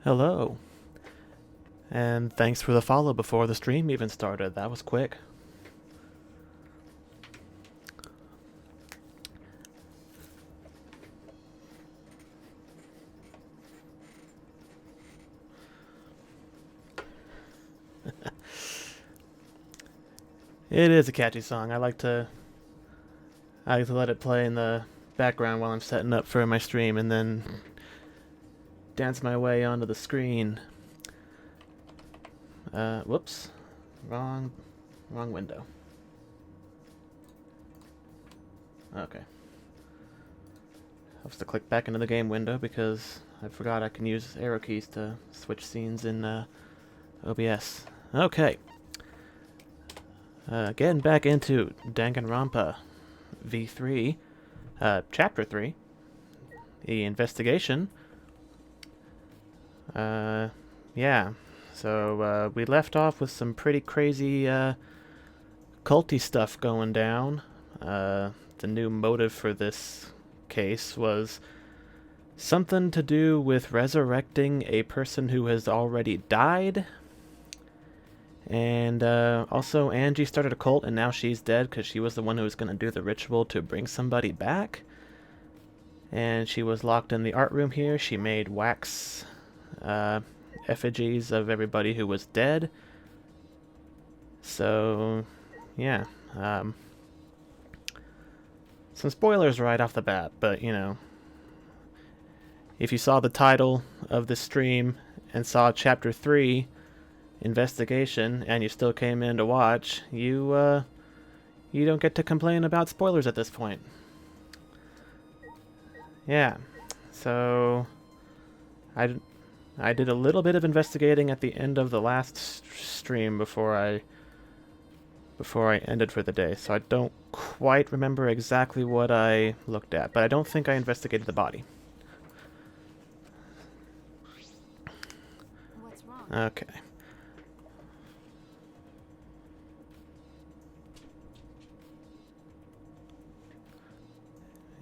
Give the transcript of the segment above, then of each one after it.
Hello, and thanks for the follow before the stream even started. That was quick. It is a catchy song. I like to let it play in the background while I'm setting up for my stream and then dance my way onto the screen. Whoops. Wrong window. Okay. I have to click back into the game window because I forgot I can use arrow keys to switch scenes in OBS. Okay. Getting back into Danganronpa V3, Chapter 3, the investigation. Yeah. So we left off with some pretty crazy culty stuff going down. The new motive for this case was something to do with resurrecting a person who has already died. And also, Angie started a cult, and now she's dead because she was the one who was going to do the ritual to bring somebody back. And she was locked in the art room here. She made wax effigies of everybody who was dead. So, yeah. Some spoilers right off the bat, but, you know, if you saw the title of this stream and saw Chapter 3, Investigation, and you still came in to watch, you don't get to complain about spoilers at this point. Yeah, so I did a little bit of investigating at the end of the last stream before I ended for the day, so I don't quite remember exactly what I looked at, but I don't think I investigated the body. What's wrong? Okay.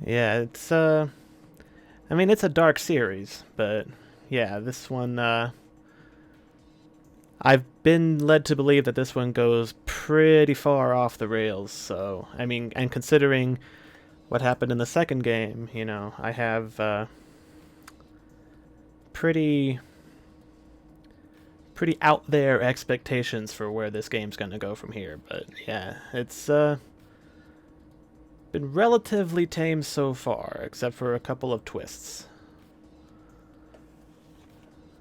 Yeah, it's I mean, it's a dark series, but yeah, this one I've been led to believe that this one goes pretty far off the rails, so I mean, and considering what happened in the second game, you know, I have pretty out there expectations for where this game's going to go from here, but yeah, it's been relatively tame so far, except for a couple of twists.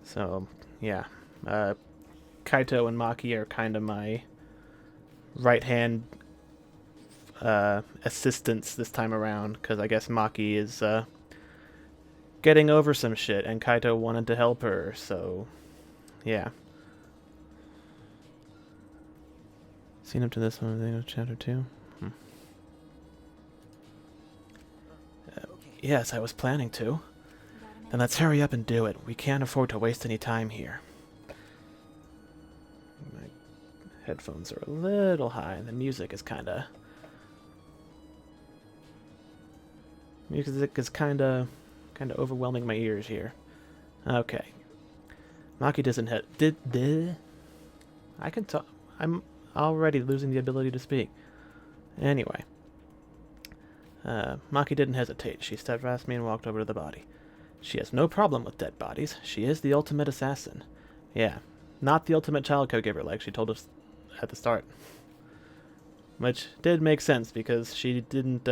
So, yeah. Kaito and Maki are kind of my right-hand assistants this time around, because I guess Maki is getting over some shit, and Kaito wanted to help her, so yeah. Seen up to this one, Chapter 2? Yes, I was planning to. Then let's hurry up and do it. We can't afford to waste any time here. My headphones are a little high. The music is kind of overwhelming my ears here. Okay. Maki doesn't hit. Did I can talk. I'm already losing the ability to speak. Anyway. Maki didn't hesitate. She stepped past me and walked over to the body. She has no problem with dead bodies. She is the ultimate assassin. Yeah, not the ultimate child caregiver like she told us at the start. Which did make sense because she didn't,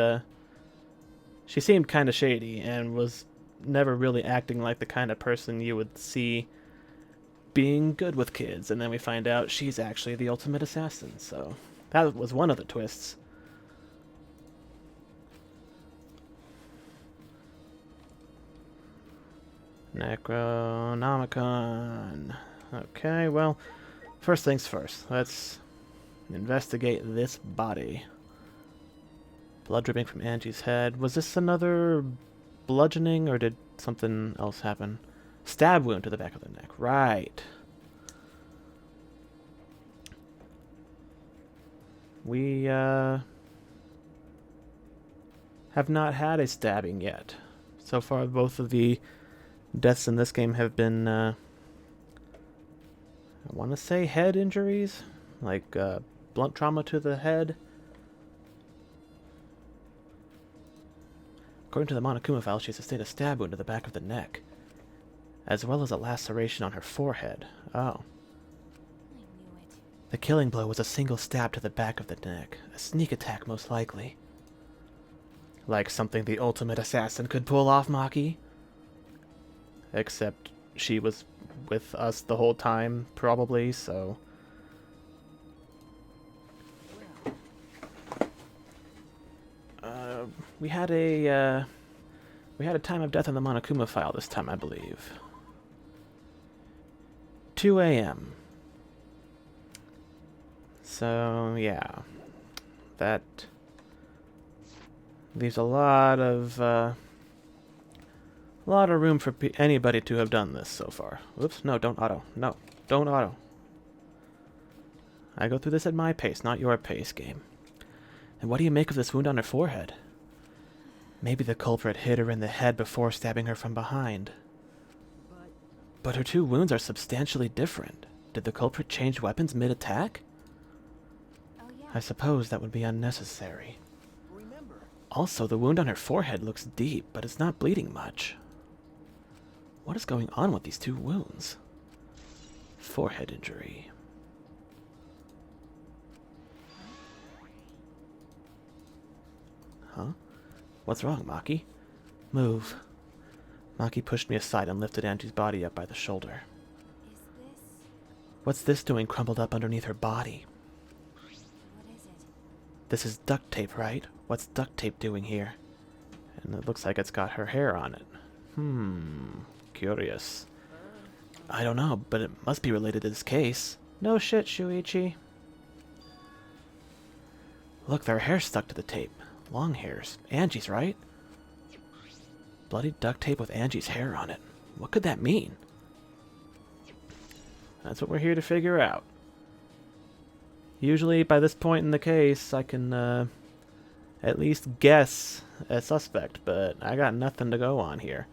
she seemed kind of shady and was never really acting like the kind of person you would see being good with kids. And then we find out she's actually the ultimate assassin, so that was one of the twists. Necronomicon. Okay, well, first things first. Let's investigate this body. Blood dripping from Angie's head. Was this another bludgeoning, or did something else happen? Stab wound to the back of the neck. Right. We, have not had a stabbing yet. So far, both of the deaths in this game have been I want to say head injuries, like blunt trauma to the head. According to the Monokuma file, she sustained a stab wound to the back of the neck, as well as a laceration on her forehead. Oh. I knew it. The killing blow was a single stab to the back of the neck. A sneak attack, most likely. Like something the ultimate assassin could pull off, Maki. Except she was with us the whole time, probably, so... we had a time of death on the Monokuma file this time, I believe. 2 a.m. So, yeah. That leaves a lot of room for anybody to have done this so far. Oops, no, don't auto. No, don't auto. I go through this at my pace, not your pace, game. And what do you make of this wound on her forehead? Maybe the culprit hit her in the head before stabbing her from behind. But her two wounds are substantially different. Did the culprit change weapons mid-attack? Oh, yeah. I suppose that would be unnecessary. Also, the wound on her forehead looks deep, but it's not bleeding much. What is going on with these two wounds? Forehead injury. Huh? What's wrong, Maki? Move. Maki pushed me aside and lifted Angie's body up by the shoulder. Is this... What's this doing crumpled up underneath her body? What is it? This is duct tape, right? What's duct tape doing here? And it looks like it's got her hair on it. Curious. I don't know, but it must be related to this case. No shit, Shuichi. Look, their hair's stuck to the tape. Long hairs. Angie's, right? Bloody duct tape with Angie's hair on it. What could that mean? That's what we're here to figure out. Usually, by this point in the case, I can at least guess a suspect, but I got nothing to go on here.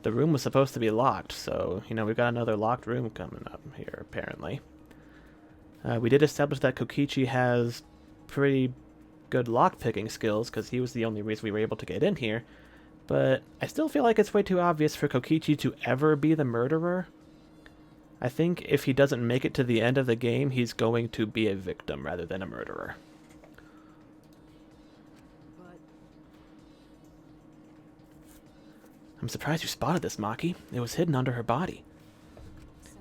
The room was supposed to be locked, so, you know, we've got another locked room coming up here, apparently. We did establish that Kokichi has pretty good lockpicking skills, because he was the only reason we were able to get in here. But I still feel like it's way too obvious for Kokichi to ever be the murderer. I think if he doesn't make it to the end of the game, he's going to be a victim rather than a murderer. I'm surprised you spotted this, Maki. It was hidden under her body.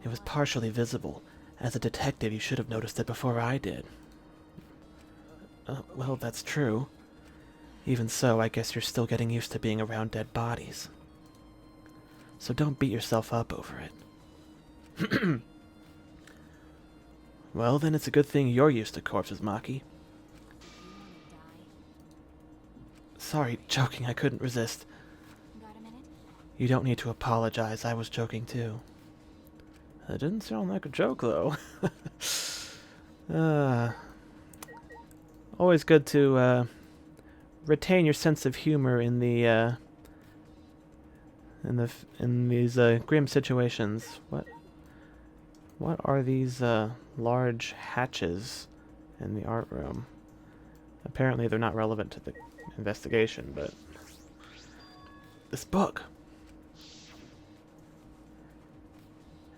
It was partially visible. As a detective, you should have noticed it before I did. Well, that's true. Even so, I guess you're still getting used to being around dead bodies. So don't beat yourself up over it. Well, then it's a good thing you're used to corpses, Maki. Sorry, joking, I couldn't resist. Got a minute? You don't need to apologize, I was joking too. That didn't sound like a joke, though. Always good to retain your sense of humor in the in these grim situations. What are these large hatches in the art room? Apparently they're not relevant to the investigation, but this book.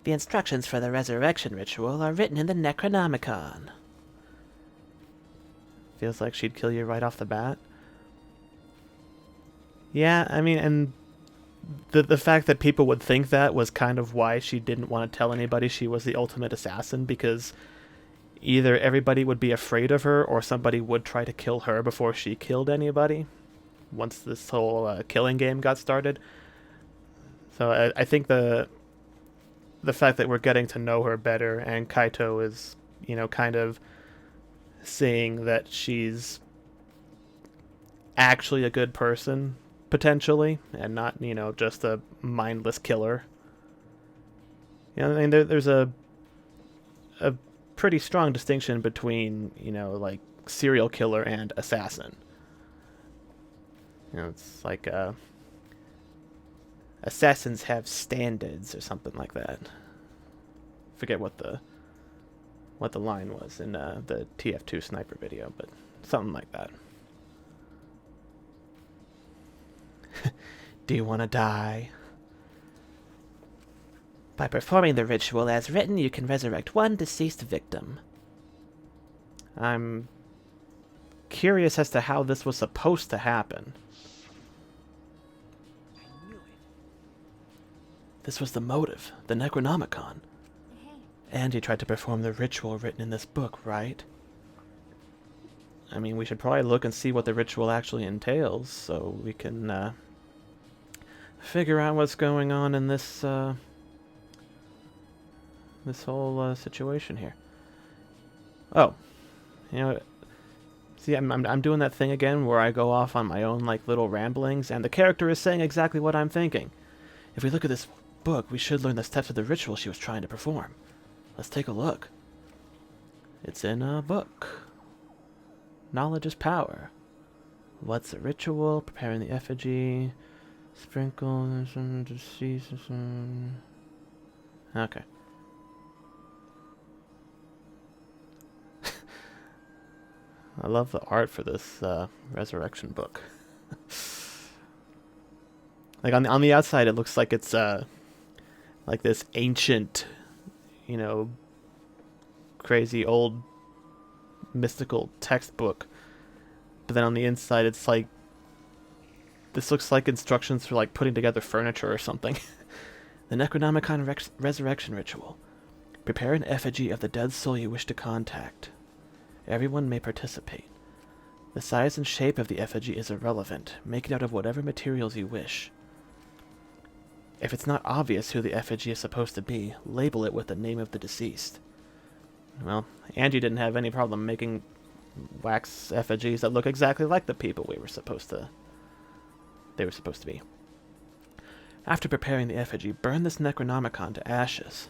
The instructions for the resurrection ritual are written in the Necronomicon. Feels like she'd kill you right off the bat. Yeah, I mean, and the fact that people would think that was kind of why she didn't want to tell anybody she was the ultimate assassin, because either everybody would be afraid of her or somebody would try to kill her before she killed anybody once this whole killing game got started. So I think the fact that we're getting to know her better and Kaito is, you know, kind of seeing that she's actually a good person, potentially, and not, you know, just a mindless killer. You know, I mean, there's a pretty strong distinction between, you know, like, serial killer and assassin. You know, it's like, assassins have standards or something like that. Forget what the what the line was in the TF2 sniper video, but something like that. Do you want to die? By performing the ritual as written, you can resurrect one deceased victim. I'm curious as to how this was supposed to happen. I knew it. This was the motive, the Necronomicon. Hey, And you tried to perform the ritual written in this book, right? I mean, we should probably look and see what the ritual actually entails, so we can figure out what's going on in this this whole situation here. Oh, you know, see, I'm doing that thing again where I go off on my own like little ramblings, and the character is saying exactly what I'm thinking. If we look at this book, we should learn the steps of the ritual she was trying to perform. Let's take a look. It's in a book. Knowledge is power. What's the ritual? Preparing the effigy. Sprinkle some disease. Okay. I love the art for this resurrection book. Like on the outside, it looks like it's like this ancient, you know, crazy old mystical textbook. But then on the inside, it's like this looks like instructions for like putting together furniture or something. The Necronomicon resurrection ritual. Prepare an effigy of the dead soul you wish to contact. Everyone may participate. The size and shape of the effigy is irrelevant. Make it out of whatever materials you wish. If it's not obvious who the effigy is supposed to be, label it with the name of the deceased. Well, Angie didn't have any problem making wax effigies that look exactly like the people they were supposed to be. After preparing the effigy, burn this Necronomicon to ashes.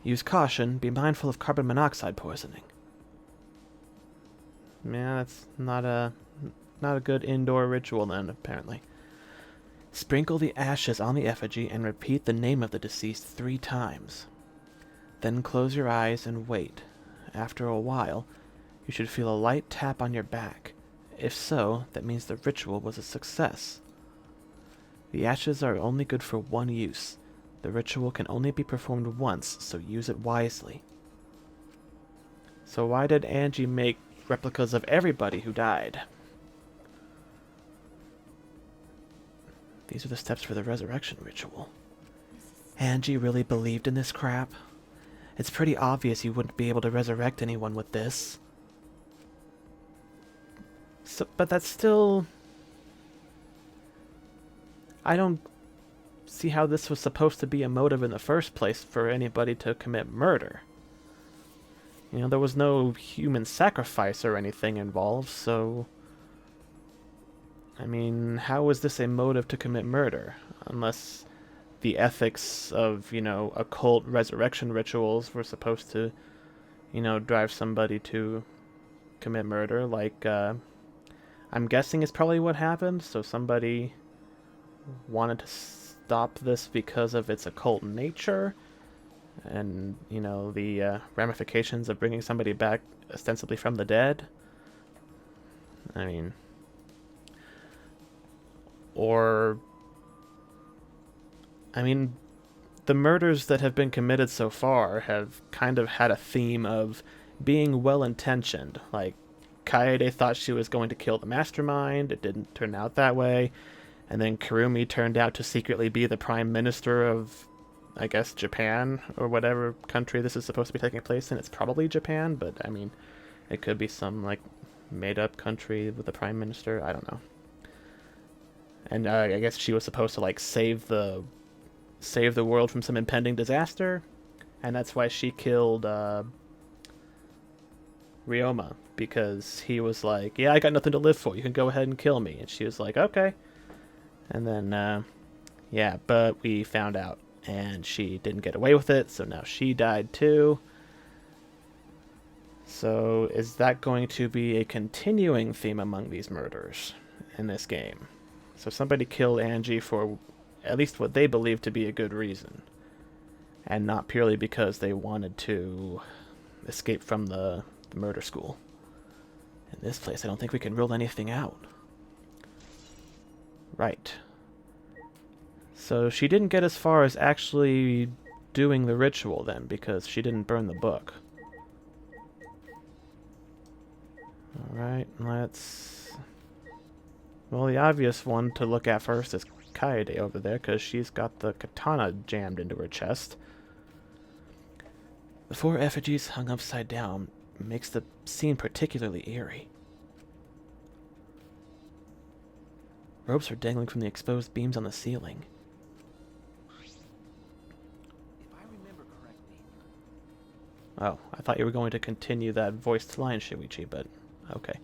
Use caution, be mindful of carbon monoxide poisoning. Yeah, that's not a good indoor ritual then, apparently. Sprinkle the ashes on the effigy and repeat the name of the deceased 3 times. Then close your eyes and wait. After a while, you should feel a light tap on your back. If so, that means the ritual was a success. The ashes are only good for one use. The ritual can only be performed once, so use it wisely. So why did Angie make replicas of everybody who died? These are the steps for the resurrection ritual. Angie really believed in this crap? It's pretty obvious you wouldn't be able to resurrect anyone with this. So, but that's still... I don't see how this was supposed to be a motive in the first place for anybody to commit murder. You know, there was no human sacrifice or anything involved, so... I mean, how is this a motive to commit murder? Unless the ethics of, you know, occult resurrection rituals were supposed to, you know, drive somebody to commit murder. Like, I'm guessing is probably what happened. So somebody wanted to stop this because of its occult nature. And, you know, the ramifications of bringing somebody back ostensibly from the dead. I mean... Or, I mean, the murders that have been committed so far have kind of had a theme of being well-intentioned. Like, Kaede thought she was going to kill the mastermind. It didn't turn out that way. And then Kurumi turned out to secretly be the prime minister of, I guess, Japan, or whatever country this is supposed to be taking place in. It's probably Japan, but, I mean, it could be some, like, made-up country with a prime minister. I don't know. And I guess she was supposed to like save the world from some impending disaster, and that's why she killed Ryoma, because he was like, "Yeah, I got nothing to live for. You can go ahead and kill me." And she was like, "Okay." And then, yeah, but we found out, and she didn't get away with it, so now she died too. So is that going to be a continuing theme among these murders in this game? So somebody killed Angie for at least what they believe to be a good reason. And not purely because they wanted to, escape from the murder school. In this place, I don't think we can rule anything out. Right. So she didn't get as far as actually doing the ritual then, because she didn't burn the book. Alright, let's... Well, the obvious one to look at first is Kaede over there, because she's got the katana jammed into her chest. The 4 effigies hung upside down makes the scene particularly eerie. Ropes are dangling from the exposed beams on the ceiling. If I remember correctly. Oh, I thought you were going to continue that voiced line, Shuichi, but okay.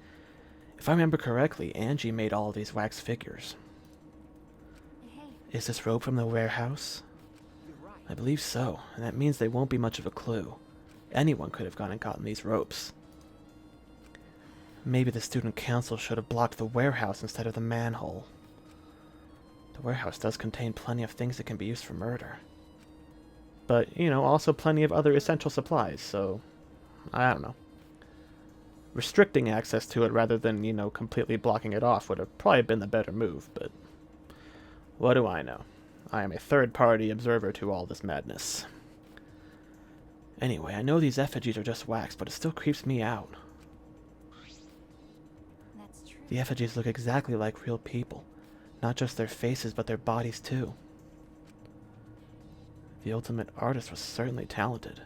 If I remember correctly, Angie made all these wax figures. Hey, Is this rope from the warehouse? You're right. I believe so, and that means they won't be much of a clue. Anyone could have gone and gotten these ropes. Maybe the student council should have blocked the warehouse instead of the manhole. The warehouse does contain plenty of things that can be used for murder. But, you know, also plenty of other essential supplies, so... I don't know. Restricting access to it rather than, you know, completely blocking it off would have probably been the better move, but... What do I know? I am a third-party observer to all this madness. Anyway, I know these effigies are just wax, but it still creeps me out. that's true. The effigies look exactly like real people. Not just their faces, but their bodies too. The ultimate artist was certainly talented.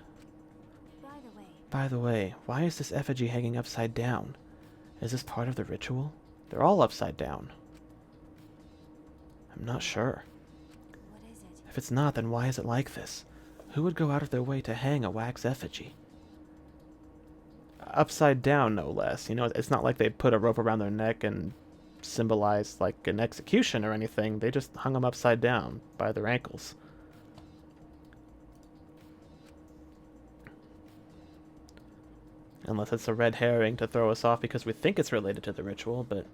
By the way, why is this effigy hanging upside down? Is this part of the ritual? They're all upside down. I'm not sure. What is it? If it's not, then why is it like this? Who would go out of their way to hang a wax effigy? Upside down, no less. You know, it's not like they put a rope around their neck and symbolized like an execution or anything. They just hung them upside down by their ankles. Unless it's a red herring to throw us off because we think it's related to the ritual, but...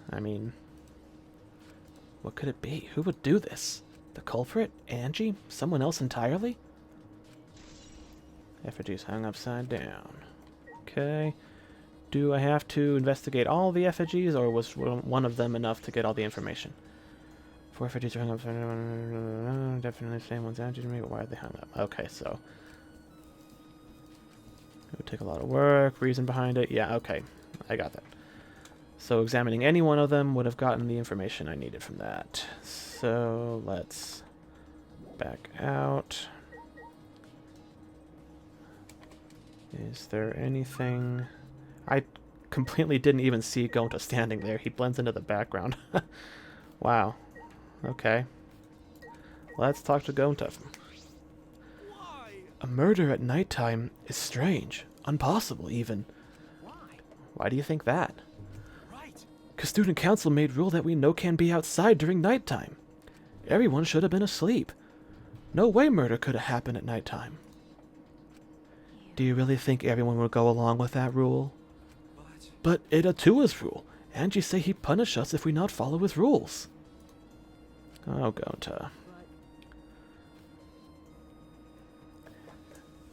I mean... What could it be? Who would do this? The culprit? Angie? Someone else entirely? Effigies hung upside down. Okay. Do I have to investigate all the effigies, or was one of them enough to get all the information? 4 effigies are hung upside down. Definitely the same ones Angie made, but why are they hung up? Okay, so... It would take a lot of work, reason behind it. Yeah, okay. I got that. So examining any one of them would have gotten the information I needed from that. So let's back out. Is there anything... I completely didn't even see Gonta standing there. He blends into the background. Wow. Okay. Let's talk to Gonta. Why? A murder at nighttime is strange. Impossible, even. Why? Why do you think that? Right. Because student council made rule that we no can be outside during nighttime. Everyone should have been asleep. No way murder could have happened at nighttime. Do you really think everyone would go along with that rule? But it a too his rule. Angie say he punish us if we not follow his rules. Oh, Gonta.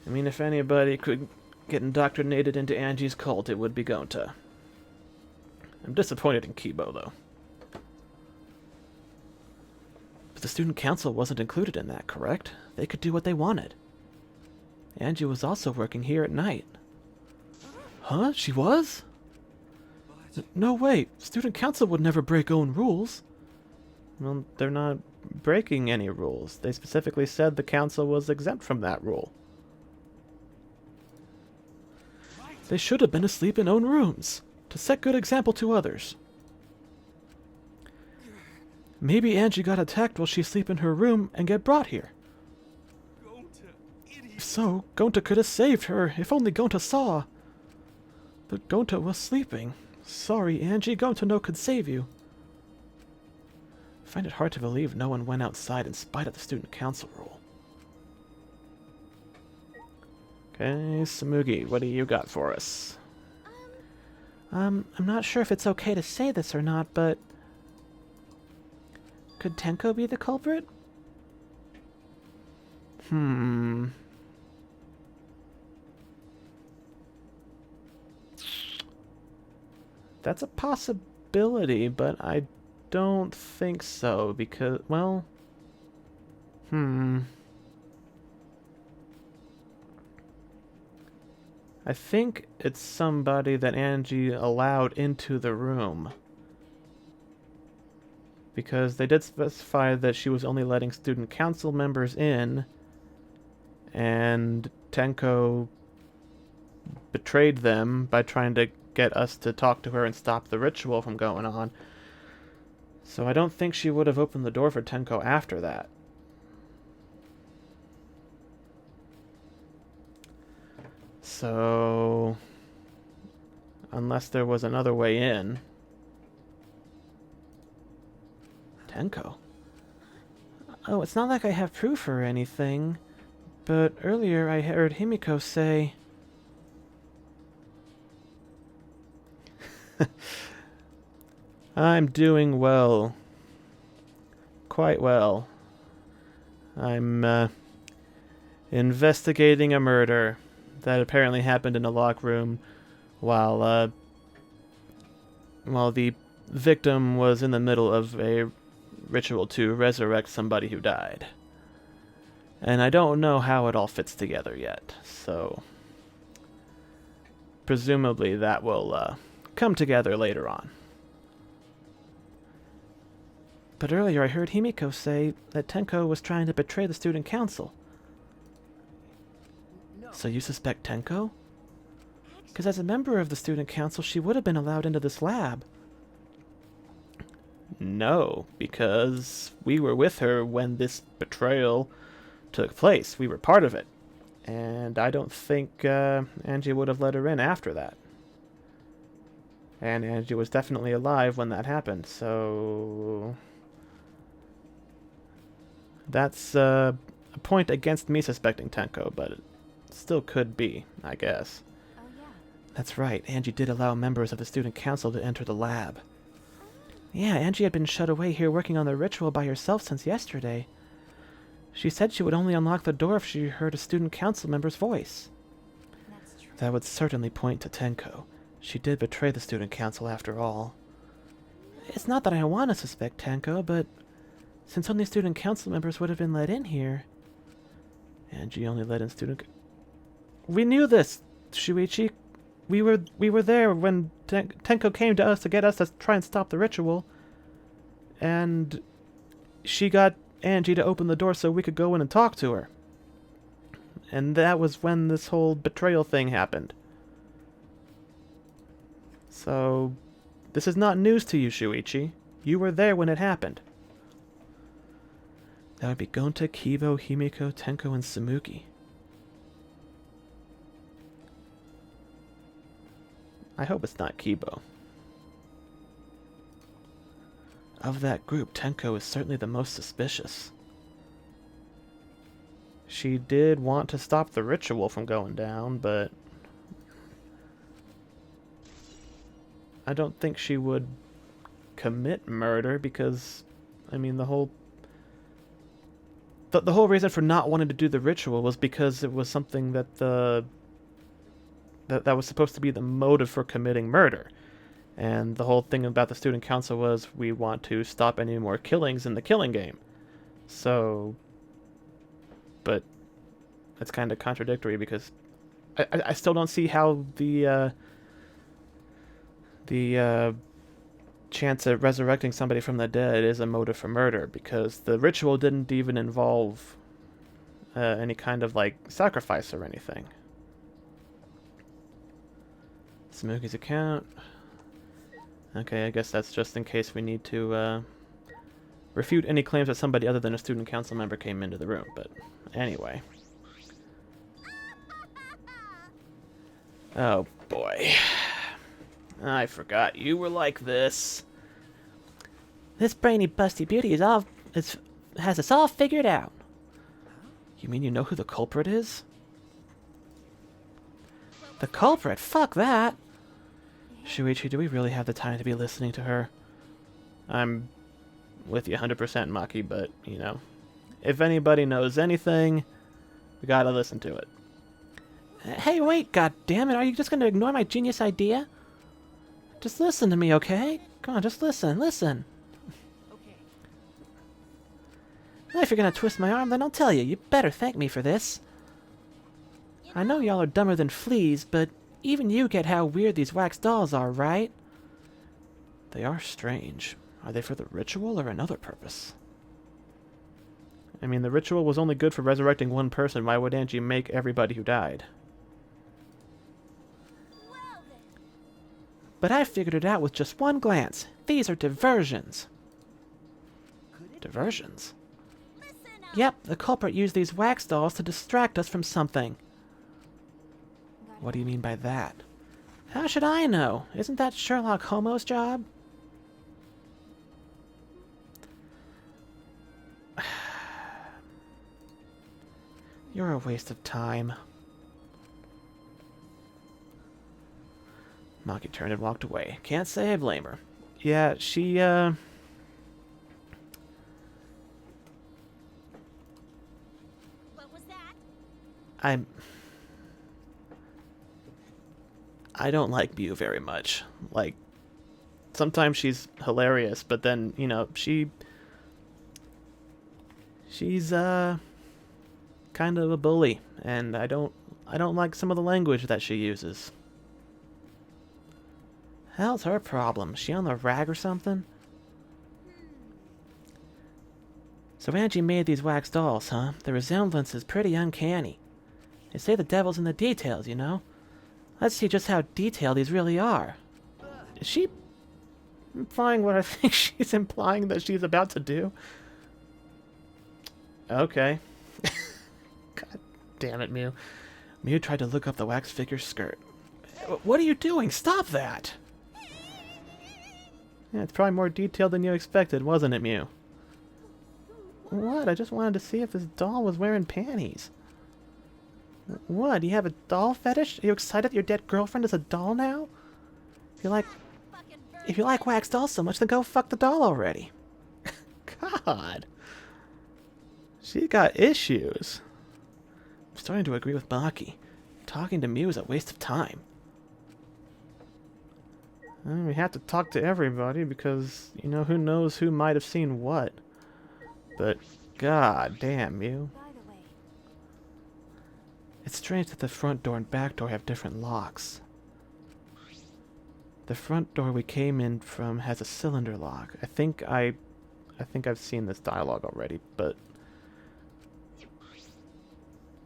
I mean, if anybody could get indoctrinated into Angie's cult, it would be Gonta. I'm disappointed in Kibo, though. But the student council wasn't included in that, correct? They could do what they wanted. Angie was also working here at night. Huh? She was? No way. Student council would never break own rules. Well, they're not breaking any rules. They specifically said the council was exempt from that rule. They should have been asleep in own rooms, to set good example to others. Maybe Angie got attacked while she sleep in her room and get brought here. If so, Gonta could have saved her, if only Gonta saw. But Gonta was sleeping. Sorry, Angie, Gonta no could save you. I find it hard to believe no one went outside in spite of the student council rule. Okay, Samugi, what do you got for us? I'm not sure if it's okay to say this or not, but... Could Tenko be the culprit? That's a possibility, but I don't think so because, well, I think it's somebody that Angie allowed into the room. Because they did specify that she was only letting student council members in, and Tenko betrayed them by trying to get us to talk to her and stop the ritual from going on. So I don't think she would have opened the door for Tenko after that. So, unless there was another way in. Tenko? Oh, it's not like I have proof or anything, but earlier I heard Himiko say... I'm doing well. Quite well. I'm, investigating a murder that apparently happened in a locked room while the victim was in the middle of a ritual to resurrect somebody who died. And I don't know how it all fits together yet, so presumably that will come together later on. But earlier I heard Himiko say that Tenko was trying to betray the student council. No. So you suspect Tenko? Because as a member of the student council, she would have been allowed into this lab. No, because we were with her when this betrayal took place. We were part of it. And I don't think Angie would have let her in after that. And Angie was definitely alive when that happened, so... That's a point against me suspecting Tenko, but it still could be, I guess. Oh, yeah. That's right, Angie did allow members of the student council to enter the lab. Yeah, Angie had been shut away here working on the ritual by herself since yesterday. She said she would only unlock the door if she heard a student council member's voice. That's true. That would certainly point to Tenko. She did betray the student council after all. It's not that I want to suspect Tenko, but since only student council members would have been let in here... Angie only let in student... We knew this, Shuichi. We were there when Tenko came to us to get us to try and stop the ritual. And she got Angie to open the door so we could go in and talk to her. And that was when this whole betrayal thing happened. So, this is not news to you, Shuichi. You were there when it happened. That would be Gonta, Kibo, Himiko, Tenko, and Samuki. I hope it's not Kibo. Of that group, Tenko is certainly the most suspicious. She did want to stop the ritual from going down, but I don't think she would commit murder because, I mean, the whole reason for not wanting to do the ritual was because it was something that that was supposed to be the motive for committing murder. And the whole thing about the student council was we want to stop any more killings in the killing game. So, but that's kind of contradictory because I still don't see how the chance of resurrecting somebody from the dead is a motive for murder, because the ritual didn't even involve any kind of like sacrifice or anything. Samuki's account. Okay, I guess that's just in case we need to refute any claims that somebody other than a student council member came into the room, but anyway. Oh boy. I forgot you were like this. This brainy busty beauty has us all figured out. You mean you know who the culprit is? The culprit? Fuck that! Shuichi, do we really have the time to be listening to her? I'm with you 100%, Maki, but, you know, if anybody knows anything, we gotta listen to it. Hey, wait, goddammit, are you just gonna ignore my genius idea? Just listen to me, okay? Come on, just listen, listen. Okay. If you're gonna twist my arm, then I'll tell you. You better thank me for this. I know y'all are dumber than fleas, but even you get how weird these wax dolls are, right? They are strange. Are they for the ritual or another purpose? I mean, the ritual was only good for resurrecting one person. Why would Angie make everybody who died? Well then. But I figured it out with just one glance. These are diversions. Could it? Diversions? Listen up. Yep, the culprit used these wax dolls to distract us from something. Got What do you mean by that? How should I know? Isn't that Sherlock Holmes' job? You're a waste of time. Maki turned and walked away. Can't say I blame her. Yeah, she, What was that? I don't like Mew very much. Like, sometimes she's hilarious, but then, you know, she's, kind of a bully, and I don't like some of the language that she uses. Hell's her problem? Is she on the rag or something? So Angie made these wax dolls, huh? The resemblance is pretty uncanny. They say the devil's in the details, you know? Let's see just how detailed these really are. Is she implying what I think she's implying that she's about to do? Okay. God damn it, Mew. Mew tried to look up the wax figure's skirt. What are you doing? Stop that! Yeah, it's probably more detailed than you expected, wasn't it, Mew? What? I just wanted to see if this doll was wearing panties. What? Do you have a doll fetish? Are you excited that your dead girlfriend is a doll now? If you like wax dolls so much, then go fuck the doll already. God. She got issues. I'm starting to agree with Maki. Talking to Mew is a waste of time. We have to talk to everybody because, you know, who knows who might have seen what. But, god damn, Mew. By the way, It's strange that the front door and back door have different locks. The front door we came in from has a cylinder lock. I think I've seen this dialogue already, but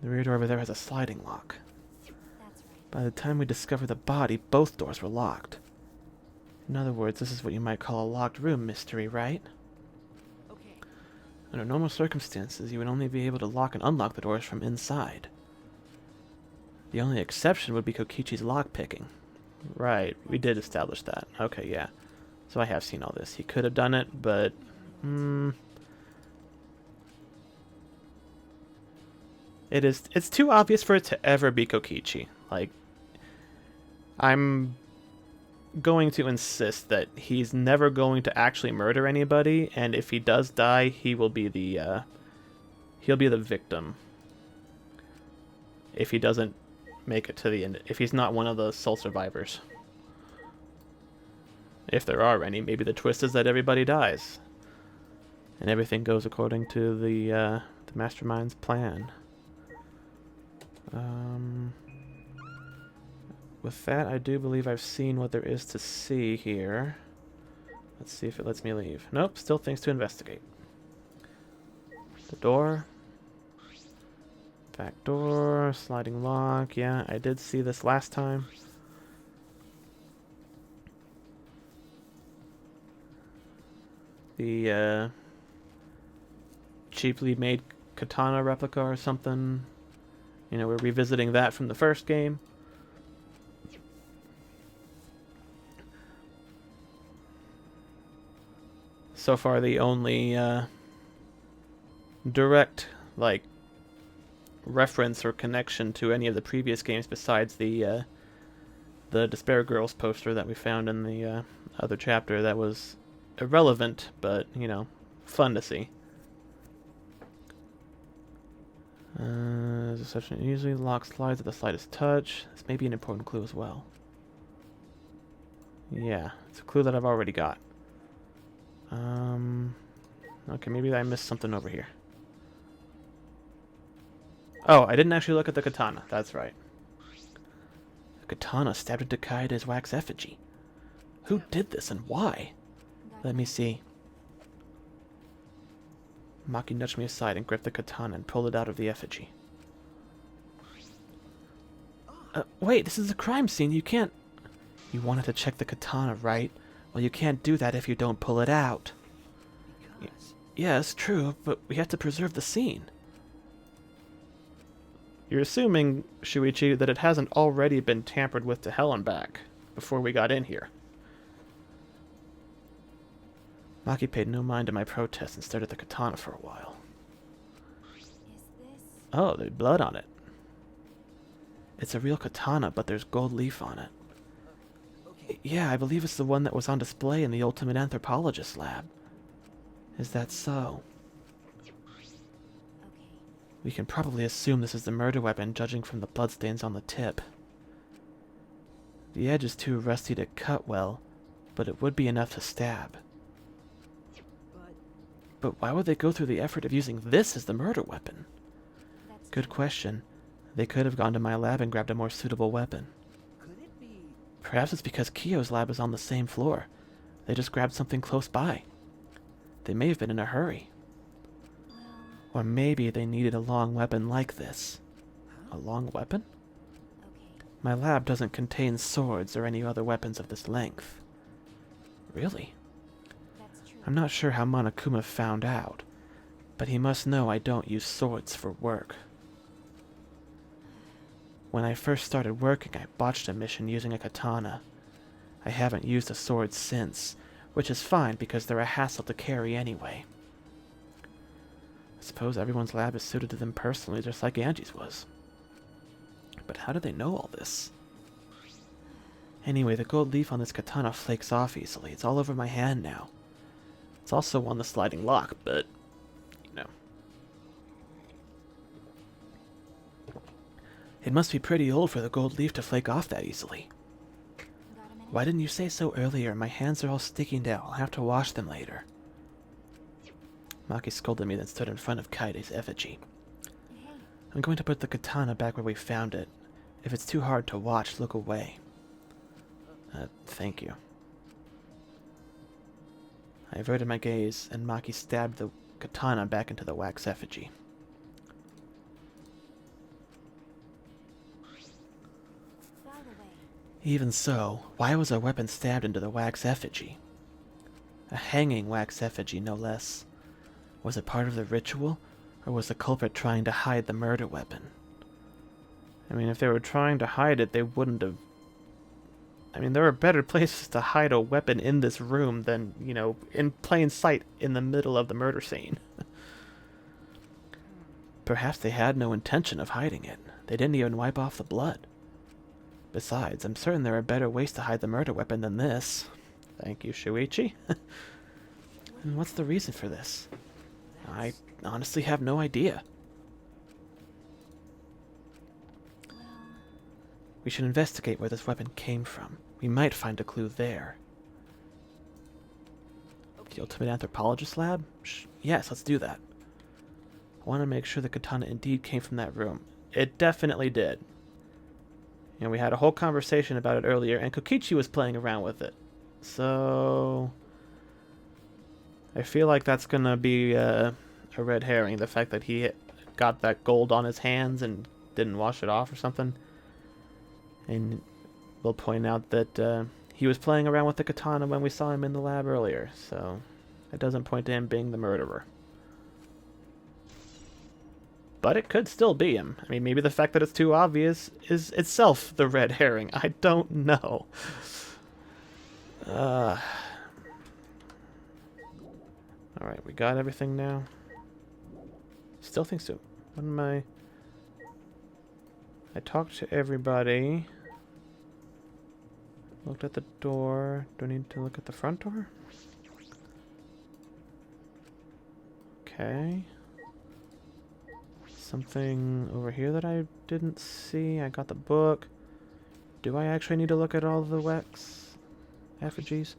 the rear door over there has a sliding lock. that's right. By the time we discovered the body, both doors were locked. In other words, this is what you might call a locked room mystery, right? Okay. Under normal circumstances, you would only be able to lock and unlock the doors from inside. The only exception would be Kokichi's lockpicking. Right, we did establish that. Okay, yeah. So I have seen all this. He could have done it, but... It's too obvious for it to ever be Kokichi. Like, I'm going to insist that he's never going to actually murder anybody, and if he does die, he will be the, he'll be the victim. If he doesn't make it to the end, if he's not one of the sole survivors. If there are any, maybe the twist is that everybody dies. And everything goes according to the mastermind's plan. With that, I do believe I've seen what there is to see here. Let's see if it lets me leave. Nope, still things to investigate. The door. Back door, sliding lock. Yeah, I did see this last time. The cheaply made katana replica or something. You know, we're revisiting that from the first game. So far, the only direct, like, reference or connection to any of the previous games besides the Despair Girls poster that we found in the other chapter that was irrelevant, but, you know, fun to see. Such usually lock slides at the slightest touch. This may be an important clue as well. Yeah, it's a clue that I've already got. Okay, maybe I missed something over here. Oh, I didn't actually look at the katana. That's right. The katana stabbed into Kaede's wax effigy. Who did this and why? Let me see. Maki nudged me aside and gripped the katana and pulled it out of the effigy. Wait, this is a crime scene. You can't... You wanted to check the katana, right? Well, you can't do that if you don't pull it out. Because Yes, true, but we have to preserve the scene. You're assuming, Shuichi, that it hasn't already been tampered with to hell and back before we got in here. Maki paid no mind to my protest and stared at the katana for a while. Is this... Oh, there's blood on it. It's a real katana, but there's gold leaf on it. okay. Yeah, I believe it's the one that was on display in the Ultimate Anthropologist lab. Is that so? Okay. We can probably assume this is the murder weapon, judging from the bloodstains on the tip. The edge is too rusty to cut well, but it would be enough to stab. But But why would they go through the effort of using this as the murder weapon? That's Good true. question. They could have gone to my lab and grabbed a more suitable weapon. could it be? Perhaps it's because Kiyo's lab is on the same floor. They just grabbed something close by. They may have been in a hurry. Well, Or maybe they needed a long weapon like this. Huh? A long weapon? okay. My lab doesn't contain swords or any other weapons of this length. Really? That's true. I'm not sure how Monokuma found out, but he must know I don't use swords for work. When I first started working, I botched a mission using a katana. I haven't used a sword since, which is fine because they're a hassle to carry anyway. I suppose everyone's lab is suited to them personally, just like Angie's was. But how do they know all this? Anyway, the gold leaf on this katana flakes off easily. It's all over my hand now. It's also on the sliding lock, but, you know. It must be pretty old for the gold leaf to flake off that easily. Got a minute? Why didn't you say so earlier? My hands are all sticky now. I'll have to wash them later. Maki scolded me, then stood in front of Kaede's effigy. Hey, I'm going to put the katana back where we found it. If it's too hard to watch, look away. Thank you. I averted my gaze, and Maki stabbed the katana back into the wax effigy. by the way, Even so, why was a weapon stabbed into the wax effigy? A hanging wax effigy, no less. Was it part of the ritual, or was the culprit trying to hide the murder weapon? I mean, if they were trying to hide it, they wouldn't have... I mean, there are better places to hide a weapon in this room than, you know, in plain sight in the middle of the murder scene. Perhaps they had no intention of hiding it. They didn't even wipe off the blood. Besides, I'm certain there are better ways to hide the murder weapon than this. Thank you, Shuichi. And what's the reason for this? I honestly have no idea. well, We should investigate where this weapon came from. We might find a clue there. The Ultimate Anthropologist lab? Yes, let's do that. I want to make sure the katana indeed came from that room. It definitely did. You know, we had a whole conversation about it earlier, and Kokichi was playing around with it. So... I feel like that's gonna be a red herring. The fact that he got that gold on his hands and didn't wash it off or something. And we'll point out that he was playing around with the katana when we saw him in the lab earlier. So it doesn't point to him being the murderer. But it could still be him. I mean, maybe the fact that it's too obvious is itself the red herring. I don't know. Alright, we got everything now. Still think so. What am I... I talked to everybody. Looked at the door. Do I need to look at the front door? Okay. Something over here that I didn't see. I got the book. Do I actually need to look at all the wax Effigies.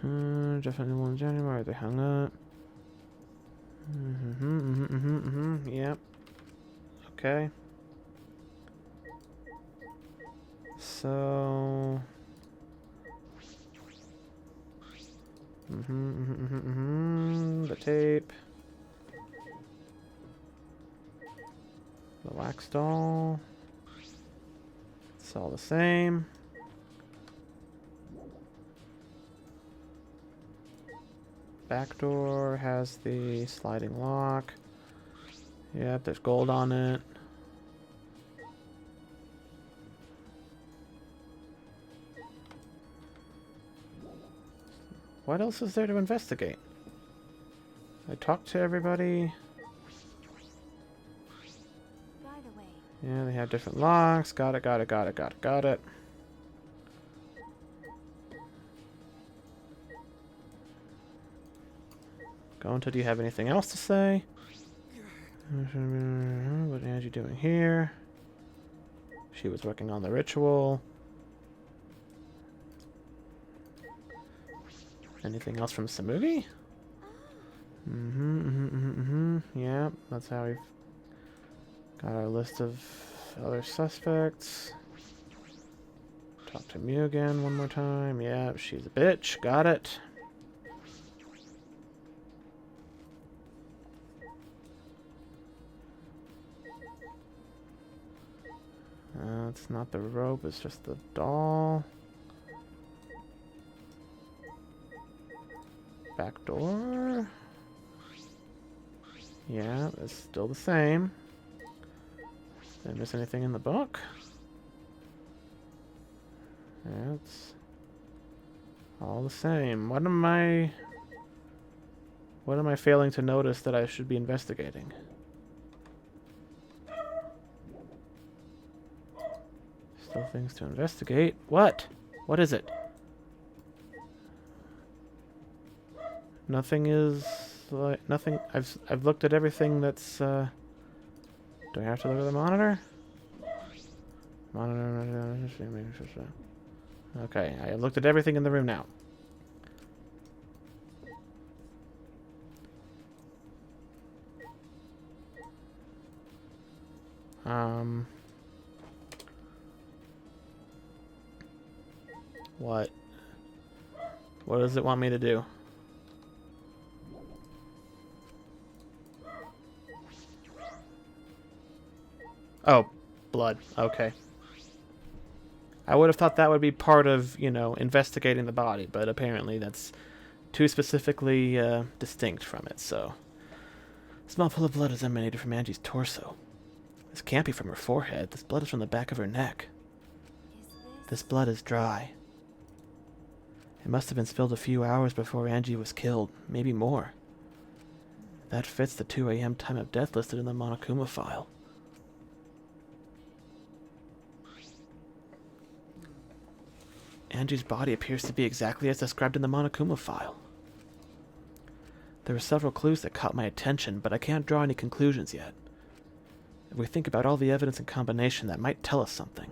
Definitely one January. They hung up. Yep. Okay. So. The tape. The wax doll. It's all the same. Back door has the sliding lock. Yep, there's gold on it. What else is there to investigate? I talked to everybody. By the way, Yeah, they have different locks. Got it. Go into, do you have anything else to say? What is Angie doing here? She was working on the ritual. Anything else from Samugi? Yeah, that's how we've got our list of other suspects. Talk to Mew again one more time. Yeah, she's a bitch. Got it. It's not the rope, it's just the doll. Back door. Yeah, it's still the same. Did I miss anything in the book? Yeah, it's all the same. What am I failing to notice that I should be investigating? Still things to investigate. What? What is it? Nothing is like nothing. I've looked at everything that's. Do I have to look at the monitor? Monitor. Okay, I looked at everything in the room now. What? What does it want me to do? Oh, blood. Okay. I would have thought that would be part of, you know, investigating the body, but apparently that's too specifically distinct from it, so. A small pool of blood is emanated from Angie's torso. This can't be from her forehead. This blood is from the back of her neck. is This blood is dry. It must have been spilled a few hours before Angie was killed, maybe more. That fits the 2 a.m. time of death listed in the Monokuma file. Angie's body appears to be exactly as described in the Monokuma file. There are several clues that caught my attention, but I can't draw any conclusions yet. If we think about all the evidence in combination, that might tell us something.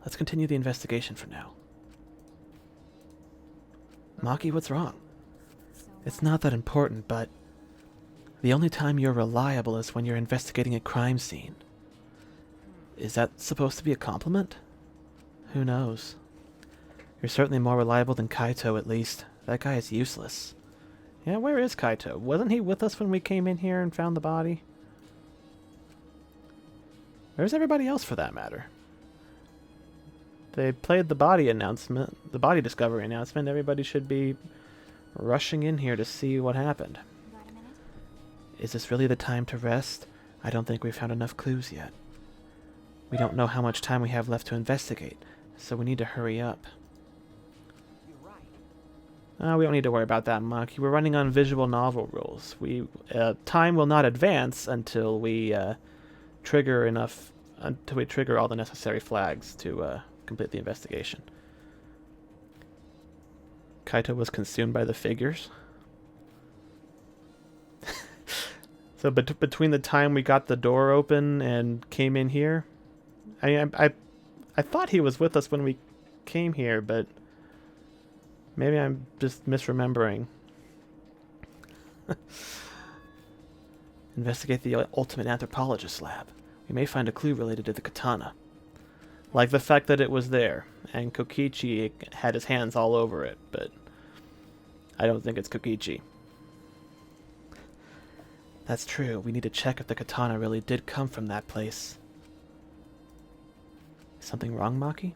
Let's continue the investigation for now. Maki, what's wrong? so It's not that important, but the only time you're reliable is when you're investigating a crime scene. Is that supposed to be a compliment? Who knows? You're certainly more reliable than Kaito, at least. That guy is useless. Yeah, where is Kaito? Wasn't he with us when we came in here and found the body? Where's everybody else, for that matter? They played the body announcement, the body discovery announcement. Everybody should be rushing in here to see what happened. got a minute? Is this really the time to rest? I don't think we've found enough clues yet. We don't know how much time we have left to investigate, so we need to hurry up. You're right. We don't need to worry about that, Maki. We're running on visual novel rules. Time will not advance until we trigger all the necessary flags to complete the investigation. Kaito was consumed by the figures. So between the time we got the door open and came in here, I thought he was with us when we came here, but maybe I'm just misremembering. Investigate the ultimate anthropologist lab. We may find a clue related to the katana. Like the fact that it was there, and Kokichi had his hands all over it, but I don't think it's Kokichi. That's true. We need to check if the katana really did come from that place. Is something wrong, Maki?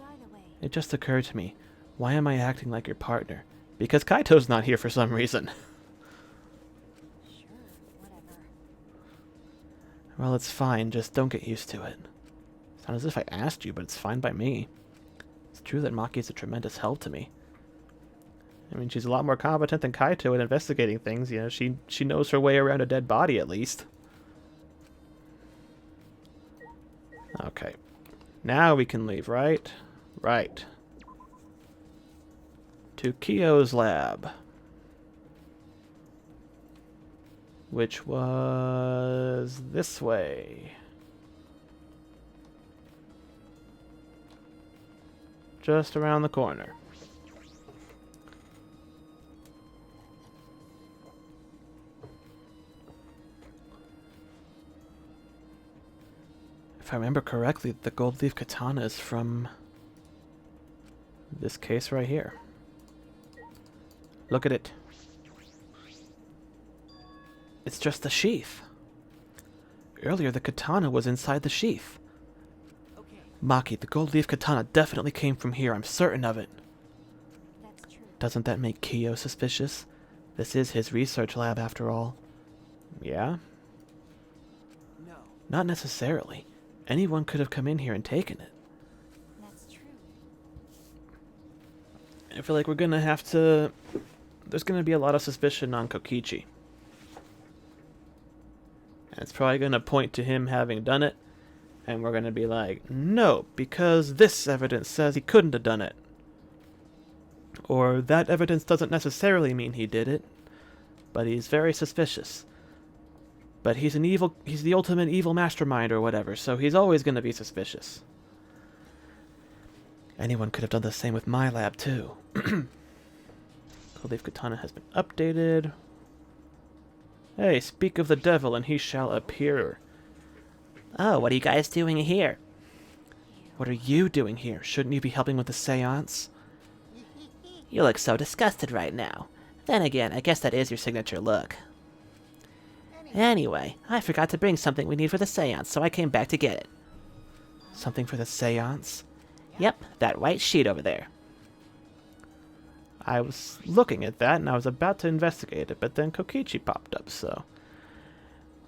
By the way, It just occurred to me. Why am I acting like your partner? Because Kaito's not here for some reason. sure, whatever. Well, it's fine. Just don't get used to it. It's not as if I asked you, but it's fine by me. It's true that Maki's a tremendous help to me. I mean, she's a lot more competent than Kaito at investigating things. You know, she knows her way around a dead body, at least. Okay. Now we can leave, right? Right. To Kyo's lab. Which was this way. Just around the corner. If I remember correctly, the gold leaf katana is from this case right here. Look at it. It's just the sheath. Earlier, the katana was inside the sheath. Okay. Maki, the gold leaf katana definitely came from here. I'm certain of it. That's true. Doesn't that make Kyo suspicious? This is his research lab, after all. Yeah? No. Not necessarily. Anyone could have come in here and taken it. That's true. I feel like we're gonna have to... There's gonna be a lot of suspicion on Kokichi. And it's probably gonna point to him having done it. And we're gonna be like, no, because this evidence says he couldn't have done it. Or that evidence doesn't necessarily mean he did it. But he's very suspicious. But he's the ultimate evil mastermind or whatever, so he's always gonna be suspicious. Anyone could have done the same with my lab, too. Gold leaf katana has been updated. Hey, speak of the devil and he shall appear. Oh, what are you guys doing here? What are you doing here? Shouldn't you be helping with the seance? You look so disgusted right now. Then again, I guess that is your signature look. Anyway, I forgot to bring something we need for the seance, so I came back to get it. Something for the seance? Yep, that white sheet over there. I was looking at that, and I was about to investigate it, but then Kokichi popped up, so...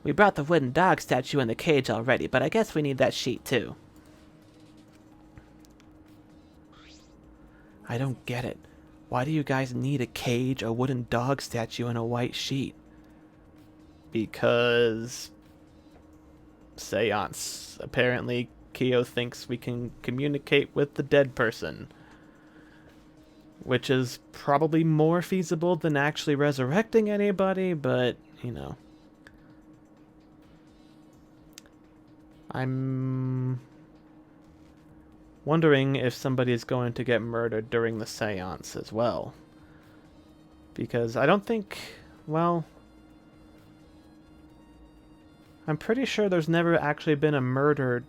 We brought the wooden dog statue in the cage already, but I guess we need that sheet, too. I don't get it. Why do you guys need a cage, a wooden dog statue, and a white sheet? Because... seance. Apparently, Kyo thinks we can communicate with the dead person. Which is probably more feasible than actually resurrecting anybody, but, you know. I'm wondering if somebody is going to get murdered during the seance as well. Because I don't think, well... I'm pretty sure there's never actually been a murder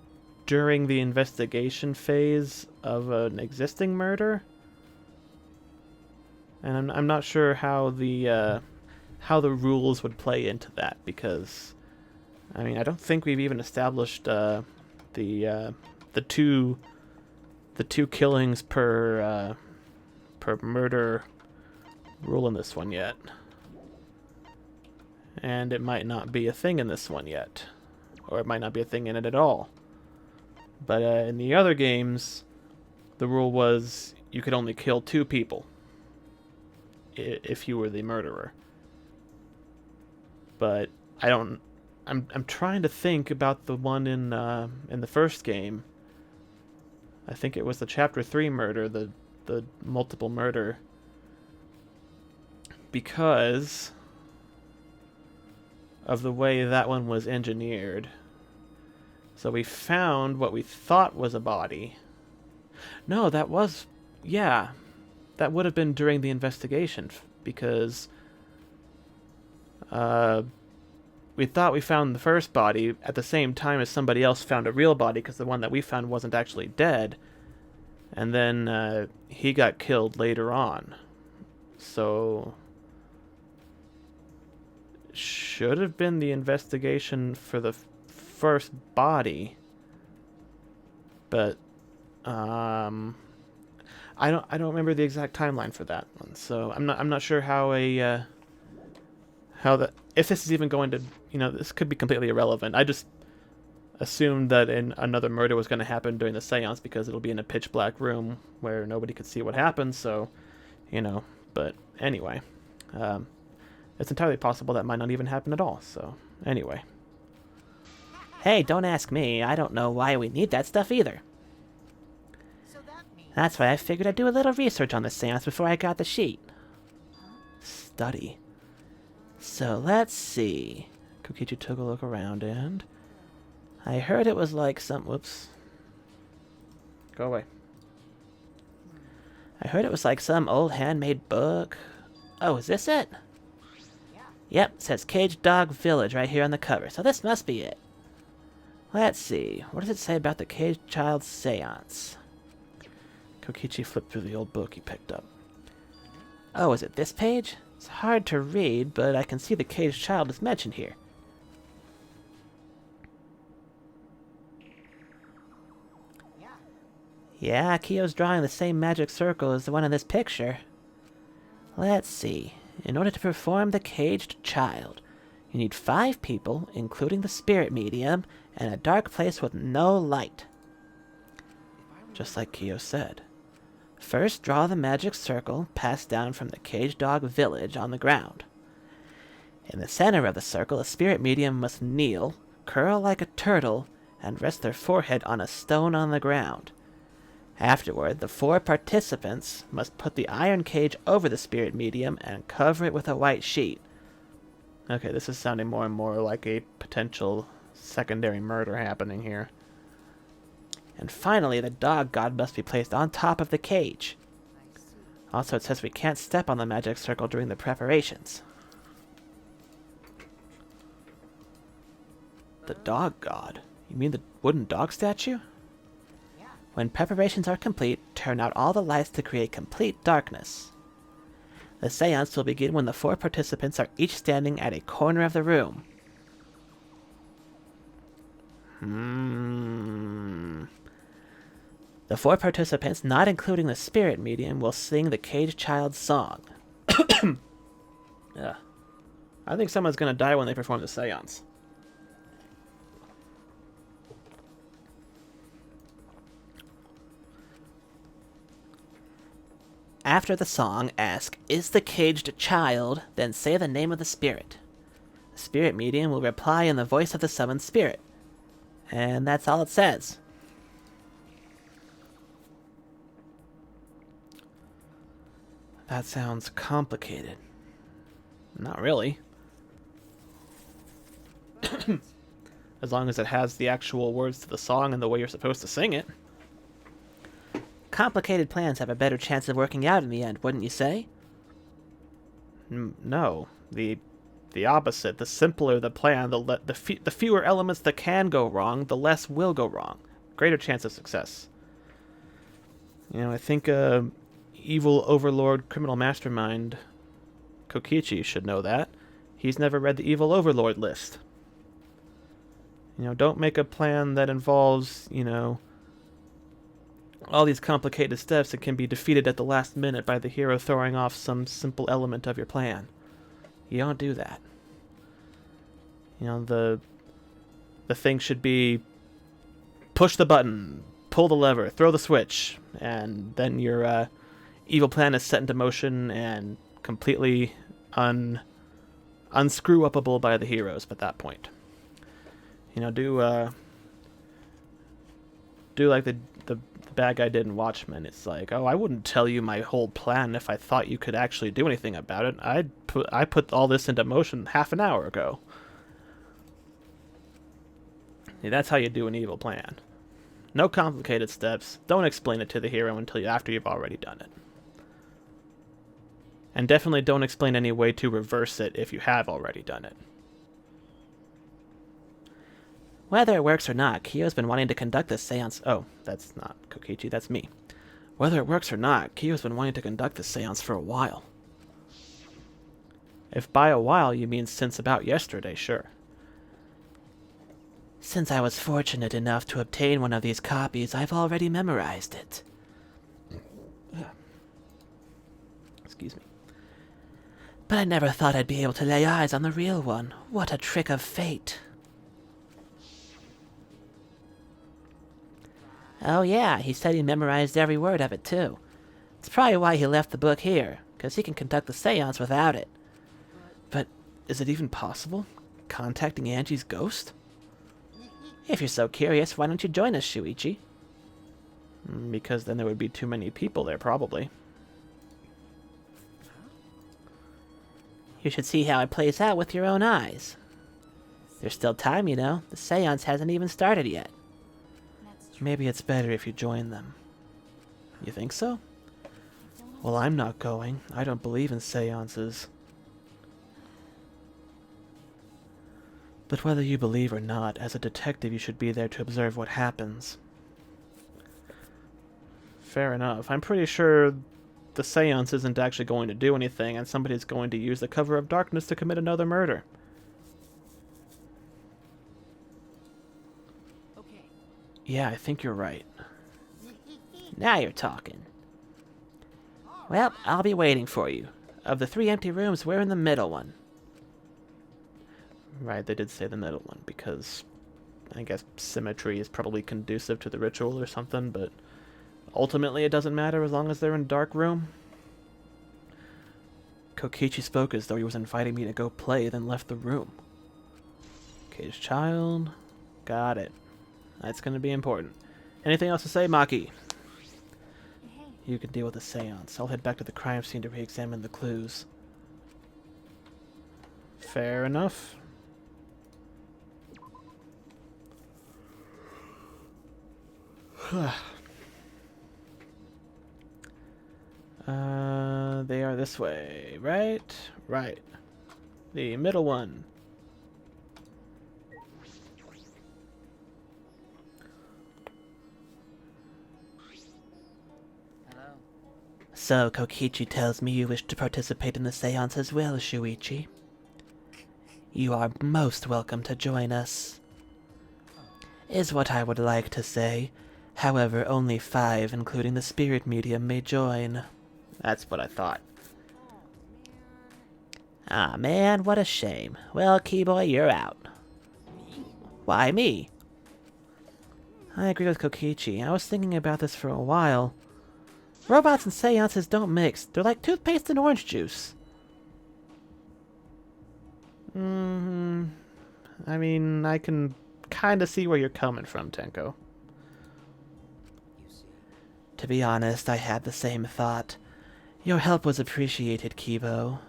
during the investigation phase of an existing murder. And I'm not sure how the rules would play into that, because I mean, I don't think we've even established the two killings per murder rule in this one yet. And it might not be a thing in this one yet, or it might not be a thing in it at all. But in the other games, the rule was you could only kill 2 people if you were the murderer. But I'm trying to think about the one in the first game. I think it was the Chapter 3 murder, the multiple murder. Because of the way that one was engineered. So we found what we thought was a body. No, that was... Yeah. That would have been during the investigation, because... we thought we found the first body at the same time as somebody else found a real body, because the one that we found wasn't actually dead. And then he got killed later on. So... should have been the investigation for the first body. But... I don't remember the exact timeline for that one, so I'm not sure how if this is even going to, this could be completely irrelevant. I just assumed that another murder was going to happen during the seance because it'll be in a pitch black room where nobody could see what happens. So, but anyway, it's entirely possible that might not even happen at all. So anyway, Hey, don't ask me. I don't know why we need that stuff either. So that means... That's why I figured I'd do a little research on the seance before I got the sheet. Study. So let's see. Kokichi took a look around and... I heard it was like some... Whoops. Go away. I heard it was like some old handmade book. Oh, is this it? Yeah. Yep, it says Caged Dog Village right here on the cover, so this must be it. Let's see. What does it say about the Caged Child seance? Kokichi flipped through the old book he picked up. Oh, is it this page? It's hard to read, but I can see the Caged Child is mentioned here. Yeah. Yeah, Kiyo's drawing the same magic circle as the one in this picture. Let's see. In order to perform the Caged Child, you need 5 people, including the spirit medium, and a dark place with no light. Just like Kiyo said. First, draw the magic circle passed down from the Caged Dog Village on the ground. In the center of the circle, a spirit medium must kneel, curl like a turtle, and rest their forehead on a stone on the ground. Afterward, the 4 participants must put the iron cage over the spirit medium and cover it with a white sheet. Okay, this is sounding more and more like a potential secondary murder happening here. And finally, the dog god must be placed on top of the cage. I see. Also, it says we can't step on the magic circle during the preparations. The dog god? You mean the wooden dog statue? Yeah. When preparations are complete, turn out all the lights to create complete darkness. The seance will begin when the 4 participants are each standing at a corner of the room. The 4 participants, not including the spirit medium, will sing the Caged Child's song. Yeah. I think someone's gonna die when they perform the seance. After the song, ask, "Is the caged child?" Then say the name of the spirit. The spirit medium will reply in the voice of the summoned spirit. And that's all it says. That sounds complicated. Not really. As long as it has the actual words to the song and the way you're supposed to sing it. Complicated plans have a better chance of working out in the end, wouldn't you say? No. The opposite. The simpler the plan, the fewer elements that can go wrong, the less will go wrong. Greater chance of success. I think evil overlord criminal mastermind Kokichi should know that. He's never read the evil overlord list. Don't make a plan that involves, all these complicated steps that can be defeated at the last minute by the hero throwing off some simple element of your plan. You don't do that. The thing should be push the button, pull the lever, throw the switch, and then your evil plan is set into motion and completely unscrew-upable by the heroes at that point. Do like the bad guy did in Watchmen. It's like, oh, I wouldn't tell you my whole plan if I thought you could actually do anything about it. I put all this into motion half an hour ago. Yeah, that's how you do an evil plan. No complicated steps. Don't explain it to the hero until after you've already done it. And definitely don't explain any way to reverse it if you have already done it. Whether it works or not, Kiyo's been wanting to conduct this seance. Oh, that's not Kokichi, that's me. Whether it works or not, Kiyo's been wanting to conduct this seance for a while. If by a while you mean since about yesterday, sure. Since I was fortunate enough to obtain one of these copies, I've already memorized it. Excuse me. But I never thought I'd be able to lay eyes on the real one. What a trick of fate. Oh yeah, he said he memorized every word of it too. It's probably why he left the book here, because he can conduct the seance without it. But is it even possible? Contacting Angie's ghost? If you're so curious, why don't you join us, Shuichi? Because then there would be too many people there, probably. You should see how it plays out with your own eyes. There's still time, you know. The seance hasn't even started yet. That's true. Maybe it's better if you join them. You think so? Well, I'm not going. I don't believe in seances. But whether you believe or not, as a detective you should be there to observe what happens. Fair enough. I'm pretty sure the seance isn't actually going to do anything, and somebody's going to use the cover of darkness to commit another murder. Okay. Yeah, I think you're right. Now you're talking. Well, I'll be waiting for you. Of the 3 empty rooms, we're in the middle one. Right, they did say the middle one, because I guess symmetry is probably conducive to the ritual or something, but ultimately it doesn't matter as long as they're in a dark room. Kokichi spoke as though he was inviting me to go play, then left the room. Caged child. Got it. That's going to be important. Anything else to say, Maki? Hey, You can deal with the seance. I'll head back to the crime scene to re-examine the clues. Fair enough. They are this way, right? Right. The middle one. Hello. So, Kokichi tells me you wish to participate in the seance as well, Shuichi. You are most welcome to join us. Is what I would like to say. However, only 5, including the spirit medium, may join. That's what I thought. Ah, man, what a shame. Well, Keyboy, you're out. Why me? I agree with Kokichi. I was thinking about this for a while. Robots and seances don't mix. They're like toothpaste and orange juice. I mean, I can kind of see where you're coming from, Tenko. You see. To be honest, I had the same thought. Your help was appreciated, Kibo.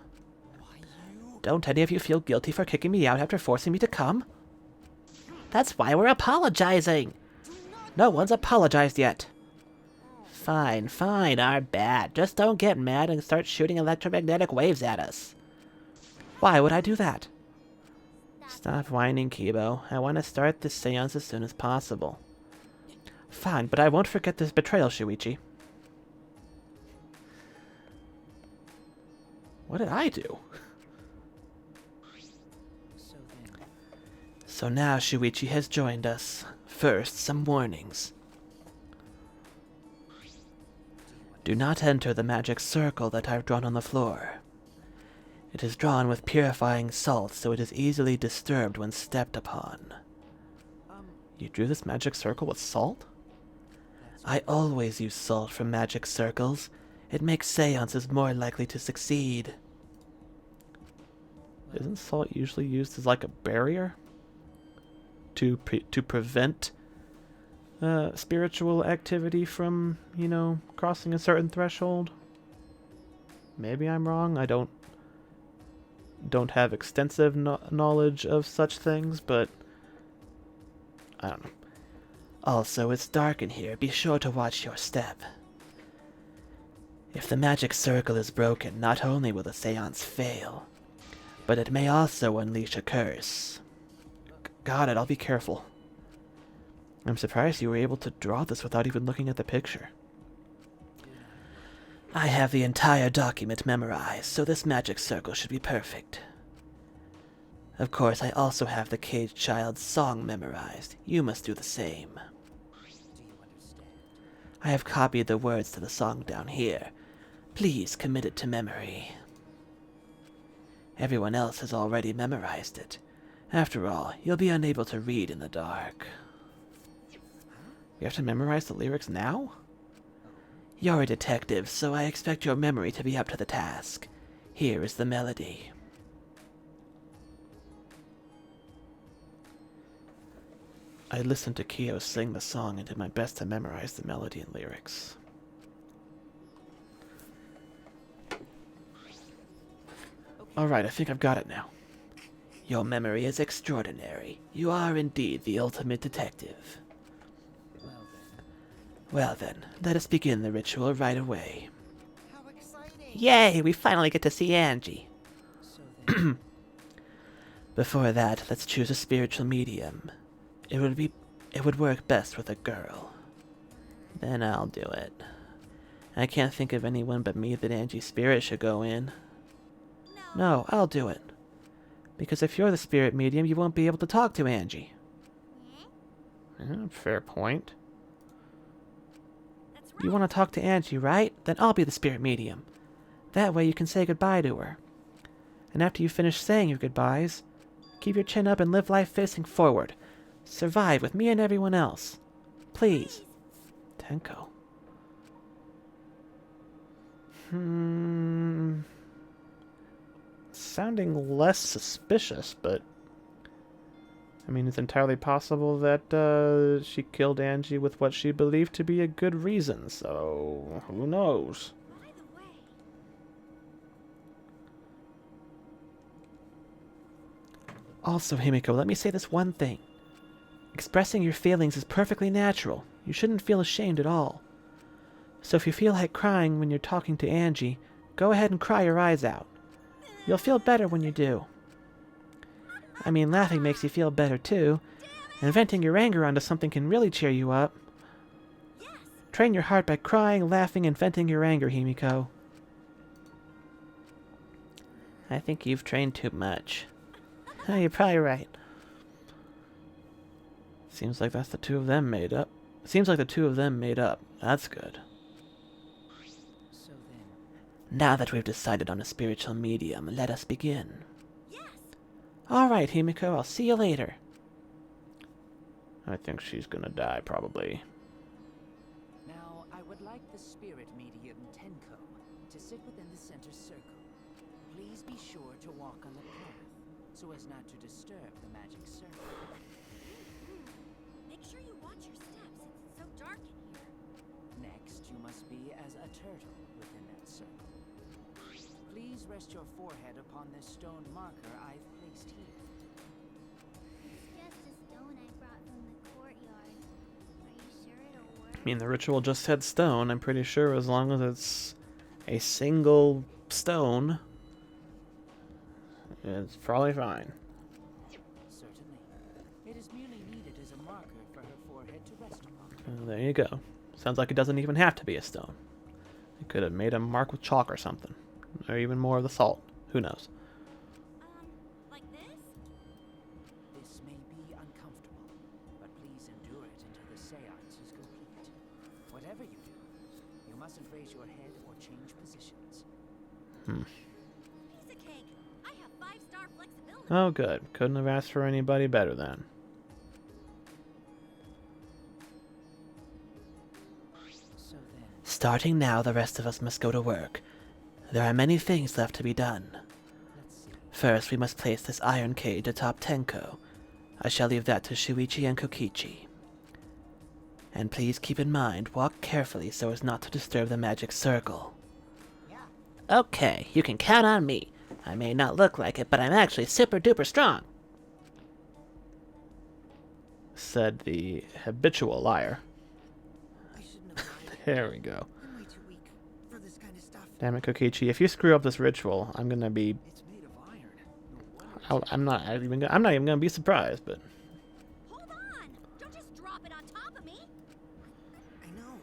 Why you? Don't any of you feel guilty for kicking me out after forcing me to come? That's why we're apologizing! No one's apologized yet. Fine, fine, our bad. Just don't get mad and start shooting electromagnetic waves at us. Why would I do that? Stop whining, Kibo. I want to start this seance as soon as possible. Fine, but I won't forget this betrayal, Shuichi. What did I do? So then. So now Shuichi has joined us. First, some warnings. Do not enter the magic circle that I've drawn on the floor. It is drawn with purifying salt, so it is easily disturbed when stepped upon. You drew this magic circle with salt? I always use salt for magic circles. It makes seances more likely to succeed. Isn't salt usually used as like a barrier? To prevent spiritual activity from, you know, crossing a certain threshold? Maybe I'm wrong. I don't have extensive knowledge of such things, but I don't know. Also, it's dark in here. Be sure to watch your step. If the magic circle is broken, not only will the seance fail, but it may also unleash a curse. Got it, I'll be careful. I'm surprised you were able to draw this without even looking at the picture. I have the entire document memorized, so this magic circle should be perfect. Of course, I also have the caged child's song memorized. You must do the same. Do you understand? I have copied the words to the song down here. Please commit it to memory. Everyone else has already memorized it. After all, you'll be unable to read in the dark. You have to memorize the lyrics now? You're a detective, so I expect your memory to be up to the task. Here is the melody. I listened to Kyo sing the song and did my best to memorize the melody and lyrics. Alright, I think I've got it now. Your memory is extraordinary. You are indeed the ultimate detective. Well then, let us begin the ritual right away. How exciting! Yay, we finally get to see Angie. So then, Before that, let's choose a spiritual medium. It would work best with a girl. Then I'll do it. I can't think of anyone but me that Angie's spirit should go in. No, I'll do it. Because if you're the spirit medium, you won't be able to talk to Angie. Fair point. That's right. You want to talk to Angie, right? Then I'll be the spirit medium. That way you can say goodbye to her. And after you finish saying your goodbyes, keep your chin up and live life facing forward. Survive with me and everyone else. Please. Tenko. Sounding less suspicious, but... I mean, it's entirely possible that she killed Angie with what she believed to be a good reason, so who knows? By the way, Also, Himiko, let me say this one thing. Expressing your feelings is perfectly natural. You shouldn't feel ashamed at all. So if you feel like crying when you're talking to Angie, go ahead and cry your eyes out. You'll feel better when you do. I mean, laughing makes you feel better too, and venting your anger onto something can really cheer you up. yes. Train your heart by crying, laughing, and venting your anger, Himiko. I think you've trained too much. You're probably right. Seems like that's the two of them made up. Seems like the two of them made up. That's good. so then, Now that we've decided on a spiritual medium, let us begin. Yes. Alright, Himiko, I'll see you later. I think she's gonna die, probably. now I would like the spirit medium Tenko to sit within the center circle. Please be sure to walk on the path so as not to disturb the magic circle. Make sure you watch your steps since it's so dark in here. Next, you must be as a turtle within that circle. Please rest your forehead upon this stone marker I've placed here. It's just a stone I brought from the courtyard. Are you sure it'll work? I mean, the ritual just said stone. I'm pretty sure as long as it's a single stone, it's probably fine. Certainly. It is merely needed as a marker for her forehead to rest upon. There you go. Sounds like it doesn't even have to be a stone. It could have made a mark with chalk or something. Or even more of the salt. Who knows? Like this? This may be uncomfortable, but please endure it until the seance is complete. Whatever you do, you mustn't raise your head or change positions. Piece of cake. I have 5-star flexibility. Oh, good. Couldn't have asked for anybody better then. So then, Starting now, the rest of us must go to work. There are many things left to be done. let's see. First, we must place this iron cage atop Tenko. I shall leave that to Shuichi and Kokichi. And please keep in mind, walk carefully so as not to disturb the magic circle. Yeah. Okay, you can count on me. I may not look like it, but I'm actually super duper strong. said the habitual liar. I shouldn't have lied. There we go. I'm way too weak for this kind of stuff. Damn it, Kokichi. If you screw up this ritual, I'm gonna be... It's made of iron. No wonder. I'm not even gonna be surprised, but... Hold on! Don't just drop it on top of me! I know.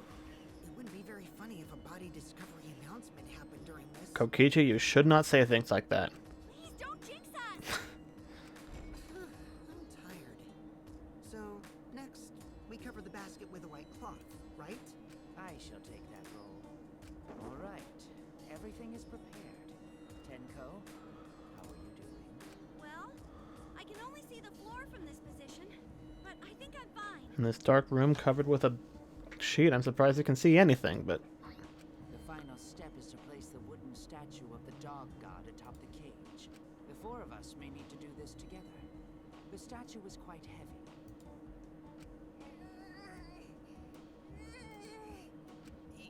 It wouldn't be very funny if a body discovery announcement happened during this. Kokichi, you should not say things like that. Please don't jinx us! I'm tired. So, next, we cover the basket with a white cloth, right? I shall take that role. All right. Everything is prepared. Tenko, how are you doing? Well, I can only see the floor from this position, but I think I'm fine. In this dark room covered with a sheet, I'm surprised you can see anything, but... The final step is to place the wooden statue of the dog god atop the cage. The four of us may need to do this together. The statue is quite heavy.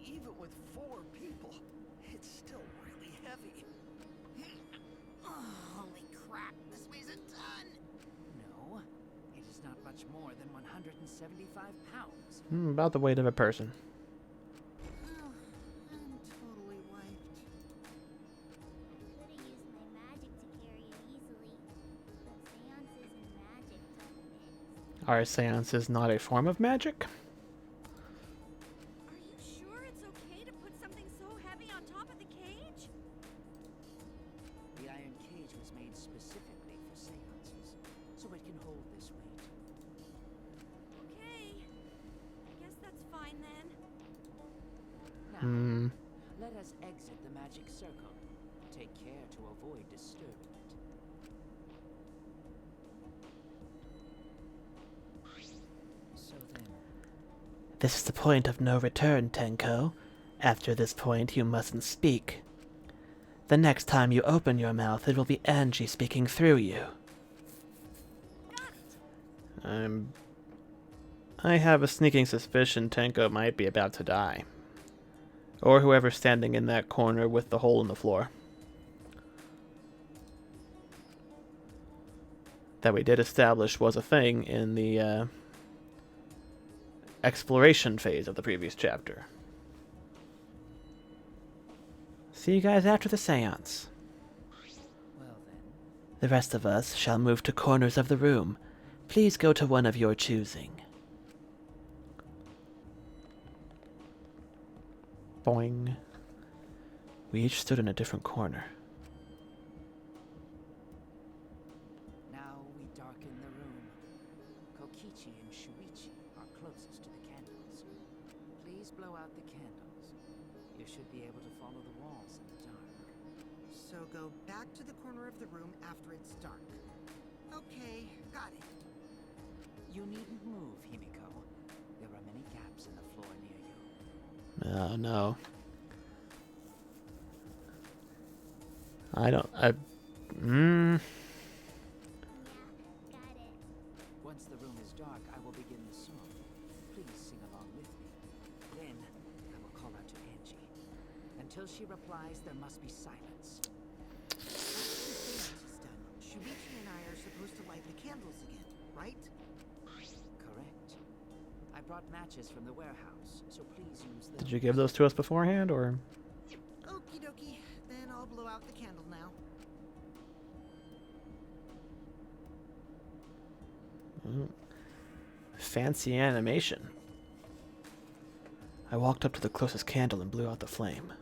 Even with 4 people, it's still really heavy. Holy crap, this weighs a ton! No, it is not much more than 175 pounds. about the weight of a person. I'm totally wiped. Could've used my magic to carry it easily, but seances and magic don't mix. Our seance is not a form of magic? Are you sure it's okay to put something so heavy on top of the cage? The iron cage was made specifically for seances, so it can hold this weight. Okay. I guess that's fine then. Now, let us exit the magic circle. Take care to avoid disturbing it. So then, This is the point of no return, Tenko. After this point, you mustn't speak. The next time you open your mouth, it will be Angie speaking through you. I have a sneaking suspicion Tenko might be about to die. Or whoever's standing in that corner with the hole in the floor. That we did establish was a thing in the exploration phase of the previous chapter. See you guys after the seance. well then, The rest of us shall move to corners of the room. Please go to one of your choosing. Boing. We each stood in a different corner. now we darken the room. Kokichi and Shuichi are closest to the candles. Please blow out the candles. You should be able to follow the walls in the dark. So go back to the corner of the room after it's dark. Okay, got it. You needn't move, Himiko. There are many gaps in the floor near you. Oh no. Yeah, got it. Once the room is dark, I will begin the song. Please sing along with me. Then, I will call out to Angie. Until she replies, there must be silence. After the seance is done, Shuichi and I are supposed to light the candles again, right? Correct. I brought matches from the warehouse, so please use them. Did you give those to us beforehand, or? Okie dokie, then I'll blow out the candle now. Fancy animation. I walked up to the closest candle and blew out the flame.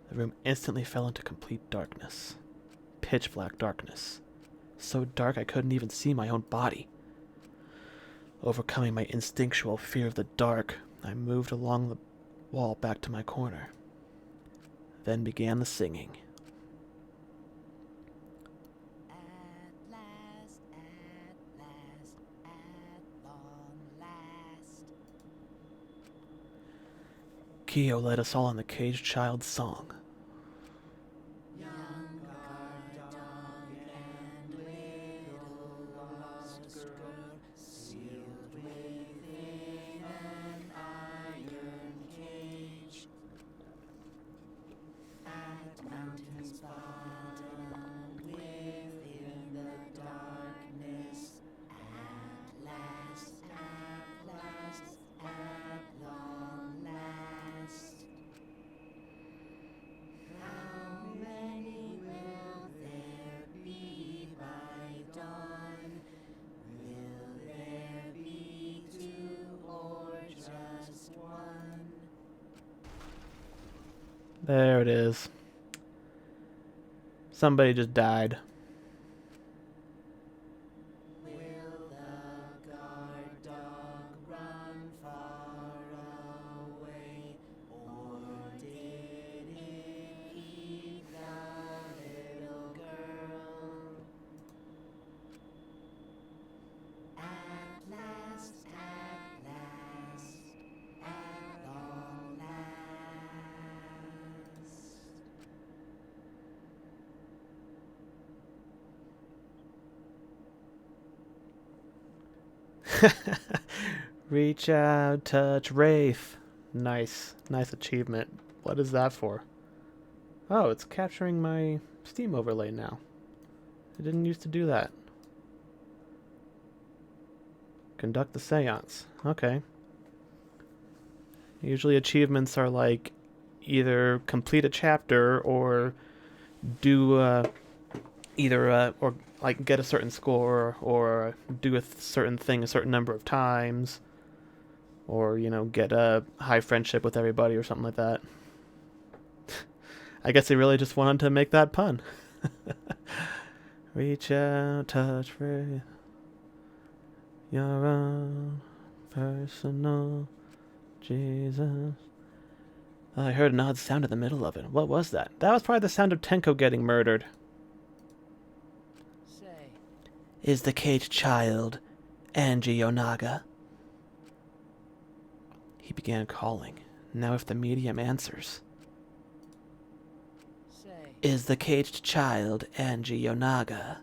The room instantly fell into complete darkness. Pitch black darkness. So dark I couldn't even see my own body. Overcoming my instinctual fear of the dark, I moved along the wall back to my corner. Then began the singing. At last, at long last. Kyo led us all on the caged child's song. There it is. Somebody just died. Will the guard dog run far away, or did it eat the little girl? At last, at long last. Reach out, touch Wraith. Nice. Nice achievement. What is that for? Oh, it's capturing my Steam overlay now. I didn't used to do that. Conduct the seance. Okay. Usually achievements are like either complete a chapter or do or like get a certain score or do a certain thing a certain number of times, or get a high friendship with everybody or something like that. I guess they really just wanted to make that pun. Reach out, touch with your own personal Jesus. Oh, I heard an odd sound in the middle of it. What was that? That was probably the sound of Tenko getting murdered. Say, Is the caged child Angie Yonaga? He began calling. Now if the medium answers. say, Is the caged child Angie Yonaga?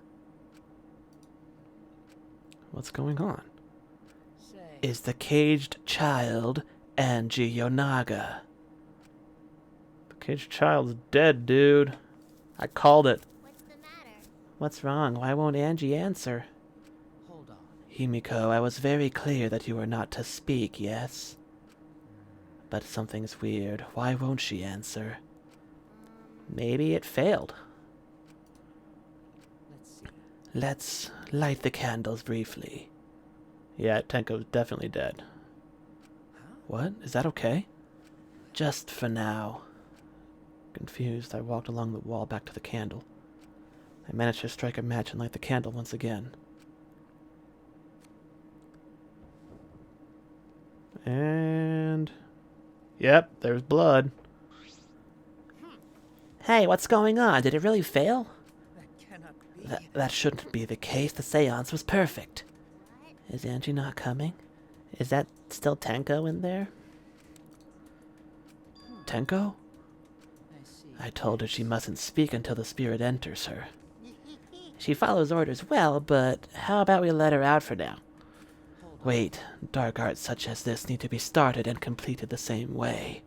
What's going on? say. Is the caged child Angie Yonaga? The caged child's dead, dude. I called it. What's the matter? What's wrong? Why won't Angie answer? Hold on. Himiko, I was very clear that you were not to speak, yes? But something's weird. Why won't she answer? Maybe it failed. Let's see. Let's light the candles briefly. Yeah, Tenko's definitely dead. Huh? What? Is that okay? Just for now. Confused, I walked along the wall back to the candle. I managed to strike a match and light the candle once again. And... yep, there's blood. Hey, what's going on? Did it really fail? That cannot be. That shouldn't be the case. The seance was perfect. What? Is Angie not coming? Is that still Tenko in there? Tenko? I see. I told her she mustn't speak until the spirit enters her. She follows orders well, but how about we let her out for now? Hold on. Wait, dark arts such as this need to be started and completed the same way.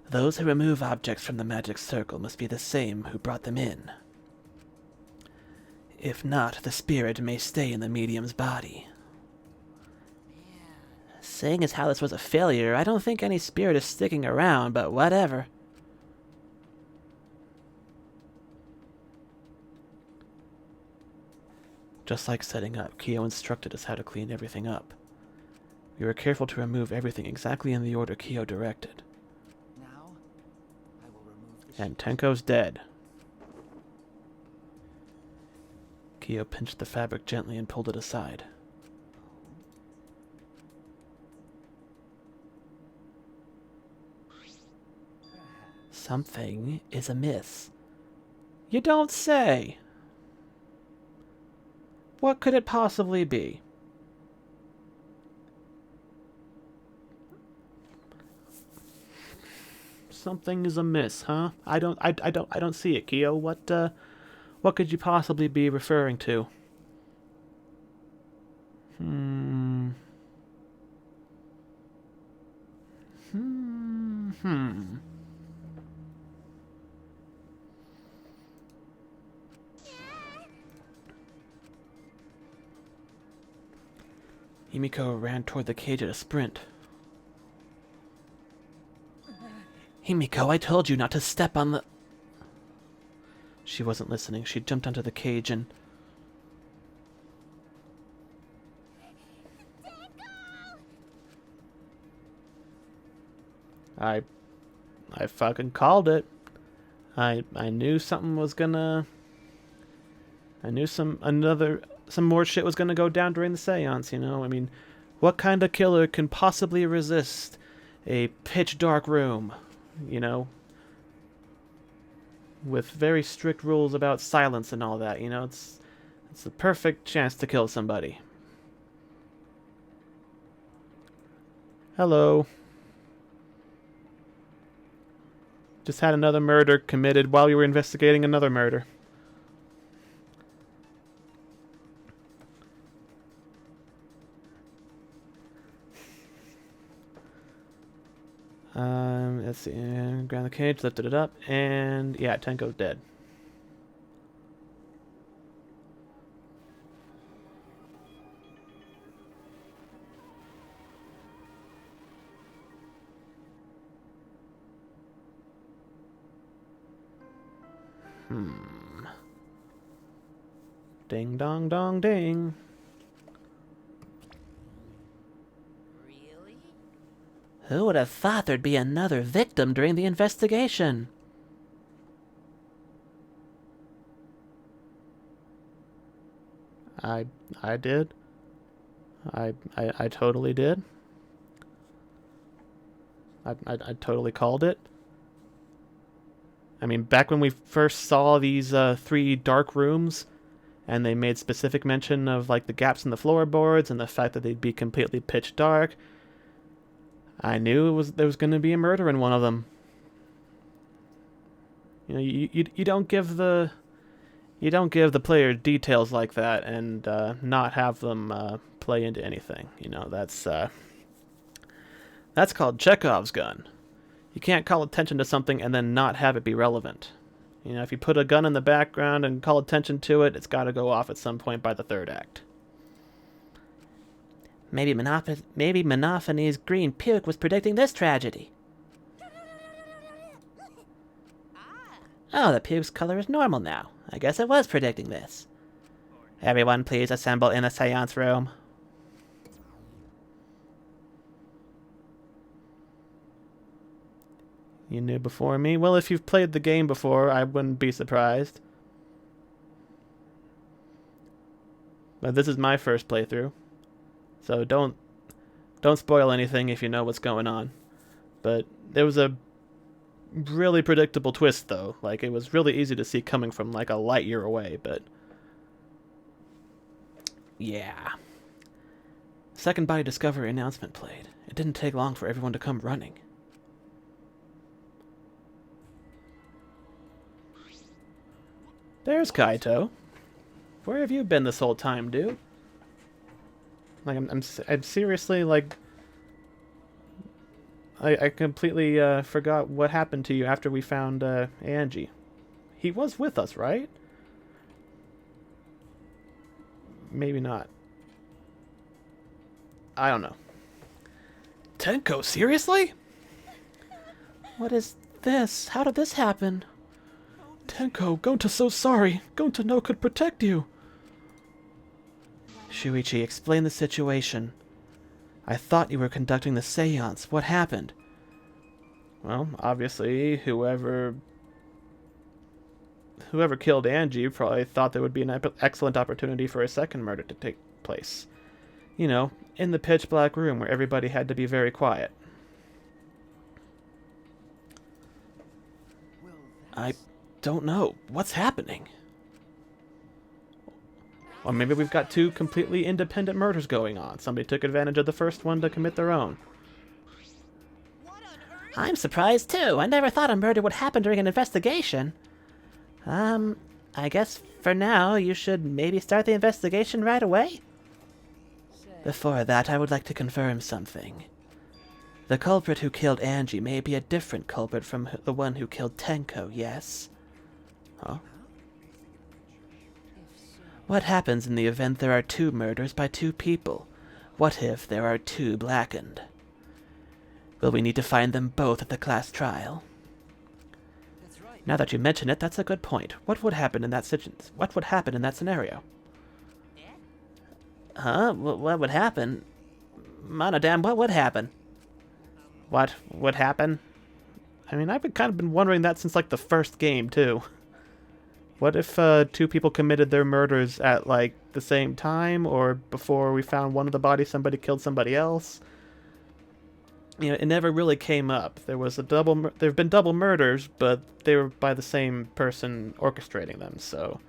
Those who remove objects from the magic circle must be the same who brought them in. If not, the spirit may stay in the medium's body. Seeing as how this was a failure, I don't think any spirit is sticking around, but whatever. Just like setting up, Kyo instructed us how to clean everything up. We were careful to remove everything exactly in the order Kyo directed. Now, I will remove the And sheet. Tenko's dead. Kyo pinched the fabric gently and pulled it aside. Something is amiss. You don't say! What could it possibly be? Something is amiss, huh? I don't see it, Kyo. What could you possibly be referring to? Hmm. Himiko ran toward the cage at a sprint. Himiko, I told you not to step on the... She wasn't listening. She jumped onto the cage and... I I fucking called it. I knew something was gonna. I knew some more shit was gonna go down during the seance. You know, I mean, what kind of killer can possibly resist a pitch dark room? You know, with very strict rules about silence and all that. You know, it's the perfect chance to kill somebody. Hello. Just had another murder committed while we were investigating another murder. Let's see. Ground the cage, lifted it up, and yeah, Tenko's dead. Ding dong dong ding. Really? Who would have thought there'd be another victim during the investigation? I did. I totally did. I totally called it. I mean, back when we first saw these 3 dark rooms, and they made specific mention of like the gaps in the floorboards and the fact that they'd be completely pitch dark, I knew there was going to be a murder in one of them. You know, you don't give the player details like that and not have them play into anything. You know, that's called Chekhov's gun. You can't call attention to something and then not have it be relevant. You know, if you put a gun in the background and call attention to it, it's got to go off at some point by the 3rd act. Maybe Monophanes' green puke was predicting this tragedy. Oh, the puke's color is normal now. I guess it was predicting this. Everyone please assemble in the seance room. You knew before me? Well, if you've played the game before, I wouldn't be surprised. But this is my first playthrough. So don't spoil anything if you know what's going on. But there was a really predictable twist, though. Like, it was really easy to see coming from, like, a light year away, but... yeah. Second body discovery announcement played. It didn't take long for everyone to come running. There's Kaito. Where have you been this whole time, dude? Like, I'm seriously, like... I completely forgot what happened to you after we found Angie. He was with us, right? Maybe not. I don't know. Tenko, seriously? What is this? How did this happen? Tenko, Gonta's so sorry. Gonta no could protect you. Shuichi, explain the situation. I thought you were conducting the seance. What happened? Well, obviously, whoever killed Angie probably thought there would be an excellent opportunity for a second murder to take place. You know, in the pitch black room where everybody had to be very quiet. I don't know. What's happening? Or maybe we've got 2 completely independent murders going on. Somebody took advantage of the first one to commit their own. I'm surprised too. I never thought a murder would happen during an investigation. I guess for now you should maybe start the investigation right away? Before that, I would like to confirm something. The culprit who killed Angie may be a different culprit from the one who killed Tenko, yes? Huh? What happens in the event there are 2 murders by 2 people? What if there are 2 blackened? Will we need to find them both at the class trial? Now that you mention it, that's a good point. What would happen in that scenario? Huh? What would happen? Monodam, what would happen? What would happen? I mean, I've kind of been wondering that since, like, the first game, too. What if two people committed their murders at, like, the same time, or before we found one of the bodies, somebody killed somebody else? You know, it never really came up. There have been double murders, but they were by the same person orchestrating them, so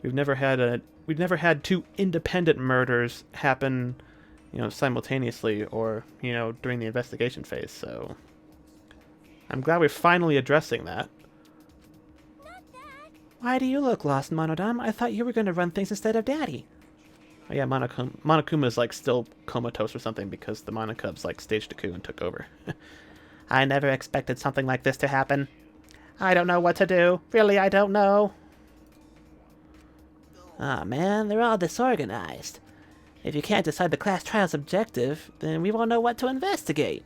we've never had two independent murders happen, you know, simultaneously or, you know, during the investigation phase, so I'm glad we're finally addressing that. Why do you look lost, Monodam? I thought you were going to run things instead of Daddy. Oh yeah, Monokuma's like still comatose or something because the Monokubs like staged a coup and took over. I never expected something like this to happen. I don't know what to do. Really, I don't know. Aw, man, they're all disorganized. If you can't decide the class trial's objective, then we won't know what to investigate.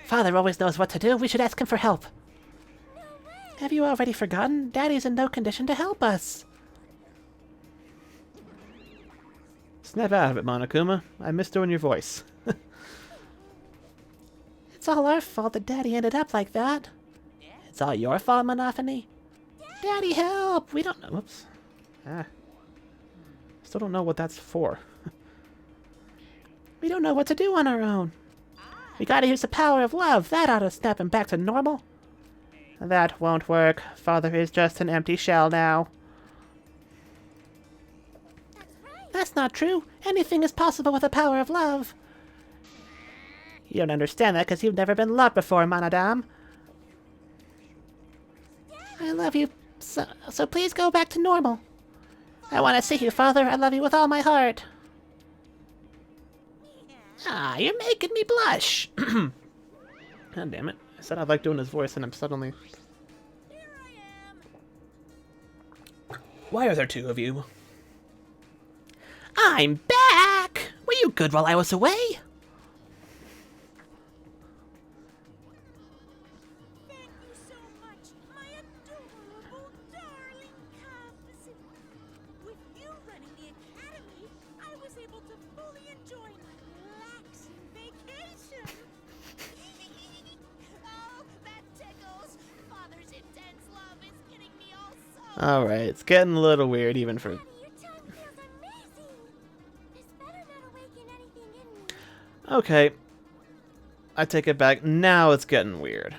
Father always knows what to do. We should ask him for help. Have you already forgotten? Daddy's in no condition to help us. Snap out of it, Monokuma. I miss doing your voice. It's all our fault that Daddy ended up like that. It's all your fault, Monophony. Daddy, help! We don't know. Whoops. Still don't know what that's for. We don't know what to do on our own. We gotta use the power of love. That ought to snap him back to normal. That won't work. Father is just an empty shell now. That's not true. Anything is possible with the power of love. You don't understand that because you've never been loved before, Monodam. I love you, so please go back to normal. I want to see you, Father. I love you with all my heart. Ah, you're making me blush. God damn it. I said I like doing his voice and I'm suddenly... Why are there two of you? I'm back! Were you good while I was away? Thank you so much, my adorable, darling cubs. With you running the academy, I was able to fully enjoy my relaxing vacation. Oh, that tickles. Father's intense love is getting me all so... Alright, it's getting a little weird even for... Daddy, your tongue feels amazing. This better not awaken anything in me. Okay. I take it back. Now it's getting weird.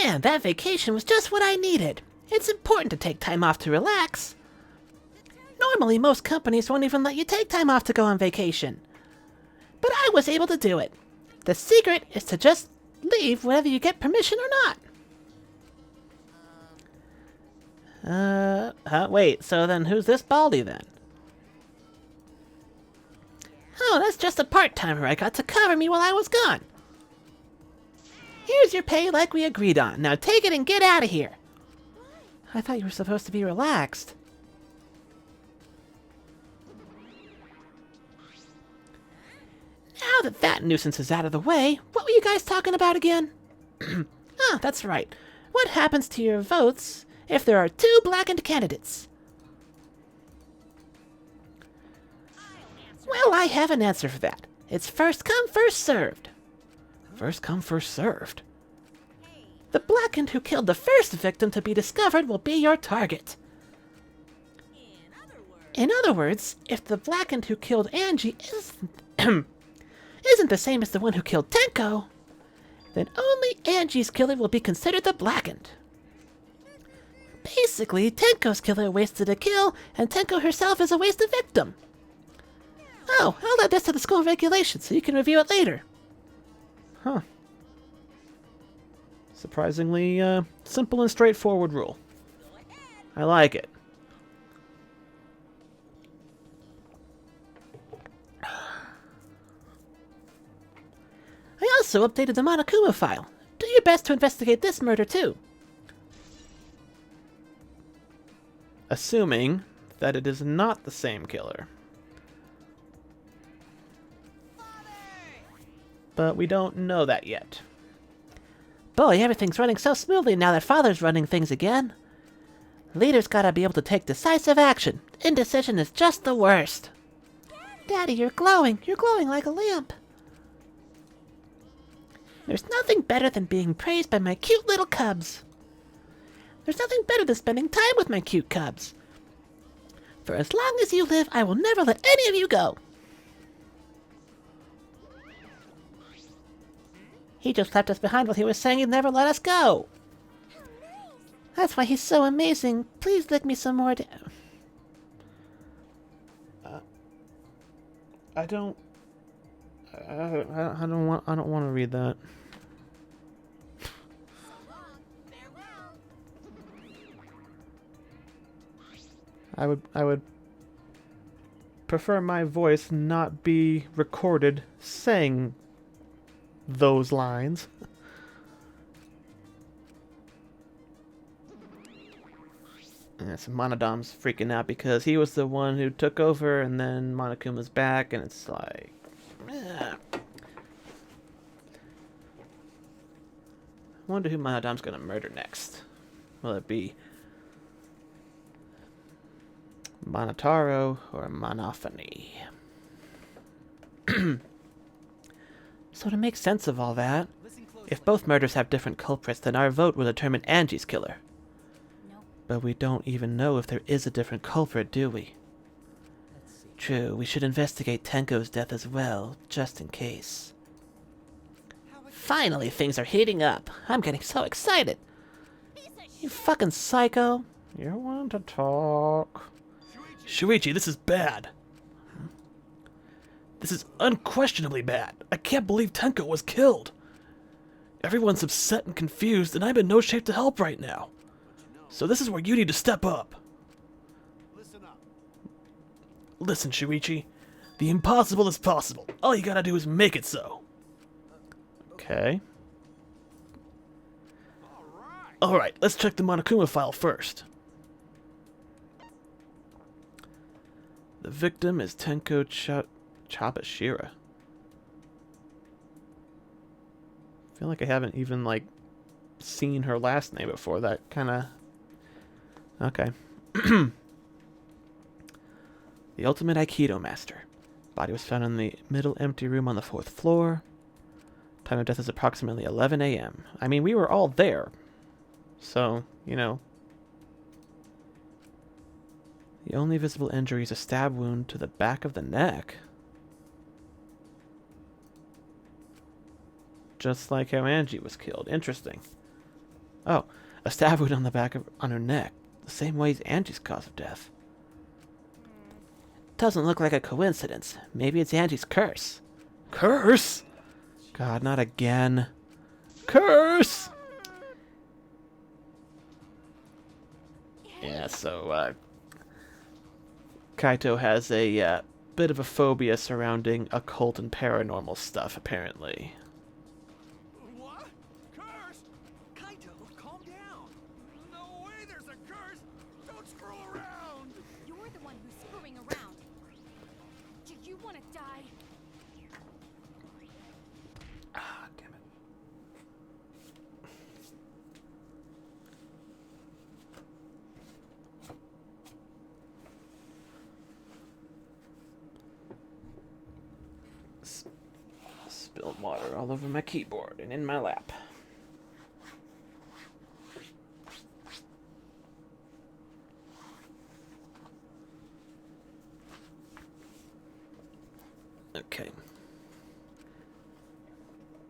Man, that vacation was just what I needed. It's important to take time off to relax. Normally, most companies won't even let you take time off to go on vacation. But I was able to do it. The secret is to just leave whether you get permission or not. Wait, so then who's this Baldy then? Oh, that's just a part-timer I got to cover me while I was gone. Here's your pay like we agreed on. Now take it and get out of here. I thought you were supposed to be relaxed. Now that that nuisance is out of the way, what were you guys talking about again? Ah, that's right. What happens to your votes if there are two blackened candidates? Well, I have an answer for that. It's first come, first served. First come, first served. The blackened who killed the first victim to be discovered will be your target. In other words, if the blackened who killed Angie isn't the same as the one who killed Tenko, then only Angie's killer will be considered the blackened. Basically, Tenko's killer wasted a kill, and Tenko herself is a wasted victim. Oh, I'll add this to the school regulations so you can review it later. Huh. Surprisingly, simple and straightforward rule. I like it. I also updated the Monokuma file. Do your best to investigate this murder too. Assuming that it is not the same killer. But we don't know that yet. Boy, everything's running so smoothly now that Father's running things again. Leaders gotta be able to take decisive action. Indecision is just the worst. Daddy, you're glowing. You're glowing like a lamp. There's nothing better than being praised by my cute little cubs. There's nothing better than spending time with my cute cubs. For as long as you live, I will never let any of you go. He just left us behind while he was saying he'd never let us go. That's why he's so amazing. Please lick me some more. I don't want to read that. I would prefer my voice not be recorded saying those lines. Yeah, so Monodom's freaking out because he was the one who took over, and then Monokuma's back, and it's like, I wonder who Monodom's gonna murder next. Will it be Monotaro or Monophony? So to make sense of all that, if both murders have different culprits, then our vote will determine Angie's killer. But we don't even know if there is a different culprit, do we? True, we should investigate Tenko's death as well, just in case. Finally, things are heating up. I'm getting so excited. You fucking psycho. You want to talk? Shuichi, this is bad. This is unquestionably bad. I can't believe Tenko was killed. Everyone's upset and confused, and I'm in no shape to help right now. So this is where you need to step up. Listen up. Listen, Shuichi. The impossible is possible. All you gotta do is make it so. Okay. Alright, let's check the Monokuma file first. The victim is Tenko Chabashira. I feel like I haven't even, like, seen her last name before. That kind of... Okay. The ultimate Aikido master. Body was found in the middle empty room on the 4th floor. Time of death is approximately 11 a.m. I mean, we were all there. So, you know. The only visible injury is a stab wound to the back of the neck. Just like how Angie was killed. Interesting. Oh, a stab wound on the back on her neck. The same way as Angie's cause of death. Doesn't look like a coincidence. Maybe it's Angie's curse. Curse? God, not again. Curse! Yeah, so, Kaito has a bit of a phobia surrounding occult and paranormal stuff, apparently. What? Curse? Kaito, calm down. No way there's a curse. Don't screw around. You're the one who's screwing around. Do you want to die? Ah, damn it. Spilled water all over my keyboard and in my lap. Okay.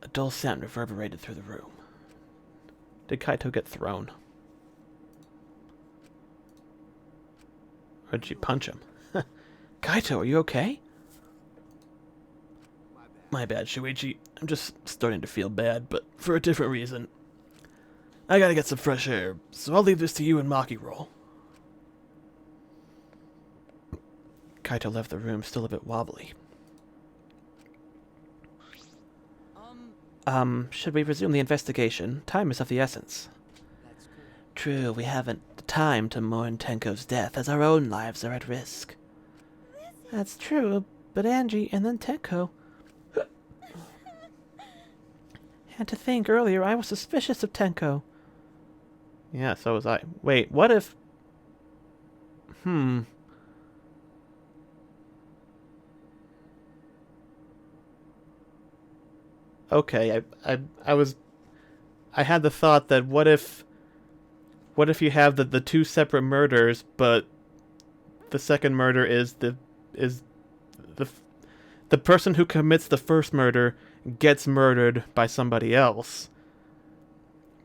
A dull sound reverberated through the room. Did Kaito get thrown? Or did she punch him? Kaito, are you okay? My bad, Shuichi. I'm just starting to feel bad, but for a different reason. I gotta get some fresh air, so I'll leave this to you and Maki roll. Kaito left the room still a bit wobbly. Should we resume the investigation? Time is of the essence. True, we haven't the time to mourn Tenko's death, as our own lives are at risk. That's true, but Angie and then Tenko... And to think, earlier I was suspicious of Tenko. Yeah, so was I. Wait, what if Okay, I had the thought that what if you have the two separate murders, but the second murder is the the person who commits the first murder gets murdered by somebody else.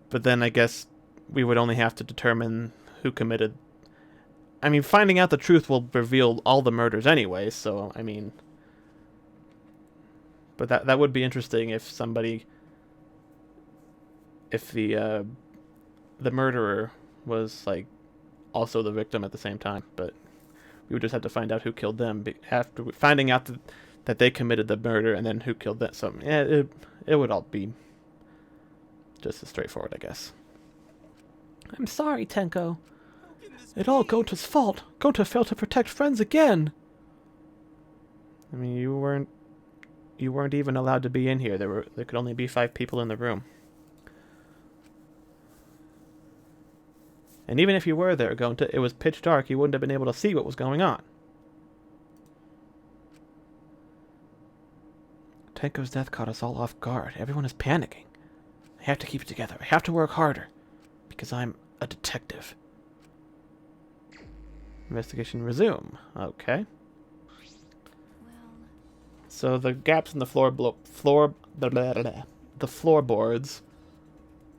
But then I guess we would only have to determine who committed. I mean, finding out the truth will reveal all the murders anyway, so I mean, but that would be interesting if the murderer was like also the victim at the same time, but we would just have to find out who killed them after finding out that they committed the murder and then who killed them. So yeah, it would all be just as straightforward, I guess. I'm sorry, Tenko. It all Gota's fault. Gota failed to protect friends again. I mean, you weren't even allowed to be in here. There could only be 5 people in the room. And even if you were there, Gota, it was pitch dark. You wouldn't have been able to see what was going on. Tenko's death caught us all off guard. Everyone is panicking. I have to keep it together. I have to work harder. Because I'm a detective. Investigation resume. Okay. So the gaps in the the floorboards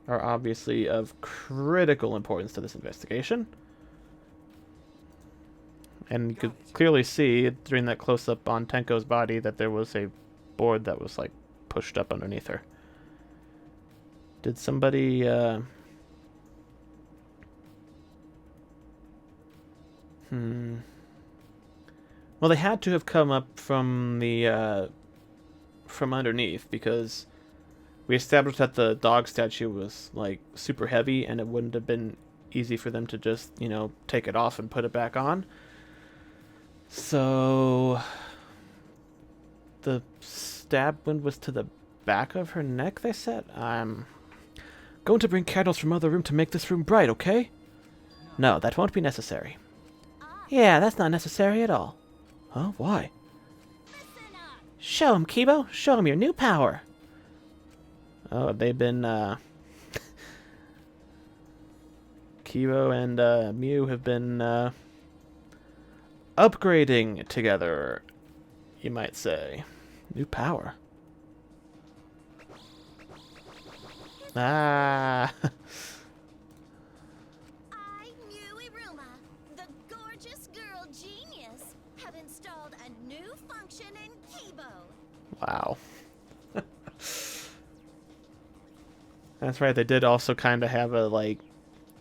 are obviously of critical importance to this investigation. And you could clearly see during that close-up on Tenko's body that there was a board that was like pushed up underneath her. Did somebody Well, they had to have come up from the from underneath, because we established that the dog statue was like super heavy and it wouldn't have been easy for them to just, you know, take it off and put it back on. So the stab wound was to the back of her neck, they said. I'm going to bring candles from other room to make this room bright, okay? No, that won't be necessary. Yeah, that's not necessary at all. Huh? Why? Show him, Kibo. Show him your new power. Oh, they've been, Kibo and, Mew have been, upgrading together, you might say. New power. Ah! I, Mew, the gorgeous girl genius, have installed a new function in Kibo. Wow. That's right, they did also kind of have a, like,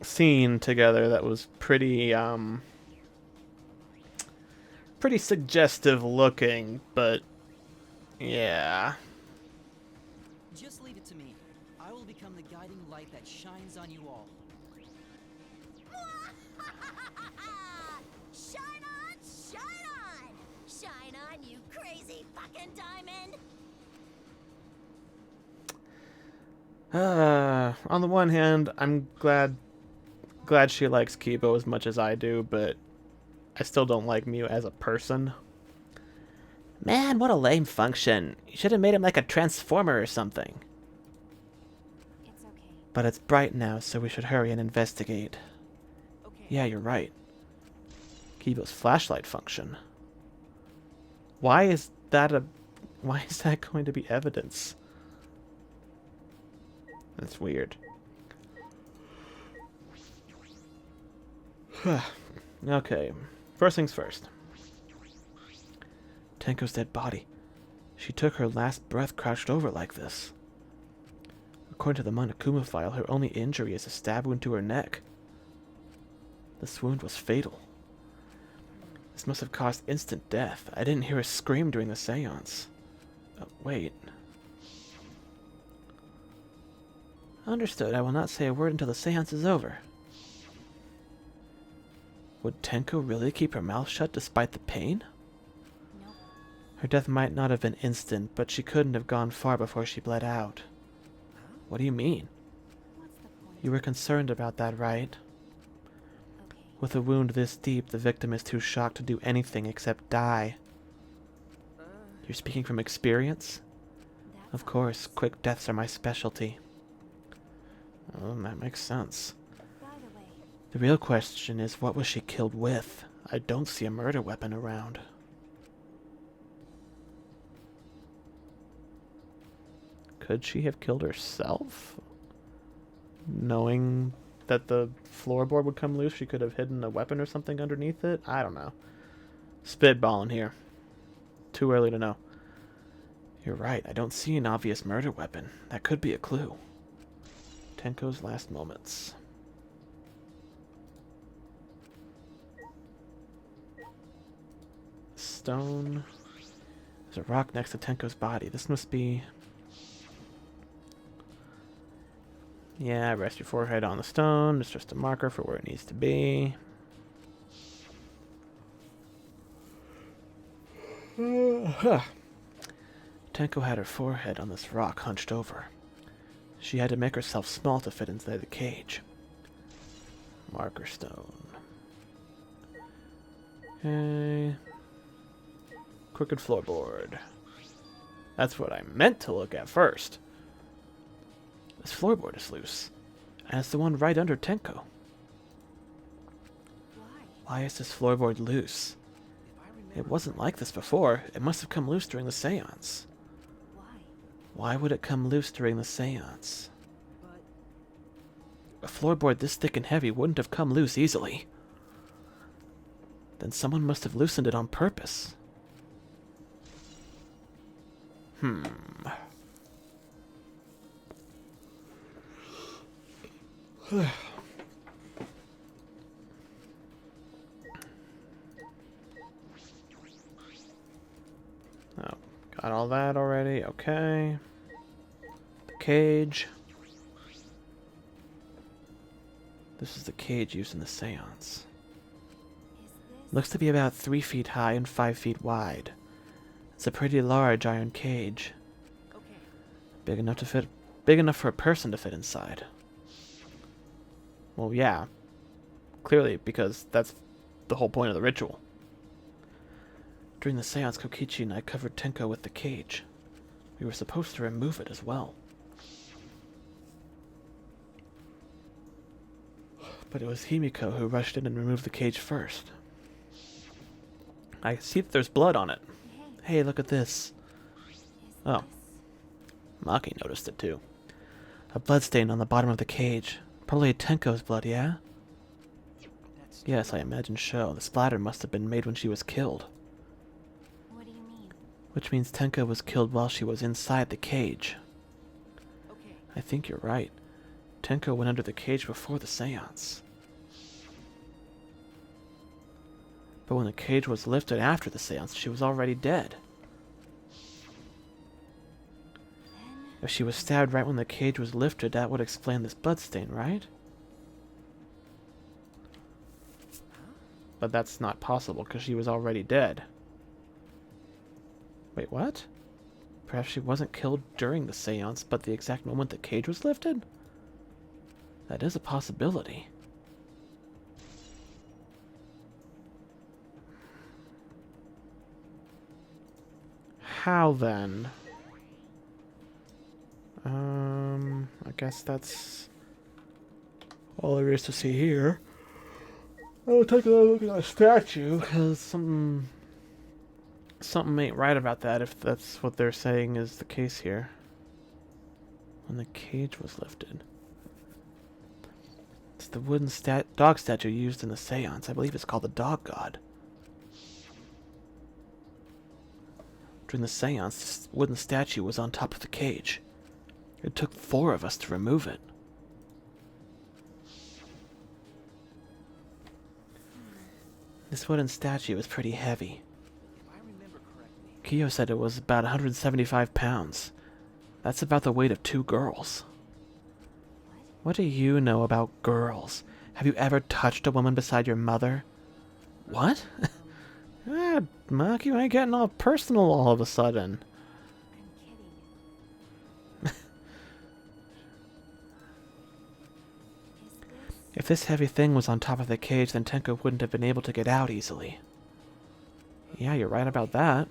scene together that was pretty, pretty suggestive looking, but, yeah. Just leave it to me. I will become the guiding light that shines on you all. Shine on, shine on! Shine on, you crazy fucking diamond! On the one hand, I'm glad she likes Kibo as much as I do, but I still don't like Mew as a person. Man, what a lame function. You should have made him like a transformer or something. It's okay. But it's bright now, so we should hurry and investigate. Okay. Yeah, you're right. Kibo's flashlight function. Why is that going to be evidence? That's weird. Okay, first things first. Tenko's dead body. She took her last breath crouched over like this. According to the Monokuma file, her only injury is a stab wound to her neck. This wound was fatal. This must have caused instant death. I didn't hear a scream during the seance. Oh, wait. Understood. I will not say a word until the seance is over. Would Tenko really keep her mouth shut despite the pain? Nope. Her death might not have been instant, but she couldn't have gone far before she bled out. What do you mean? What's the point? You were concerned about that, right? Okay. With a wound this deep, the victim is too shocked to do anything except die. You're speaking from experience? Of course, quick deaths are my specialty. Oh, that makes sense. By the way, The real question is, what was she killed with? I don't see a murder weapon around. Could she have killed herself? Knowing that the floorboard would come loose, she could have hidden a weapon or something underneath it? I don't know. Spitballing here. Too early to know. You're right, I don't see an obvious murder weapon. That could be a clue. Tenko's last moments. Stone. There's a rock next to Tenko's body. This must be... Yeah, rest your forehead on the stone. It's just a marker for where it needs to be. Tenko had her forehead on this rock hunched over. She had to make herself small to fit inside the cage. Marker stone. Okay. Crooked floorboard. That's what I meant to look at first. This floorboard is loose, and it's the one right under Tenko. Why is this floorboard loose? It wasn't like this before. It must have come loose during the seance. Why would it come loose during the seance? A floorboard this thick and heavy wouldn't have come loose easily. Then someone must have loosened it on purpose. Oh, got all that already. Okay. The cage. This is the cage used in the seance. Looks to be about 3 feet high and 5 feet wide. It's a pretty large iron cage. Big enough for a person to fit inside. Well, yeah. Clearly, because that's the whole point of the ritual. During the seance, Kokichi and I covered Tenko with the cage. We were supposed to remove it as well. But it was Himiko who rushed in and removed the cage first. I see that there's blood on it. Hey, look at this. Oh. Maki noticed it too. A blood stain on the bottom of the cage. Probably Tenko's blood, yeah? Yes, I imagine so. The splatter must have been made when she was killed. what do you mean? Which means Tenko was killed while she was inside the cage. Okay. I think you're right. Tenko went under the cage before the seance. But when the cage was lifted after the seance, she was already dead. If she was stabbed right when the cage was lifted, that would explain this bloodstain, right? But that's not possible, because she was already dead. Wait, what? Perhaps she wasn't killed during the seance, but the exact moment the cage was lifted? That is a possibility. How then? I guess that's all there is to see here. I'll take a look at that statue, because something ain't right about that if that's what they're saying is the case here. When the cage was lifted. It's the wooden dog statue used in the seance. I believe it's called the Dog God. During the seance, this wooden statue was on top of the cage. It took 4 of us to remove it. This wooden statue is pretty heavy. If I remember correctly, Kyo said it was about 175 pounds. That's about the weight of 2 girls. What do you know about girls? Have you ever touched a woman beside your mother? What? Mark, you ain't getting all personal all of a sudden. I'm kidding. Is this? If If this heavy thing was on top of the cage, then Tenko wouldn't have been able to get out easily. Yeah, you're right about that.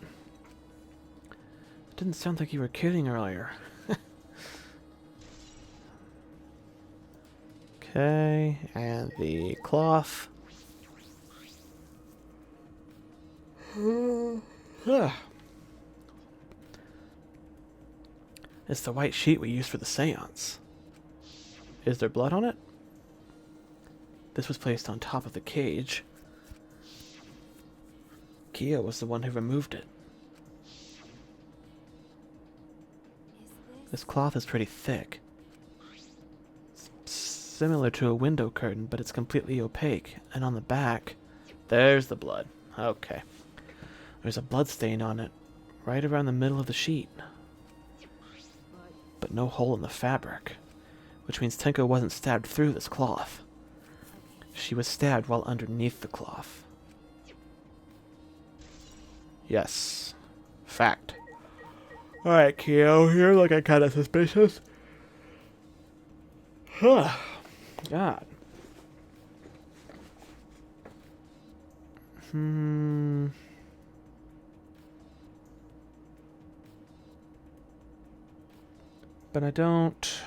It didn't sound like you were kidding earlier. Okay, and the cloth. It's the white sheet we used for the seance. Is there blood on it? This was placed on top of the cage. Kia was the one who removed it. This cloth is pretty thick. It's similar to a window curtain, but it's completely opaque. And on the back, there's the blood. Okay. There's a blood stain on it, right around the middle of the sheet. But no hole in the fabric, which means Tenko wasn't stabbed through this cloth. She was stabbed while underneath the cloth. Yes. Fact. Alright, Kyo, you're looking kind of suspicious. Huh. God. But I don't...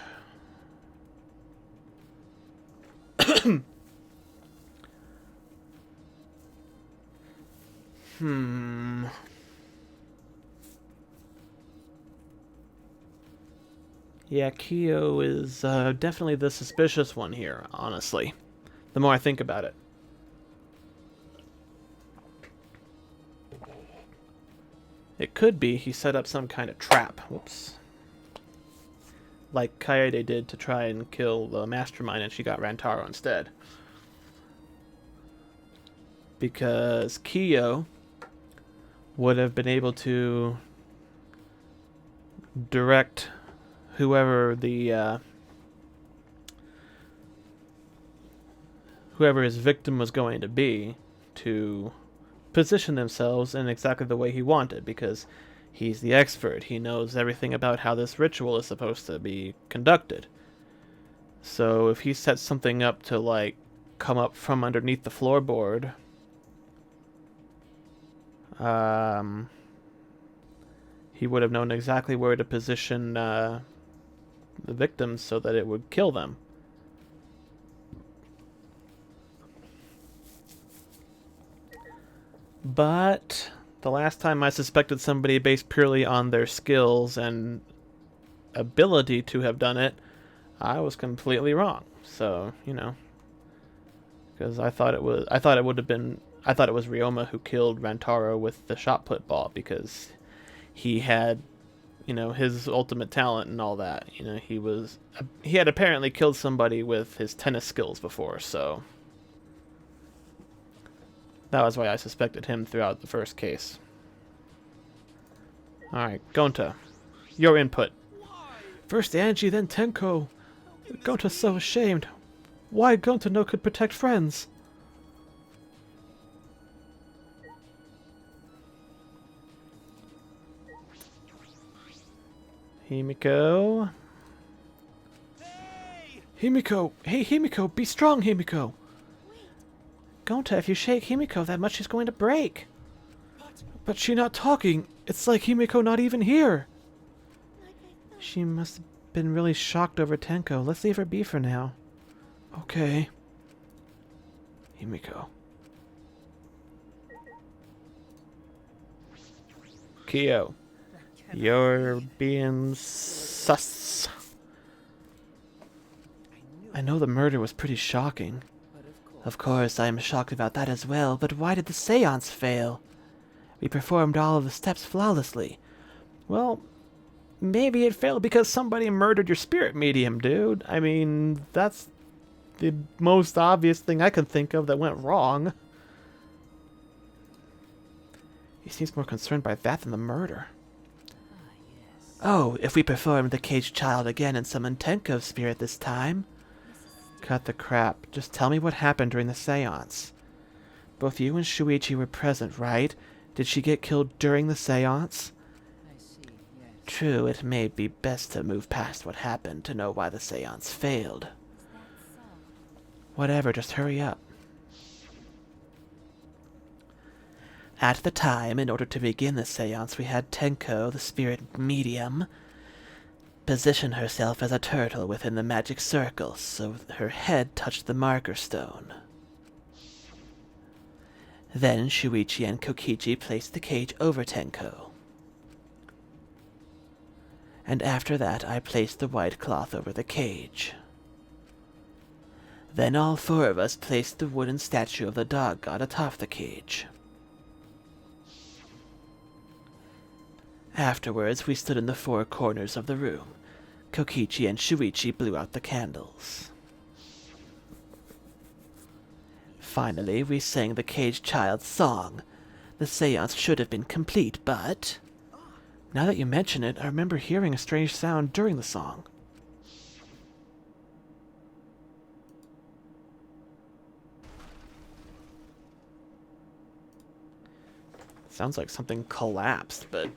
Yeah, Kyo is definitely the suspicious one here, honestly. The more I think about it. It could be he set up some kind of trap. Whoops. Like Kaede did to try and kill the mastermind, and she got Rantaro instead. Because Kyo would have been able to direct whoever his victim was going to be to position themselves in exactly the way he wanted, because he's the expert. He knows everything about how this ritual is supposed to be conducted. So if he sets something up to, like, come up from underneath the floorboard, he would have known exactly where to position the victims so that it would kill them. But the last time I suspected somebody based purely on their skills and ability to have done it, I was completely wrong. So, you know, because I thought it was Ryoma who killed Rantaro with the shot put ball, because he had, you know, his ultimate talent and all that. You know, he had apparently killed somebody with his tennis skills before, so that was why I suspected him throughout the first case. Alright, Gonta, your input. First Angie, then Tenko. Gonta's so ashamed. Why Gonta no could protect friends? Himiko. Hey! Himiko! Hey, Himiko! Be strong, Himiko! Gonta, if you shake Himiko that much, she's going to break. But she not talking. It's like Himiko not even here. She must have been really shocked over Tenko. Let's leave her be for now. Okay. Himiko. Kyo. You're being sus. I know the murder was pretty shocking. Of course, I am shocked about that as well, but why did the seance fail? We performed all of the steps flawlessly. Well, maybe it failed because somebody murdered your spirit medium, dude. I mean, that's the most obvious thing I can think of that went wrong. He seems more concerned by that than the murder. Oh, if we performed the caged child again and summoned Tenko's spirit this time. Cut the crap. Just tell me what happened during the seance. Both you and Shuichi were present, right? Did she get killed during the seance? I see, yes. True, it may be best to move past what happened to know why the seance failed. Whatever, just hurry up. At the time, in order to begin the seance, we had Tenko, the spirit medium, position herself as a turtle within the magic circle so her head touched the marker stone. Then Shuichi and Kokichi placed the cage over Tenko. And after that, I placed the white cloth over the cage. Then all four of us placed the wooden statue of the dog god atop the cage. Afterwards, we stood in the four corners of the room. Kokichi and Shuichi blew out the candles. Finally, we sang the caged child's song. The seance should have been complete, but... now that you mention it, I remember hearing a strange sound during the song. Sounds like something collapsed, but...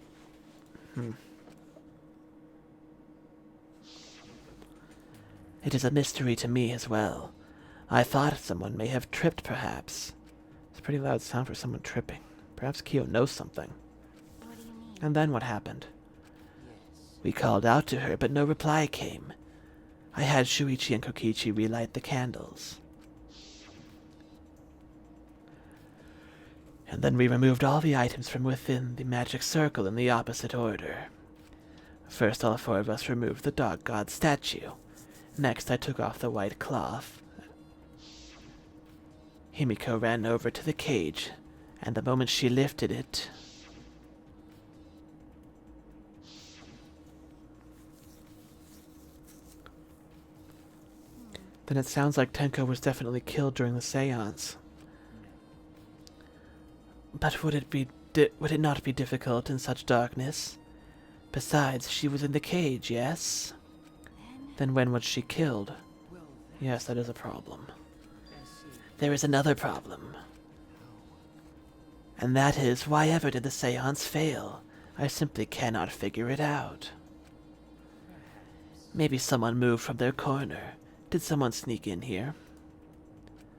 It is a mystery to me as well. I thought someone may have tripped, perhaps. It's a pretty loud sound for someone tripping. Perhaps Kyo knows something. What do you mean? And then what happened? We called out to her, but no reply came. I had Shuichi and Kokichi relight the candles. And then we removed all the items from within the magic circle in the opposite order. First, all four of us removed the dog god statue. Next, I took off the white cloth. Himiko ran over to the cage, and the moment she lifted it... Then it sounds like Tenko was definitely killed during the seance. But would it not be difficult in such darkness? Besides, she was in the cage, yes? Then when was she killed? Yes, that is a problem. There is another problem. And that is, why ever did the seance fail? I simply cannot figure it out. Maybe someone moved from their corner. Did someone sneak in here?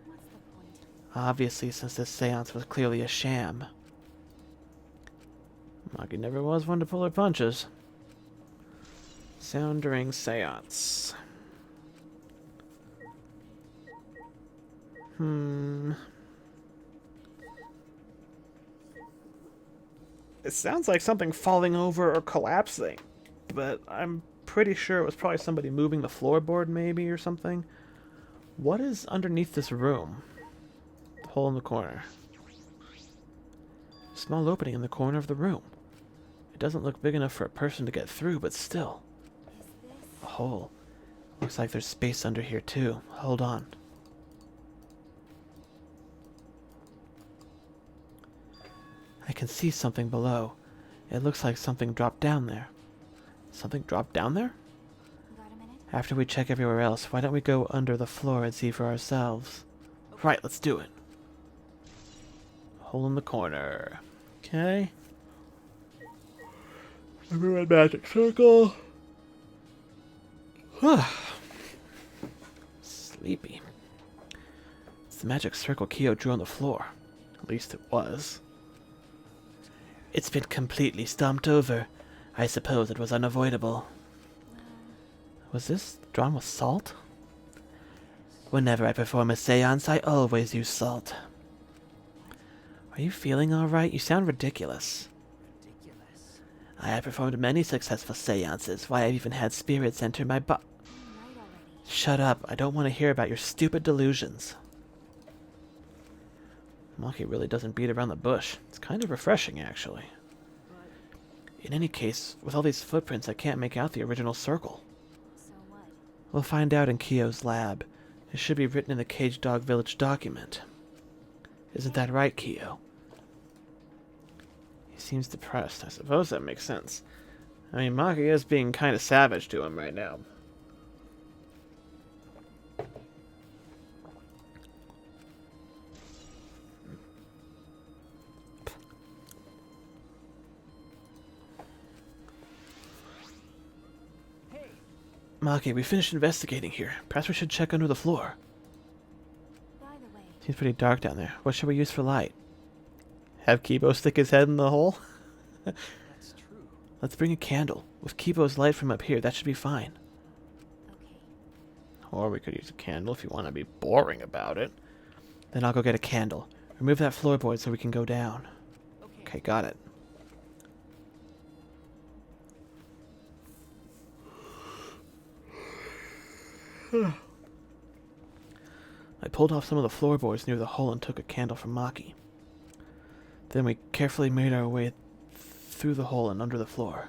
What's the point? Obviously, since this seance was clearly a sham. Maki never was one to pull her punches. Sound during seance. It sounds like something falling over or collapsing, but I'm pretty sure it was probably somebody moving the floorboard maybe or something. What is underneath this room? The hole in the corner. Small opening in the corner of the room. It doesn't look big enough for a person to get through, but still. Is this? A hole. Looks like there's space under here too. Hold on. I can see something below. It looks like something dropped down there. Something dropped down there? Got a minute? After we check everywhere else, why don't we go under the floor and see for ourselves? Right, let's do it. Hole in the corner. Okay. Everyone magic circle. Sleepy. It's the magic circle Kyo drew on the floor. At least it was. It's been completely stomped over. I suppose it was unavoidable. Was this drawn with salt? Whenever I perform a seance, I always use salt. Are you feeling alright? You sound ridiculous. Ridiculous. I have performed many successful seances, why I've even had spirits enter my body. Right already. Shut up. I don't want to hear about your stupid delusions. Maki really doesn't beat around the bush. It's kind of refreshing, actually. In any case, with all these footprints, I can't make out the original circle. So what? We'll find out in Kyo's lab. It should be written in the Cage Dog Village document. Isn't that right, Kyo? He seems depressed. I suppose that makes sense. I mean, Maki is being kind of savage to him right now. Maki, we finished investigating here. Perhaps we should check under the floor. Seems pretty dark down there. What should we use for light? Have Kibo stick his head in the hole? That's true. Let's bring a candle. With Kibo's light from up here, that should be fine. Okay. Or we could use a candle if you want to be boring about it. Then I'll go get a candle. Remove that floorboard so we can go down. Okay, got it. I pulled off some of the floorboards near the hole and took a candle from Maki. Then we carefully made our way through the hole and under the floor.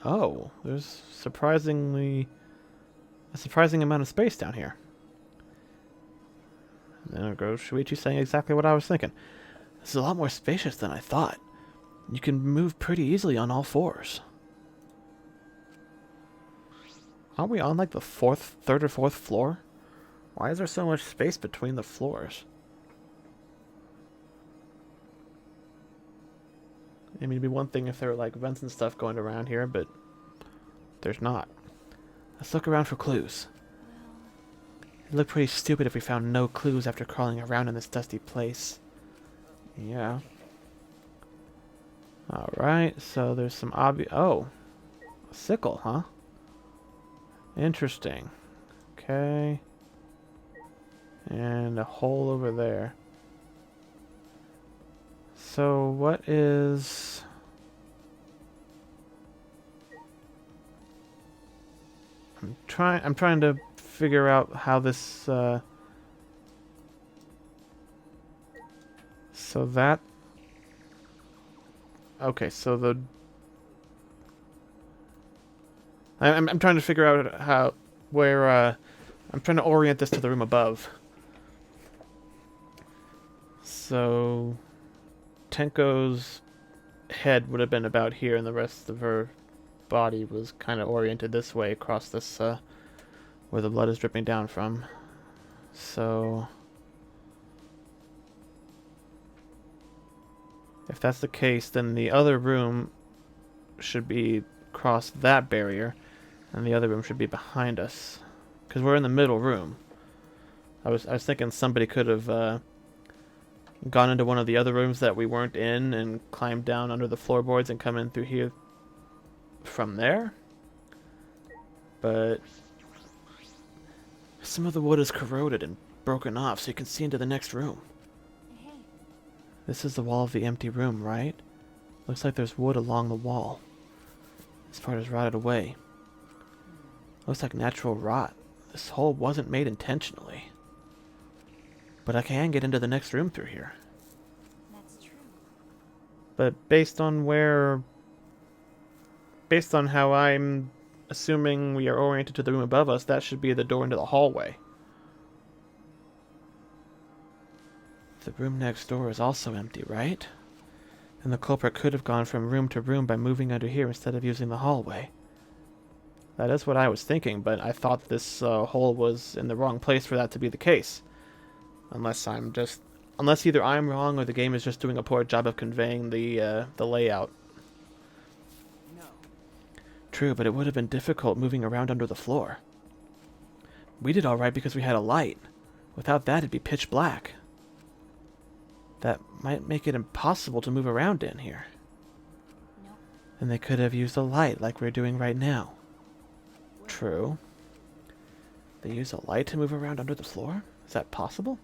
Oh, there's a surprising amount of space down here. And there goes Shuichi saying exactly what I was thinking. This is a lot more spacious than I thought. You can move pretty easily on all fours. Aren't we on like the third or fourth floor? Why is there so much space between the floors? I mean, it'd be one thing if there were like vents and stuff going around here, but there's not. Let's look around for clues. It'd look pretty stupid if we found no clues after crawling around in this dusty place. Yeah. Alright, so there's some oh. A sickle, huh? Interesting. Okay. And a hole over there. So what is... I'm trying to figure out how this so that okay, so the I'm trying to figure out I'm trying to orient this to the room above. So Tenko's head would have been about here, and the rest of her body was kind of oriented this way across this where the blood is dripping down from. So if that's the case, then the other room should be across that barrier, and the other room should be behind us, because we're in the middle room. I was thinking somebody could have gone into one of the other rooms that we weren't in and climbed down under the floorboards and come in through here from there. But some of the wood is corroded and broken off, so you can see into the next room. Hey. This is the wall of the empty room, right? Looks like there's wood along the wall. This part is rotted away. Looks like natural rot. This hole wasn't made intentionally. But I can get into the next room through here. That's true. But based on how I'm assuming we are oriented to the room above us, that should be the door into the hallway. The room next door is also empty, right? And the culprit could have gone from room to room by moving under here instead of using the hallway. That is what I was thinking, but I thought this hole was in the wrong place for that to be the case. Unless either I'm wrong or the game is just doing a poor job of conveying the layout. No. True, but it would have been difficult moving around under the floor. We did alright because we had a light. Without that, it'd be pitch black. That might make it impossible to move around in here. Nope. And they could have used a light like we're doing right now. True. They use a light to move around under the floor? Is that possible?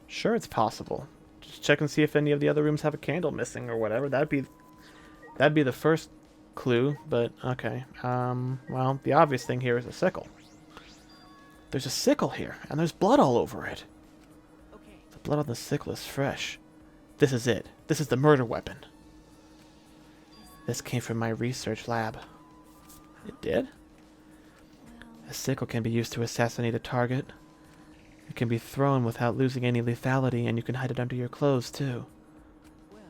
Sure, it's possible. Just check and see if any of the other rooms have a candle missing or whatever. That'd be the first clue, but okay. Well, the obvious thing here is a sickle. There's a sickle here, and there's blood all over it. Okay. The blood on the sickle is fresh. This is it. This is the murder weapon. This came from my research lab. It did? A sickle can be used to assassinate a target. It can be thrown without losing any lethality, and you can hide it under your clothes, too. Well,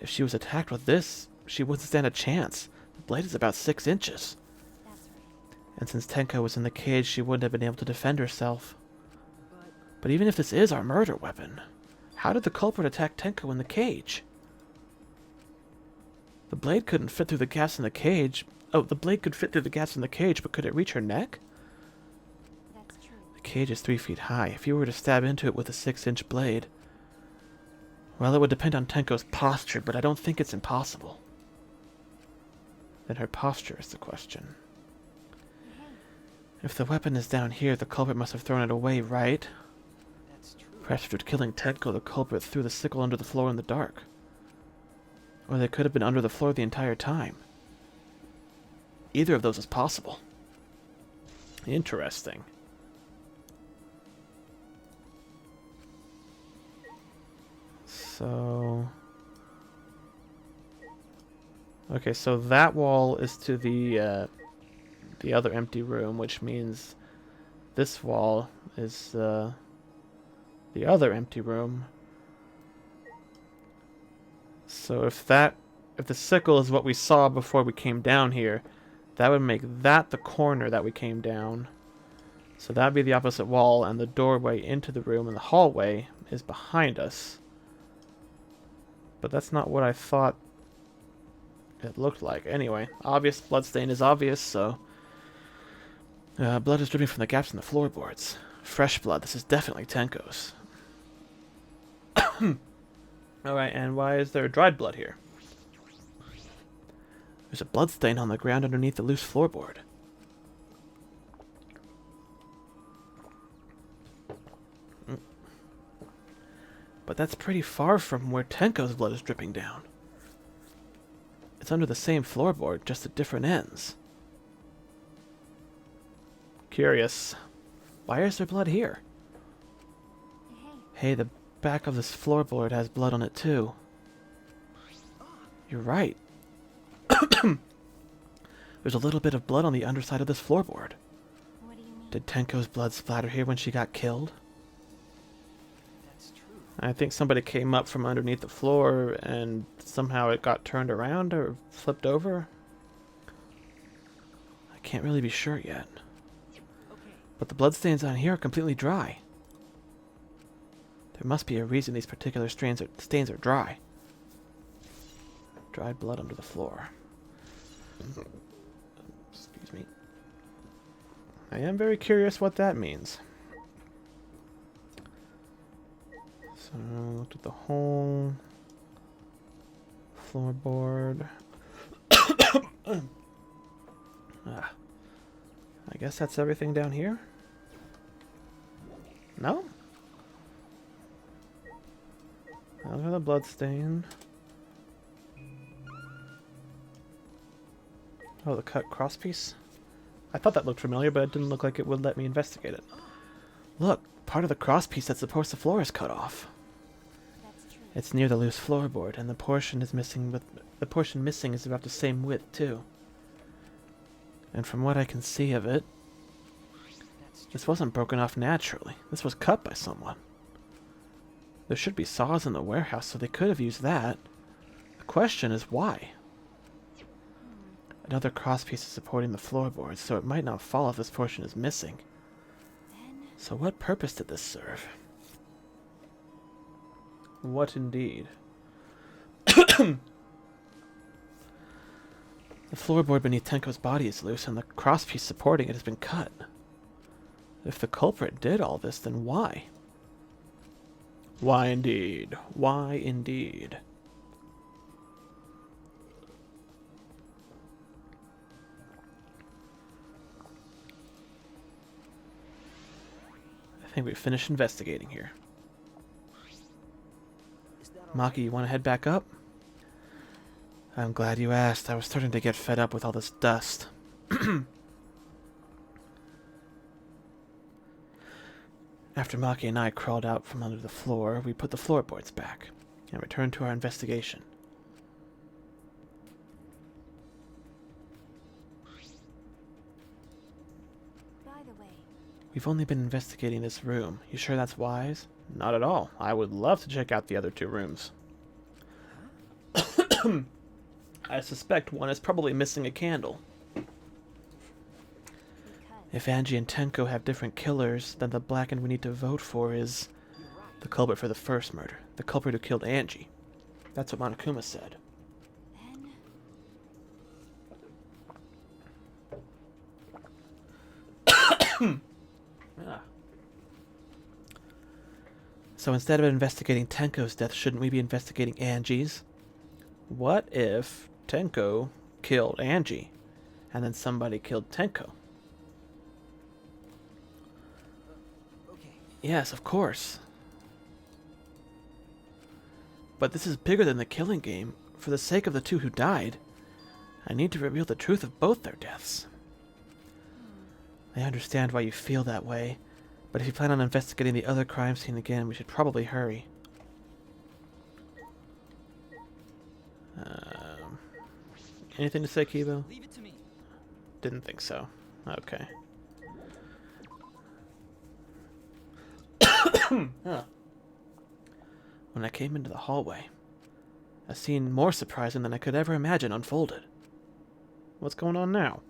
If she was attacked with this, she wouldn't stand a chance. The blade is about 6 inches. That's right. And since Tenko was in the cage, she wouldn't have been able to defend herself. but But even if this is our murder weapon, how did the culprit attack Tenko in the cage? The blade couldn't fit through the gaps in the cage. Oh, the blade could fit through the gaps in the cage, but could it reach her neck? The cage is 3 feet high. If you were to stab into it with a 6-inch blade... Well, it would depend on Tenko's posture, but I don't think it's impossible. Then her posture is the question. If the weapon is down here, the culprit must have thrown it away, right? That's true. Perhaps after killing Tenko, the culprit threw the sickle under the floor in the dark. Or they could have been under the floor the entire time. Either of those is possible. Interesting. So... Okay, so that wall is to the other empty room, which means this wall is the other empty room. So if the sickle is what we saw before we came down here, that would make that the corner that we came down. So that would be the opposite wall, and the doorway into the room and the hallway is behind us. But that's not what I thought it looked like. Anyway, obvious bloodstain is obvious, so... blood is dripping from the gaps in the floorboards. Fresh blood. This is definitely Tenko's. Alright, and why is there dried blood here? There's a blood stain on the ground underneath the loose floorboard. But that's pretty far from where Tenko's blood is dripping down. It's under the same floorboard, just at different ends. Curious. Why is there blood here? Hey, the back of this floorboard has blood on it too. You're right. There's a little bit of blood on the underside of this floorboard. What do you mean? Did Tenko's blood splatter here when she got killed? That's true. I think somebody came up from underneath the floor and somehow it got turned around or flipped over. I can't really be sure yet. Okay. But the bloodstains on here are completely dry. There must be a reason these particular stains are dry. Dried blood under the floor. Excuse me. I am very curious what that means. So, looked at the whole floorboard. I guess that's everything down here? No? Look at the blood stain. Oh, the cut crosspiece? I thought that looked familiar, but it didn't look like it would let me investigate it. Look, part of the crosspiece that supports the floor is cut off. That's true. It's near the loose floorboard, and the portion missing is about the same width too. And from what I can see of it, this wasn't broken off naturally. This was cut by someone. There should be saws in the warehouse, so they could have used that. The question is why? Another crosspiece is supporting the floorboard, so it might not fall if this portion is missing. Then So what purpose did this serve? What indeed? The floorboard beneath Tenko's body is loose, and the crosspiece supporting it has been cut. If the culprit did all this, then why? Why indeed? Why indeed? I think we've finished investigating here. Maki, you want to head back up? I'm glad you asked. I was starting to get fed up with all this dust. After Maki and I crawled out from under the floor, we put the floorboards back and returned to our investigation. by the way, We've only been investigating this room. You sure that's wise? Not at all. I would love to check out the other two rooms. I suspect one is probably missing a candle. because If Angie and Tenko have different killers, then the blackened we need to vote for is the culprit for the first murder. The culprit who killed Angie. That's what Monokuma said. then Ah. So instead of investigating Tenko's death, shouldn't we be investigating Angie's? What if Tenko killed Angie, and then somebody killed Tenko? Okay. Yes, of course. But this is bigger than the killing game. For the sake of the two who died, I need to reveal the truth of both their deaths. I understand why you feel that way, but if you plan on investigating the other crime scene again, we should probably hurry. Anything to say, Kibo? Leave it to me. Didn't think so. Okay. Huh. When I came into the hallway, a scene more surprising than I could ever imagine unfolded. What's going on now?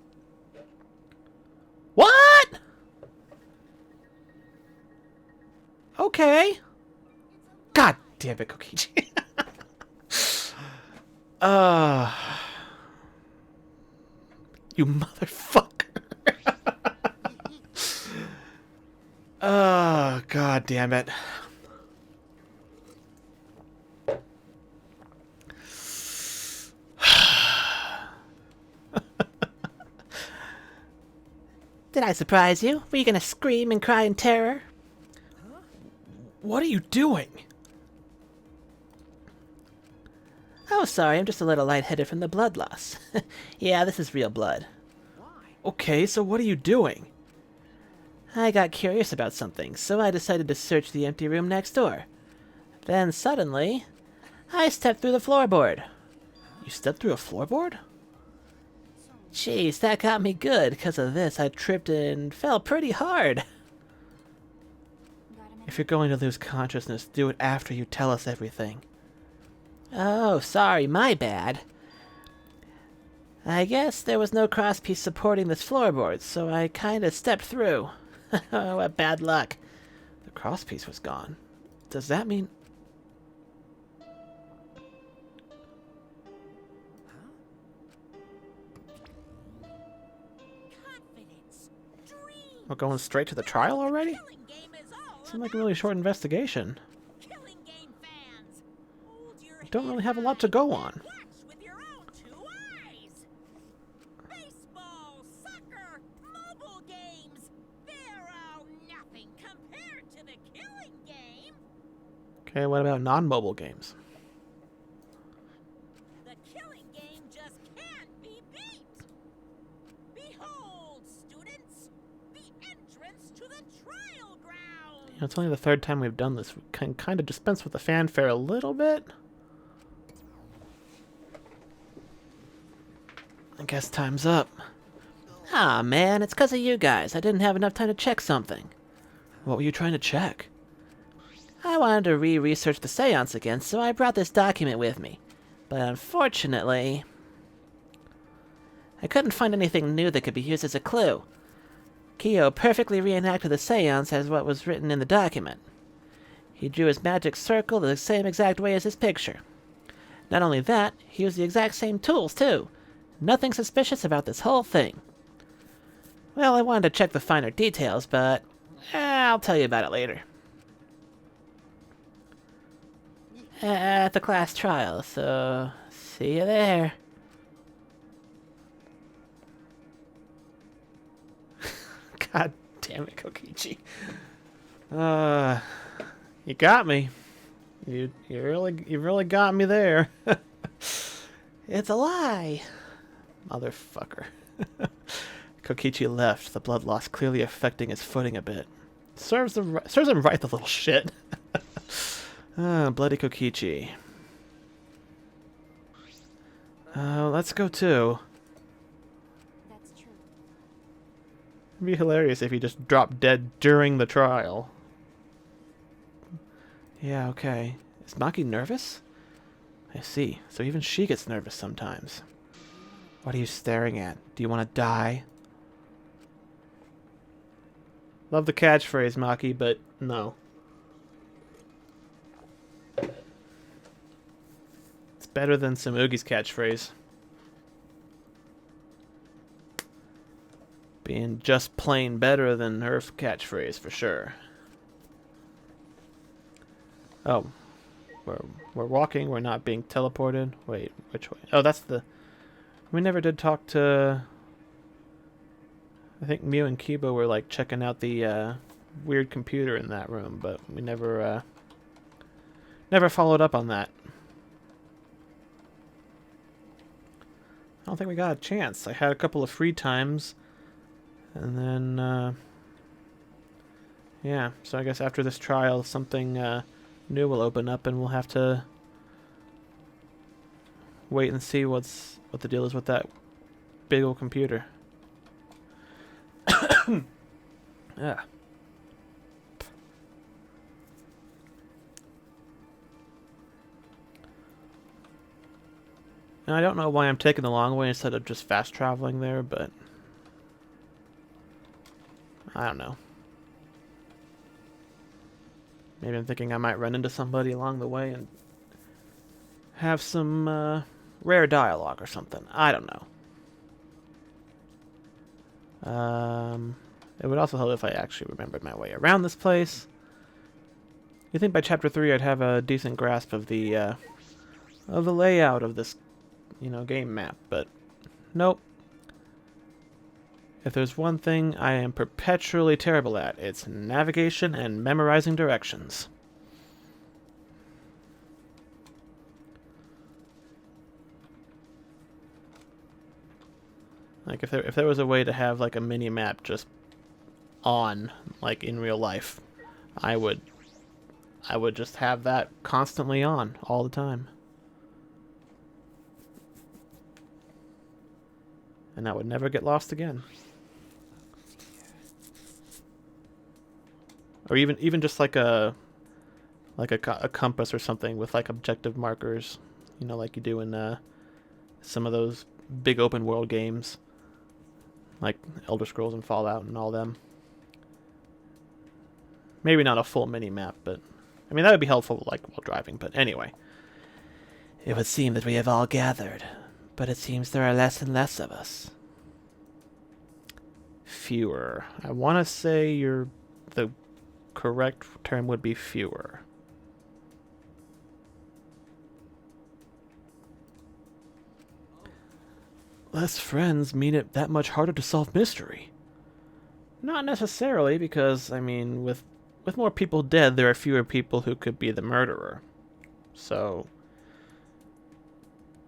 What? Okay. God damn it, Kokichi. You motherfucker. Oh, god damn it. Did I surprise you? Were you gonna scream and cry in terror? What are you doing? Oh, sorry, I'm just a little lightheaded from the blood loss. Yeah, this is real blood. Okay, so what are you doing? I got curious about something, so I decided to search the empty room next door. Then suddenly, I stepped through the floorboard. You stepped through a floorboard? Jeez, that got me good. Because of this, I tripped and fell pretty hard. If you're going to lose consciousness, do it after you tell us everything. Oh, sorry, my bad. I guess there was no crosspiece supporting this floorboard, so I kinda stepped through. What bad luck. The crosspiece was gone. Does that mean... Confidence, dreams. We're going straight to the trial already? Killing game is all Seemed like a really short investigation. Killing game fans. Hold your Don't head really have a lot to go on. and watch with your own two eyes. Baseball, soccer, mobile games. They're all nothing compared to the killing game. Okay, what about non-mobile games? The killing game just can't be beat. Behold, students, the entrance to the trial ground. You know, it's only the third time we've done this. We can kind of dispense with the fanfare a little bit. I guess time's up. Ah, man, it's 'cause of you guys. I didn't have enough time to check something. What were you trying to check? I wanted to re-research the seance again, so I brought this document with me. But unfortunately, I couldn't find anything new that could be used as a clue. Kyo perfectly reenacted the seance as what was written in the document. He drew his magic circle the same exact way as his picture. Not only that, he used the exact same tools, too. Nothing suspicious about this whole thing. Well, I wanted to check the finer details, but I'll tell you about it later. At the class trial, so see you there. God damn it, Kokichi. You got me. You really got me there. It's a lie. Motherfucker. Kokichi left, the blood loss clearly affecting his footing a bit. Serves him right, the little shit. Bloody Kokichi. Let's go too. That's true. It'd be hilarious if he just dropped dead during the trial. Yeah, okay. Is Maki nervous? I see. So even she gets nervous sometimes. What are you staring at? Do you want to die? Love the catchphrase, Maki, but no. It's better than Samugi's catchphrase. Being just plain better than her catchphrase, for sure. Oh, we're walking. We're not being teleported. Wait, which way? Oh, that's the. We never did talk to. I think Mew and Kiba were like checking out the weird computer in that room, but we never followed up on that. I don't think we got a chance. I had a couple of free times, and then yeah. So I guess after this trial, something new will open up, and we'll have to wait and see what the deal is with that big old computer. Yeah. And I don't know why I'm taking the long way instead of just fast traveling there, but I don't know. Maybe I'm thinking I might run into somebody along the way and have some rare dialogue or something. I don't know. It would also help if I actually remembered my way around this place. You think by chapter 3 I'd have a decent grasp of the layout of this, game map, but nope. If there's one thing I am perpetually terrible at, it's navigation and memorizing directions. Like if there was a way to have like a mini map just on, like in real life, I would just have that constantly on all the time. And I would never get lost again. Or even just like a compass or something with like objective markers, like you do in some of those big open world games, like Elder Scrolls and Fallout and all them. Maybe not a full mini map, but I mean that would be helpful like while driving. But anyway, It would seem that we have all gathered, but it seems there are less and less of us. fewer. I want to say the correct term would be fewer. Less friends mean it that much harder to solve mystery. Not necessarily, because, I mean, with more people dead, there are fewer people who could be the murderer. So,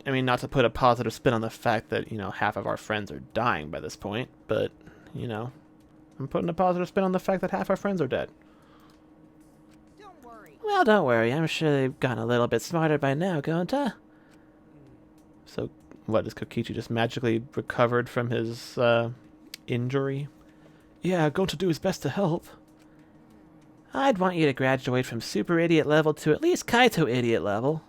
I mean, not to put a positive spin on the fact that, half of our friends are dying by this point, but, I'm putting a positive spin on the fact that half our friends are dead. Don't worry. Well, don't worry. I'm sure they've gotten a little bit smarter by now, Gonta. So, what, is Kokichi just magically recovered from his, injury? Yeah, going to do his best to help. I'd want you to graduate from super idiot level to at least Kaito idiot level.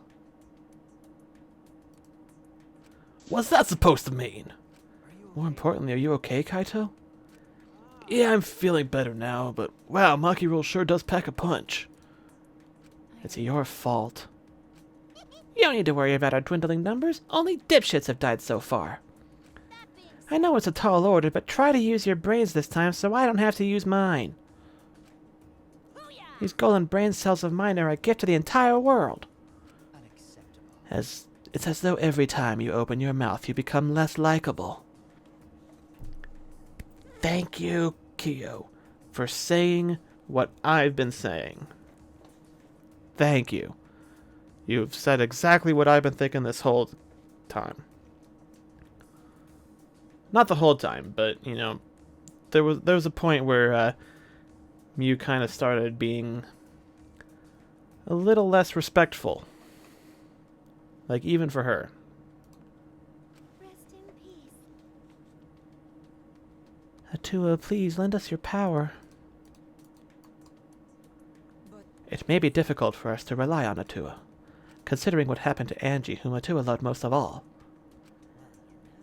What's that supposed to mean? More importantly, are you okay, Kaito? Yeah, I'm feeling better now, but wow, Maki Roll sure does pack a punch. It's your fault. You don't need to worry about our dwindling numbers. Only dipshits have died so far. I know it's a tall order, but try to use your brains this time so I don't have to use mine. These golden brain cells of mine are a gift to the entire world. It's as though every time you open your mouth, you become less likable. Thank you, Kyo, for saying what I've been saying. Thank you. You've said exactly what I've been thinking this whole time. Not the whole time, but, there was a point where Mew kind of started being a little less respectful. Like, even for her. Rest in peace. Atua, please lend us your power. But It may be difficult for us to rely on Atua, considering what happened to Angie, whom Atua loved most of all.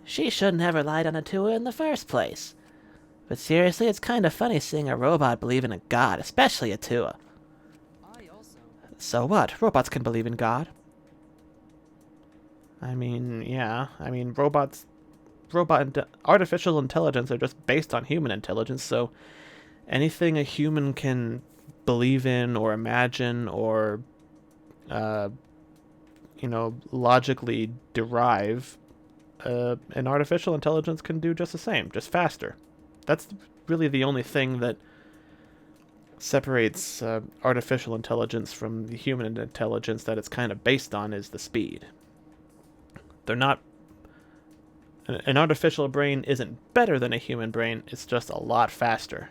She shouldn't have relied on Atua in the first place. But seriously, it's kind of funny seeing a robot believe in a god, especially Atua. I also. So what? Robots can believe in God. I mean, yeah. I mean, artificial intelligence are just based on human intelligence, so anything a human can believe in or imagine or you know, logically derive, an artificial intelligence can do just the same, just faster. That's really the only thing that separates artificial intelligence from the human intelligence that it's kind of based on is the speed. They're not... An artificial brain isn't better than a human brain, it's just a lot faster.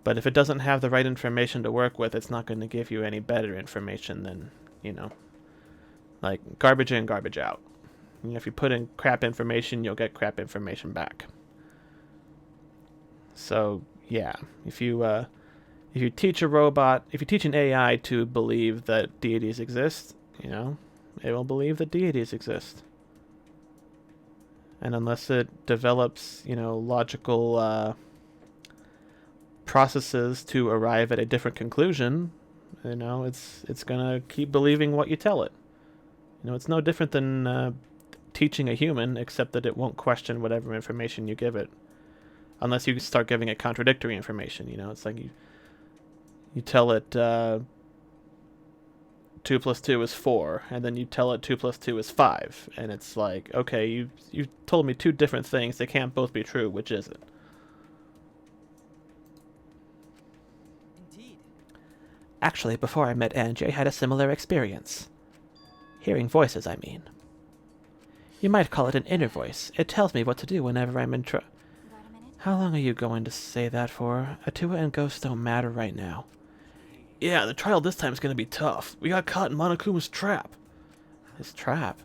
But if it doesn't have the right information to work with, it's not going to give you any better information than, you know, like garbage in, garbage out. You know, if you put in crap information, you'll get crap information back. So, yeah, if you teach a robot, if you teach an AI to believe that deities exist, you know, it will believe that deities exist. And unless it develops, you know, logical processes to arrive at a different conclusion, you know, it's gonna keep believing what you tell it. You know, it's no different than teaching a human, except that it won't question whatever information you give it, unless you start giving it contradictory information. You know, it's like you tell it 2 + 2 is 4, and then you tell it 2 + 2 is 5, and it's like, okay, you told me two different things. They can't both be true. Which is it? Indeed. Actually, before I met Angie, I had a similar experience. Hearing voices, I mean. You might call it an inner voice. It tells me what to do whenever I'm in Got a minute? How long are you going to say that for? Atua and Ghost don't matter right now. Yeah, the trial this time is going to be tough. We got caught in Monokuma's trap. His trap?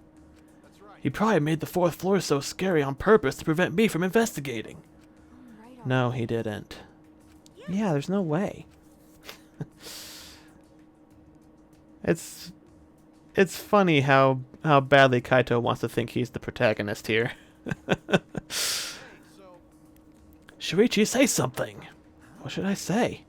He probably made the 4th floor so scary on purpose to prevent me from investigating. Right, No, he didn't. Yeah, there's no way. It's funny how badly Kaito wants to think he's the protagonist here. Shuichi, say something. What should I say?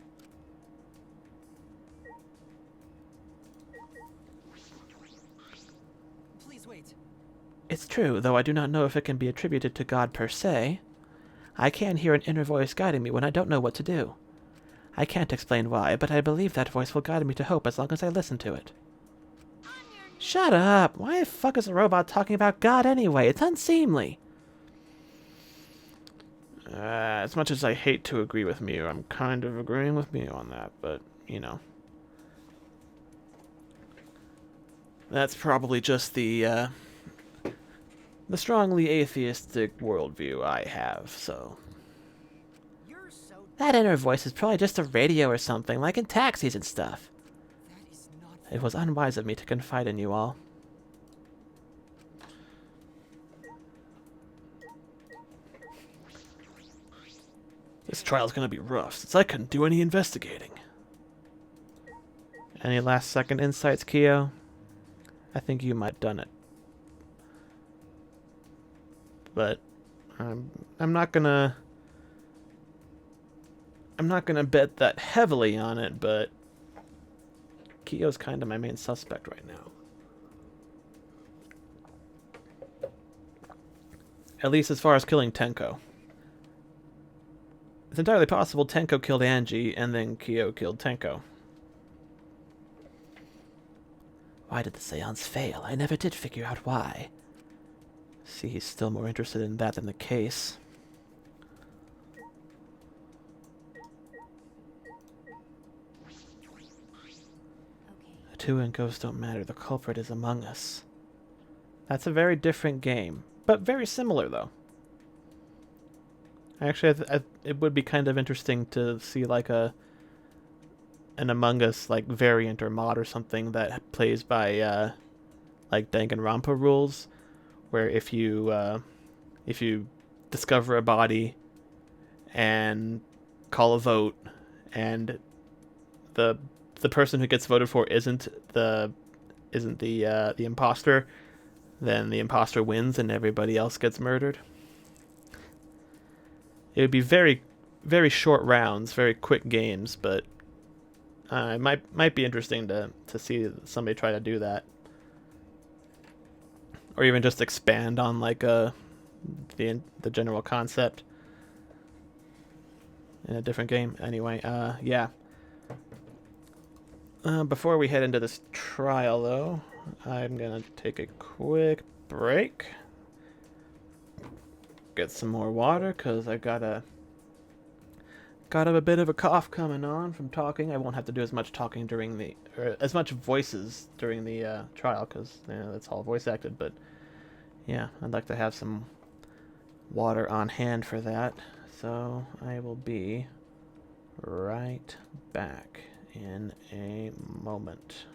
Please wait. It's true, though I do not know if it can be attributed to God per se. I can hear an inner voice guiding me when I don't know what to do. I can't explain why, but I believe that voice will guide me to hope as long as I listen to it. Shut up! Why the fuck is a robot talking about God anyway? It's unseemly! As much as I hate to agree with Miu, I'm kind of agreeing with Miu on that, but, you know. That's probably just the strongly atheistic worldview I have, so... You're so... That inner voice is probably just a radio or something, like in taxis and stuff. That is not... It was unwise of me to confide in you all. This trial's gonna be rough, since I couldn't do any investigating. Any last second insights, Kyo? I think you might have done it. But I'm not gonna bet that heavily on it, but Kyo's kind of my main suspect right now. At least as far as killing Tenko. It's entirely possible Tenko killed Angie, and then Kyo killed Tenko. Why did the seance fail? I never did figure out why. See, he's still more interested in that than the case. Okay. Two and Ghost don't matter. The culprit is among us. That's a very different game, but very similar though. Actually, it would be kind of interesting to see like an Among Us like variant or mod or something that plays by like Danganronpa rules, where if you discover a body and call a vote, and the person who gets voted for isn't the imposter, then the imposter wins and everybody else gets murdered. It would be very, very short rounds, very quick games, but it might be interesting to see somebody try to do that, or even just expand on like the general concept in a different game. Anyway, yeah. Before we head into this trial, though, I'm gonna take a quick break. Get some more water, because I got a bit of a cough coming on from talking. I won't have to do as much talking during the, or as much voices during the trial, because that's all voice acted. But yeah, I'd like to have some water on hand for that. So I will be right back in a moment.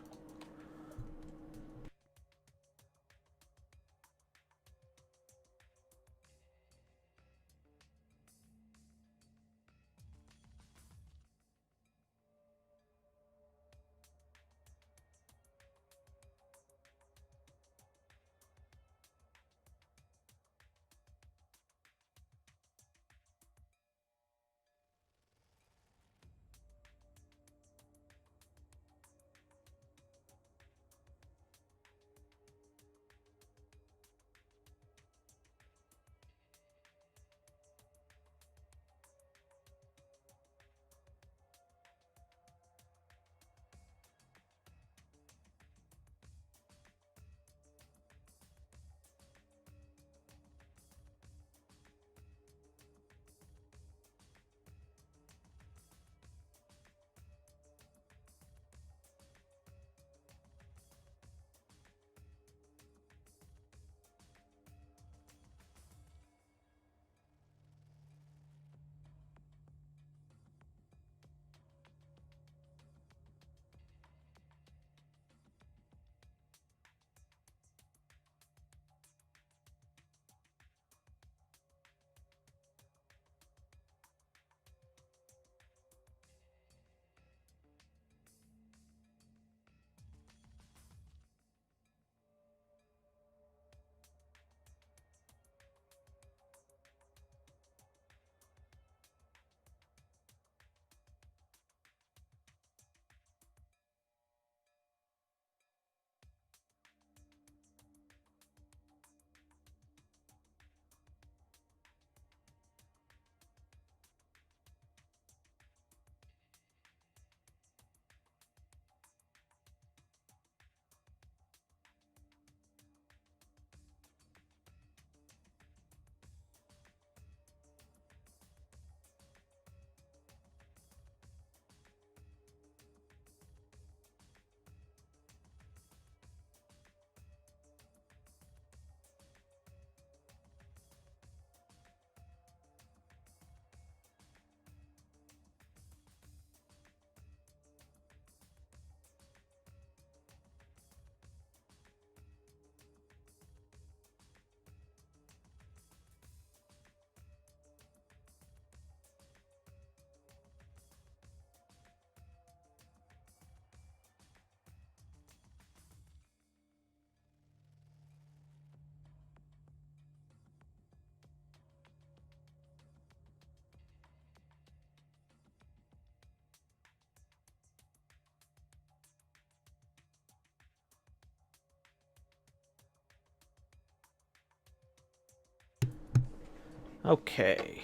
Okay.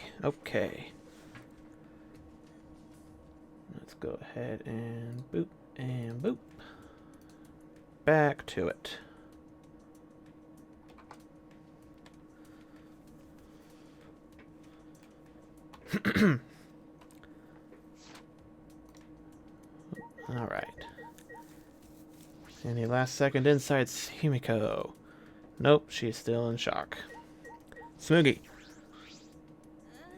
Let's go ahead and boop and boop. Back to it. Alright. Any last second insights, Himiko? Nope, she's still in shock. Smoogie.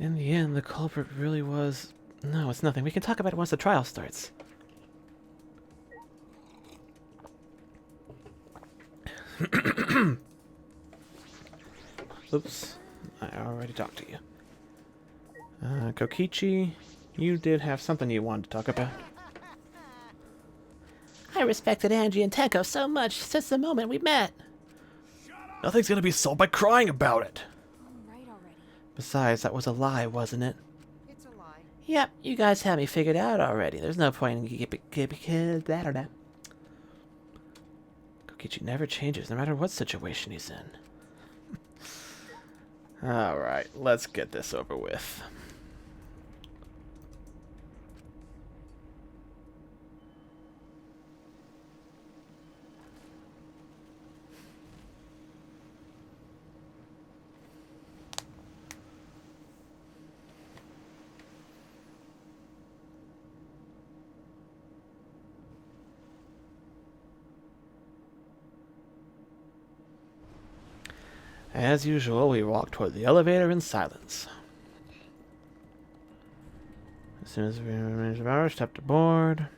In the end, the culprit really was... No, it's nothing. We can talk about it once the trial starts. Oops. I already talked to you. Kokichi, you did have something you wanted to talk about. I respected Angie and Tenko so much since the moment we met. Nothing's gonna be solved by crying about it. Right already. Besides, that was a lie, wasn't it? It's a lie. Yep, you guys had me figured out already. There's no point in that or that. Kokichi never changes, no matter what situation he's in. Alright, let's get this over with. As usual, we walk toward the elevator in silence. As soon as we range of ours, step to board.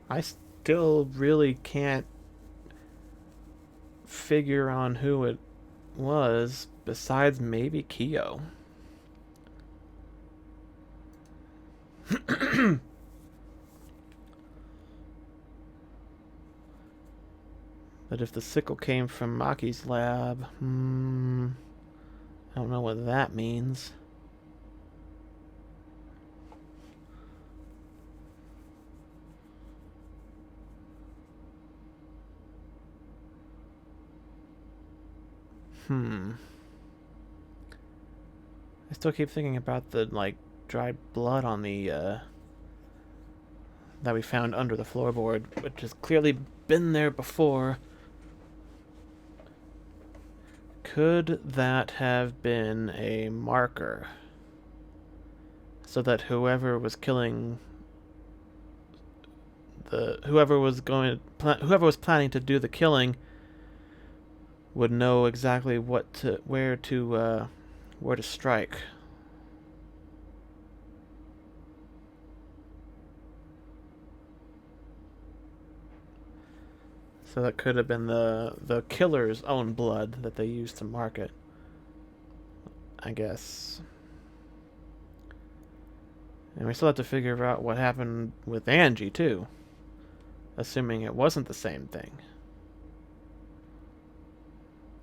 I still really can't figure on who it was besides maybe Kyo. But if the sickle came from Maki's lab, I don't know what that means. I still keep thinking about the, like, dried blood on the, that we found under the floorboard, which has clearly been there before. Could that have been a marker? So that whoever was killing whoever was planning to do the killing would know exactly where to strike. So that could have been the killer's own blood that they used to mark it, I guess. And we still have to figure out what happened with Angie too, assuming it wasn't the same thing.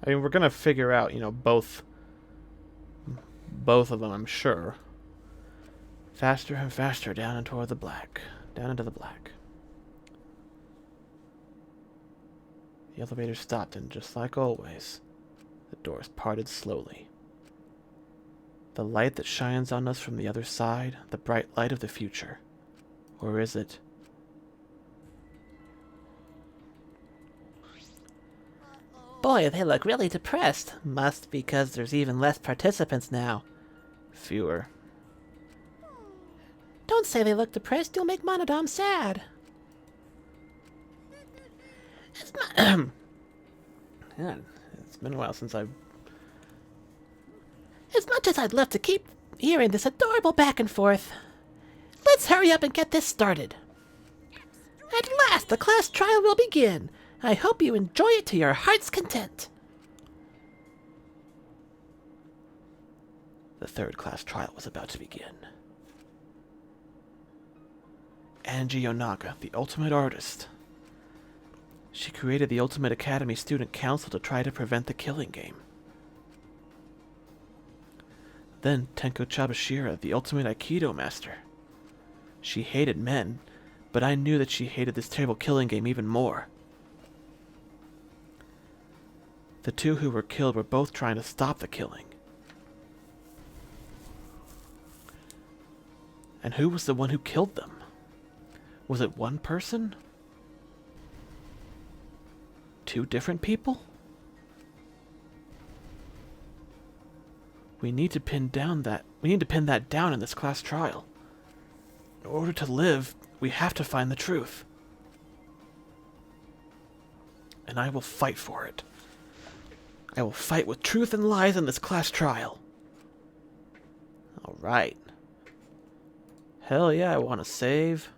I mean, we're gonna figure out, both of them, I'm sure. Faster and faster down into the black. Down into the black. The elevator stopped, and just like always, the doors parted slowly. The light that shines on us from the other side, the bright light of the future. Or is it? Boy, they look really depressed. Must be because there's even less participants now. Fewer. Don't say they look depressed, you'll make Monodam sad. Yeah, it's been a while since I've... As much as I'd love to keep hearing this adorable back and forth, let's hurry up and get this started. At last, the class trial will begin. I hope you enjoy it to your heart's content. The third class trial was about to begin. Angie Yonaga, the ultimate artist. She created the Ultimate Academy Student Council to try to prevent the killing game. Then Tenko Chabashira, the ultimate Aikido master. She hated men, but I knew that she hated this terrible killing game even more. The two who were killed were both trying to stop the killing. And who was the one who killed them? Was it one person? Two different people? We need to pin that down in this class trial. In order to live, we have to find the truth. And I will fight for it. I will fight with truth and lies in this class trial. Alright. Hell yeah, I want to save.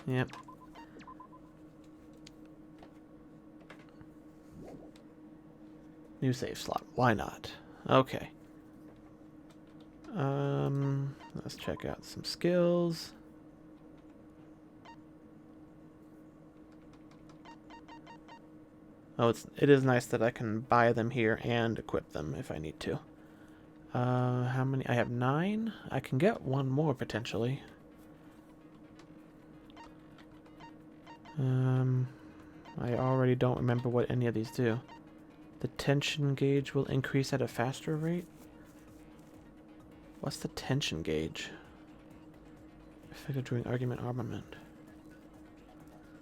Yep. New save slot. Why not? Okay. Let's check out some skills. Oh, it is nice that I can buy them here and equip them if I need to. How many? I have 9. I can get one more potentially. I already don't remember what any of these do. The tension gauge will increase at a faster rate? What's the tension gauge? Effective during argument armament.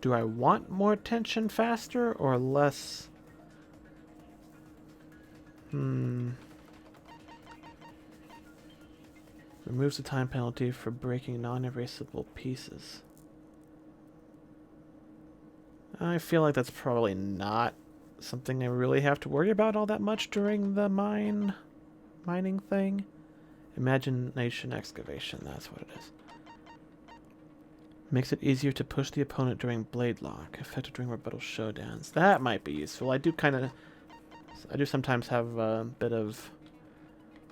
Do I want more tension faster or less? Removes the time penalty for breaking non-erasable pieces. I feel like that's probably not something I really have to worry about all that much during the mining thing. Imagination excavation, that's what it is. Makes it easier to push the opponent during blade lock. Effective during rebuttal showdowns. That might be useful. I do sometimes have a bit of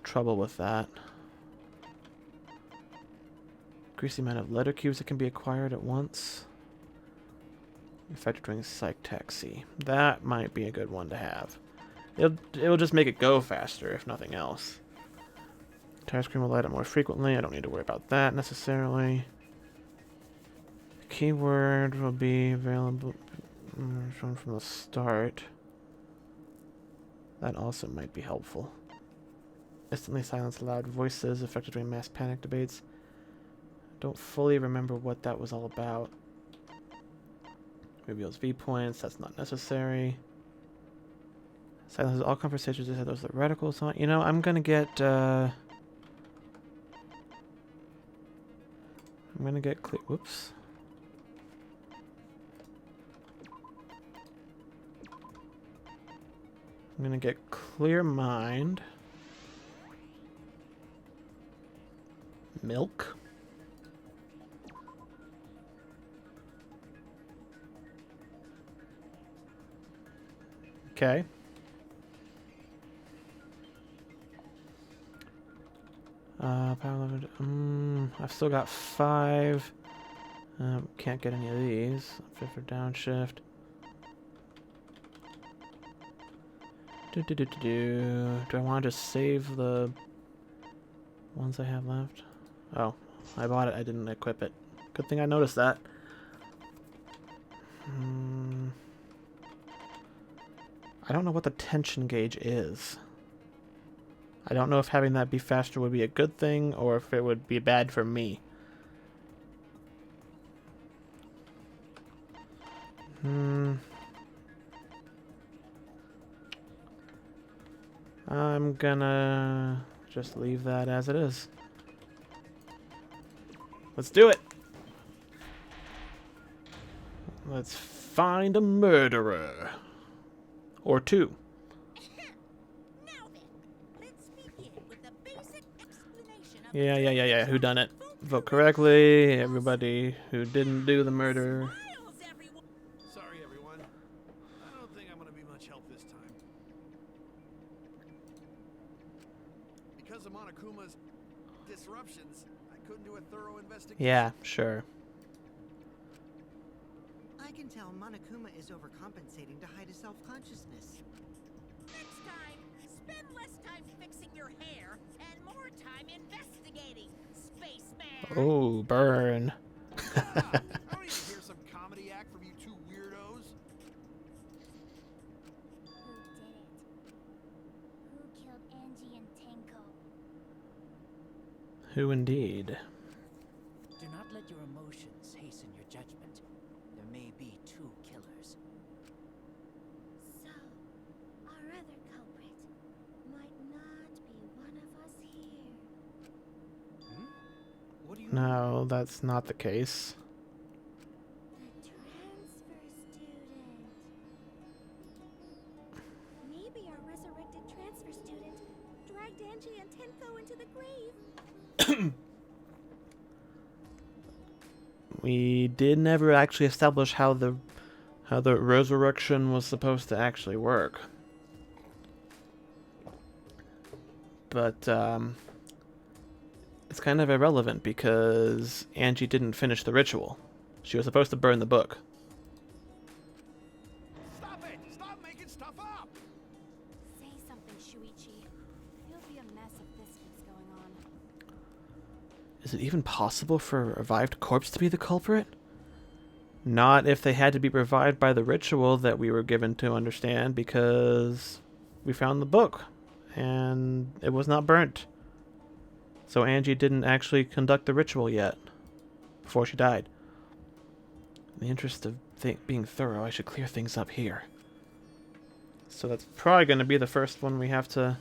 trouble with that. Increase the amount of letter cubes that can be acquired at once. Effective during psych taxi. That might be a good one to have. It'll just make it go faster, if nothing else. Tire screen will light up more frequently. I don't need to worry about that necessarily. Keyword will be available from the start. That also might be helpful. Instantly silence loud voices affected during mass panic debates. Don't fully remember what that was all about. Reveals V-points. That's not necessary. Silences all conversations. They said those are the reticles on. You know, I'm gonna get. I'm gonna get clear. Whoops. I'm gonna get clear mind. Milk. Okay. Power level. I've still got 5. Can't get any of these. Fit for downshift. Do I want to just save the ones I have left? Oh, I bought it. I didn't equip it. Good thing I noticed that. I don't know what the tension gauge is. I don't know if having that be faster would be a good thing or if it would be bad for me. I'm gonna just leave that as it is. Let's do it! Let's find a murderer. Or 2. Now then, let's begin with the basic explanation of Yeah. Who done it? Vote correctly. Everybody who didn't do the murder. Smiles, everyone. Sorry, everyone. I don't think I'm gonna be much help this time. Because of Monokuma's disruptions, I couldn't do a thorough investigation. Yeah, sure. I can tell Monokuma is overcompensating to hide his self-consciousness. Next time, spend less time fixing your hair and more time investigating, spaceman. Oh, burn. Shut up. I don't need to hear some comedy act from you two weirdos. Who did it? Who killed Angie and Tenko? Who indeed? Do not let your emotions hasten your judgment. There may be 2 killers. So, our other culprit might not be one of us here. What do you No, that's not the case. The transfer student. Maybe our resurrected transfer student dragged Angie and Tenko into the grave. We did never actually establish how the resurrection was supposed to actually work. But it's kind of irrelevant because Angie didn't finish the ritual. She was supposed to burn the book. Stop it! Stop making stuff up! Say something, Shuichi. You'll be a mess if this keeps going on. Is it even possible for a revived corpse to be the culprit? Not if they had to be revived by the ritual that we were given to understand, because we found the book and it was not burnt. So Angie didn't actually conduct the ritual yet before she died. In the interest of being thorough, I should clear things up here. So that's probably going to be the first one we have to...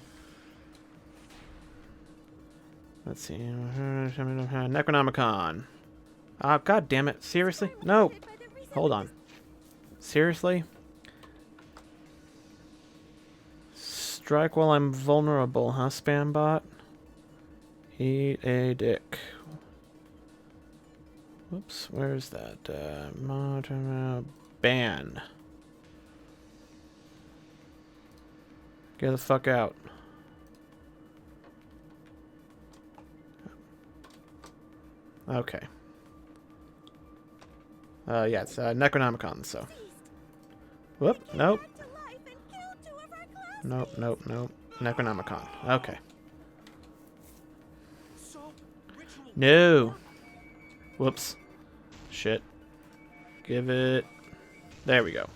Let's see. Necronomicon. Ah, god damn it. Seriously? No. Hold on. Seriously? Strike while I'm vulnerable, huh, spam bot? Eat a dick. Whoops, where's that? Ban. Get the fuck out. Okay. Yeah, it's Necronomicon, so. Whoop, nope. Nope, nope, nope. Necronomicon. Okay. No. Whoops. Shit. Give it. There we go.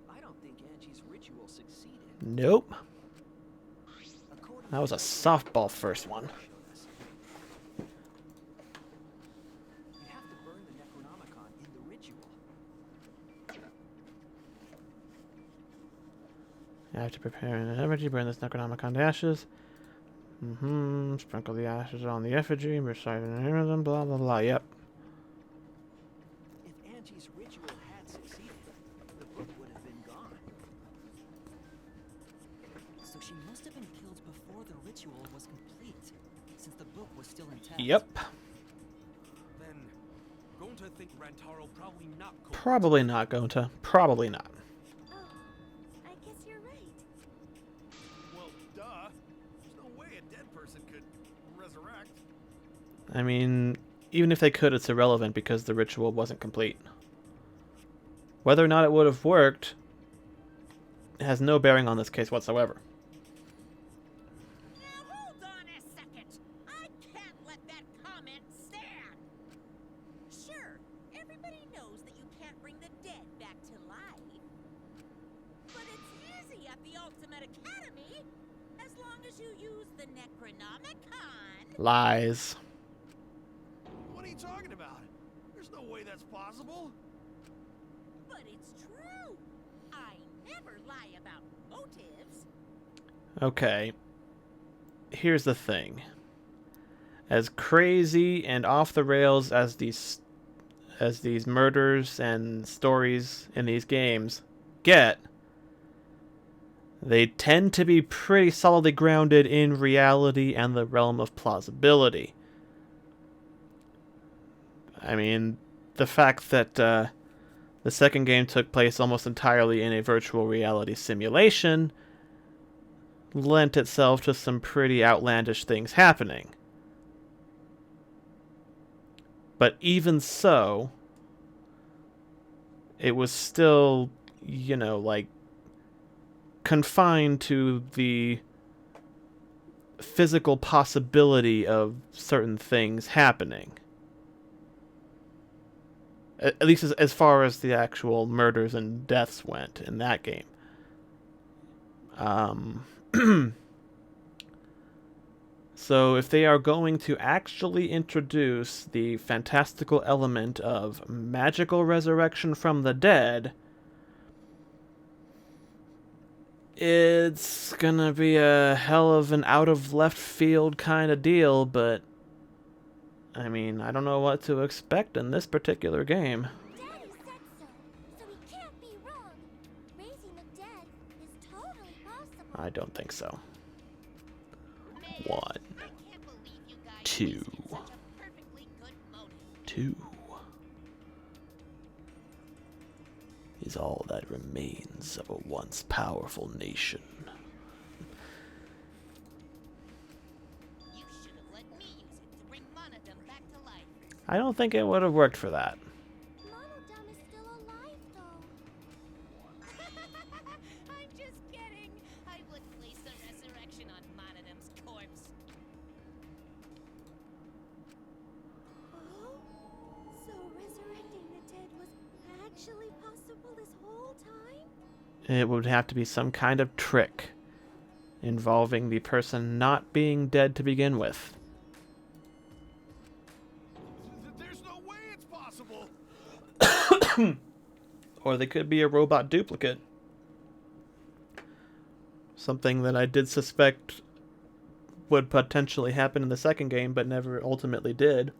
I don't think Angie's ritual succeeded. Nope. That was a softball first one. You have to burn the Necronomicon in the ritual. I have to prepare an effigy, burn this Necronomicon to ashes. Sprinkle the ashes on the effigy, recite them, blah blah blah. Yep. If Angie's ritual had succeeded, the book would have been gone. So she must have been killed before the ritual was complete, since the book was still intact. Yep. Then, going to think Rantaro probably not. Probably not, Gonta. Probably not. Oh, I guess you're right. Well, duh. There's no way a dead person could resurrect. I mean, even if they could, it's irrelevant because the ritual wasn't complete. Whether or not it would have worked has no bearing on this case whatsoever. Now hold on a second. I can't let that comment stand. Sure, everybody knows that you can't bring the dead back to life. But it's easy at the Ultimate Academy, as long as you use the Necronomicon. Lies. What are you talking about? There's no way that's possible. But it's true. I never lie about motives. Okay. Here's the thing. As crazy and off the rails as these murders and stories in these games get, they tend to be pretty solidly grounded in reality and the realm of plausibility. I mean, the fact that the second game took place almost entirely in a virtual reality simulation lent itself to some pretty outlandish things happening. But even so, it was still, you know, like, confined to the physical possibility of certain things happening. At least as far as the actual murders and deaths went in that game. So if they are going to actually introduce the fantastical element of magical resurrection from the dead, it's gonna be a hell of an out of left field kind of deal, but I mean, I don't know what to expect in this particular game. Daddy said so he can't be wrong. Raising the dead is totally possible. I don't think so. Man, 1, I can't believe you guys 2. wasted such a perfectly good motive. 2 is all that remains of a once powerful nation. You should have let me use it to bring Monodum back to life. I don't think it would have worked for that. Monodum is still alive, though. I'm just kidding. I would place the resurrection on Monodum's corpse. Oh? So resurrecting the dead was actually possible this whole time? It would have to be some kind of trick involving the person not being dead to begin with. Or they could be a robot duplicate. Something that I did suspect would potentially happen in the second game, but never ultimately did.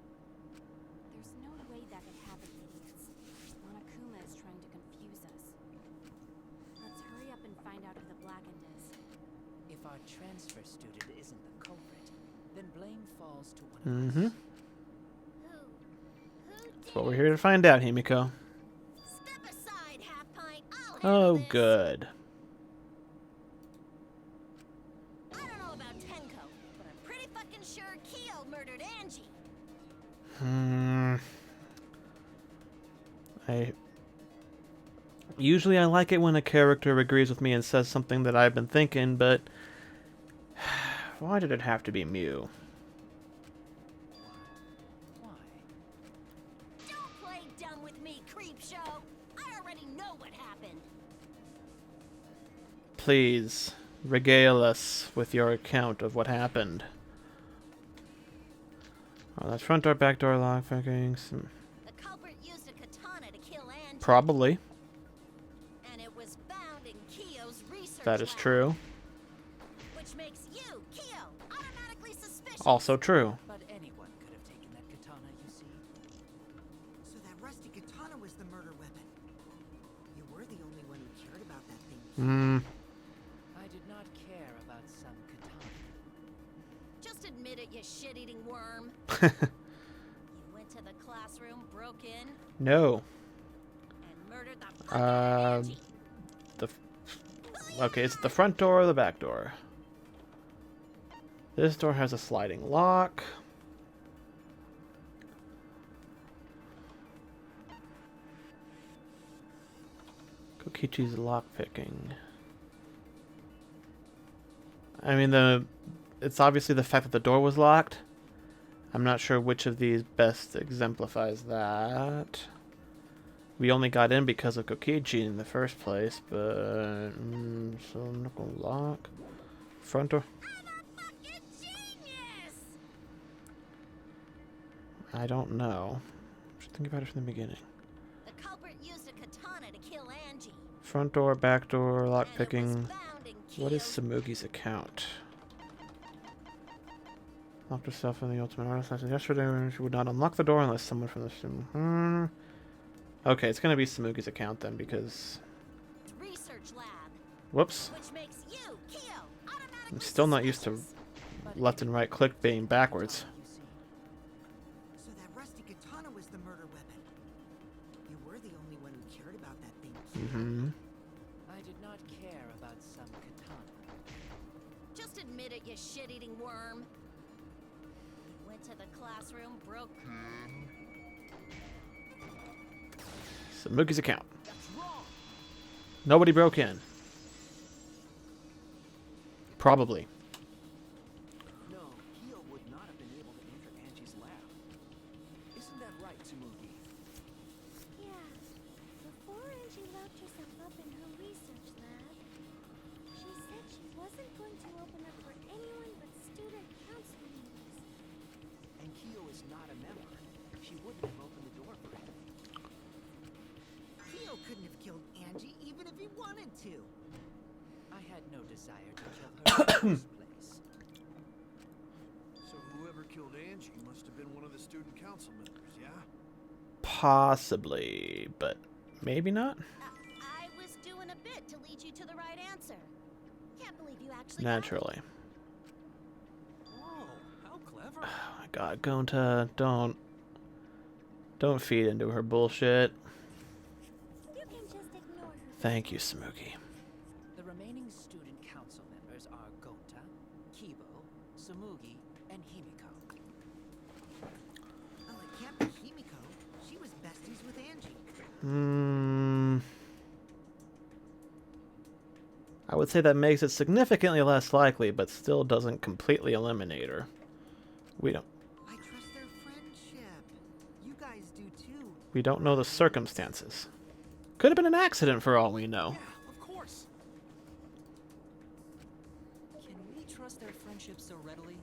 There's no way that could happen, idiots. Monokuma is trying to confuse us. Let's hurry up and find out who the Blackened is. If our transfer student isn't the culprit, then blame falls to one of Mm-hmm. us. That's what we're here to find out, Himiko. Step aside, half pint. I'll Oh, handle this. good. I don't know about Tenko, but I'm pretty fucking sure Kyo murdered Angie. Usually I like it when a character agrees with me and says something that I've been thinking, but why did it have to be Mew? Why? Don't play dumb with me, creep show. I already know what happened. Please, regale us with your account of what happened. Oh, that's front door, back door, lock pickings. The culprit used a katana to kill Angie, Probably. and it was found in Kyo's research That is lab, true. which makes you, Kyo, automatically suspicious. Also true. But anyone could have taken that katana, you see. So that rusty katana was the murder weapon. You were the only one who cared about that thing. I did not care about some katana. Just admit it, you shit-eating worm. Mm. You went to the classroom, broke in, No. and murdered the fuck out of Angie. Okay, is it the front door or the back door? This door has a sliding lock. Kokichi's lockpicking. I mean, it's obviously the fact that the door was locked. I'm not sure which of these best exemplifies that. We only got in because of Kokichi in the first place, but so knuckle lock, front door. I'm a fucking genius! I don't know. Just think about it from the beginning. The culprit used a katana to kill Angie. Front door, back door, lock and it was picking. found in What is Kyo's Samugi's account? Locked herself in the ultimate artist lesson yesterday when she would not unlock the door unless someone from the Okay, it's gonna be Samugi's account then because research lab, whoops. which makes you, Kyo, automatically I'm still not used to suspicious. But left and right click being backwards. you see. So that rusty katana was the murder weapon. You were the only one who cared about that thing. Mm-hmm. I did not care about some katana. Just admit it, you shit-eating worm. You went to the classroom, broke. Samugi's account. Nobody broke in. Probably. No, Kyo would not have been able to enter Angie's lab. Isn't that right, Tsumugi? Yeah. Before Angie locked herself up in her research lab, she said she wasn't going to open up for anyone but student council members. And Kyo is not a member. She wouldn't have opened the door for him. Kyo couldn't have killed Angie even if he wanted to. I had no desire to kill her in the first place. So whoever killed Angie must have been one of the student council members, yeah? Possibly, but maybe not. I was doing a bit to lead you to the right answer. Can't believe you actually got it. Naturally. Whoa, how clever. Oh my god, Gonta, don't feed into her bullshit. You can just ignore her. Thank you, Samugi. The remaining student council members are Gonta, Kibo, Tsumugi, and Himiko. Oh, it can't be Himiko. She was besties with Angie. I would say that makes it significantly less likely, but still doesn't completely eliminate her. We don't I trust their friendship. You guys do too. we don't know the circumstances. Could have been an accident for all we know. Yeah, of course. friendship so readily?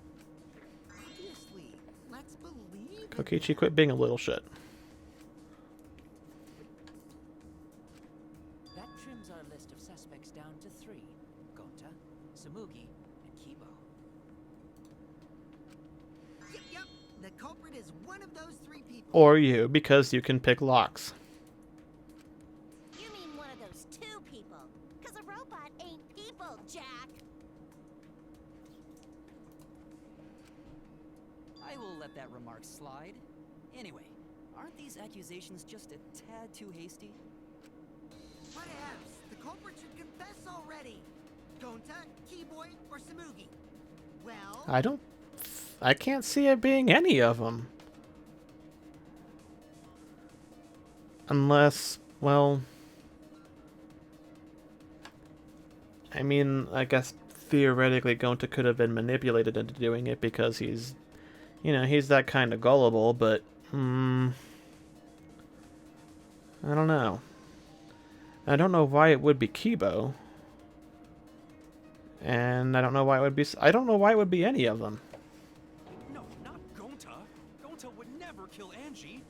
Obviously, let's believe in Kokichi, them. quit being a little shit. That trims our list of suspects down to 3. Gonta, Samugi, and Kibo. Yep. The culprit is one of those 3 people. Or you, because you can pick locks. You mean one of those 2 people? Because a robot ain't people, Jack. I will let that remark slide. Anyway, aren't these accusations just a tad too hasty? Whatevs. The culprit should confess already. Gonta, Keyboy, or Samugi? Well, I can't see it being any of them. Unless, well, I mean, I guess theoretically Gonta could have been manipulated into doing it because he's, you know, he's that kind of gullible, but, I don't know. I don't know why it would be Kibo. And I don't know why it would be, I don't know why it would be any of them. No, not Gonta. Gonta would never kill Angie.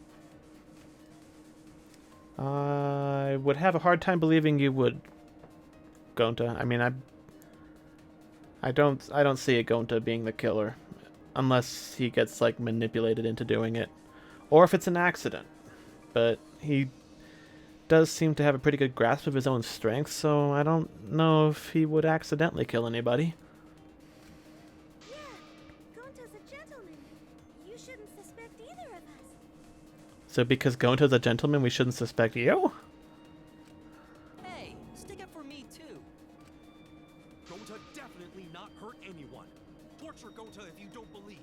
I would have a hard time believing you would, Gonta. I mean, I don't see Gonta being the killer, unless he gets like manipulated into doing it, or if it's an accident. But he does seem to have a pretty good grasp of his own strength, so I don't know if he would accidentally kill anybody. Yeah, Gonta's a gentleman. You shouldn't suspect either of us. So because Gonta's a gentleman, we shouldn't suspect you? Hey, stick up for me too. Gonta definitely not hurt anyone. Torture Gonta if you don't believe.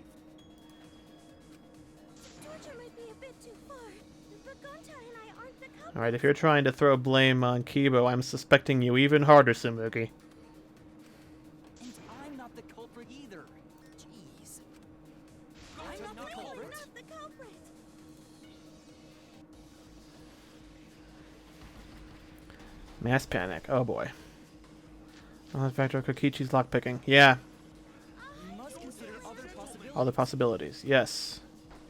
Torture might be a bit too far, but Gonta and I aren't the couple. Alright, if you're trying to throw blame on Kibo, I'm suspecting you even harder, Samugi. And I'm not the culprit either. Jeez. Gonta not not the No, culprit. we're not the culprit. Mass panic. Oh boy. Oh, Factor Kokichi's lockpicking. Yeah, We must consider other possibilities. all the possibilities. Yes.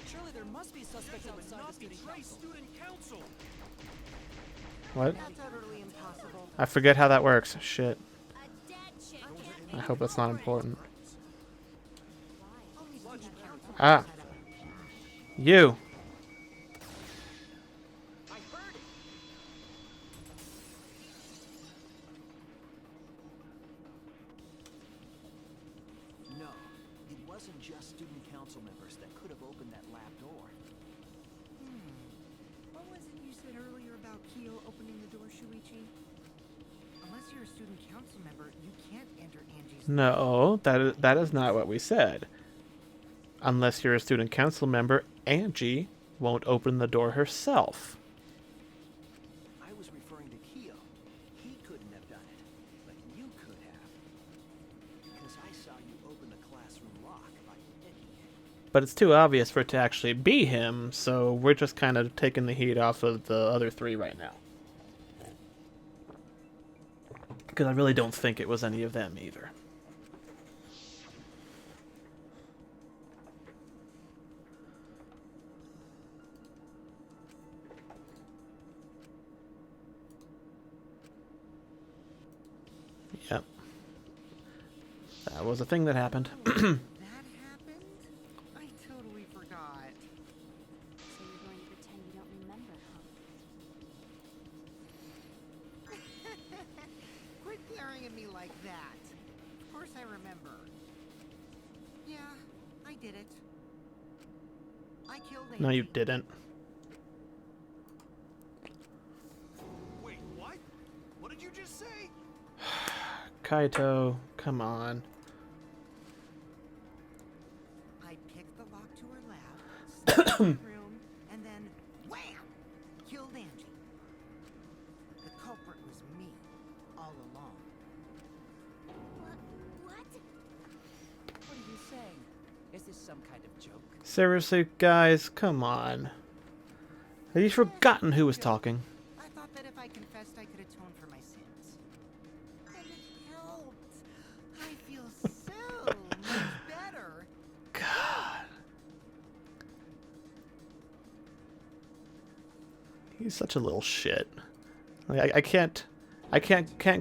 Surely there must be suspects Would outside the not student betray council. student council. What? that's utterly impossible. I forget how that works. Shit. A dead chick Gonta can't and be I hope that's not culprit. important. Only student council Ah. set up. You. I heard it. No, it wasn't just student council members that could have opened that lab door. What was it you said earlier about Kyo opening the door, Shuichi? Unless you're a student council member, you can't enter Angie's. No, that is not what we said. Unless you're a student council member, Angie won't open the door herself. I was referring to Kyo. He couldn't have done it, but you could have. Because I saw you open the classroom lock by picking it. But it's too obvious for it to actually be him, so we're just kind of taking the heat off of the other 3 right now. Because I really don't think it was any of them either. Yep. That was a thing that happened. That happened? I totally forgot. So you're going to pretend you don't remember, huh? Quit glaring at me like that. Of course I remember. Yeah, I did it. I killed Angie. No, you didn't. Wait, what? What did you just say? Kaito, come on. I picked the lock to her lab, snuck in the room, and then wham! Killed Angie. The culprit was me, all along. What? What are you saying? Is this some kind of joke? Seriously, guys, come on. Have you forgotten who was talking? I thought that if I confessed, I could atone for my sins. And it helped. I feel so much better. God. He's such a little shit. Like, I can't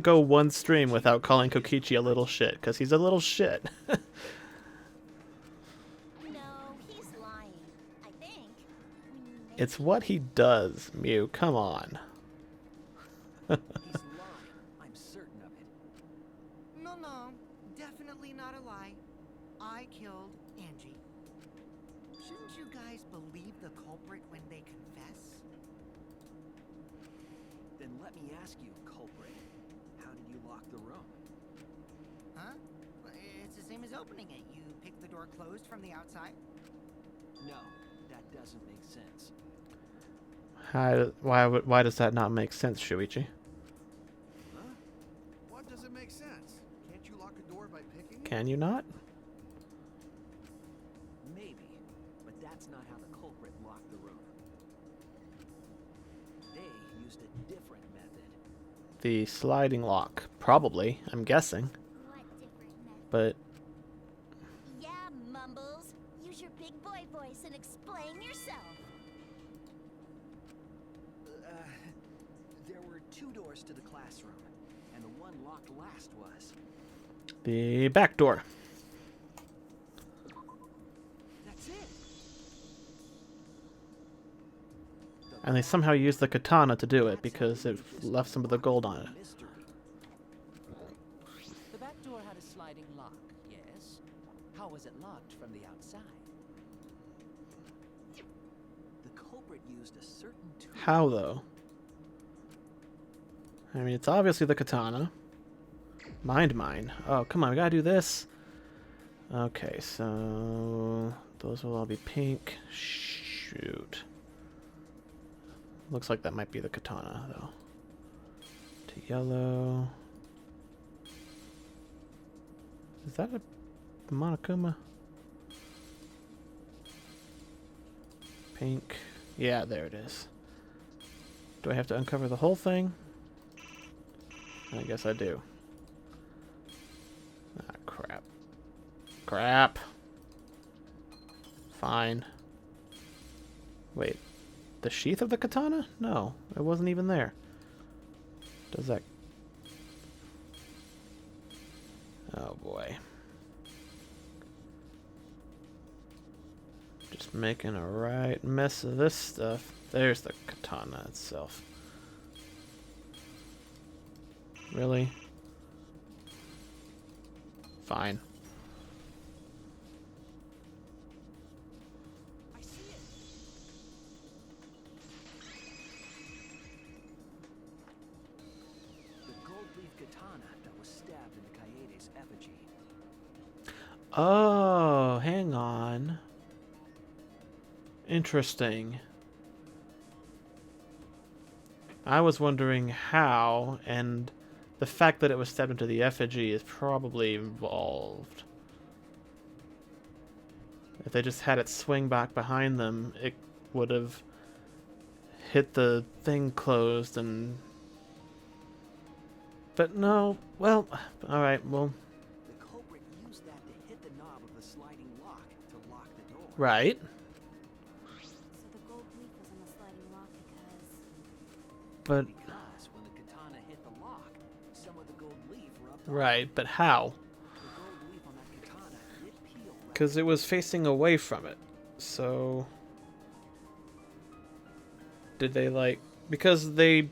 go one stream without calling Kokichi a little shit, because he's a little shit. No, he's lying. I think. It's what he does, Mew. Come on. He's lying. I'm certain of it. No, no, definitely not a lie. I killed Angie. Shouldn't you guys believe the culprit when they confess? Then let me ask you, Culprit. How did you lock the room? Huh? Well, it's the same as opening it. You pick the door closed from the outside. No, that doesn't make sense. Why does that not make sense, Shuichi? Huh? What doesn't make sense? Can't you lock a door by picking it? Can you not? Maybe, but that's not how the culprit locked the room. They used a different method. The sliding lock, probably. I'm guessing, What different method? but Yeah, Mumbles. Use your big boy voice and explain yourself. There were 2 doors to the classroom, and the one locked last was. the back door. That's it. And they somehow used the katana to do it because it left some of the gold on it. Mystery. The back door had a sliding lock, yes? How was it locked from the outside? The culprit used a certain tool. How, though? I mean, it's obviously the katana. Mine. Oh, come on, we gotta do this. Okay, so those will all be pink. Shoot. Looks like that might be the katana, though. To yellow. Is that a Monokuma? Pink. Yeah, there it is. Do I have to uncover the whole thing? I guess I do. Ah, crap. Crap. Fine. Wait. The sheath of the katana? No, it wasn't even there. Does that... Oh boy. Just making a right mess of this stuff. There's the katana itself. Really? Fine. I see it. The gold leaf katana that was stabbed in the Kaede's effigy. Oh, hang on. Interesting. I was wondering how, and the fact that it was stabbed into the effigy is probably involved. If they just had it swing back behind them, it would have hit the thing closed and... But no, well, alright, well... The culprit used that to hit the knob of the sliding lock to lock the door. Right. So the gold leaf was on the sliding lock because... But... Because when the katana hit the lock, some of the gold leaf rubbed off. Right, but how? The gold leaf on that katana did peel right. Because it was facing away from it. So... Did they, like... Because they...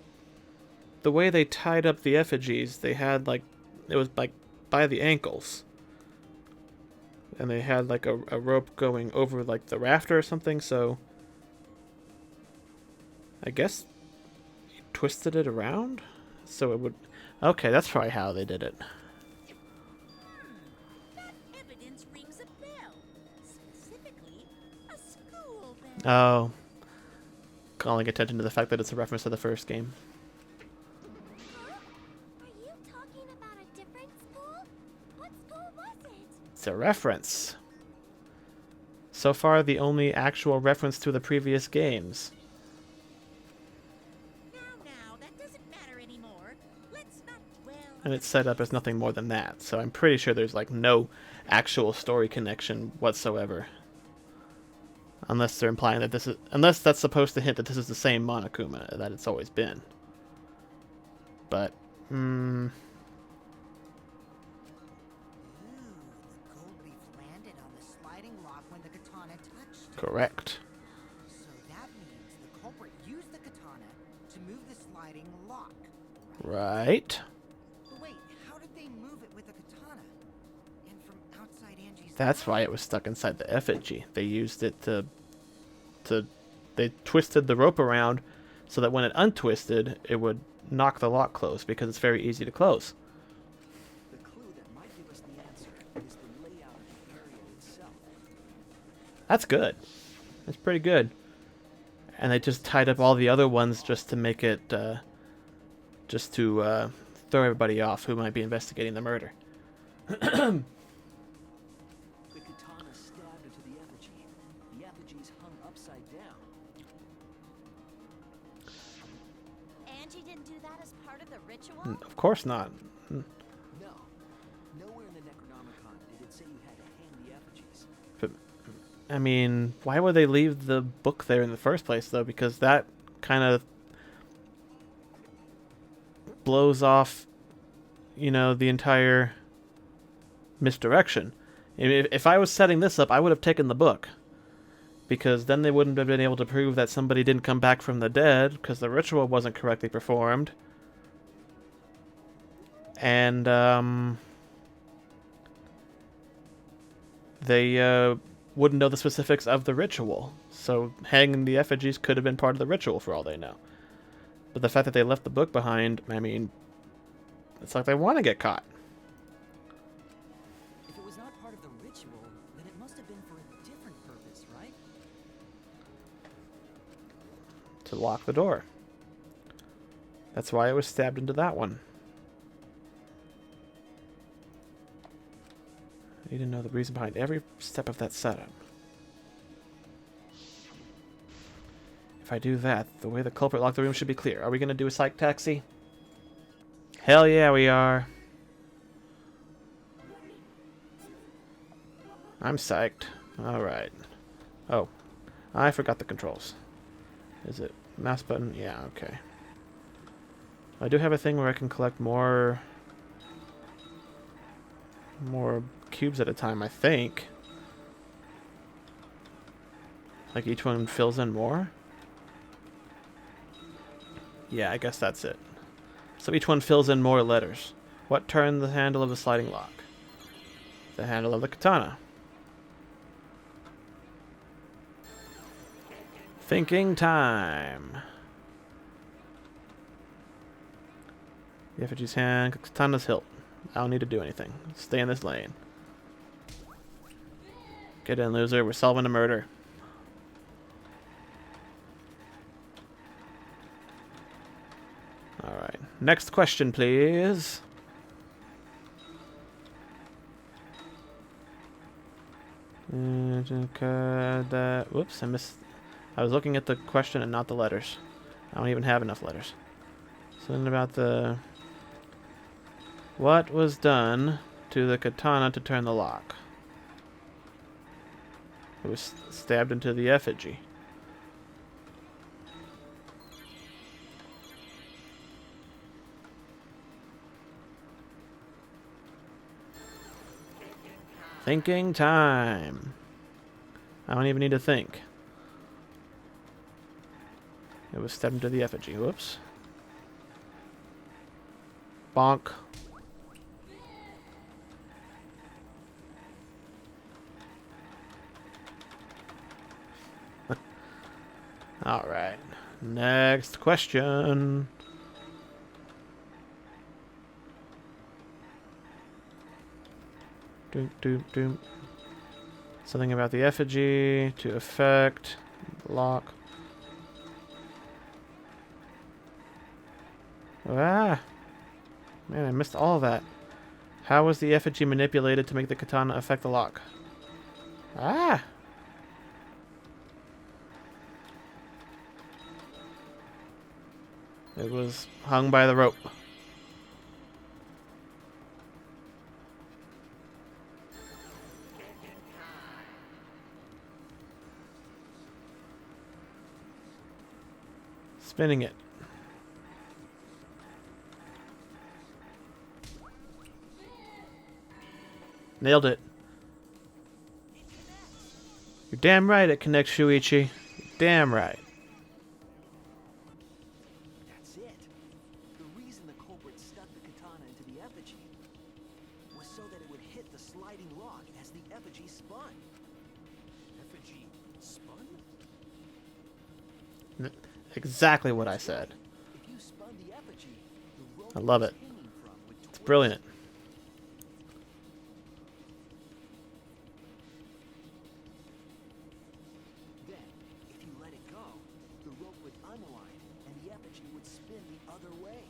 The way they tied up the effigies, they had, like... It was, like, by the ankles. And they had, like, a rope going over, like, the rafter or something, so... I guess... You twisted it around? So it would... Okay, that's probably how they did it. That evidence rings a bell. Specifically, a school bell. Oh. Calling attention to the fact that it's a reference to the first game. Huh? Are you talking about a different school? What school was it? It's a reference. So far, the only actual reference to the previous games. Now, that doesn't matter anymore. Let's not dwell and it's set up as nothing more than that. So I'm pretty sure there's like no actual story connection whatsoever. Unless they're implying that this is... Unless that's supposed to hint that this is the same Monokuma that it's always been. But, Ooh, the gold leaf landed on the sliding lock when the katana touched it. correct. So that means the culprit used the katana to move the sliding lock. Right. But wait, how did they move it with the katana? And from outside Angie's That's why it was stuck inside the effigy. They used it to they twisted the rope around so that when it untwisted, it would knock the lock closed because it's very easy to close. The clue that might give us the answer is the layout of the area itself. That's good. That's pretty good. And they just tied up all the other ones just to make it, just to throw everybody off who might be investigating the murder. The katana stabbed into the effigy. The effigy's hung upside down. Angie didn't do that as part of the ritual? Of course not. No. Nowhere in the Necronomicon did it say you had to hang the effigies. But, I mean, why would they leave the book there in the first place, though? Because that kind of blows off, you know, the entire misdirection. If I was setting this up, I would have taken the book. Because then they wouldn't have been able to prove that somebody didn't come back from the dead, because the ritual wasn't correctly performed. And, they, wouldn't know the specifics of the ritual. So hanging the effigies could have been part of the ritual for all they know. But the fact that they left the book behind, I mean, it's like they want to get caught. If it was not part of the ritual, then it must have been for a different purpose, right? To lock the door. That's why it was stabbed into that one. You didn't know the reason behind every step of that setup. If I do that, the way the culprit locked the room should be clear. Are we going to do a psych taxi? Hell yeah, we are. I'm psyched. Alright. Oh. I forgot the controls. Is it mouse button? Yeah, okay. I do have a thing where I can collect more cubes at a time, I think. Like each one fills in more? Yeah, I guess that's it. So each one fills in more letters. What turned the handle of the sliding lock? The handle of the katana. Thinking time. The effigy's hand, katana's hilt. I don't need to do anything. Stay in this lane. Get in, loser. We're solving a murder. Alright. Next question, please. Whoops, I missed. I was looking at the question and not the letters. I don't even have enough letters. Something about the... What was done to the katana to turn the lock? It was stabbed into the effigy. Thinking time. I don't even need to think. It was stabbed into the effigy. Whoops. Bonk. Alright. Next question. Doom, doom, doom. Something about the effigy to affect lock. Ah! Man, I missed all of that. How was the effigy manipulated to make the katana affect the lock? Ah! It was hung by the rope. Spinning it. Nailed it. You're damn right it connects, Shuichi. You're damn right. That's it. The reason the culprit stuck the katana into the effigy was so that it would hit the sliding lock as the effigy spun. Effigy spun? Exactly what I said. If you spun the effigy, the rope I love was it. hanging from would It's twist. brilliant. Then, if you let it go, the rope would unwind and the effigy would spin the other way.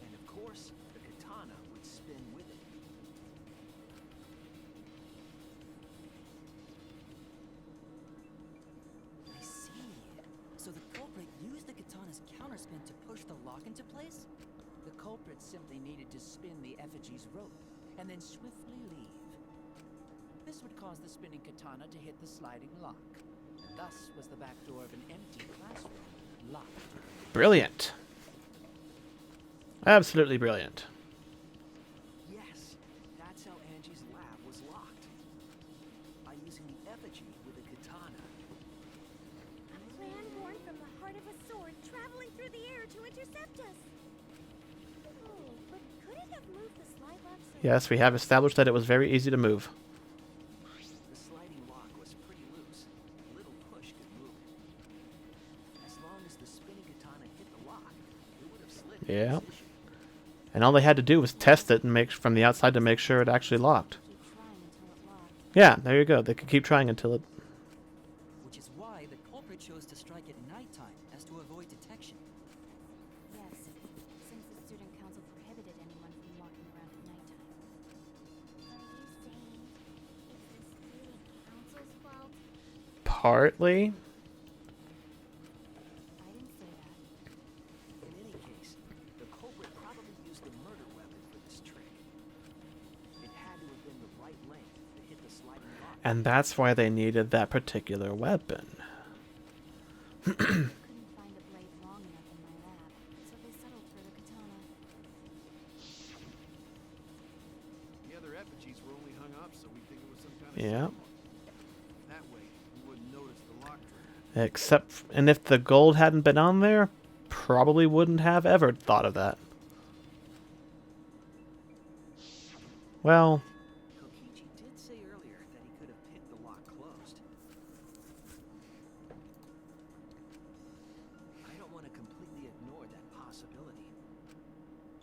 And of course, the katana would spin with it. I see. So the culprit used the katana's counterspin to push the lock into place? The culprit simply needed to spin the effigy's rope, and then swiftly leave. This would cause the spinning katana to hit the sliding lock, and thus was the back door of an empty classroom locked. Brilliant. Absolutely brilliant. Yes, that's how Angie's lab was locked. By using the effigy with a katana. A plan born from the heart of a sword traveling through the air to intercept us. Oh, but could it have moved the slide lock so Yes, we have established that it was very easy to move. The sliding lock was pretty loose. A little push could move it. As long as the spinning katana hit the lock, it would have slid into Yeah. position. And all they had to do was test it and make from the outside to make sure it actually locked. keep trying until it locked? Yeah, there you go. They could keep trying until it... Which is why the culprit chose to strike at nighttime, as to avoid detection. Yes, since the student council prohibited anyone from walking around at nighttime. Are you saying it's the student council's fault? Partly. I didn't say that. In any case, the culprit probably used the murder weapon for this trick. It had to have been the right length to hit the sliding lock. And that's why they needed that particular weapon. Couldn't find a blade long enough in my lab, so they settled for the katana. The other effigies were only hung up, so we think it was some kind of Yeah. symbol. That way, we wouldn't notice the lock trick. Except, and if the gold hadn't been on there, probably wouldn't have ever thought of that. Well, Kokichi did say earlier that he could have picked the lock closed. I don't want to completely ignore that possibility.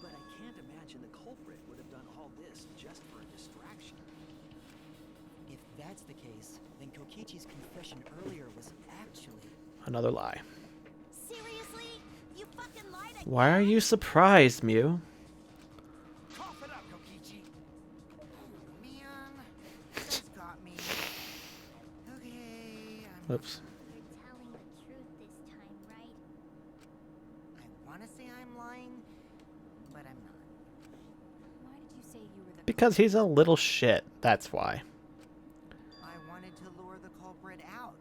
But I can't imagine the culprit would have done all this just for a distraction. If that's the case, then Kokichi's confession earlier was actually... another lie. Seriously? You fucking lied again? Why are you surprised, Mew? Cough it up, Kokichi! Man, that's got me. Okay, Whoops. You're telling the truth this time, right? I want to say I'm lying, but I'm not. Why did you say you were the Because he's a little shit, that's why. I wanted to lure the culprit out.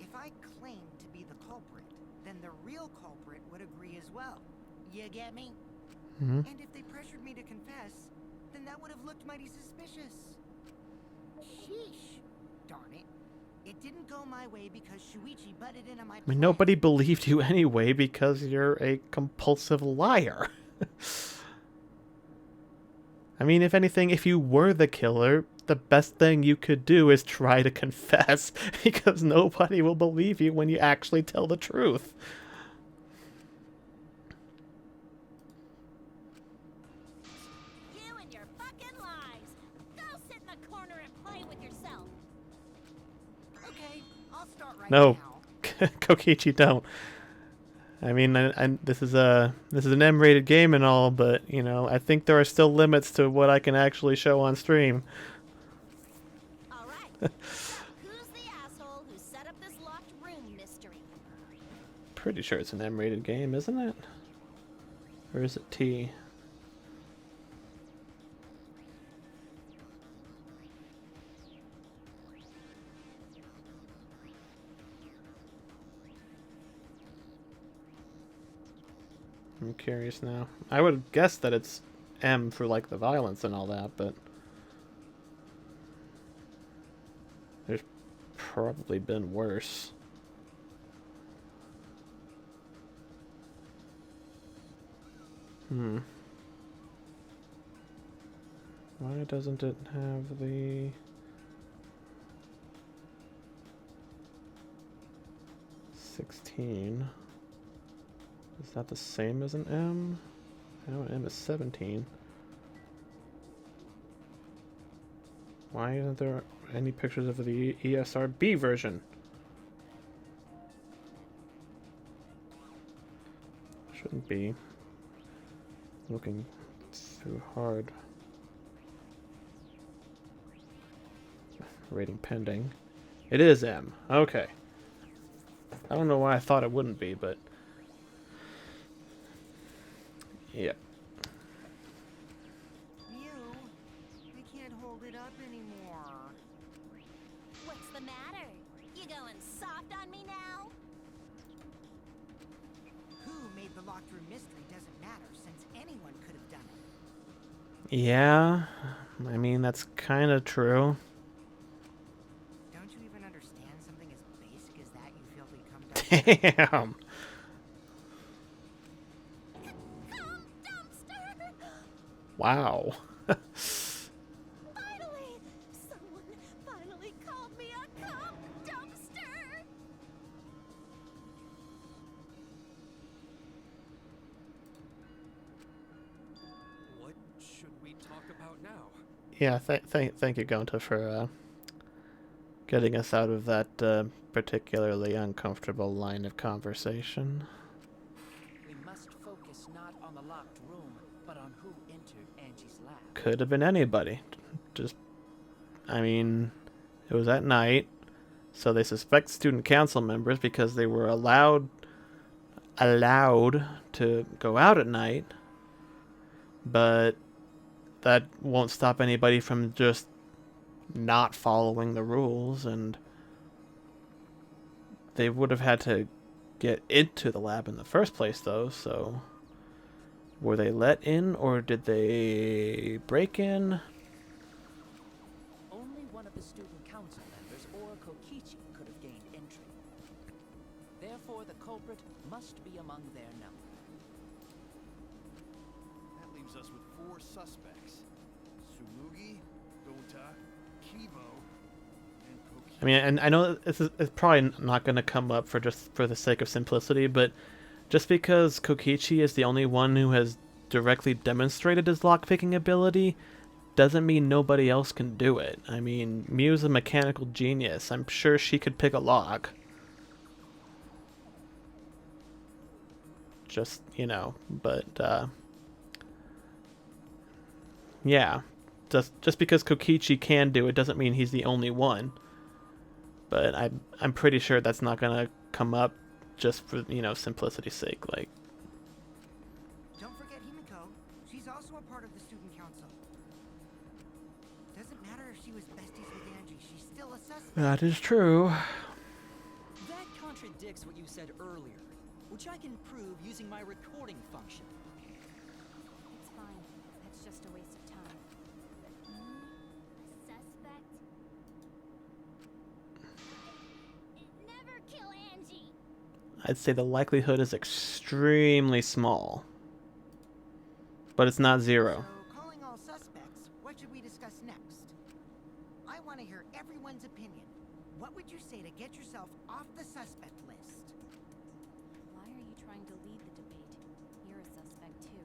If I claimed to be the culprit, then the real culprit would agree as well. You get me? Hmm. And if they pressured me to confess, then that would have looked mighty suspicious. Sheesh. Darn it. It didn't go my way because Shuichi butted into my I mean, plan. nobody believed you anyway because you're a compulsive liar. I mean, if anything, if you were the killer, the best thing you could do is try to confess because nobody will believe you when you actually tell the truth. You and your fucking lies. Go sit in the corner and play with yourself. Okay, I'll start right No, now. Kokichi, don't. I mean, this is an M-rated game and all, but you know, I think there are still limits to what I can actually show on stream. All right. So, who's the asshole who set up this locked room mystery? Pretty sure it's an M-rated game, isn't it? Or is it T? I'm curious now. I would guess that it's M for like the violence and all that, but there's probably been worse. Why doesn't it have the 16? Is that the same as an M? I know an M is 17. Why isn't there any pictures of the ESRB version? Shouldn't be looking too hard. Rating pending. It is M. Okay. I don't know why I thought it wouldn't be, but yep. Mew, I can't hold it up anymore. What's the matter? You going soft on me now? Who made the locked room mystery doesn't matter, since anyone could have done it. Yeah, I mean, that's kind of true. Don't you even understand something as basic as that, you filthy cum dumpster? Damn. Cum dumpster! Wow. Finally! Someone finally called me a cum dumpster! What should we talk about now? Yeah, thank you, Gonta, for getting us out of that particularly uncomfortable line of conversation. We must focus not on the locked room, but on who entered Angie's lab. Could have been anybody. Just, I mean, it was at night, so they suspect student council members because they were allowed to go out at night, but that won't stop anybody from just not following the rules, and they would have had to get into the lab in the first place, though, so were they let in, or did they break in? Only one of the student council members or Kokichi could have gained entry. Therefore, the culprit must be among their number. That leaves us with 4 suspects. Sumugi, Gonta, Kivo, and Koki. I mean, and I know this is it's probably not going to come up for the sake of simplicity, but just because Kokichi is the only one who has directly demonstrated his lockpicking ability doesn't mean nobody else can do it. I mean, Mew's a mechanical genius. I'm sure she could pick a lock. Just, you know, but yeah. Just because Kokichi can do it doesn't mean he's the only one. But I'm pretty sure that's not gonna come up just for, you know, simplicity's sake. Like, Don't forget Himiko. She's also a part of the student council. Doesn't matter if she was besties with Angie, she's still a suspect. that is true. That contradicts what you said earlier, which I can prove using my recording function. It's fine. That's just a waste of time. Suspect? Never kill Angie! I'd say the likelihood is extremely small. But it's not zero. So, calling all suspects, what should we discuss next? I want to hear everyone's opinion. What would you say to get yourself off the suspect list? Why are you trying to lead the debate? You're a suspect too.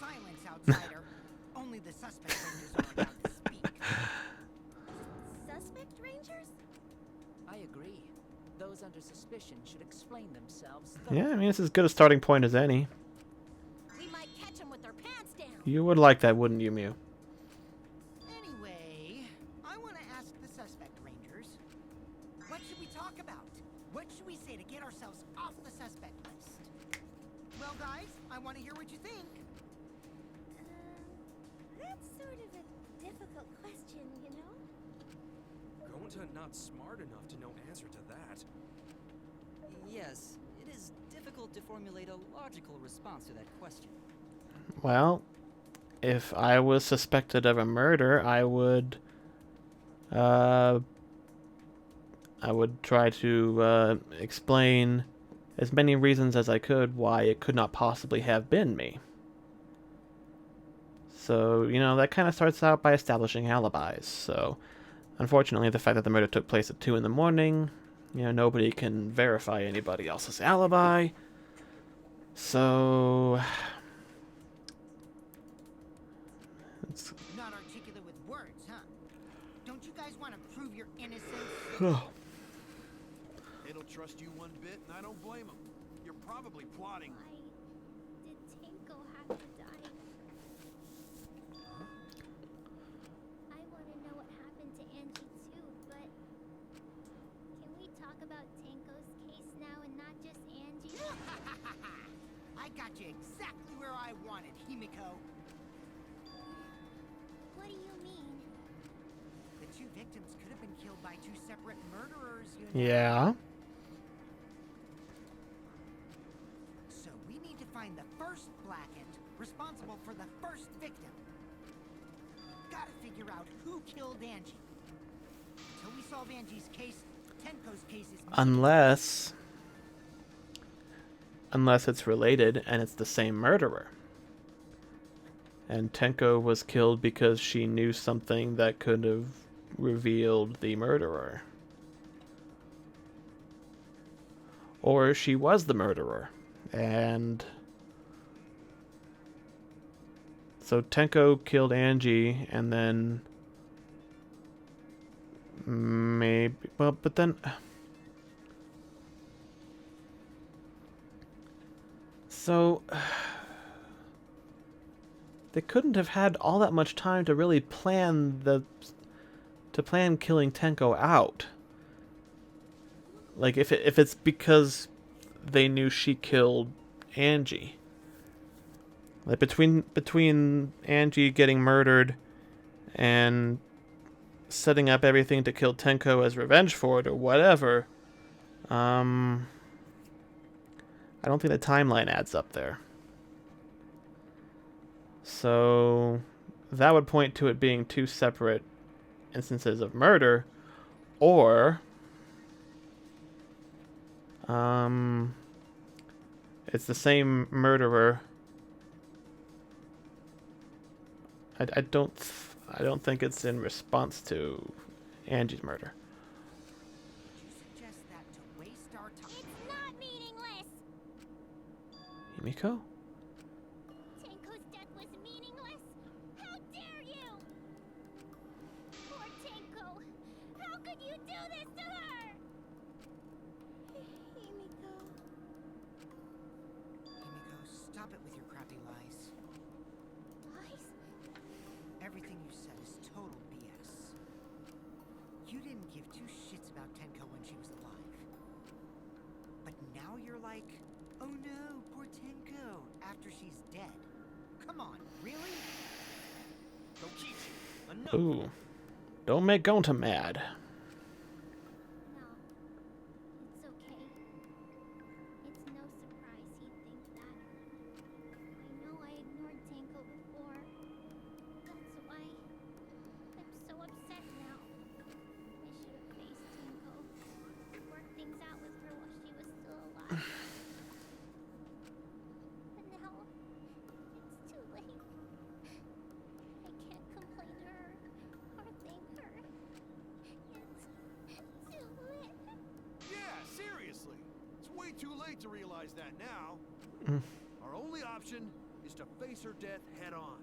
Silence, outsider. Only the suspect rangers are allowed to speak. Suspect rangers? I agree. Those under suspicion should explain themselves. Yeah, I mean, it's as good a starting point as any. We might catch them with their pants down. You would like that, wouldn't you, Mew? Anyway, I want to ask the suspect rangers, what should we talk about? What should we say to get ourselves off the suspect list? Well, guys, I want to hear what you think. That's sort of a difficult question, you know? Gonta not smart enough to know answer to that. Yes, it is difficult to formulate a logical response to that question. Well, if I was suspected of a murder, I would try to explain as many reasons as I could why it could not possibly have been me. So, you know, that kind of starts out by establishing alibis. So, unfortunately, the fact that the murder took place at 2 in the morning, you know, nobody can verify anybody else's alibi. So, it's... Not articulate with words, huh? Don't you guys want to prove your innocence? They don't trust you one bit, and I don't blame them. You're probably plotting. Why did Tenko have to die? I want to know what happened to Angie too, but can we talk about Tenko's case now and not just Angie? I got you exactly where I wanted, Himiko. What do you mean? The 2 victims could have been killed by 2 separate murderers, you know. Yeah. So we need to find the first Blackened responsible for the first victim. Gotta figure out who killed Angie. Until we solve Angie's case, Tenko's case is... Unless it's related and it's the same murderer. And Tenko was killed because she knew something that could have revealed the murderer. Or she was the murderer. And so Tenko killed Angie and then maybe... Well, but then... So... They couldn't have had all that much time to really plan killing Tenko out. Like if it's because they knew she killed Angie. Like between Angie getting murdered and setting up everything to kill Tenko as revenge for it or whatever, I don't think the timeline adds up there. So that would point to it being 2 separate instances of murder, or it's the same murderer. I don't think it's in response to Angie's murder. Would you suggest that to waste our time? It's not meaningless! Himiko? Tenko's death was meaningless? How dare you! Poor Tenko! How could you do this to her? Himiko. Himiko, stop it with your crappy lies. Lies? Everything you said is total BS. You didn't give 2 shits about Tenko when she was alive. But now you're like, oh no, poor Tenko, after she's dead. Come on, really? Kokichi, enough. Ooh. Don't make Gonta mad. No. It's okay. It's no surprise he'd think that. I know I ignored Tenko before. That's why I'm so upset now. I should have faced Tenko. Worked things out with her while she was still alive. But now, it's too late. I can't complain to her or thank her. It's too late. Yeah, seriously. It's way too late to realize that now. Our only option is to face her death head on.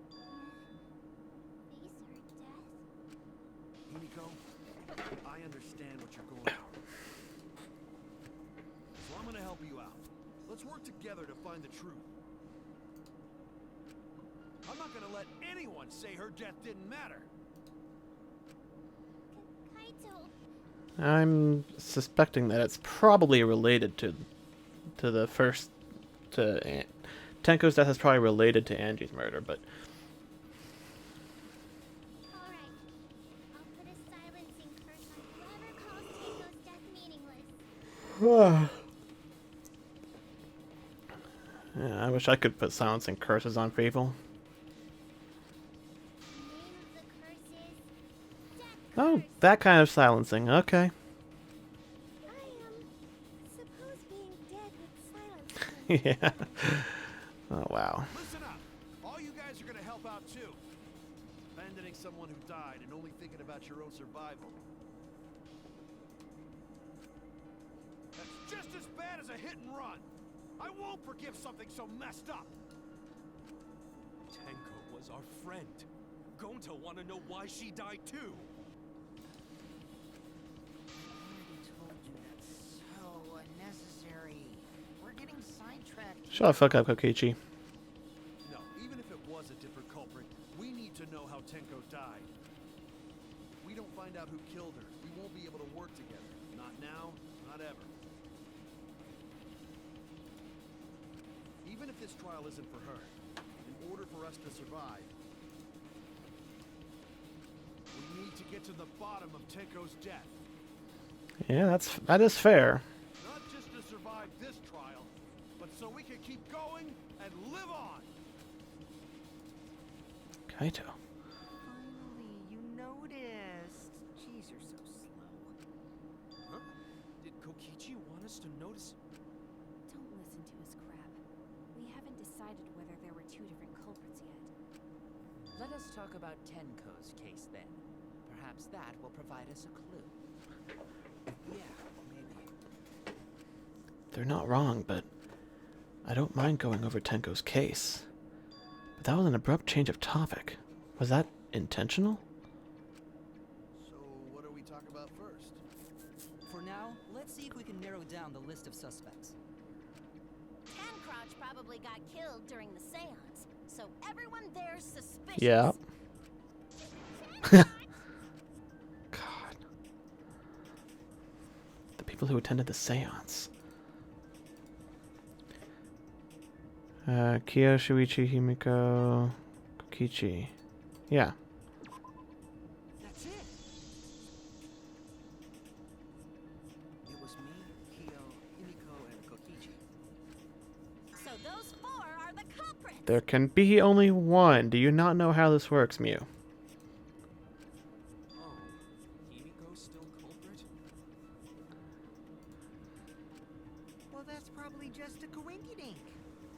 Face her death? Himiko, I understand what you're going through. So I'm gonna help you out. Let's work together to find the truth. I'm not gonna let anyone say her death didn't matter. Kaito. I'm suspecting that it's probably related to the first Tenko's death is probably related to Angie's murder, but Alright. I'll put a silencing curse on whoever calls Tenko's death meaningless. Yeah, I wish I could put silencing curses on people. The name of the curse is Death Oh, Curse. that kind of silencing. Okay. I suppose being dead would silence me. Yeah. Oh, wow. Listen up. All you guys are gonna help out too. Abandoning someone who died and only thinking about your own survival. That's just as bad as a hit and run. I won't forgive something so messed up. Tenko was our friend. Gonta wanna know why she died too. I told you that's so unnecessary. We're getting sidetracked. Shut the fuck up, Kokichi. No, even if it was a different culprit, we need to know how Tenko died. If we don't find out who killed her, we won't be able to work together. Not now, not ever. Even if this trial isn't for her, in order for us to survive, we need to get to the bottom of Tenko's death. Yeah, that is fair. Not just to survive this trial, but so we can keep going and live on. Kaito. Finally, you noticed. Jeez, you're so slow. Huh? Did Kokichi want us to notice? Don't listen to his crap. We haven't decided whether there were two different culprits yet. Let us talk about Tenko's case then. Perhaps that will provide us a clue. Yeah, maybe. They're not wrong, but I don't mind going over Tenko's case. But that was an abrupt change of topic. Was that intentional? So, what do we talk about first? For now, let's see if we can narrow down the list of suspects. Tancrotch probably got killed during the seance, so everyone there's suspicious. Yeah. Tancrotch? God. The people who attended the seance. Kyo, Shuichi, Himiko, Kokichi. Yeah. That's it. It was me, Kyo, Himiko, and Kokichi. So those four are the culprits. There can be only one. Do you not know how this works, Mew? Oh, Himiko's still culprit? Well, that's probably just a coinkydink.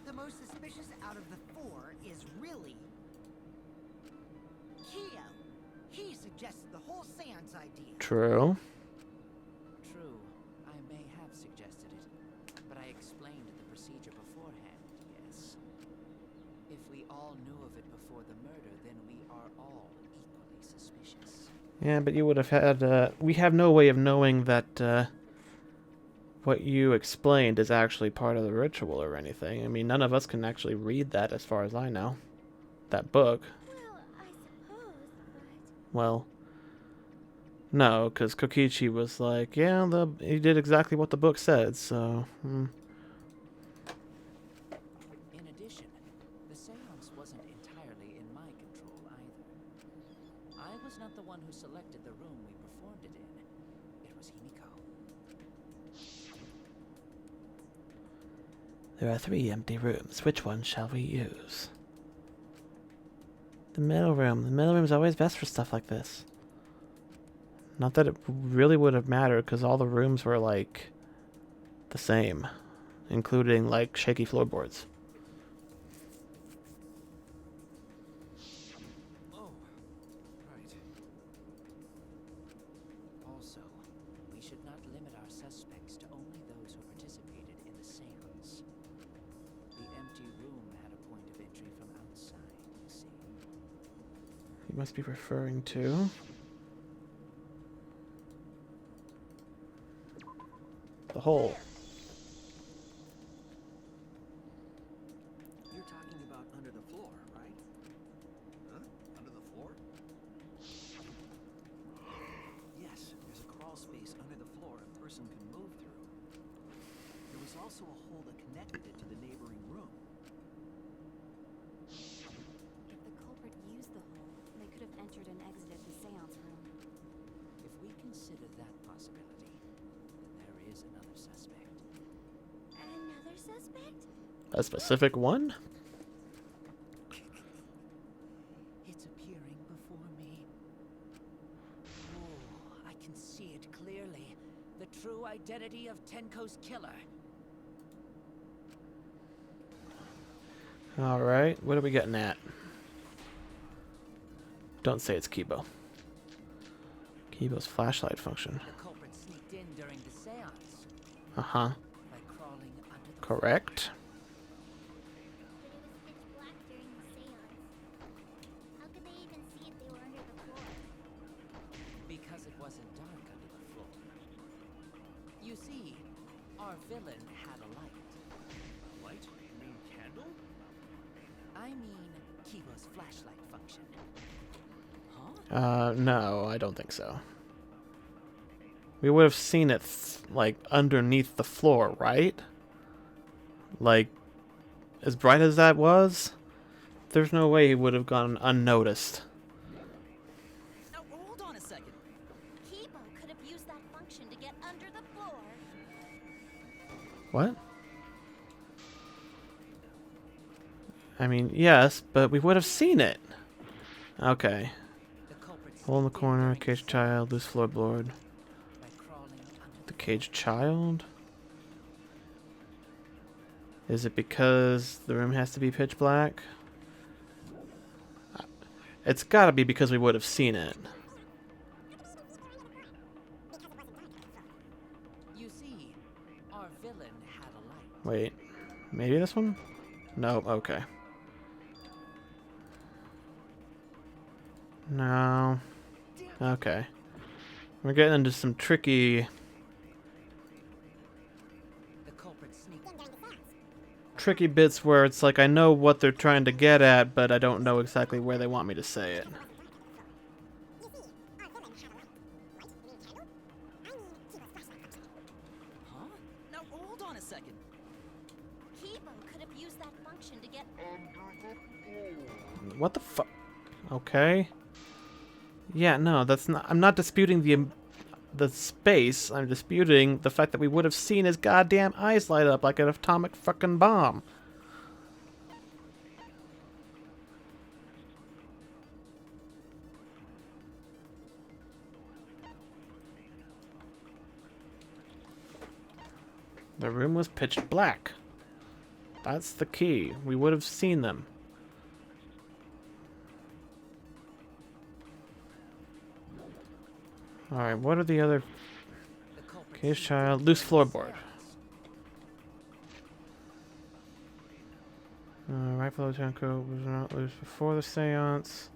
The most suspicious out of the four is really Kyo. He suggested the whole seance idea. True. True, I may have suggested it, but I explained the procedure beforehand, yes. If we all knew of it before the murder, then we are all equally suspicious. Yeah, but you would have had, we have no way of knowing that, what you explained is actually part of the ritual or anything. I mean, none of us can actually read that as far as I know. That book. Well, I suppose, but Well, no, because Kokichi was like, yeah, he did exactly what the book said, so... In addition, the seance wasn't entirely in my control either. I was not the one who selected the room we performed it in. It was Himiko. There are 3 empty rooms. Which one shall we use? The middle room. The middle room's always best for stuff like this. Not that it really would have mattered, because all the rooms were, like, the same. Including, like, shaky floorboards. Oh, right. Also, we should not limit our suspects to only those who participated in the seance. The empty room had a point of entry from outside, you see. You must be referring to... the hole. You're talking about under the floor, right? Huh? Under the floor? Yes, there's a crawl space under the floor a person can move through. There was also a hole that connected it to the neighboring room. If the culprit used the hole, they could have entered and exited the seance room. If we consider that possibility, then there is another suspect. another suspect? A specific one? It's appearing before me. Oh, I can see it clearly. The true identity of Tenko's killer. Alright, what are we getting at? Don't say it's Kibo. Kibo's flashlight function. The culprit sneaked in during the seance Uh-huh. by crawling under the Correct. But it was pitch black during the seance. How could they even see if they were under the floor? because it wasn't dark under the floor. You see, our villain had a light. Light? You mean candle? I mean, Kibo's flashlight function. Huh? No, I don't think so. We would have seen it, like, underneath the floor, right? Like, as bright as that was, there's no way he would have gone unnoticed. Now, hold on a second. Kibo could have used that function to get under the floor. What? I mean, yes, but we would have seen it. Okay. The culprit Hole in the sneaked corner, during the caged child, loose floorboard. by crawling under The caged child? Is it because the room has to be pitch black? It's gotta be because we would have seen it. You see, our villain had a light. Wait, maybe this one? No, okay. No. Okay. We're getting into some tricky The culprit sneaked bits where it's like I know what they're trying to get at, but I don't know exactly where they want me to say it. Huh? Now, hold on a second. Kibo could have used that function to get What the fuck? Okay. Yeah, no, that's not. I'm not disputing the space. I'm disputing the fact that we would have seen his goddamn eyes light up like an atomic fucking bomb. The room was pitch black. That's the key. We would have seen them. Alright, what are the other... the culprit Cage sneaked child, in loose during the floorboard. seance. Right below Tenko was not loose before the seance.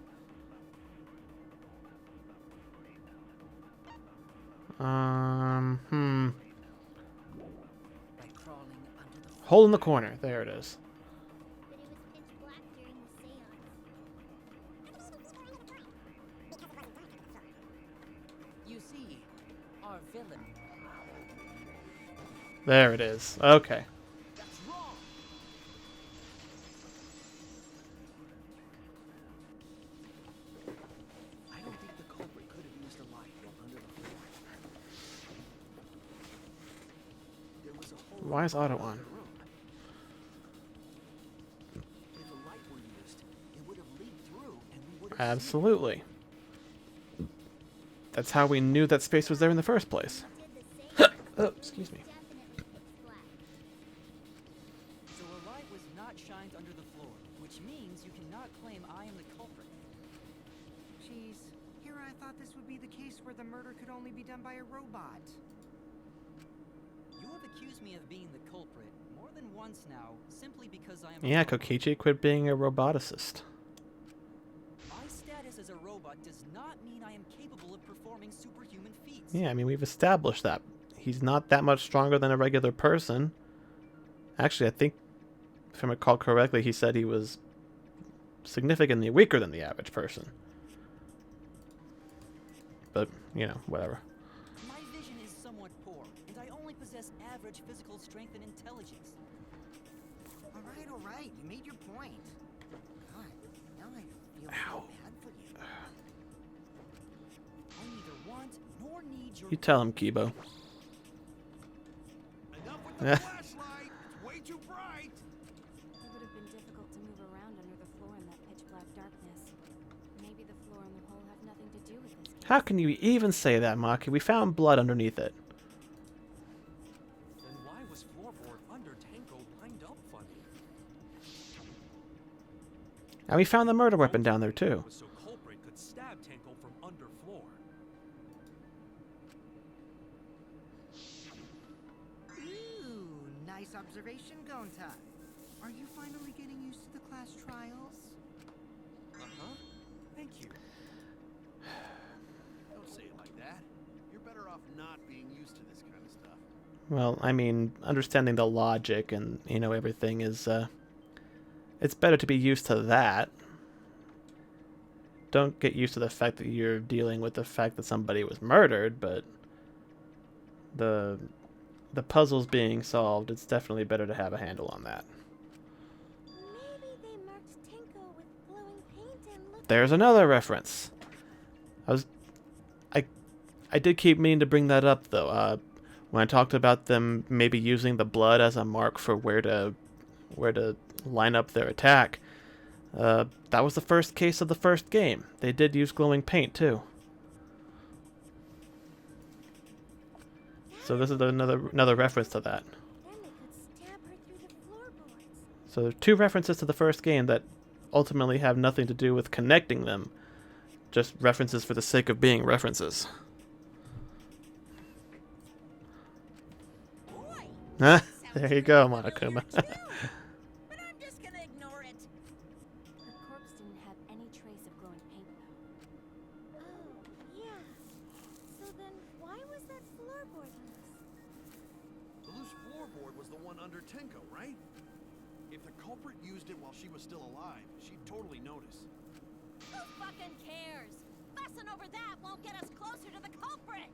By crawling under the floor. Hole in the corner. There it is. but it was pitch black during the seance. You see, our villain. There it is. Okay. That's wrong! I don't think the culprit could have used a light while under the floor. There was a hole Why is auto in the on? room. If a light were used, it would have leaked through and we would have Absolutely. That's how we knew that space was there in the first place. Did the same. Oh, excuse me. Definitely pitch black. So a light was not shined under the floor, which means you cannot claim I am the culprit. Jeez, here I thought this would be the case where the murder could only be done by a robot. You have accused me of being the culprit more than once now, simply because I am Yeah, a robot. Kokichi, quit being a roboticist. My status as a robot does not mean I am capable of performing superhuman feats. Yeah, I mean, we've established that. He's not that much stronger than a regular person. Actually, I think, if I recall correctly, he said he was significantly weaker than the average person. But, you know, whatever. My vision is somewhat poor, and I only possess average physical strength and intelligence. All right, you made your point. God, now I feel Ow. so bad for you. I neither want nor need your You tell him, Kibo. Enough with the flashlight! It's way too bright! do with this case. How can you even say that, Maki? We found blood underneath it. Then why was floorboard under Tenko lined up funny? And we found the murder weapon down there, too. So Culprit could stab Tenko from underfloor. Ooh, nice observation, Gonta. Are you finally getting used to the class trials? Uh-huh. Thank you. Don't say it like that. You're better off not being used to this kind of stuff. Well, I mean, understanding the logic and, you know, everything is, it's better to be used to that. Don't get used to the fact that you're dealing with the fact that somebody was murdered, but the puzzles being solved, it's definitely better to have a handle on that. Maybe they marked Tenko with glowing paint and looked. There's another reference. I did keep meaning to bring that up, though. When I talked about them maybe using the blood as a mark for where to line up their attack, that was the first case of the first game. They did use glowing paint, too. So this is another reference to that. Then they could stab her through the floorboards. So there are two references to the first game that ultimately have nothing to do with connecting them. Just references for the sake of being references. Boy, Huh? sounds There you really go, familiar Monokuma. too. But I'm just gonna ignore it. The corpse didn't have any trace of glowing paint, though. Oh, yeah. So then why was that floorboard loose? The loose floorboard was the one under Tenko, right? If the culprit used it while she was still alive, she'd totally notice. Who fucking cares? Fussing over that won't get us closer to the culprit.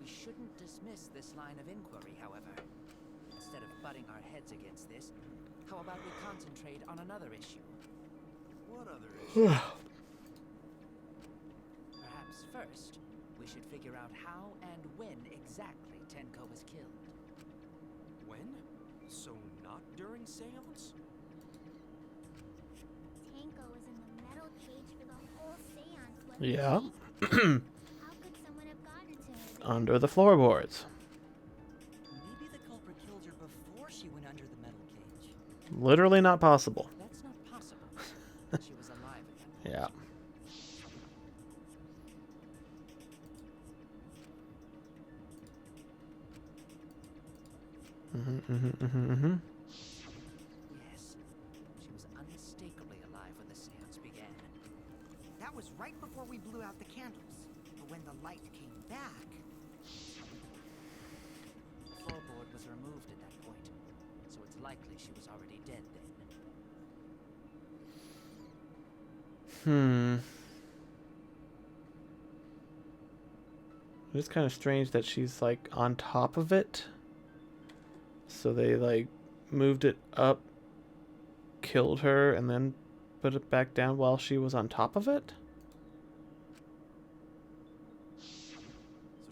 We shouldn't dismiss this line of inquiry, however. Instead of butting our heads against this, how about we concentrate on another issue? What other issue? Perhaps first, we should figure out how and when exactly Tenko was killed. When? So not during seance? Tenko was in the metal cage for the whole seance, wasn't Yeah. she? How could someone have gotten to her there? Under the floorboards. Maybe the culprit killed her before she went under the metal cage. Literally not possible. That's not possible. She was alive at that point. Yeah. Yes, she was unmistakably alive when the seance began. That was right before we blew out the candles. But when the light came back, The floorboard was removed at that point, so it's likely she was already dead then. It's kind of strange that she's like on top of it. So they like moved it up, killed her, and then put it back down while she was on top of it? So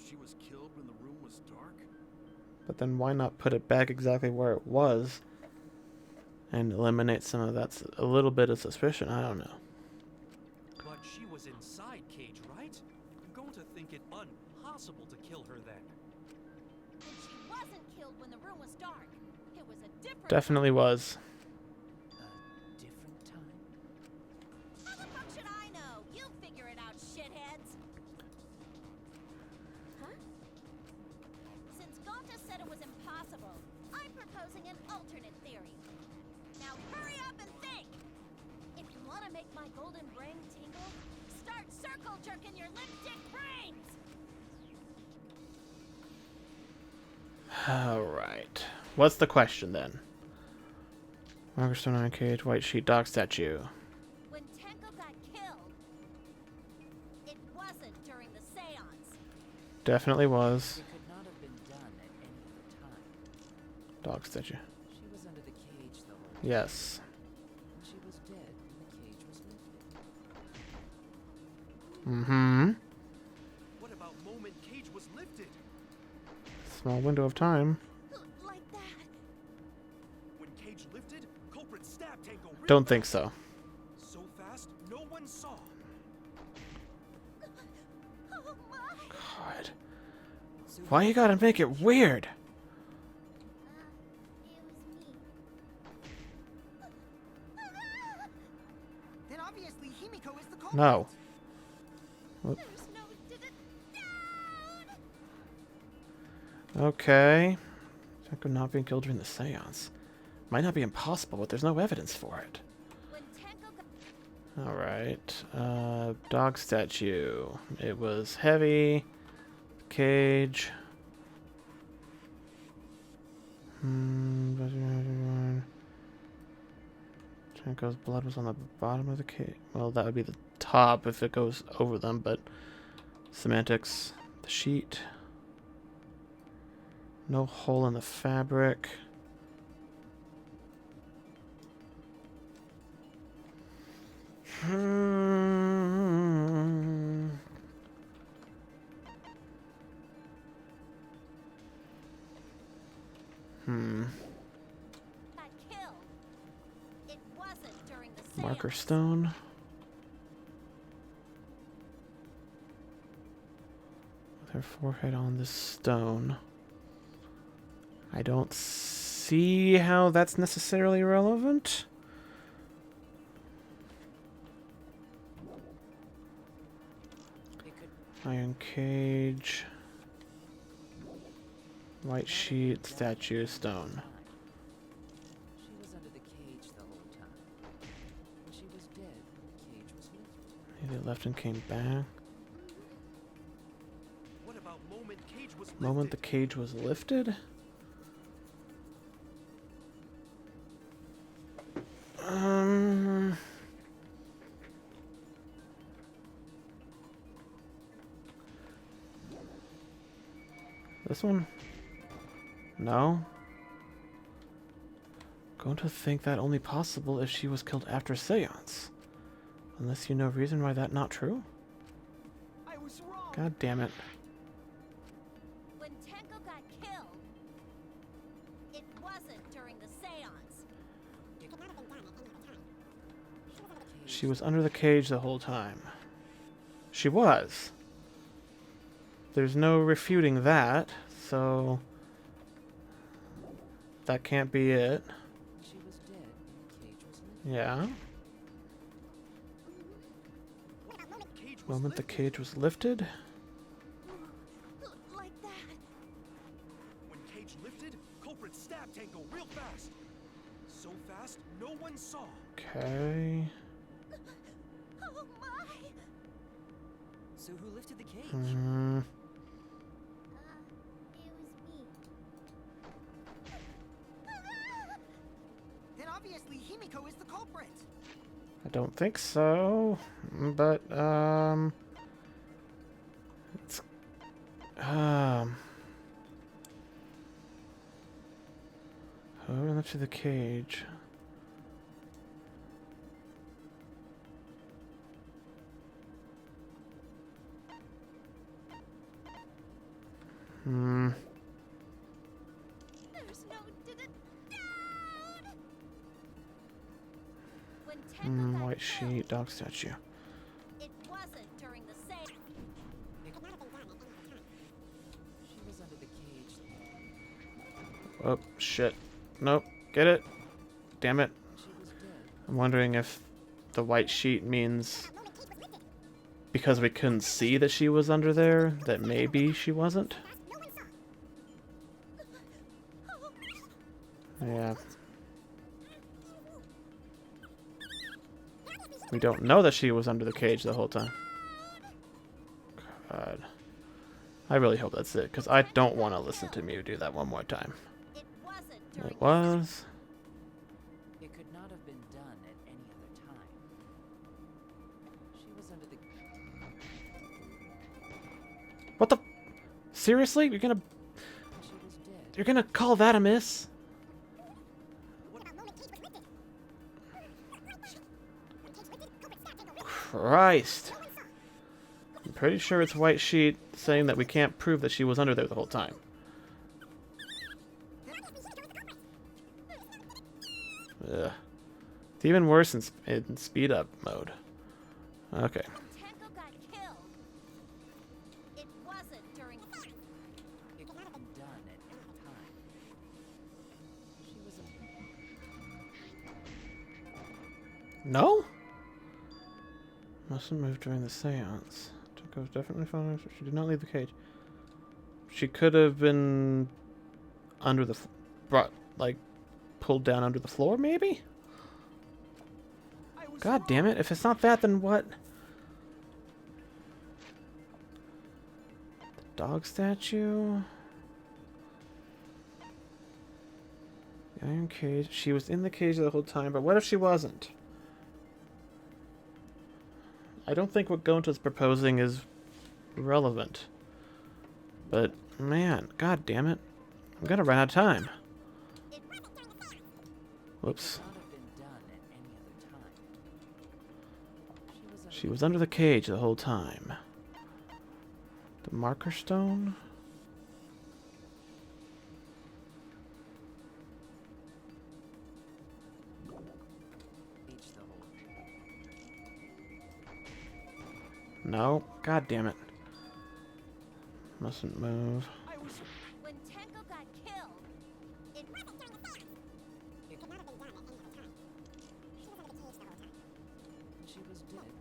she was killed when the room was dark? But then why not put it back exactly where it was and eliminate some of that, a little bit of suspicion? I don't know. But she was inside Cage, right? I'm going to think it impossible to kill her then. And she wasn't killed when the room was dark. It was a different. Definitely was. A different time? How the fuck should I know? You figure it out, shitheads. Huh? Since Gonta said it was impossible, I'm proposing an alternate theory. Now hurry up and think! If you want to make my golden brain tingle, start circle jerking your lipstick brains! Alright. What's the question then? Markerstone Iron Cage, White Sheet, Dog Statue. When Tenko got killed, it wasn't during the seance. Definitely was. It could not have been done at any other time. Dog Statue. She was under the cage the whole time. Yes. And she was dead when the cage was lifted. Mm-hmm. What about moment Cage was lifted? Small window of time. Like that. When Cage lifted, Culprit stabbed Tenko real Don't think fast. so. So fast, no one saw. Oh my! God. Why you gotta make it weird? It was me. Then obviously Himiko is the culprit. No. There's no down! Okay. Tenko not being killed during the seance. Might not be impossible, but there's no evidence for it. When Tenko got Alright. Dog statue. It was heavy. Cage. Tenko's blood was on the bottom of the cage. Well, that would be the top if it goes over them, but semantics. The sheet. No hole in the fabric. got killed, it wasn't during the seance. Marker stone. With her forehead on this stone. I don't see how that's necessarily relevant. Iron cage. White sheet, statue, stone. She was under the cage the whole time. When she was dead, the cage was lifted. Maybe it left and came back. What about moment cage was lifted? Moment the cage was lifted? This one? No. Going to think that only possible if she was killed after seance. Unless you know reason why that not true? I was wrong. God damn it. When Tenko got killed, it wasn't during the seance. She was under the cage the whole time. She was. There's no refuting that, so that can't be it. She was dead, the cage was lifted. Yeah. Cage was Moment the lifted. cage was lifted. Like that. When cage lifted, culprit stabbed Tenko real fast. So fast, no one saw. Okay. Oh my! So who lifted the cage? It was me. Then obviously Himiko is the culprit. I don't think so, but it's whoever lifted the cage. There's no down! When Tenko got White killed, sheet, dog statue. it wasn't during the seance. She was under the cage. Oh shit. Nope. Get it? Damn it. She was dead. I'm wondering if the white sheet means because we couldn't see that she was under there, that maybe she wasn't. Yeah. We don't know that she was under the cage the whole time. God. I really hope that's it, because I don't want to listen to Mew do that one more time. It wasn't during It was. It could not have been done at any other time. She was under the... What the? Seriously? She was dead. You're gonna call that a miss? Christ. I'm pretty sure it's white sheet saying that we can't prove that she was under there the whole time. Ugh. It's even worse in speed up mode. Okay. Tenko got killed. No? Mustn't move during the seance. Tenko was definitely following. She did not leave the cage. She could have been under the, brought, like, pulled down under the floor, maybe? God damn it! If it's not that, then what? The dog statue. The iron cage. She was in the cage the whole time, but what if she wasn't? I don't think what Gonta's proposing is relevant. But, man, god damn it. I'm gonna run out of time. Whoops. She was under the cage the whole time. The marker stone? No. God damn it. Mustn't move. When Tenko got killed, it wasn't during the seance. It could not have been done at any other time. She was under the cage the whole time. She was dead.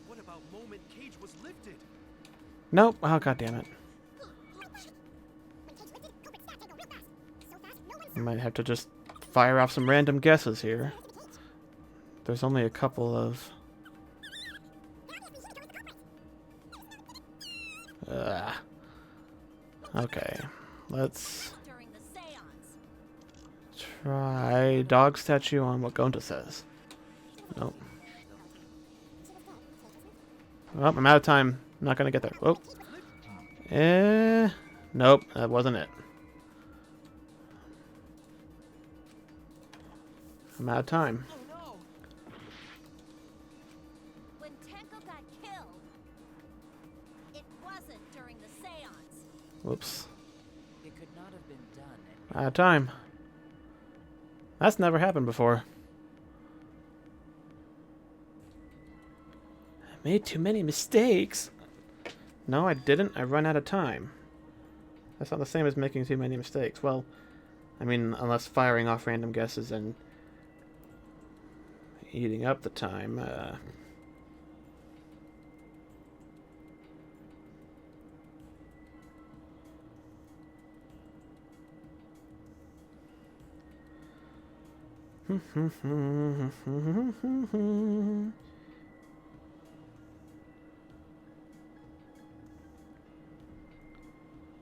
What about moment cage was lifted? Nope. Oh, god damn it. I might have to just fire off some random guesses here. There's only a couple of... Okay. Let's try dog statue on what Gonta says. Nope. Oh, I'm out of time. I'm not gonna get there. Oh. Nope, that wasn't it. I'm out of time. When Tenko got killed, it wasn't during the seance. Whoops. It could not have been done at Out of time. That's never happened before. I made too many mistakes. No, I didn't. I run out of time. That's not the same as making too many mistakes. Well, I mean, unless firing off random guesses and eating up the time.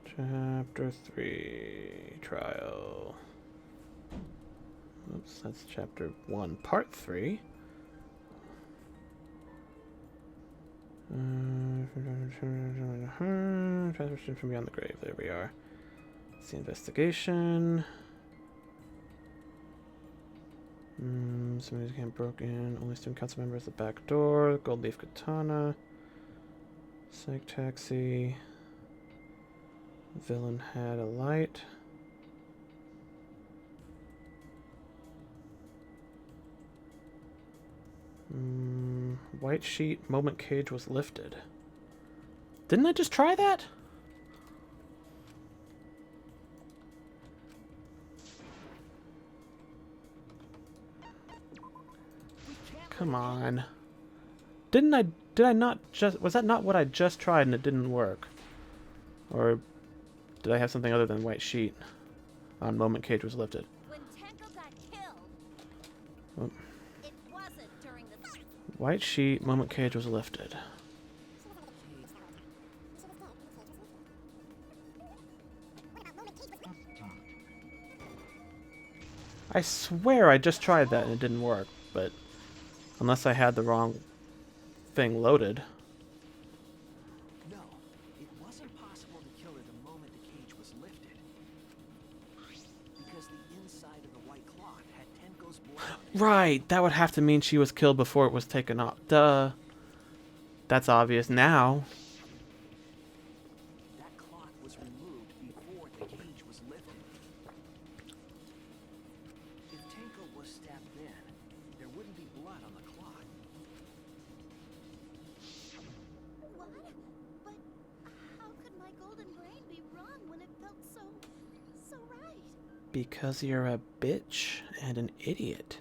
Chapter 3, Trial. Oops, that's Chapter 1, Part 3. Transmission from beyond the grave. There we are. It's the investigation. Somebody's getting broken. Only student council members at the back door. Gold leaf katana. Psych taxi. Villain had a light. White sheet. Moment cage was lifted. Didn't I just try that? Come on. Did I not just... Was that not what I just tried and it didn't work? Or did I have something other than white sheet on moment cage was lifted? When Tenko got killed, Oh. it wasn't during the seance. White sheet, moment cage was lifted. I swear I just tried that and it didn't work, but unless I had the wrong thing loaded. No, it wasn't possible to kill her the moment the cage was lifted. Because the inside of the white cloth had Tenko's blood. Right, that would have to mean she was killed before it was taken off. Duh. That's obvious now. That cloth was removed before the cage was lifted. If Tenko was stabbed then, there wouldn't be blood on the cloth. What? But how could my golden brain be wrong when it felt so right? Because you're a bitch and an idiot.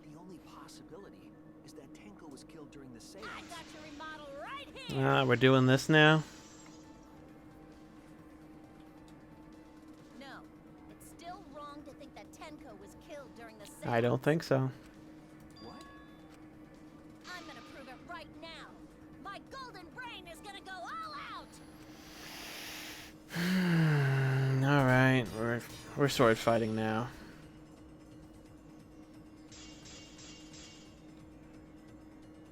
The only possibility is that Tenko was killed during the seance. I got your remodel right here. Ah, we're doing this now? No, it's still wrong to think that Tenko was killed during the seance. I don't think so. What? I'm gonna prove it right now. My golden brain is gonna go all out. Alright, we're sword fighting now.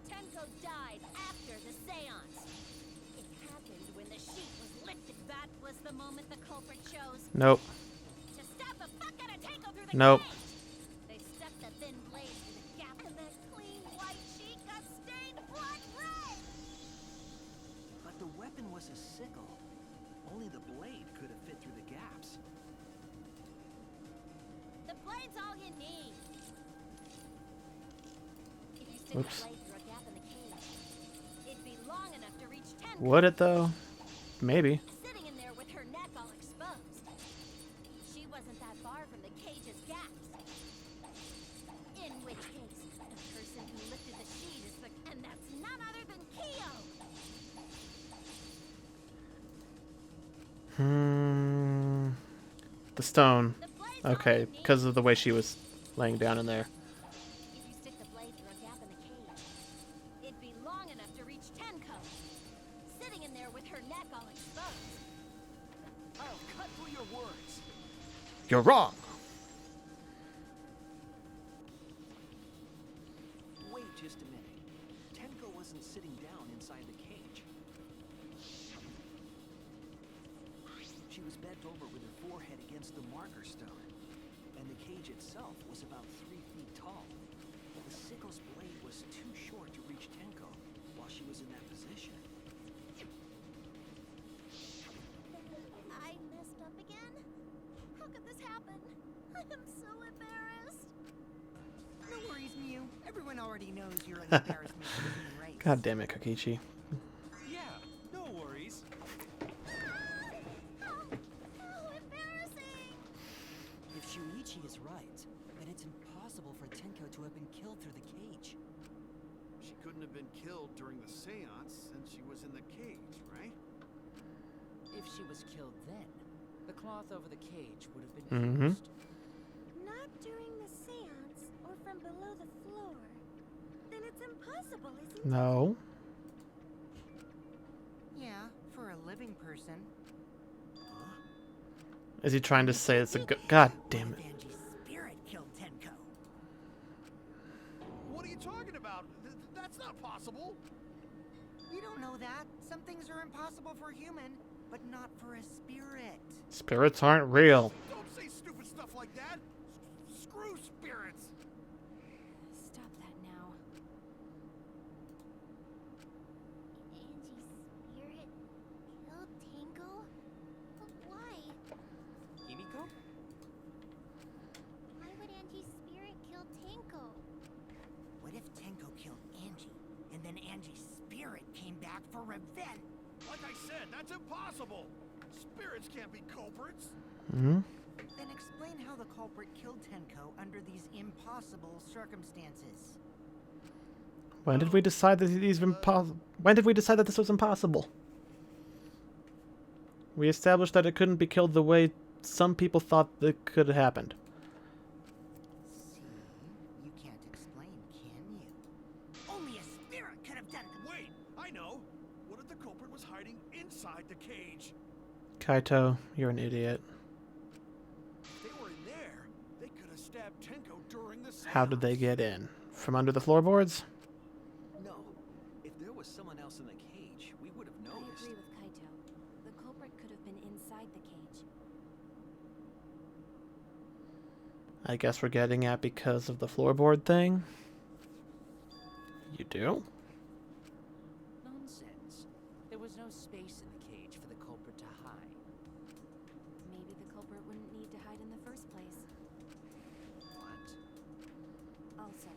Tenko died after the seance. It happened when the sheet was lifted. That was the moment the culprit chose Nope. to stab the fuck out of Tenko through the Nope. cage. They stuck the thin blade through the gap, and that clean white sheet got stained blood red. But the weapon was a sickle. Only the blade could have fit through the gaps. The blade's all you need. If you stick Oops. the blade through a gap in the cage, it'd be long enough to reach Tenko. Would it though? Maybe. Sitting in there with her neck all exposed. She wasn't that far from the cage's gaps. In which case, the person who lifted the sheet is the... And that's none other than Kyo! The stone. The blade's all Okay, you need. because of the way she was laying down in there. If you stick the blade through a gap in the cage, it'd be long enough to reach Tenko. Sitting in there with her neck all exposed. I'll cut through your words. You're wrong! Wait just a minute. Tenko wasn't sitting down inside the cage. She was bent over with her forehead against the marker stone, and the cage itself was about 3 feet tall. The sickle's blade was too short to reach Tenko while she was in that position. I messed up again? How could this happen? I am so embarrassed. No worries, Mew. Everyone already knows you're an embarrassment to the human race. God damn it, Kokichi. Yeah, no worries. How embarrassing! If Shuichi is right, then it's impossible for Tenko to have been killed through the cage. She couldn't have been killed during the seance since she was in the cage, right? If she was killed then, the cloth over the cage would have been Mhm. fused. Not during the seance or from below the floor. Then it's impossible, isn't it? No. Yeah, for a living person. Is he trying to say it's a God damn it. Anji's spirit killed Tenko. What are you talking about? That's not possible. You don't know that. Some things are impossible for a human, but not for a spirit. Spirits aren't real. Don't say stupid stuff like that. Screw spirits. Stop that now. Angie's spirit killed Tenko? But why? Himiko? Why would Angie's spirit kill Tenko? What if Tenko killed Angie, and then Angie's spirit came back for revenge? Like I said, that's impossible. Spirits can't be culprits. Hmm? Then explain how the culprit killed Tenko under these impossible circumstances. When did we decide that these impossible? When did we decide that this was impossible? We established that it couldn't be killed the way some people thought that could have happened. See, you can't explain, can you? Only a spirit could have done it. Wait, I know. What if the culprit was hiding inside the cage? Kaito, you're an idiot. If they were in there, they could have stabbed Tenko during the seance. How did they get in? From under the floorboards? No. If there was someone else in the cage, we would have I noticed. agree with Kaito. The culprit could have been inside the cage. I guess we're getting at because of the floorboard thing? You do? Nonsense. There was no space in the cage for the culprit to hide. Maybe the culprit wouldn't need to hide in the first place. What? Also,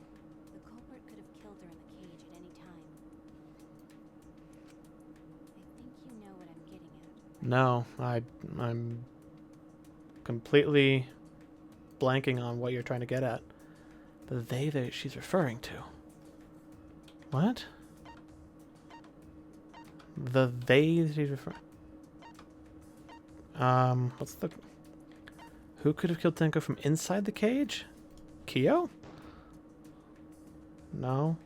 the culprit could have killed her in the cage at any time. I think you know what I'm getting at. No, I'm completely blanking on what you're trying to get at. The they that she's referring to. What? The they she's referring... what's the... Who could have killed Tenko from inside the cage? Kyo? No.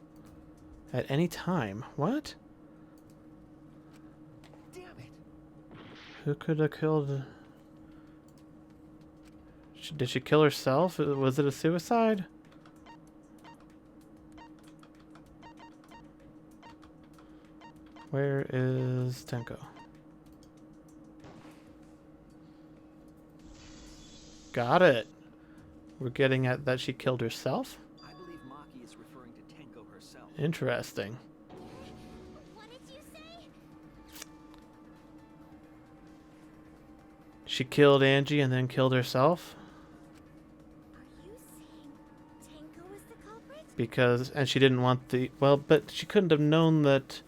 At any time. What? Damn it! Who could have killed... Did she kill herself? Was it a suicide? Where is Tenko? Got it. We're getting at that she killed herself? I believe Maki is referring to Tenko herself. Interesting. What did you say? She killed Angie and then killed herself? Are you saying Tenko is the culprit? Because, and she didn't want the, well, but she couldn't have known that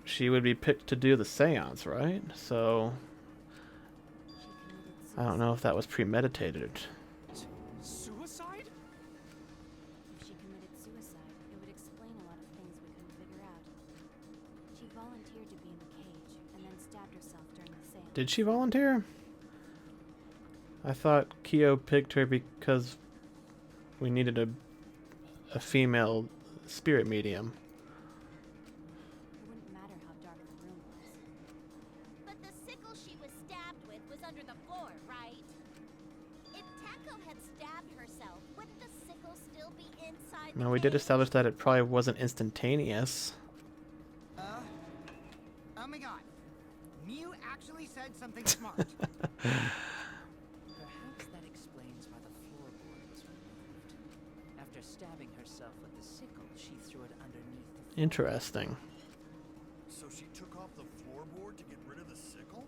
she would be picked to do the seance, right? So, I don't know if that was premeditated. Suicide? If she committed suicide, it would explain a lot of things we couldn't figure out. She volunteered to be in the cage, and then stabbed herself during the seance. Did she volunteer? I thought Kyo picked her because we needed a female spirit medium. It wouldn't matter how dark the room was. But the sickle she was stabbed with was under the floor, right? If Tenko had stabbed herself, wouldn't the sickle still be inside No, the we did cage? establish that it probably wasn't instantaneous. Oh my god. Mew actually said something smart. Perhaps that explains why the floorboard was removed. After stabbing herself with the sickle, she threw it underneath the floor. Interesting. So she took off the floorboard to get rid of the sickle?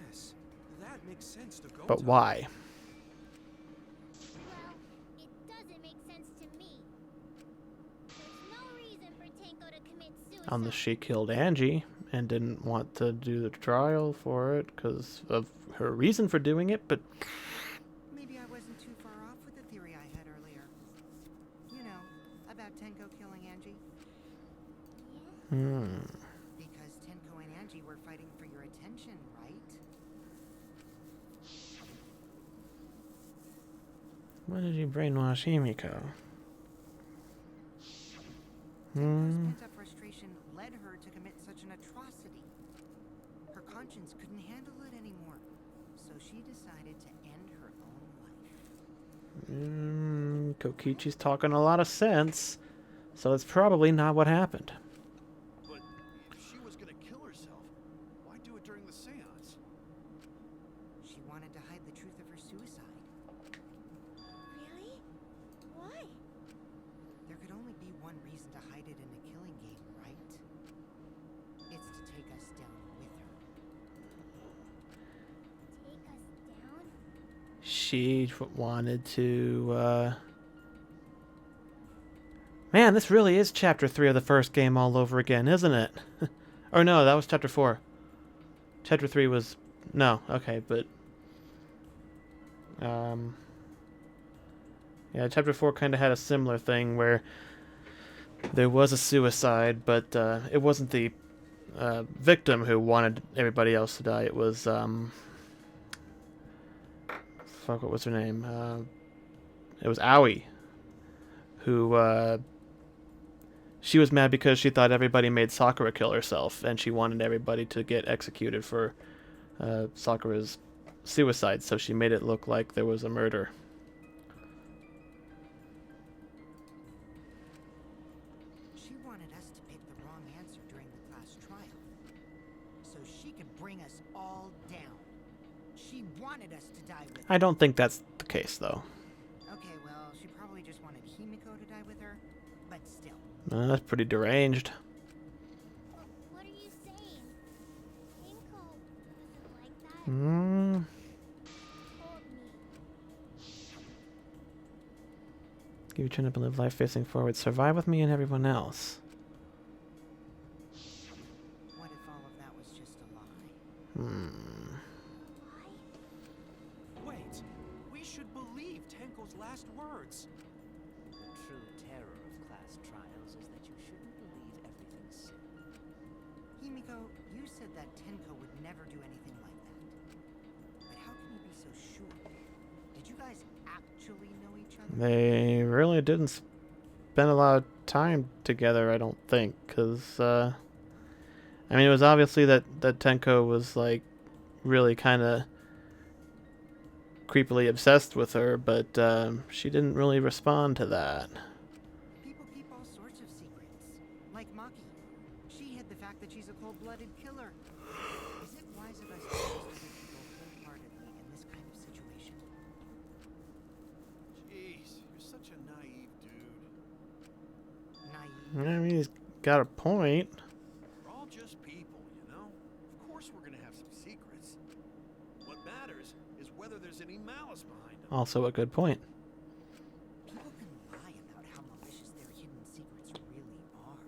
Yes, that makes sense to go. But why? Well, it doesn't make sense to me. There's no reason for Tenko to commit suicide. Unless she killed Angie and didn't want to do the trial for it because of her reason for doing it, but Maybe I wasn't too far off with the theory I had earlier. You know, about Tenko killing Angie. Because Tenko and Angie were fighting for your attention, right? why did you brainwash Himiko? Tenko's pent-up frustration led her to commit such an atrocity. Her conscience couldn't handle it anymore, so she decided to end her own life. Kokichi's talking a lot of sense, so it's probably not what happened. But if she was gonna kill herself, why do it during the seance? She wanted to hide the truth of her suicide. Really? Why? There could only be one reason to hide it in a killing game, right? It's to take us down with her. Take us down? She wanted to, Man, this really is Chapter 3 of the first game all over again, isn't it? Or no, that was Chapter 4. Chapter 3 was... No, okay, but... Yeah, Chapter 4 kind of had a similar thing where there was a suicide, but it wasn't the victim who wanted everybody else to die. It was, fuck, what was her name? It was Aoi, who, she was mad because she thought everybody made Sakura kill herself, and she wanted everybody to get executed for Sakura's suicide, so she made it look like there was a murder. She wanted us to pick the wrong answer during the class trial, so she could bring us all down. She wanted us to die with her. I don't think that's the case, though. Okay, well, she probably just wanted Himiko to die with her, but still. That's pretty deranged. What are you saying? Tenko wasn't like that. Hmm. Told me. Give your chin up and live life facing forward. Survive with me and everyone else. What if all of that was just a lie? Tenko's last words. The true terror of class trials is that you shouldn't believe everything said. Himiko, you said that Tenko would never do anything like that. But how can you be so sure? Did you guys actually know each other? They really didn't spend a lot of time together, I don't think, because, I mean, it was obviously that Tenko was, like, really kind of creepily obsessed with her, but she didn't really respond to that. People keep all sorts of secrets. Like Maki. She hid the fact that she's a cold-blooded killer. Is it wise of us to trust other people wholeheartedly in this kind of situation? Jeez, you're such a naive dude. Naive. I mean, he's got a point. We're all just people, you know? Of course we're gonna have some secrets. What matters is whether there's any malice behind them. Also a good point. People can lie about how malicious their hidden secrets really are.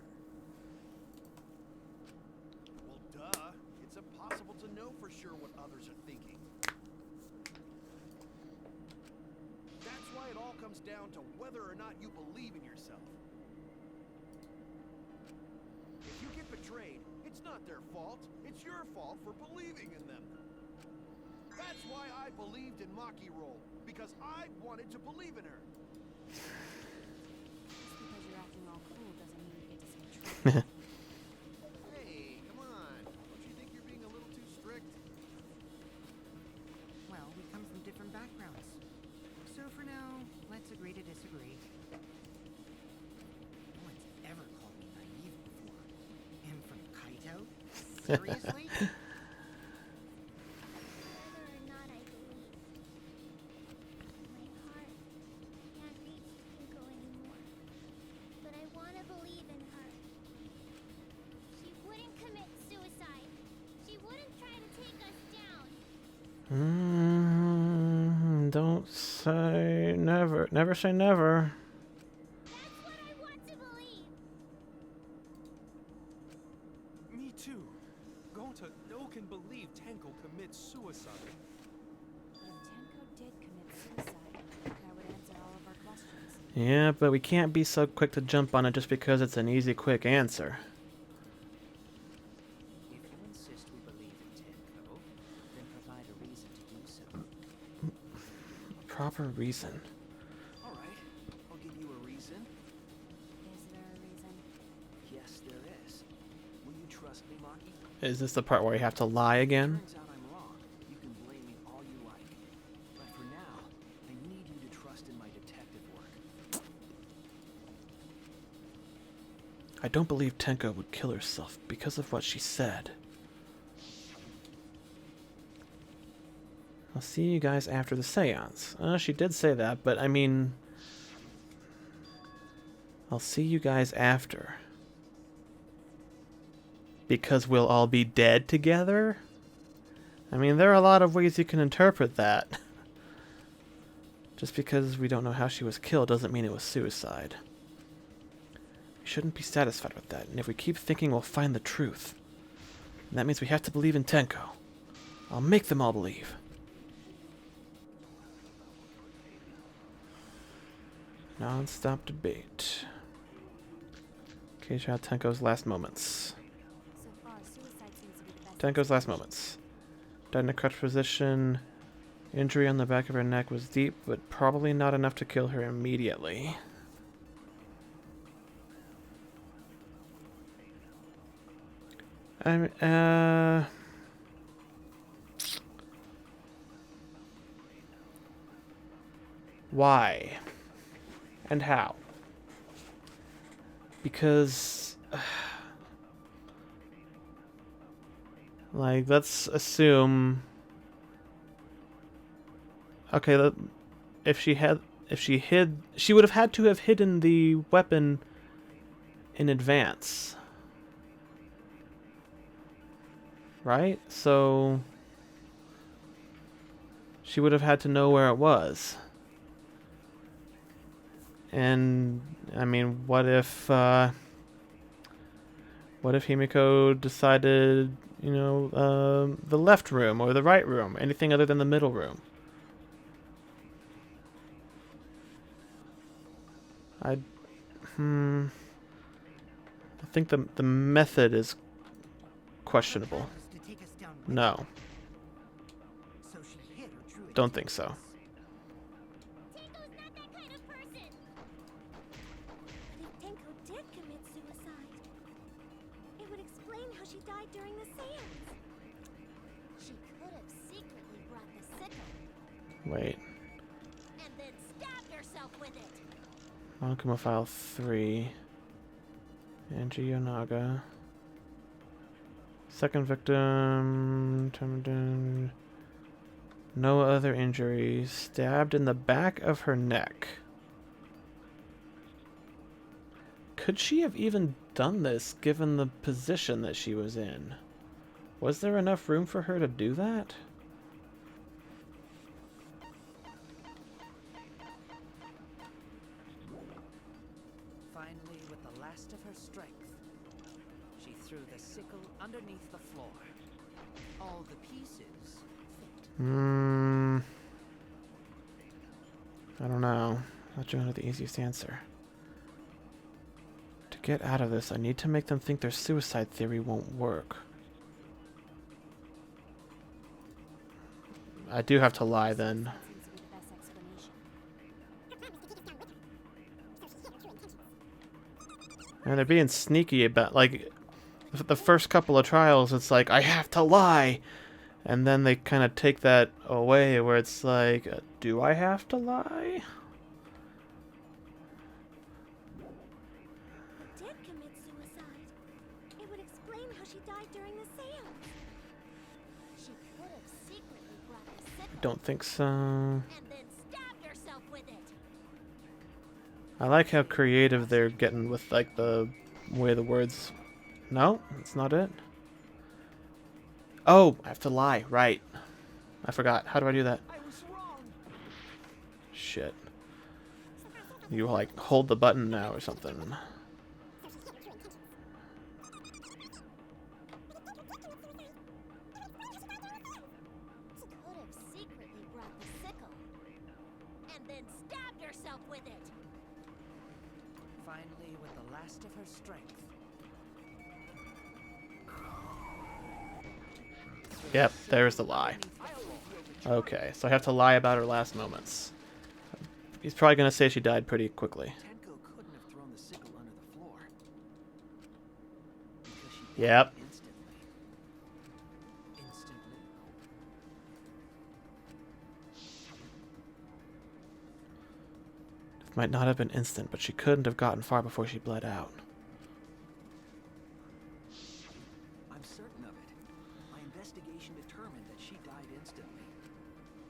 Well, duh. It's impossible to know for sure what others are thinking. That's why it all comes down to whether or not you believe in yourself. If you get betrayed, it's not their fault. It's your fault for believing in them. That's why I believed in Maki Roll, because I wanted to believe in her. Just because you're acting all cool doesn't mean you get to say truth. Hey, come on. Don't you think you're being a little too strict? Well, we come from different backgrounds. So for now, let's agree to disagree. No one's ever called me naive before. And from Kaito? Seriously? Whether or not I believe. My heart can't reach Tenko anymore. But I want to believe in her. She wouldn't commit suicide. She wouldn't try to take us down. Don't say never. Never say never. That's what I want to believe. Me too. Gonta no can believe Tenko commits suicide. If Tenko did commit suicide, that would answer all of our questions. Yeah, but we can't be so quick to jump on it just because it's an easy, quick answer. If you insist we believe in Tenko, then provide a reason to do so. Proper reason. All right, I'll give you a reason. Is there a reason? Yes, there is. Will you trust me, Maki? Is this the part where you have to lie again? Turns out I'm wrong. You can blame me all you like. But for now, I need you to trust in my detective work. I don't believe Tenko would kill herself because of what she said. I'll see you guys after the seance. She did say that, but I mean... I'll see you guys after. Because we'll all be dead together? I mean, there are a lot of ways you can interpret that. Just because we don't know how she was killed doesn't mean it was suicide. We shouldn't be satisfied with that, and if we keep thinking we'll find the truth, that means we have to believe in Tenko. I'll make them all believe. Non-stop debate. Keisha Tenko's last moments. So far, suicide seems to be the best. Tenko's last moments. Died in a crouched position. Injury on the back of her neck was deep, but probably not enough to kill her immediately. Why? And how? Because... like, let's assume... Okay, if she hid... She would have had to have hidden the weapon in advance. Right? So... she would have had to know where it was. And, I mean, what if Himiko decided, you know, the left room or the right room, anything other than the middle room? I think the method is questionable. Her plan was to take us down with No, her, so she hid her true don't think so. Tenko's not that kind of person. But if Tenko did commit suicide, it would explain how she died during the seance. She could have secretly brought the sickle Wait. and then stabbed herself with it. Akuma File 3. Angie Yonaga. Second victim. No other injuries. Stabbed in the back of her neck. Could she have even done this given the position that she was in? Was there enough room for her to do that? Finally, with the last of her strength, she threw the sickle underneath the floor. All the pieces fit. I don't know. Not sure the easiest answer. To get out of this, I need to make them think their suicide theory won't work. I do have to lie then. That seems to be the best explanation. And they're being sneaky about, like, the first couple of trials, it's like, I have to lie! And then they kind of take that away, where it's like, do I have to lie? Did commit suicide. It would explain how she died during the seance. She could have secretly brought the sickle Don't think so. and then stabbed herself with it. I like how creative they're getting with, like, the way the words... No, that's not it. Oh, I have to lie. Right. I forgot. How do I do that? I was wrong. Shit. You, like, hold the button now or something. She could have secretly brought the sickle and then stabbed herself with it. Finally, with the last of her strength, Yep, there's the lie. Okay, so I have to lie about her last moments. He's probably going to say she died pretty quickly. Tenko couldn't have thrown the sickle under the floor. Because she died Yep. instantly. instantly. It might not have been instant, but she couldn't have gotten far before she bled out. I'm certain of it. My investigation determined that she died instantly.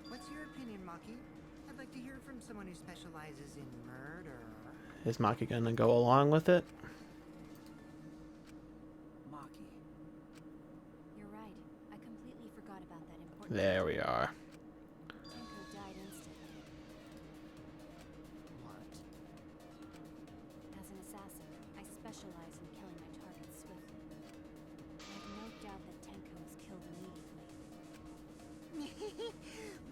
What's your opinion, Maki? I'd like to hear from someone who specializes in murder. Is Maki going to go along with it? Maki. You're right. I completely forgot about that important There we are. Tenko died instantly. What? As an assassin, I specialize in killing my targets swiftly. I have no doubt that Tenko was killed immediately.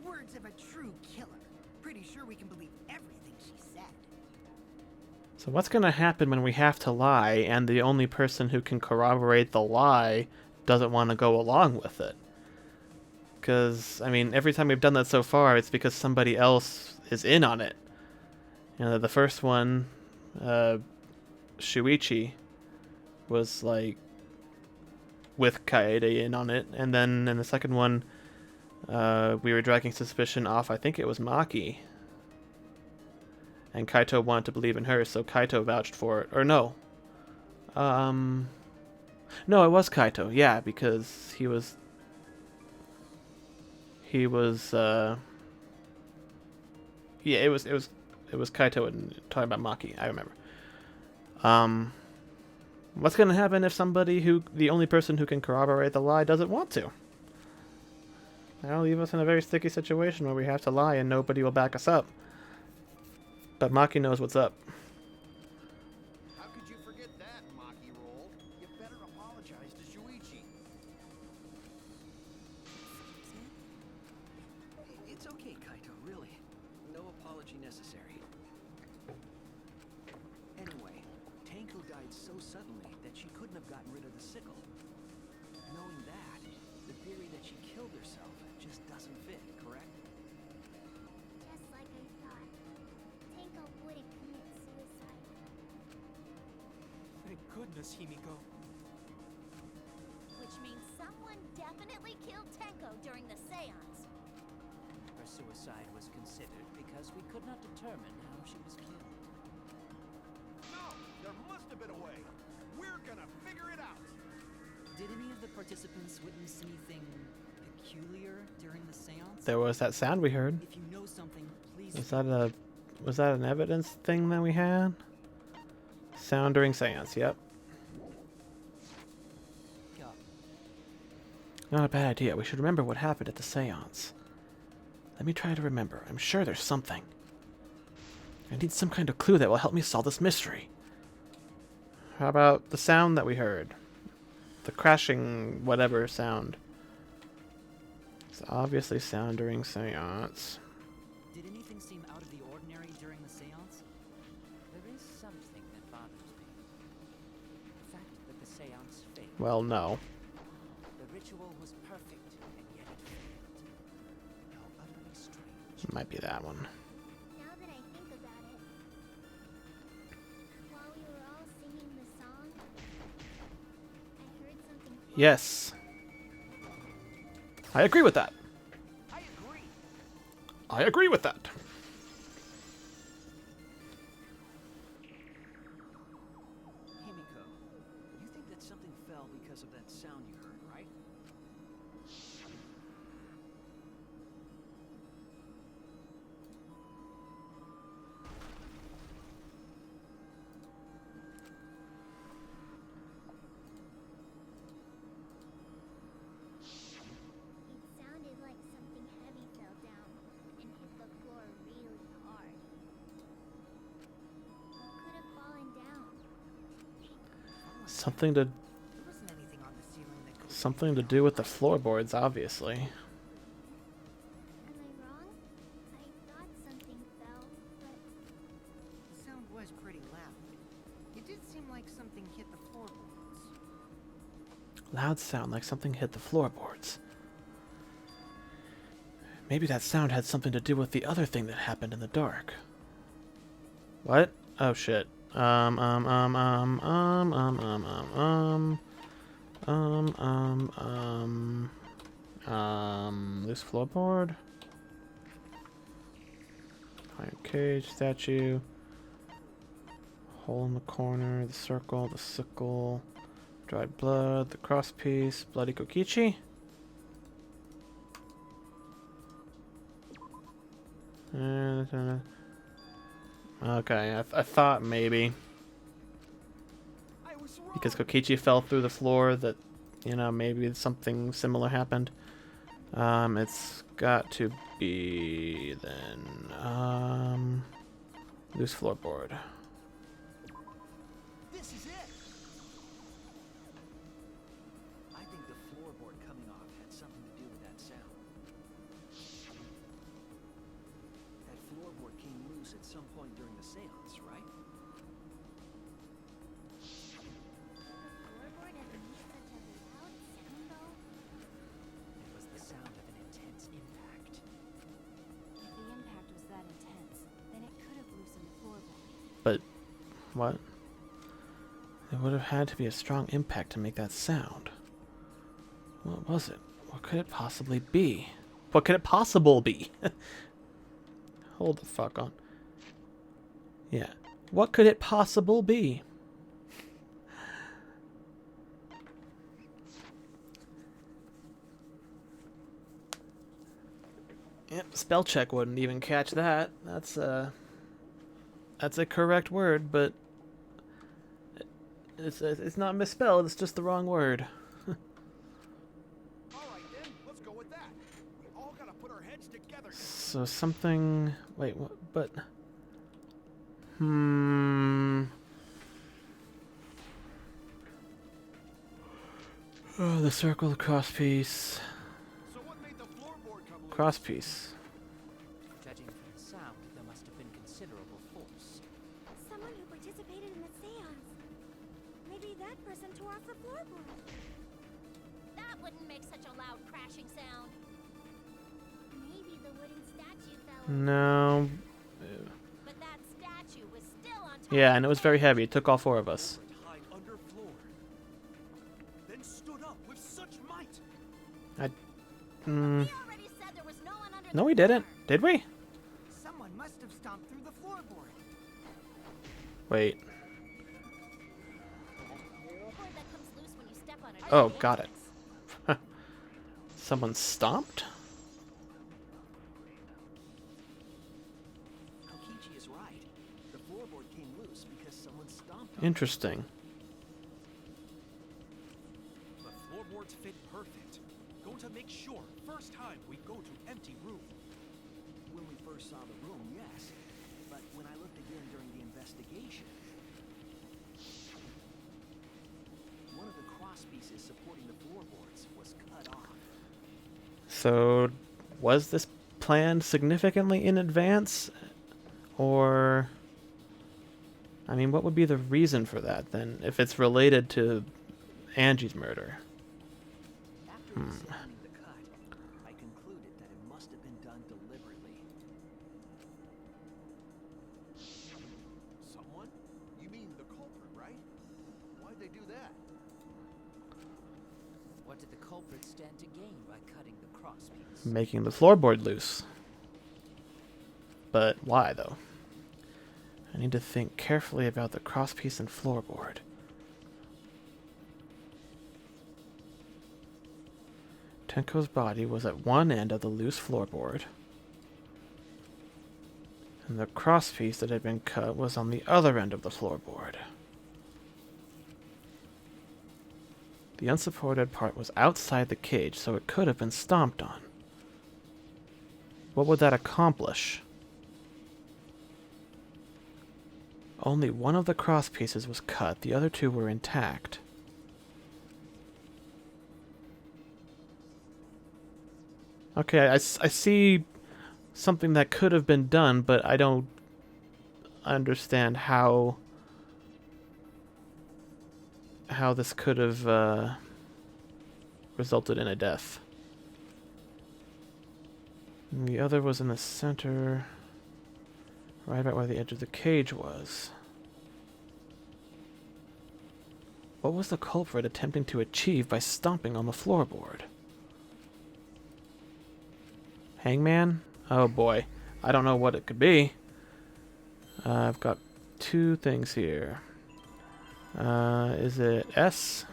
Words of a true killer. Pretty sure we can believe everything she said. So what's going to happen when we have to lie and the only person who can corroborate the lie doesn't want to go along with it? Because, I mean, every time we've done that so far, it's because somebody else is in on it. You know, the first one, Shuichi, was, like, with Kaede in on it. And then in the second one, we were dragging suspicion off, I think it was Maki. And Kaito wanted to believe in her, so Kaito vouched for it. Or no. No, it was Kaito, yeah, because he was... yeah, it was Kaito and talking about Maki, I remember. What's gonna happen if somebody the only person who can corroborate the lie doesn't want to? That'll leave us in a very sticky situation where we have to lie and nobody will back us up. But Maki knows what's up. How could you forget that, Maki Roll? You better apologize to Shuichi. It's okay, Kaito, really. No apology necessary. died so suddenly that she couldn't have gotten rid of the sickle. Knowing that, the theory that she killed herself just doesn't fit, correct? Just like I thought. Tenko wouldn't commit suicide. Thank goodness, Himiko. Which means someone definitely killed Tenko during the seance. Her suicide was considered because we could not determine how she was killed. No! There must have been a way! We're gonna figure it out! Did any of the participants witness anything peculiar during the seance? There was that sound we heard. If you know something, please. Was that an evidence thing that we had? Sound during seance, yep. Go. Not a bad idea. We should remember what happened at the seance. Let me try to remember. I'm sure there's something. I need some kind of clue that will help me solve this mystery. How about the sound that we heard? The crashing whatever sound. It's obviously sound during seance. Did anything seem out of the ordinary during the seance? There is something that bothers me. The fact that the seance failed. Well, no. The ritual was perfect, and yet it failed. How utterly strange. Might be that one. Now that I think about it, while we were all singing the song, I heard something. Yes. I agree with that. I agree. I agree with that. Himiko, you think that something fell because of that sound you heard, right? It sounded like something heavy fell down and hit the floor really hard. What could have fallen down? Something to There wasn't anything on the ceiling that could something to do with the floorboards, obviously. Am I wrong? I thought something fell, but The sound was pretty loud. It did seem like something hit the floorboards. Loud sound like something hit the floorboards. Maybe that sound had something to do with the other thing that happened in the dark. What? Oh shit. Loose floorboard. Iron cage, statue. Hole in the corner, the circle, the sickle. Dried blood, the crosspiece, bloody kokichi. Okay, I thought maybe. I was wrong! Because Kokichi fell through the floor that, you know, maybe something similar happened. It's got to be then, loose floorboard. This is it! I think the floorboard coming off had something to do with that sound. That floorboard came loose at some point during the seance, right? the floorboard ever made such a loud sound though? It was the sound of an intense impact. If the impact was that intense, then it could have loosened the floorboard. But, what? It would have had to be a strong impact to make that sound. What was it? What could it possibly be? What could it possible be? Hold the fuck on. Yeah. What could it possible be? Yep, spell check wouldn't even catch that. That's a correct word, but it's not misspelled, it's just the wrong word. Alright then, let's go with that. We all gotta put our heads together. So something... Wait, what? But... Oh, the circle, the crosspiece. So what made the floorboard come loose? Crosspiece. Judging from the sound, there must have been considerable force. Someone who participated in the seance. across the floorboard. That wouldn't make such a loud crashing sound. Maybe the wooden statue fell over. No. But that statue was still on top. Yeah, of and it the was very cage. heavy. It took all 4 of us. Hide under floor. Then stood up with such might. We already said there was no one under No, the we didn't. floor. Did we? Someone must have stomped through the floorboard. Wait. Floorboard that comes loose when you step on it. Oh, got it. Someone stomped? Kokichi is right. The floorboard came loose because someone stomped on it. Interesting. The floorboards fit perfect. Going to make sure, first time we go to empty room. When we first saw the room, yes. But when I looked again during the investigation, one of the cross pieces supporting the floorboards was cut off. So, was this planned significantly in advance? Or... I mean, what would be the reason for that, then, if it's related to Angie's murder? After examining the cut, I concluded that it must have been done deliberately. Someone? You mean the culprit, right? Why'd they do that? What did the culprit stand to gain by cutting the crosspiece? Making the floorboard loose. But why, though? I need to think carefully about the crosspiece and floorboard. Tenko's body was at one end of the loose floorboard, and the crosspiece that had been cut was on the other end of the floorboard. The unsupported part was outside the cage, so it could have been stomped on. What would that accomplish? Only one of the cross pieces was cut, the other 2 were intact. Okay, I see something that could have been done, but I don't understand how this could have resulted in a death. And the other was in the center, right about where the edge of the cage was. What was the culprit attempting to achieve by stomping on the floorboard? Hangman? Oh boy. I don't know what it could be. I've got 2 things here. Is it S?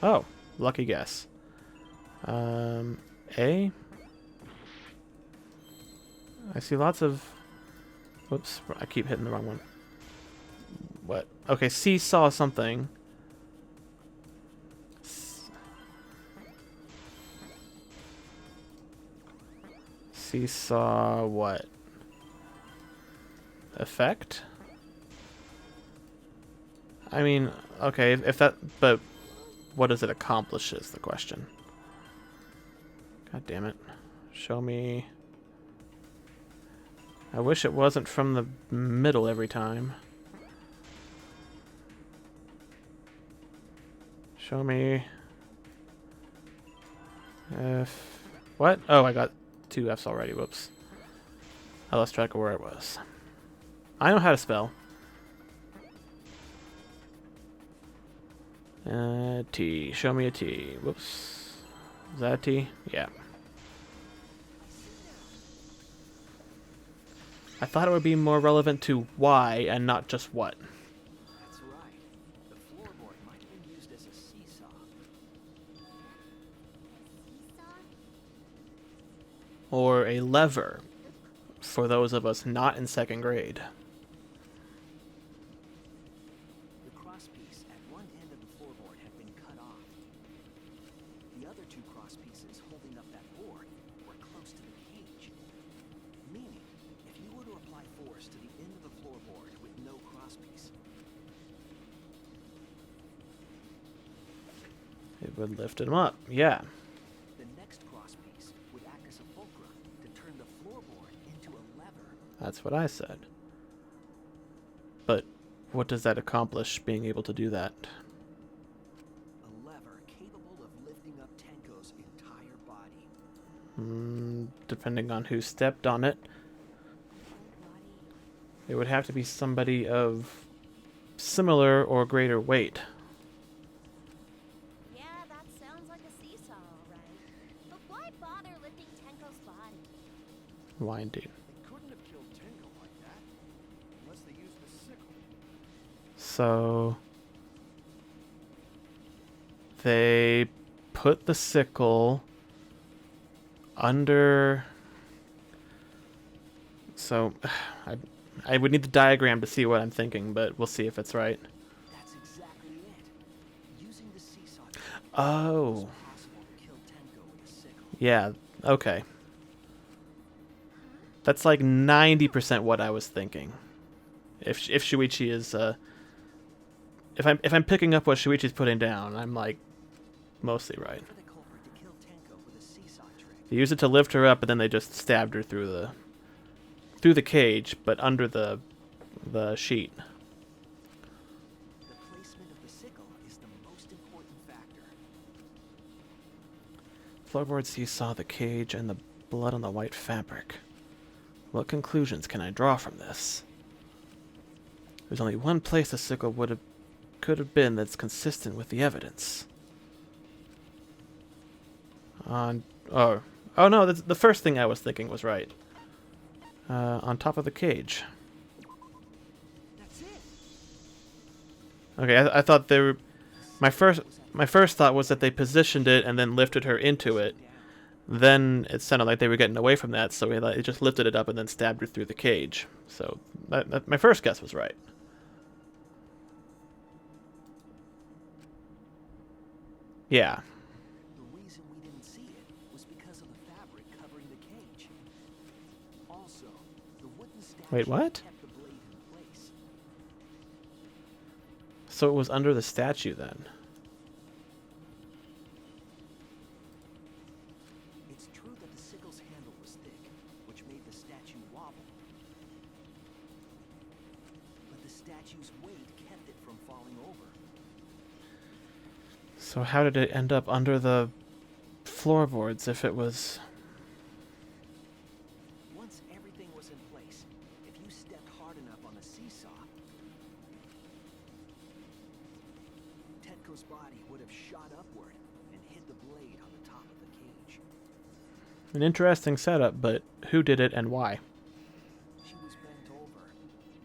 Oh, lucky guess. A? I see lots of... Whoops, I keep hitting the wrong one. What? Okay, C saw something. C saw what? Effect? I mean, okay, if that... But what does it accomplish is the question. God damn it. Show me... I wish it wasn't from the middle every time. Show me... F... What? Oh, I got 2 Fs already. Whoops. I lost track of where it was. I know how to spell. T. Show me a T. Whoops. Is that a T? Yeah. I thought it would be more relevant to why and not just what. That's right. The floorboard might have been used as a seesaw. Seesaw? Or a lever, for those of us not in 2nd grade. The crosspiece at one end of the floorboard had been cut off. The other 2 crosspieces holding up that board were close to the cage. Meaning, if you were to apply force to the end of the floorboard with no crosspiece, It would lift him up. Yeah. the next crosspiece would act as a fulcrum to turn the floorboard into a lever. That's what I said. But what does that accomplish, being able to do that? Depending on who stepped on it. It would have to be somebody of similar or greater weight. Yeah, that sounds like a seesaw, alright. But why bother lifting Tenko's body? Why indeed. They couldn't have killed Tenko like that unless they used the sickle. So they put the sickle under. So I would need the diagram to see what I'm thinking, but we'll see if it's right. That's exactly it. Using the seesaw Oh. it was possible to kill Tenko with a sickle. Yeah, okay. That's like 90% what I was thinking. If Shuichi is if I'm picking up what Shuichi's putting down, I'm like mostly right. For the culprit to kill Tenko with a seesaw trick. They used it to lift her up, and then they just stabbed her through the cage, but under the sheet. The placement of the sickle is the most important factor. Floorboard seesaw, the cage, and the blood on the white fabric. What conclusions can I draw from this? There's only one place the sickle could have been that's consistent with the evidence. Oh no, the first thing I was thinking was right. On top of the cage. That's it. Okay, I thought they were. My first thought was that they positioned it and then lifted her into it. Then it sounded like they were getting away from that, so it just lifted it up and then stabbed her through the cage. So my first guess was right. Yeah. The reason we didn't see it was because of the fabric covering the cage. Also, the wooden statue Wait, what? kept the blade in place. So it was under the statue then. It's true that the sickle's handle was thick, which made the statue wobble. But the statue's weight kept it from falling over. So how did it end up under the floorboards if it was... Once everything was in place, if you stepped hard enough on the seesaw, Tenko's body would have shot upward and hit the blade on the top of the cage. An interesting setup, but who did it and why? She was bent over,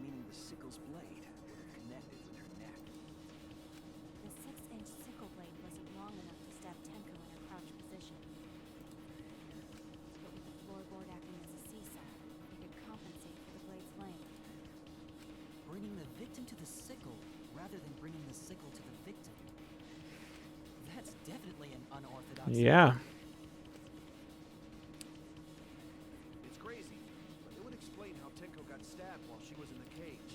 meaning the sickle's blade would have connected with her neck. The 6-inch sickle blade wasn't long enough to stab Tenko in her crouched position. But with the floorboard acting as a seesaw, it could compensate for the blade's length. Bringing the victim to the sickle rather than bringing the sickle to the victim. That's definitely an unorthodox. Yeah. It's crazy, but it would explain how Tenko got stabbed while she was in the cage.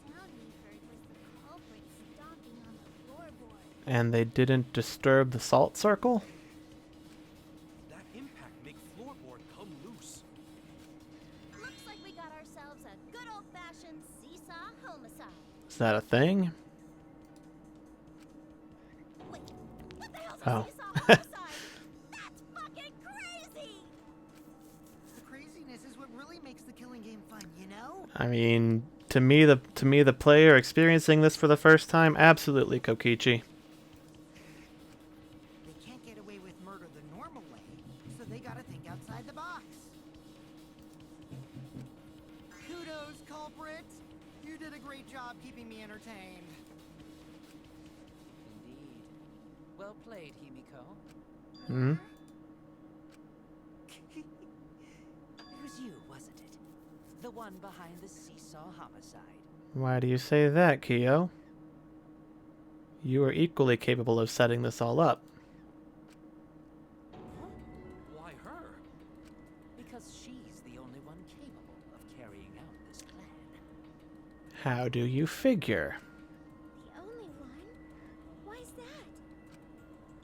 The sound we heard was the culprit stomping on the floorboard. And they didn't disturb the salt circle? That impact make floorboard come loose. Looks like we got ourselves a good old-fashioned seesaw homicide. Is that a thing? Wait, what the hell's Oh. a seesaw homicide? That's fucking crazy! The craziness is what really makes the killing game fun, you know? I mean, to me the player experiencing this for the first time, absolutely Kokichi. They can't get away with murder the normal way, so they gotta think outside the box. Kudos, culprit! You did a great job keeping me entertained. Indeed. Well played, Himiko. Hmm? It was you, wasn't it? The one behind the seesaw homicide. Why do you say that, Kyo? You are equally capable of setting this all up. Why her? Because she's the only one capable of carrying out this plan. How do you figure? The only one? Why's that?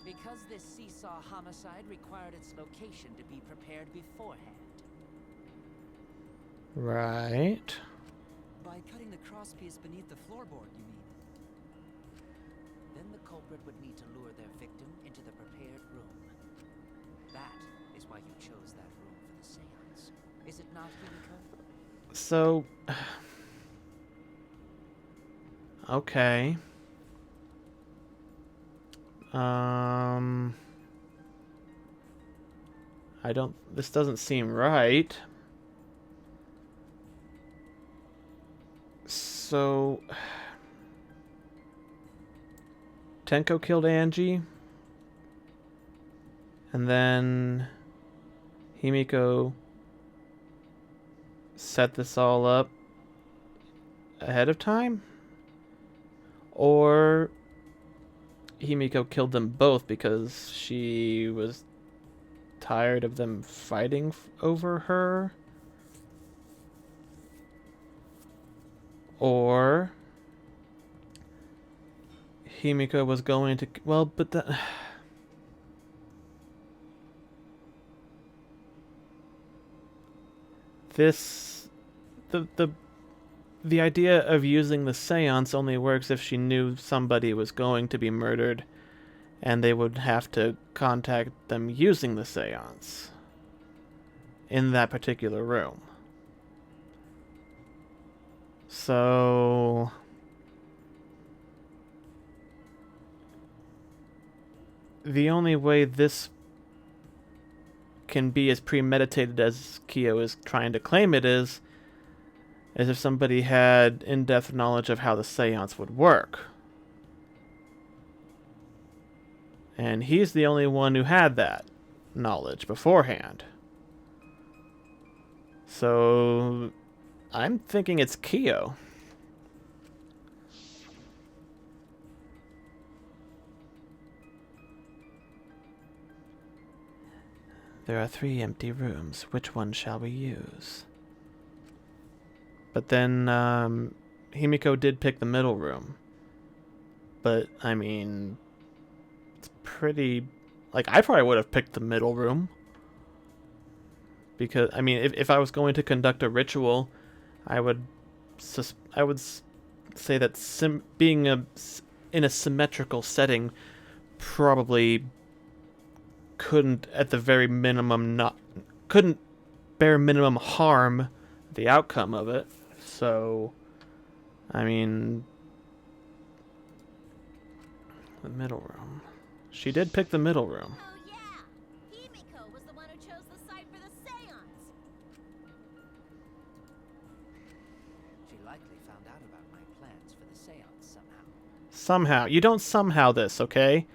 Because this seesaw homicide required its location to be prepared beforehand. Right. By cutting the crosspiece beneath the floorboard, you mean? Then the culprit would need to lure their victim into the prepared room. That is it not, Himiko? So... Okay. I don't... This doesn't seem right. So... Tenko killed Angie. And then... Himiko... set this all up ahead of time? Or... Himiko killed them both because she was tired of them fighting over her? Or... Himiko was going to... Well, but the... This... The idea of using the seance only works if she knew somebody was going to be murdered, and they would have to contact them using the seance in that particular room. So... The only way this can be as premeditated as Kyo is trying to claim it is if somebody had in-depth knowledge of how the seance would work. And he's the only one who had that knowledge beforehand. So I'm thinking it's Kyo. There are 3 empty rooms. Which one shall we use? But then, Himiko did pick the middle room. But, I mean, it's pretty... Like, I probably would have picked the middle room. Because, I mean, if I was going to conduct a ritual, I would say that being in a symmetrical setting probably couldn't, at the very minimum, couldn't bare minimum harm the outcome of it. So, I mean, the middle room. She did pick the middle room. Oh yeah! Himiko was the one who chose the site for the seance! She likely found out about my plans for the seance somehow. Somehow. You don't somehow this, okay?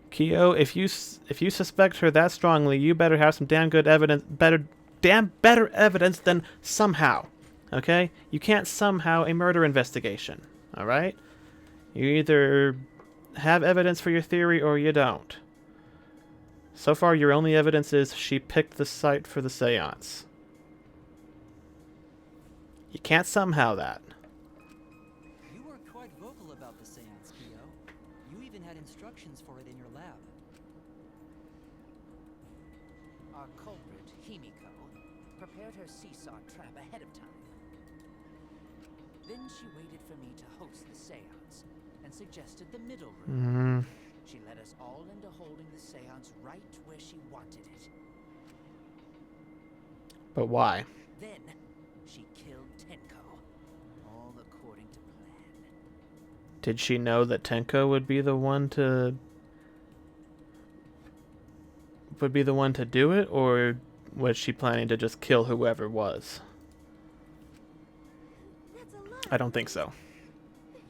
Kyo, if you suspect her that strongly, you better have some damn good evidence, better evidence than somehow. Okay? You can't somehow a murder investigation. Alright? You either have evidence for your theory or you don't. So far, your only evidence is she picked the site for the seance. You can't somehow that. You were quite vocal about the seance, Kyo. You even had instructions for it in your lab. Our culprit, Himiko, prepared her seesaw trap ahead of time. Then she waited for me to host the seance and suggested the middle room. She led us all into holding the seance right where she wanted it. But why? Then she killed Tenko, all according to plan. Did she know that Tenko would be the one to do it, or was she planning to just kill whoever was? That's a lot. I don't think so.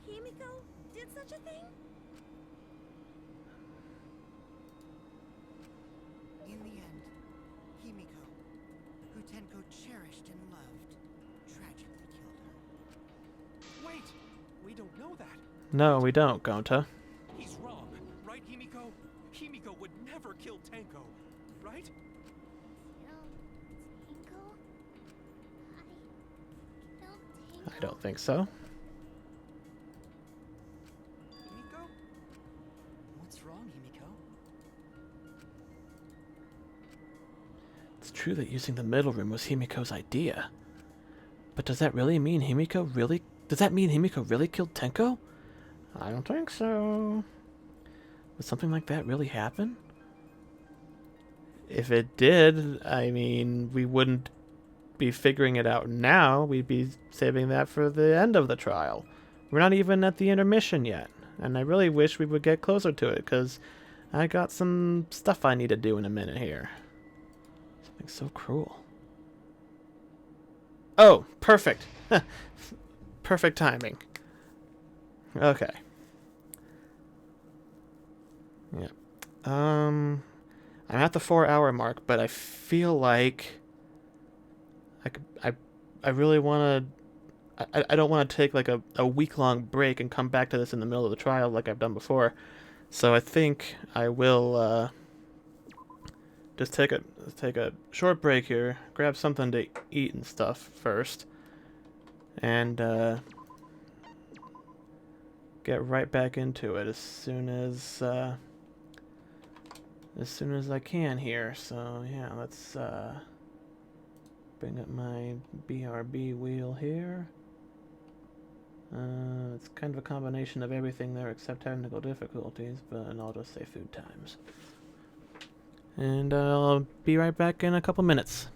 Himiko did such a thing? In the end, Himiko, who Tenko cherished and loved, tragically killed her. Wait! We don't know that. No, we don't, Gonta. He's wrong. Right, Himiko? Himiko would never kill Tenko. Right? Tinko? I don't think so. Himiko? What's wrong, Himiko? It's true that using the middle room was Himiko's idea. But does that mean Himiko really killed Tenko? I don't think so. Would something like that really happen? If it did, I mean, we wouldn't be figuring it out now. We'd be saving that for the end of the trial. We're not even at the intermission yet. And I really wish we would get closer to it, because I got some stuff I need to do in a minute here. Something so cruel. Oh, perfect. Perfect timing. Okay. Yeah. I'm at the 4-hour mark, but I feel like I really want to. I don't want to take like a week-long break and come back to this in the middle of the trial like I've done before. So I think I will just take a short break here, grab something to eat and stuff first, and get right back into it as soon as I can here. So yeah, let's bring up my BRB wheel here. It's kind of a combination of everything there except technical difficulties, but I'll just say food times. And I'll be right back in a couple minutes.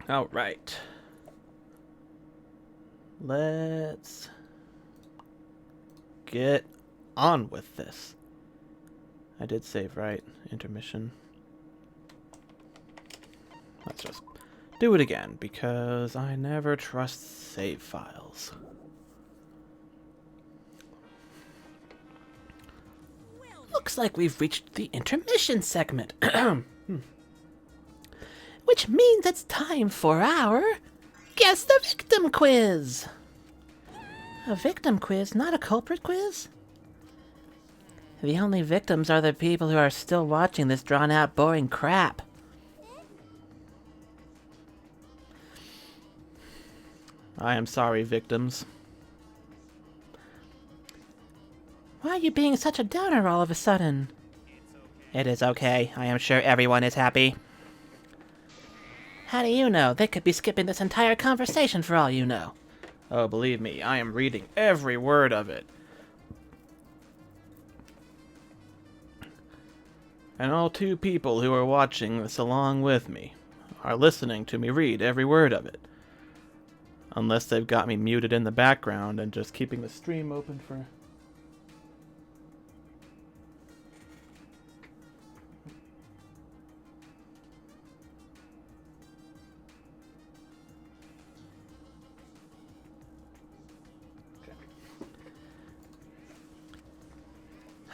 All right. Let's get on with this. I did save, right? Intermission. Let's just do it again, because I never trust save files. Looks like we've reached the intermission segment. Which means it's time for our Guess the Victim quiz. A victim quiz, not a culprit quiz? The only victims are the people who are still watching this drawn-out, boring crap. I am sorry, victims. Why are you being such a downer all of a sudden? It is okay. I am sure everyone is happy. How do you know? They could be skipping this entire conversation for all you know. Oh, believe me, I am reading every word of it. And all 2 people who are watching this along with me are listening to me read every word of it. Unless they've got me muted in the background and just keeping the stream open for...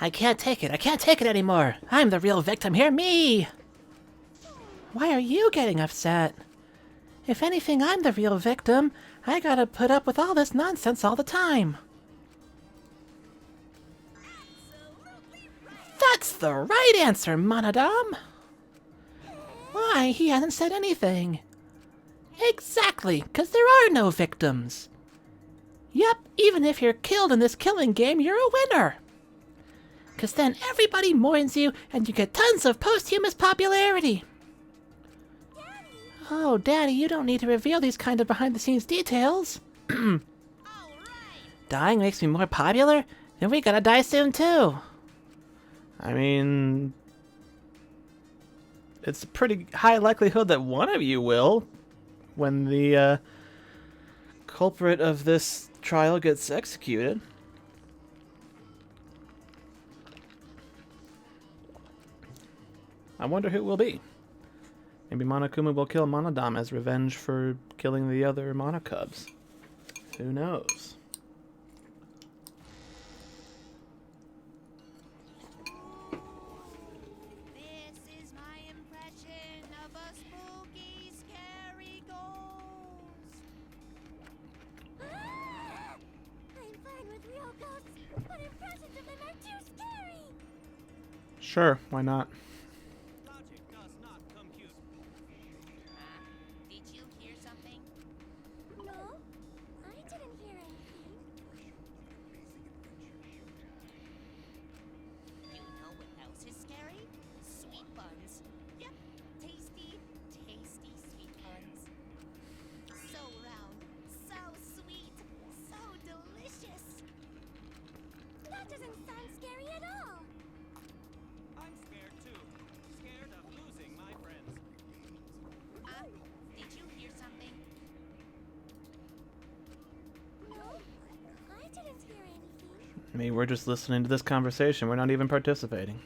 I can't take it. I can't take it anymore. I'm the real victim here. Me! Why are you getting upset? If anything, I'm the real victim. I gotta put up with all this nonsense all the time. That's the right answer, Monodam! Why, he hasn't said anything. Exactly, because there are no victims. Yep, even if you're killed in this killing game, you're a winner. Because then everybody mourns you, and you get tons of posthumous popularity. Oh, Daddy, you don't need to reveal these kind of behind-the-scenes details. Dying makes me more popular? Then we gotta die soon, too. I mean... it's a pretty high likelihood that one of you will, when the culprit of this trial gets executed. I wonder who it will be. Maybe Monokuma will kill Monodam as revenge for killing the other Monokubs. Who knows? This is my impression of a spooky, scary ghost. I'm fine with real ghosts, but impressions of them are too scary. Sure, why not? Logic does not compute. Did you hear something? No, I didn't hear anything. You know what else is scary? Sweet buns. Yep, tasty, tasty sweet buns. So round, so sweet, so delicious. That doesn't sound scary at all. I'm scared too. Scared of losing my friends. Did you hear something? No, I didn't hear anything. I mean, we're just listening to this conversation. We're not even participating.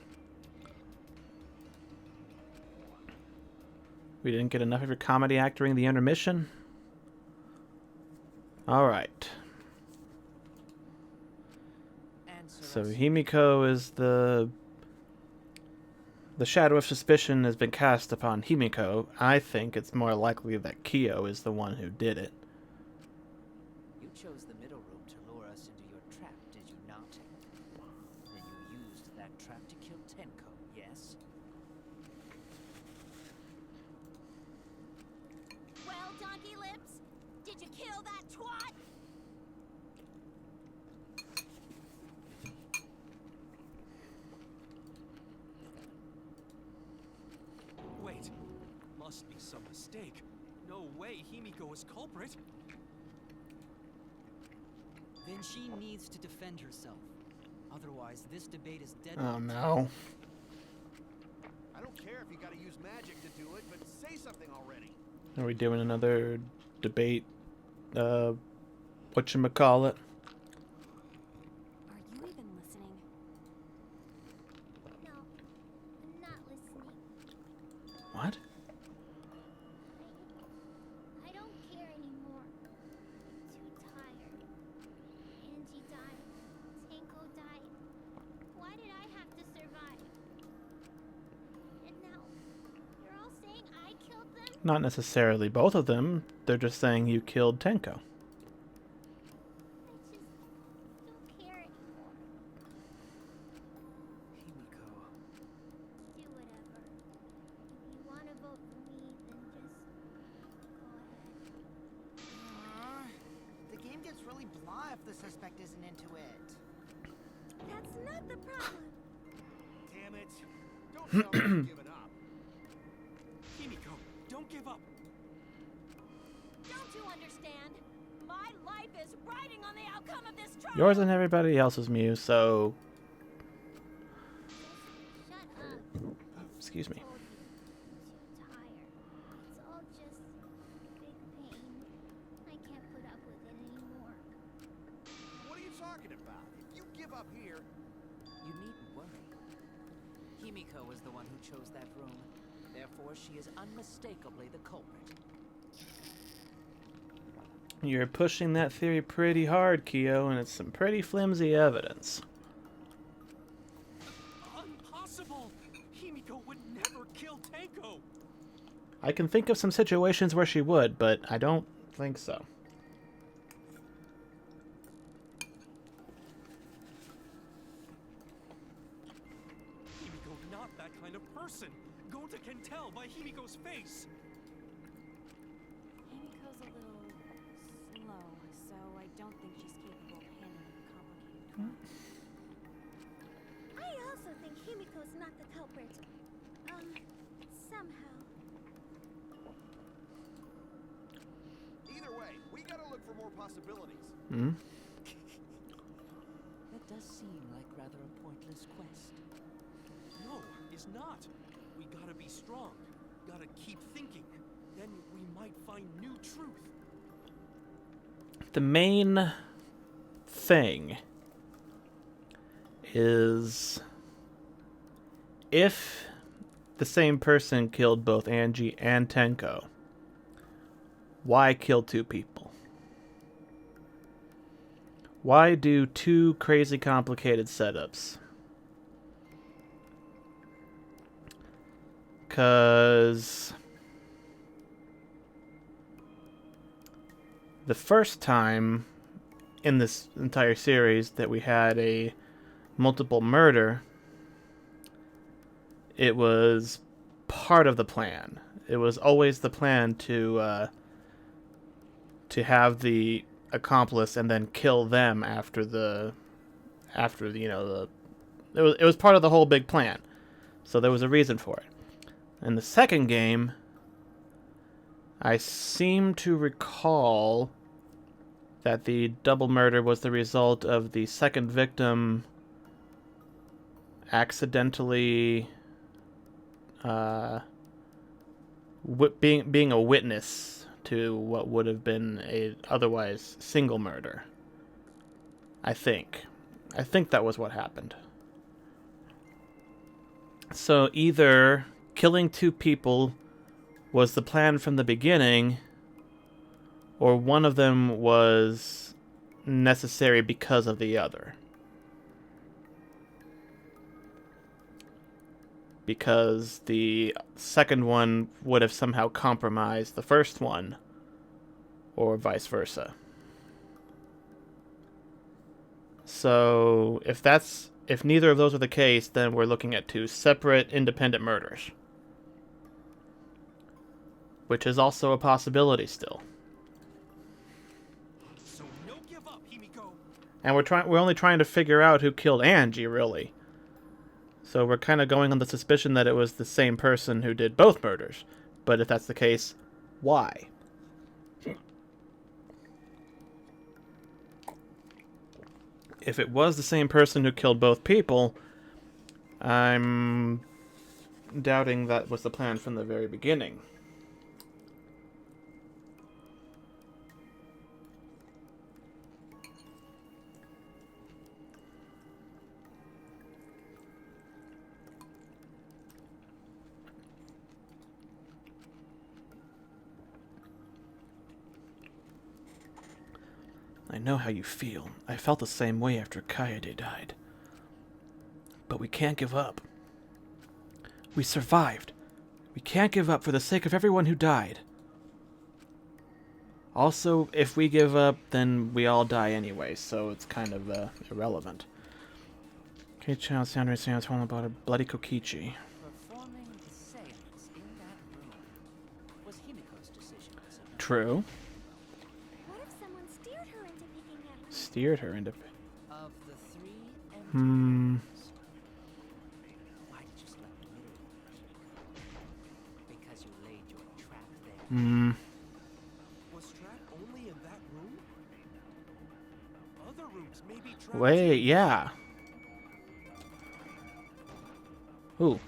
We didn't get enough of your comedy act during the intermission? Alright. Answer So us. Himiko is the shadow of suspicion has been cast upon Himiko. I think it's more likely that Kyo is the one who did it. You chose the middle room to lure us into your trap, did you not? Then you used that trap to kill Tenko, yes? Well, Donkey Lips, did you kill that twat? Wait, must be some mistake. No way Himiko is culprit. Then she needs to defend herself. Otherwise, this debate is dead. Oh no. I don't care if you gotta use magic to do it, but say something already. Are we doing another debate? Whatchamacallit? Are you even listening? No, I'm not listening. What? I don't care anymore. I'm too tired. Angie died. Tenko died. Why did I have to survive? And now, you're all saying I killed them? Not necessarily both of them. They're just saying you killed Tenko. I just don't care anymore. Himiko. Do whatever. If you want to vote for me, then just go ahead. The game gets really blah if the suspect isn't into it. That's not the problem. Damn it. Don't tell me you're giving up. Himiko, don't give up. Don't you understand? My life is riding on the outcome of this trial. Yours and everybody else's Muse, so... Shut up. Excuse me. Told you. I'm too tired. It's all just big pain. I can't put up with it anymore. What are you talking about? If you give up here, You needn't worry. Himiko was the one who chose that room. Therefore, she is unmistakably the culprit. You're pushing that theory pretty hard, Kyo, and it's some pretty flimsy evidence. Impossible! Himiko would never kill Tenko! I can think of some situations where she would, but I don't think so. Himiko not that kind of person. Gonta can tell by Himiko's face. Himiko's a little slow, so I don't think she's capable of handling a complicated crime. I also think Himiko's not the culprit. Somehow. either way, we gotta look for more possibilities. Hmm? That does seem like rather a pointless quest. No, it's not. We gotta be strong. Gotta keep thinking. Then we might find new truth. The main thing is if the same person killed both Angie and Tenko, why kill two people? Why do two crazy complicated setups? Because the first time in this entire series that we had a multiple murder, it was part of the plan. It was always the plan to have the accomplice and then kill them after the it was part of the whole big plan. So there was a reason for it. In the second game, I seem to recall that the double murder was the result of the second victim accidentally being a witness to what would have been a otherwise single murder. I think that was what happened. So either killing two people was the plan from the beginning, or one of them was necessary because of the other. Because the second one would have somehow compromised the first one, or vice versa. So if neither of those are the case, then we're looking at two separate, independent murders, which is also a possibility still. So no give up, Himiko. And we're only trying to figure out who killed Angie, really. So we're kind of going on the suspicion that it was the same person who did both murders. But if that's the case, why? If it was the same person who killed both people, I'm doubting that was the plan from the very beginning. I know how you feel. I felt the same way after Kaede died. But we can't give up. We survived. We can't give up for the sake of everyone who died. Also, if we give up, then we all die anyway, so it's kind of irrelevant. K-Child Soundry Seance told about a bloody Kokichi. Performing the seance in that room was Himiko's decision. True. What if someone steered her into picking that room? Steered her into... Of the three empty Hmm. rooms, why did you select the middle one? Because you laid your trap there. Hmm. Was trap only in that room? Other rooms may be trapped. Wait, yeah. Ooh.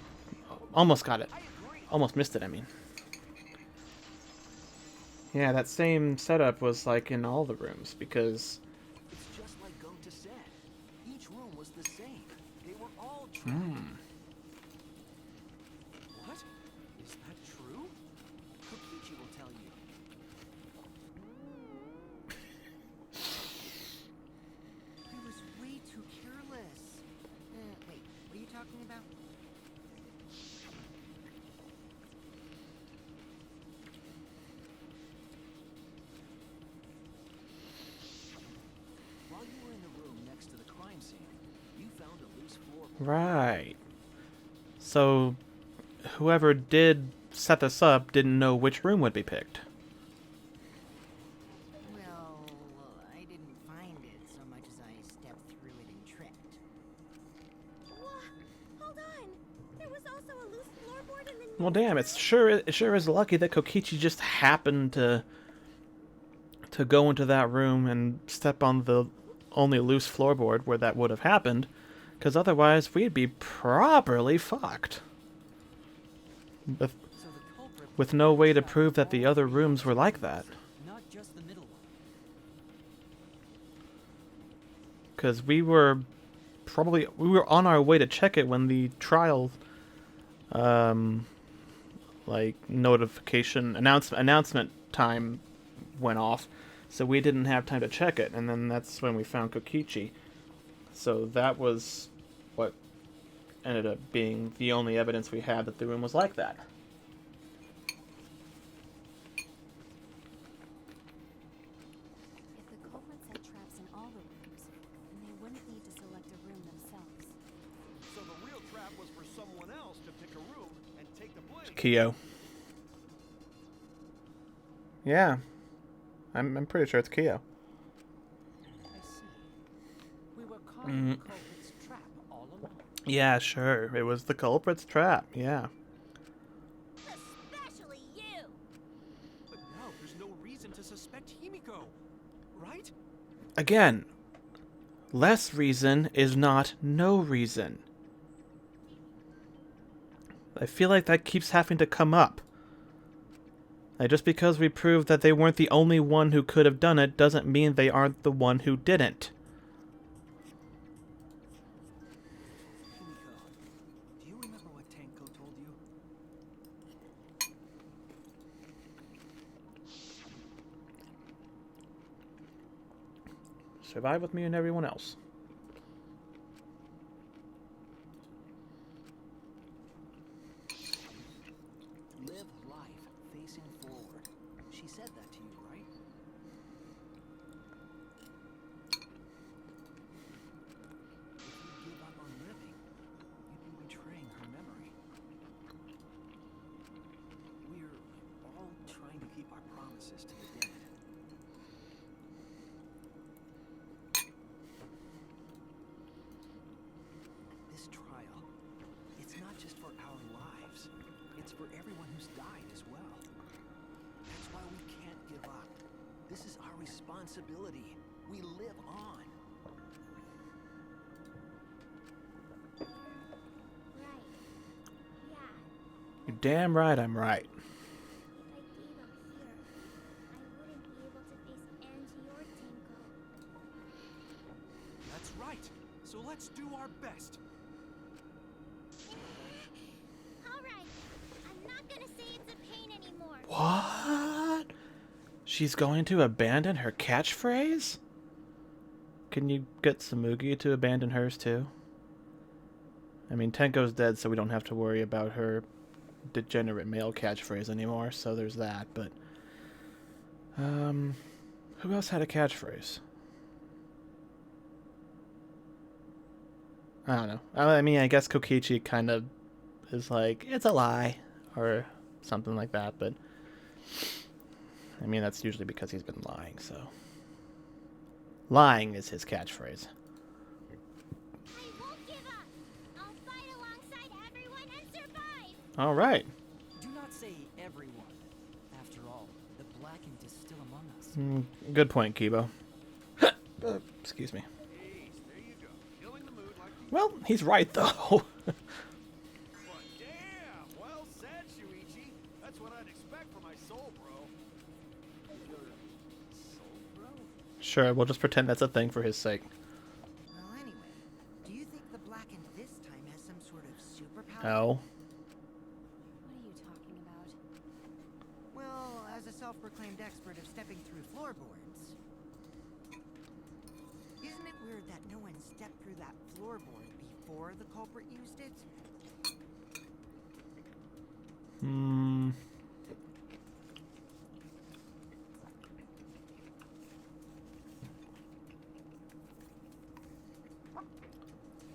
Almost got it. Almost missed it, I mean. Yeah, that same setup was like in all the rooms, because... It's just like Gota said. Each room was the same. They were all trapped. What? Is that true? Kokichi will tell you. He was way too careless. Wait, what are you talking about? While you were in the room next to the crime scene, you found a loose floorboard. Right. So, whoever did set this up didn't know which room would be picked. Well, I didn't find it so much as I stepped through it and tripped. Hold on. There was also a loose floorboard in the Well, damn, it sure is lucky that Kokichi just happened to go into that room and step on the only loose floorboard where that would have happened, because otherwise we'd be properly fucked. With, So the culprit with no way to prove that the other rooms were like that. not just the middle one. Because we were on our way to check it when the trial, like, notification, announcement time went off. So we didn't have time to check it, and then that's when we found Kokichi. So that was what ended up being the only evidence we had that the room was like that. If the culprits had traps in all the rooms, then they wouldn't need to select a room themselves. So the real trap was for someone else to pick a room and take the blame. Kyo. Yeah. I'm pretty sure it's Kyo. I see. We were caught in the culprit's trap all along. Yeah, sure. It was the culprit's trap. Yeah. Especially you. But now there's no reason to suspect Himiko, right? Again, less reason is not no reason. I feel like that keeps having to come up. Like, just because we proved that they weren't the only one who could have done it doesn't mean they aren't the one who didn't. Himiko, do you remember what Tenko told you? Survive with me and everyone else. Live life facing forward. She said that to you, right? If you give up on living, you'd be betraying her memory. We're all trying to keep our promises to the dead. This trial, it's not just for our lives. It's for everyone who's died as well. That's why we can't give up. This is our responsibility. We live on. Right. Yeah. You're damn right I'm right. If I gave up here, I wouldn't be able to face Angie or Tenko. That's right. So let's do our best. Alright. I'm not gonna say it's a pain anymore. What? She's going to abandon her catchphrase? can you get Samugi to abandon hers too? I mean, Tenko's dead, so we don't have to worry about her degenerate male catchphrase anymore, so there's that, but... who else had a catchphrase? I don't know. I mean, I guess Kokichi kind of is like, it's a lie, or something like that, but... I mean, that's usually because he's been lying, so... Lying is his catchphrase. I won't give up. I'll fight alongside everyone and survive. All right. Do not say everyone. After all, the blackened is still among us. Good point, Kibo. Excuse me. Hey, there you go. Killing the mood like you. Well, he's right, though. But damn, well said, Shuichi. That's what I'd expect from my soul, bro. Your soul, bro? Sure, we'll just pretend that's a thing for his sake. Well, anyway, do you think the blackened this time has some sort of superpower? Oh. What are you talking about? Well, as a self-proclaimed expert of stepping through floorboards, isn't it weird that no one stepped through that floorboard before the culprit used it?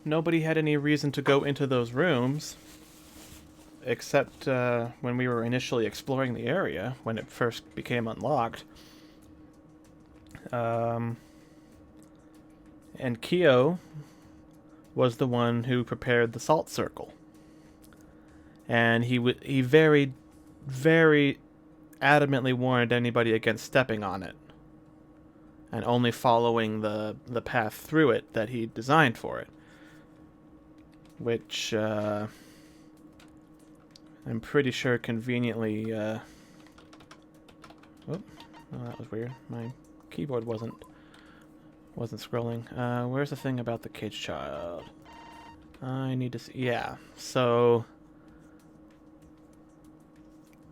Nobody had any reason to go into those rooms, except when we were initially exploring the area, when it first became unlocked. And Kyo was the one who prepared the salt circle. And he very, very adamantly warned anybody against stepping on it. And only following the path through it that he designed for it. Which, I'm pretty sure conveniently, oh, that was weird. My keyboard wasn't scrolling. Where's the thing about the caged child? I need to see, yeah, so,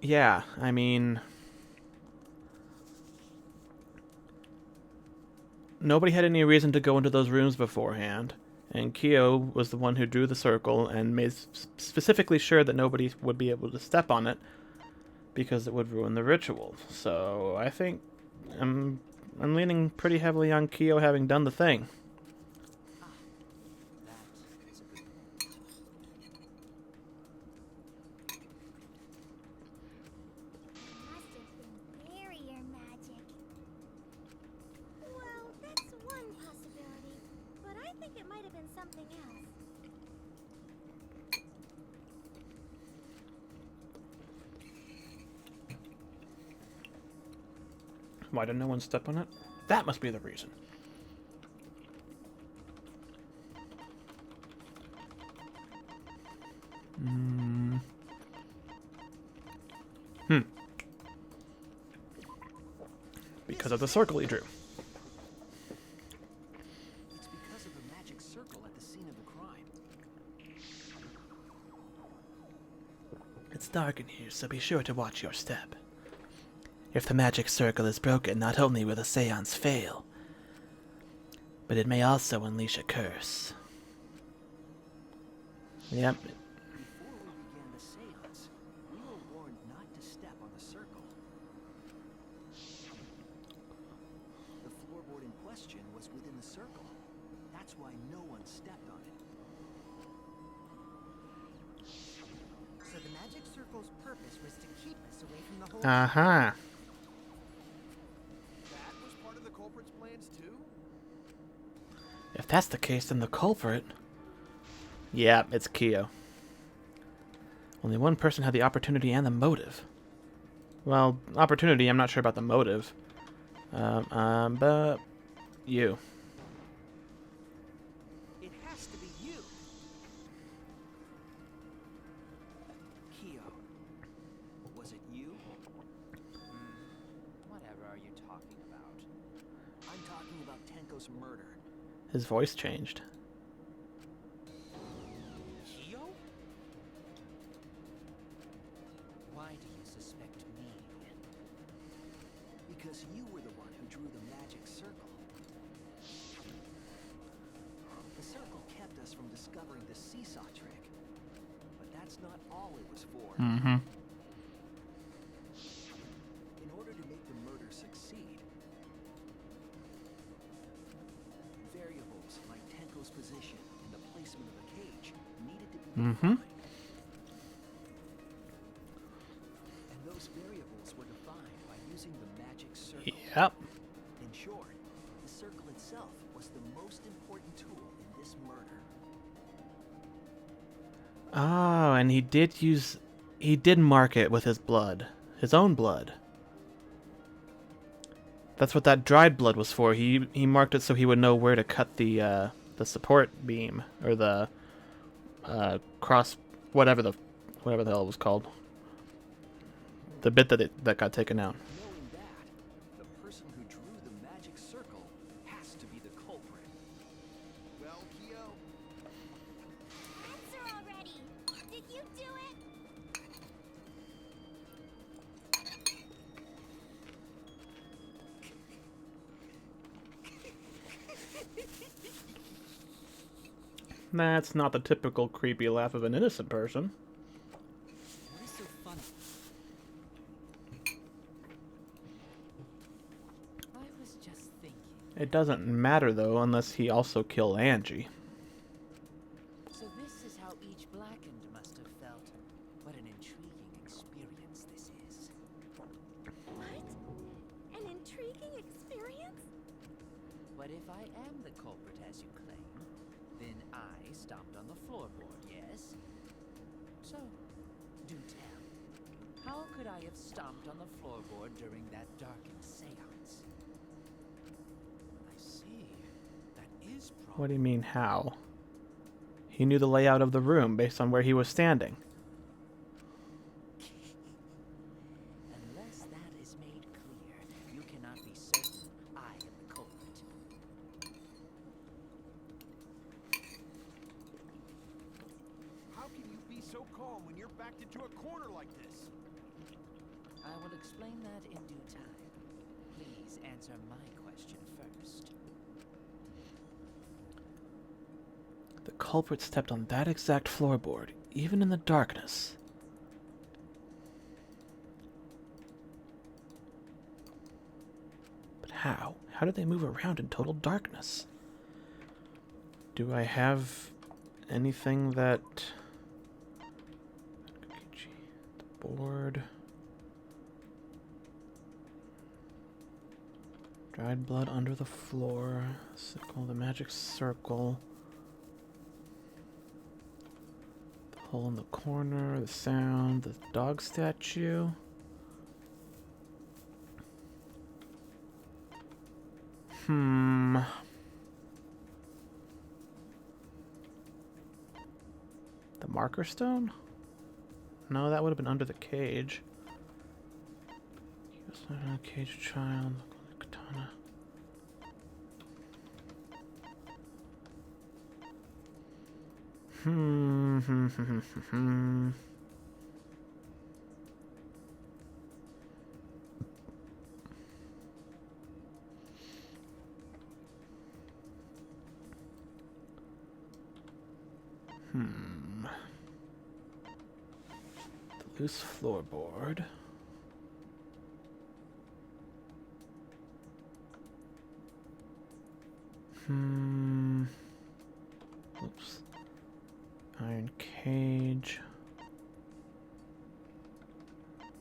yeah, I mean, nobody had any reason to go into those rooms beforehand. And Kyo was the one who drew the circle and made specifically sure that nobody would be able to step on it because it would ruin the ritual. So I think I'm leaning pretty heavily on Kyo having done the thing. That is a good point. Must have been barrier magic. Well, that's one possibility, but I think it might have been something else. Why did no one step on it? That must be the reason. Because of the circle he drew. It's because of the magic circle at the scene of the crime. It's dark in here, so be sure to watch your step. If the magic circle is broken, not only will the seance fail, but it may also unleash a curse. Yep. Before we began the seance, we were warned not to step on the circle. The floorboard in question was within the circle. That's why no one stepped on it. So the magic circle's purpose was to keep us away from the whole... Uh-huh. That was part of the culprit's plans too? If that's the case, then the culprit... Yeah, it's Kyo. Only one person had the opportunity and the motive. Well, opportunity, I'm not sure about the motive. But... You. It has to be you. Kyo. Was it you? Whatever are you talking about? I'm talking about Tenko's murder. His voice changed. Kyo? Why do you suspect me? Because you were the one who drew the magic circle. us from discovering the seesaw trick. But that's not all it was for. Mm-hmm. In order to make the murder succeed, variables like Tenko's position and the placement of the cage needed to be Mm-hmm. defined. And those variables were defined by using the magic circle. Yep. In short, the circle itself was the most important tool in this murder. Oh, and he did mark it with his blood. His own blood. That's what that dried blood was for. He marked it so he would know where to cut the support beam, or the cross, whatever the hell it was called. The bit that got taken out. Knowing that, the person who drew the magic circle has to be the culprit. Well, Kyo, Answer already! Did you do it? That's not the typical creepy laugh of an innocent person. What is so funny? I was just thinking. It doesn't matter though, unless he also killed Angie. So this is how each blackened must have felt. What an intriguing experience this is. What? An intriguing experience? But if I am the culprit as you claim, then I stomped on the floorboard, yes? So, do tell. How could I have stomped on the floorboard during that darkened seance? I see. That is probably. What do you mean, how? He knew the layout of the room based on where he was standing. Unless that is made clear, you cannot be certain I am the culprit. How can you be so calm when you're backed into a corner like this? I will explain that in due time. Please answer my question first. The culprit stepped on that exact floorboard, even in the darkness. But how? How did they move around in total darkness? Do I have anything that... The board... Dried blood under the floor. Sickle, the magic circle. The hole in the corner, the sound, the dog statue. The marker stone? No, that would have been under the cage. He was not a caged child. Katana. The loose floorboard. Oops. Iron cage.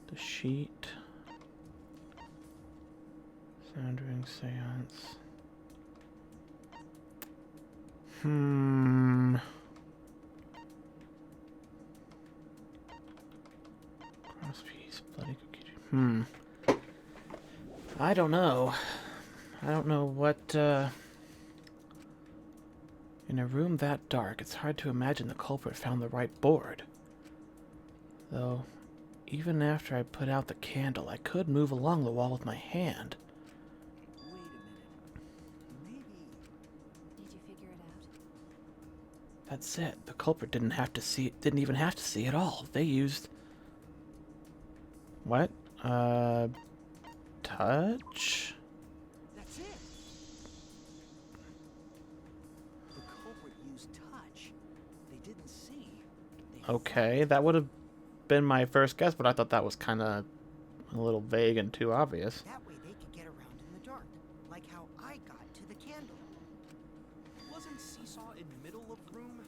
The sheet. Sounding seance. Crosspiece, bloody cookie. I don't know. I don't know what, In a room that dark, it's hard to imagine the culprit found the right board. Though, even after I put out the candle, I could move along the wall with my hand. wait a minute. Maybe. Did you figure it out? That's it. The culprit didn't even have to see at all. They used... What? Touch? That's it. The culprit used touch. Okay, that would have been my first guess, but I thought that was kind of a little vague and too obvious. That way they could get around in the dark, like how I got to the candle. Wasn't Seesaw in middle of room?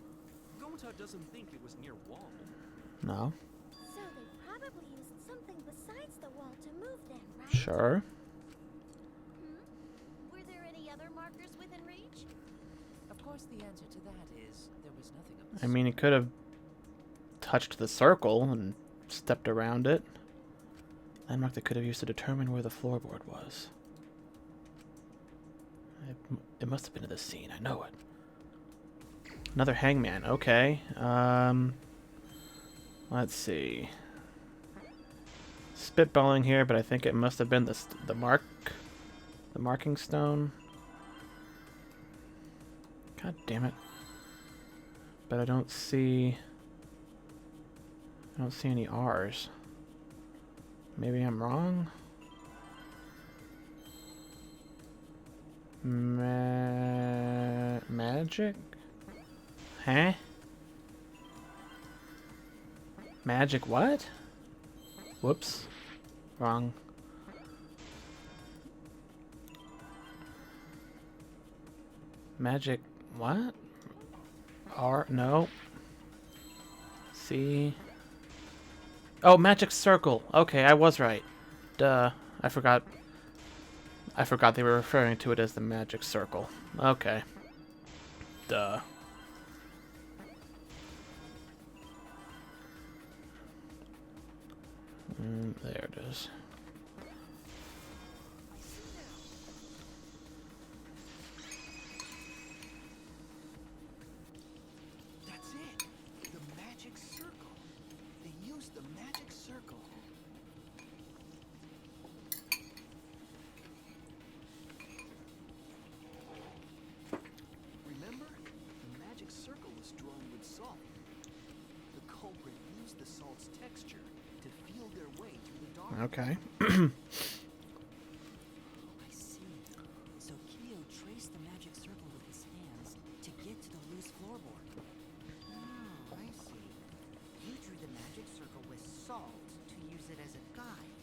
Gonta doesn't think it was near wall. No. So they probably used something besides the wall to move then, right? Sure. Were there any other markers within reach? Of course, the answer to that is there was nothing of the I mean, he could have touched the circle and stepped around it. Landmark they could have used to determine where the floorboard was. It must have been in this scene. I know it. Another hangman. Okay. Let's see. Spitballing here, but I think it must have been the marking stone. God damn it! But I don't see any R's. Maybe I'm wrong. Magic? Huh? Magic what? Whoops. Wrong. Magic what? R? No. C. Oh, magic circle. Okay, I was right. Duh. I forgot they were referring to it as the magic circle. Okay. Duh. There it is. That's it. The magic circle. They used the magic circle. Remember? The magic circle was drawn with salt. The culprit used the salt's texture to feel their way through the dark. Okay. I see. So Kyo traced the magic circle with his hands to get to the loose floorboard. Oh, I see. You drew the magic circle with salt to use it as a guide.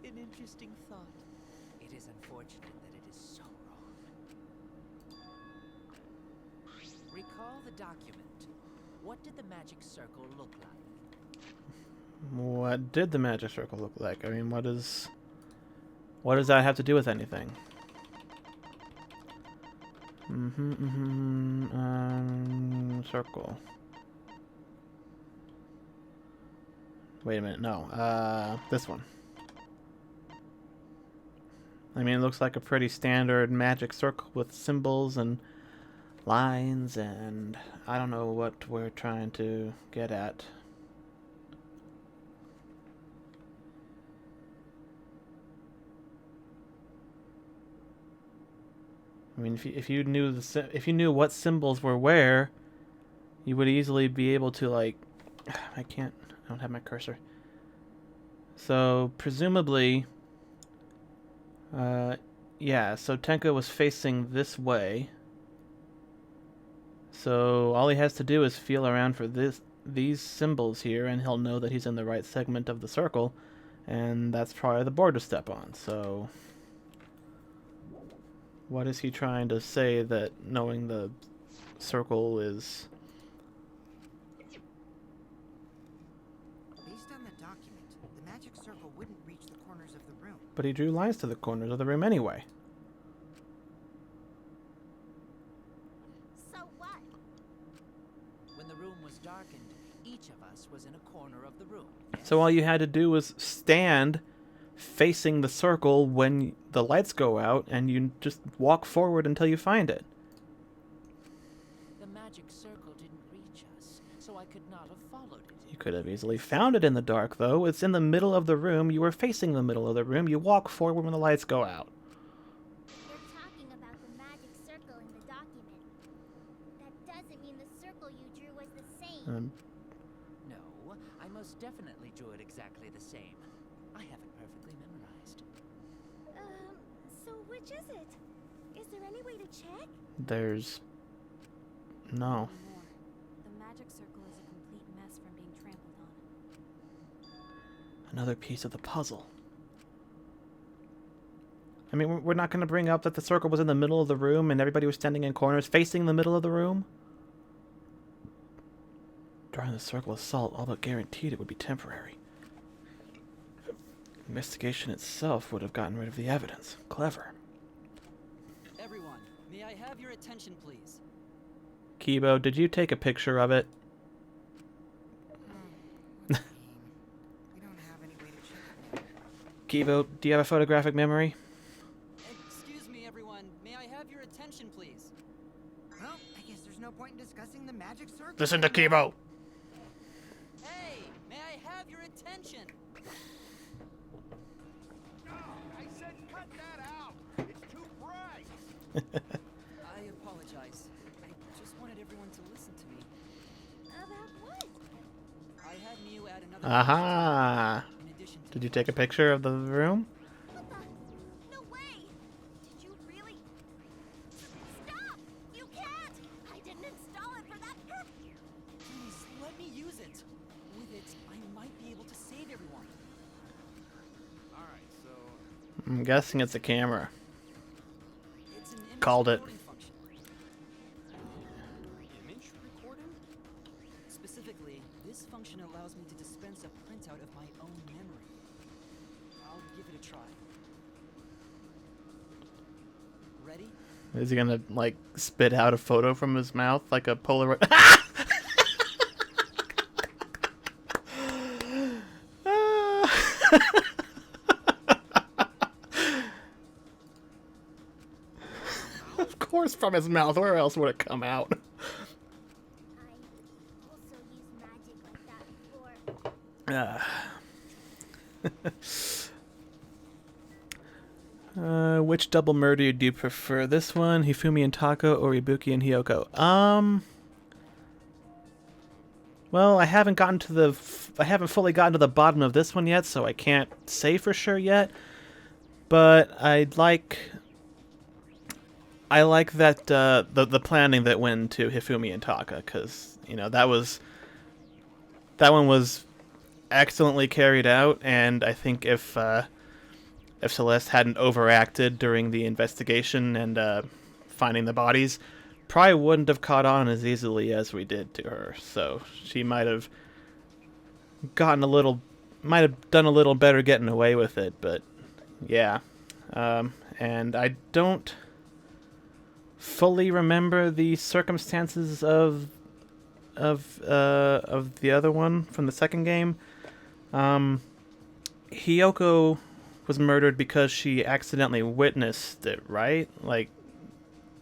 An interesting thought. It is unfortunate that it is so wrong. Recall the document. What did the magic circle look like? What did the magic circle look like? I mean, what does that have to do with anything? Circle. Wait a minute, no. This one. I mean, it looks like a pretty standard magic circle with symbols and lines, and I don't know what we're trying to get at. I mean, if you knew what symbols were where, you would easily be able to, like, I don't have my cursor. So presumably, yeah. So Tenko was facing this way. So all he has to do is feel around for these symbols here, and he'll know that he's in the right segment of the circle, and that's probably the board to step on. So what is he trying to say that knowing the circle is... Based on the document, the magic circle wouldn't reach the corners of the room. But he drew lines to the corners of the room anyway. So what? When the room was darkened, each of us was in a corner of the room. So all you had to do was stand facing the circle when the lights go out, and you just walk forward until you find it. The magic circle didn't reach us, so I could not have followed it. You could have easily found it in the dark, though. It's in the middle of the room. You were facing the middle of the room. You walk forward when the lights go out. They're talking about the magic circle in the document. That doesn't mean the circle you drew was the same. No, I most definitely drew it exactly the same. I have it perfectly memorized. So which is it? Is there any way to check? There's No. More. The magic circle is a complete mess from being trampled on. Another piece of the puzzle. I mean, we're not going to bring up that the circle was in the middle of the room and everybody was standing in corners facing the middle of the room? Drawing the circle assault all but guaranteed it would be temporary. Investigation itself would have gotten rid of the evidence. Clever. Everyone, may I have your attention, please? Kibo, did you take a picture of it? We don't have any way to check it now. Kibo, do you have a photographic memory? Excuse me, everyone. May I have your attention, please? Well, I guess there's no point in discussing the magic circle. Listen to Kibo! Hey, may I have your attention? I said cut that out. It's too bright. I apologize. I just wanted everyone to listen to me. About what? I had Mew add another Aha! in addition to Did you take a picture of the room? What the? No way! Did you really? Stop! You can't! I didn't install it for that purpose! Please, let me use it. With it, I might be able to save everyone. All right, so I'm guessing it's a camera. It's an image Called it. recording function. Image recording? Specifically, this function allows me to dispense a printout of my own memory. I'll give it a try. Ready? Is he gonna, like, spit out a photo from his mouth like a Polaroid? Of course from his mouth. Where else would it come out? I also used magic like that before. Which double murder do you prefer? This one, Hifumi and Tako, or Ibuki and Hyoko? Well, I haven't gotten to the... I haven't fully gotten to the bottom of this one yet, so I can't say for sure yet. But I like that the planning that went into Hifumi and Taka, because you know that one was excellently carried out, and I think if Celeste hadn't overacted during the investigation and finding the bodies, probably wouldn't have caught on as easily as we did to her. So she might have done a little better getting away with it. But yeah, and I don't fully remember the circumstances of the other one from the second game. Hyoko was murdered because she accidentally witnessed it, right? Like,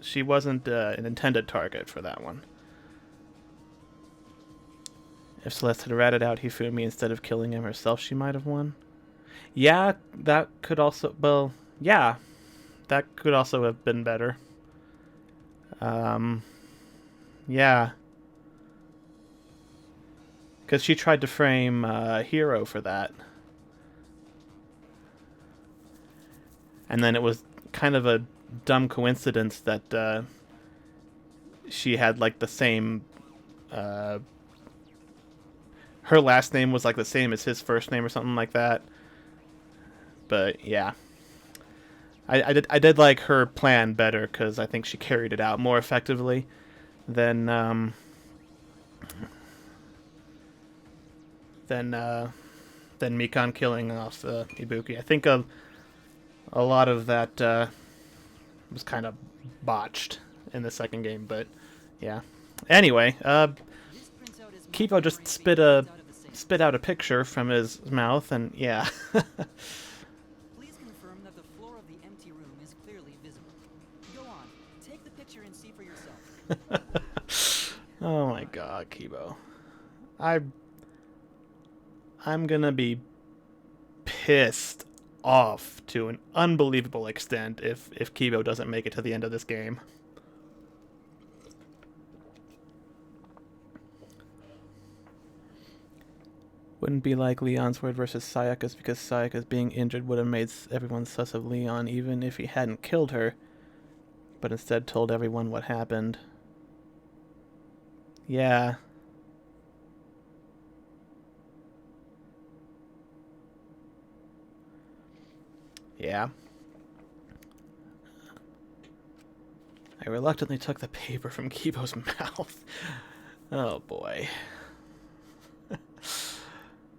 she wasn't an intended target for that one. If Celeste had ratted out Hifumi instead of killing him herself, she might have won. Yeah, that could also... Well, yeah. That could also have been better. Yeah. Because she tried to frame Hero for that. And then it was kind of a dumb coincidence that she had like the same... her last name was like the same as his first name or something like that. But yeah. I did like her plan better because I think she carried it out more effectively than Mikon killing off Ibuki. I think a lot of that was kind of botched in the second game, but yeah. Anyway, Kipo just spit out a picture from his mouth, and yeah. Please confirm that the floor of the empty room is clearly visible. Go on, take the picture and see for yourself. Oh my god, Kibo. I'm gonna be pissed off to an unbelievable extent if Kibo doesn't make it to the end of this game. Wouldn't be like Leon's word versus Sayaka's, because Sayaka's being injured would have made everyone sus of Leon even if he hadn't killed her, but instead told everyone what happened. Yeah. Yeah. I reluctantly took the paper from Kibo's mouth. Oh boy.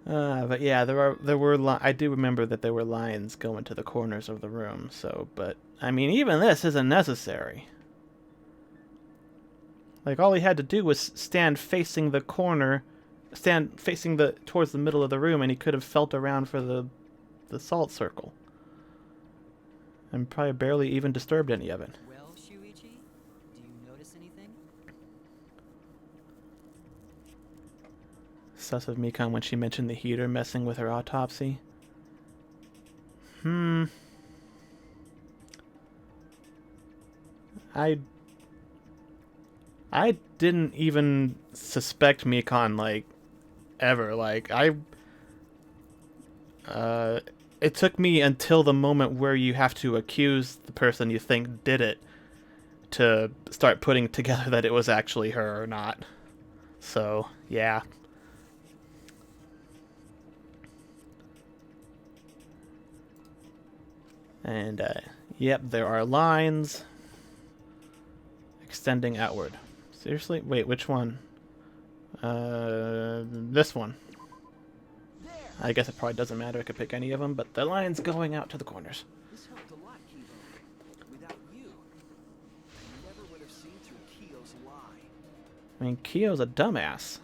But yeah, I do remember that there were lines going to the corners of the room. So, but I mean, even this isn't necessary. Like all he had to do was stand facing the corner, stand facing towards the middle of the room, and he could have felt around for the salt circle, and probably barely even disturbed any of it. Well, Shuichi, do you notice anything? Sus of Mikon when she mentioned the heater messing with her autopsy. I didn't even suspect Mikon, like, ever. Like, it took me until the moment where you have to accuse the person you think did it to start putting together that it was actually her or not. So, yeah. And, yep, there are lines extending outward. Seriously? Wait, which one? This one. I guess it probably doesn't matter. I could pick any of them, but the line's going out to the corners. This helped a lot, Kibo. Without you, I never would have seen through Kiyo's lie. I mean, Kiyo's a dumbass.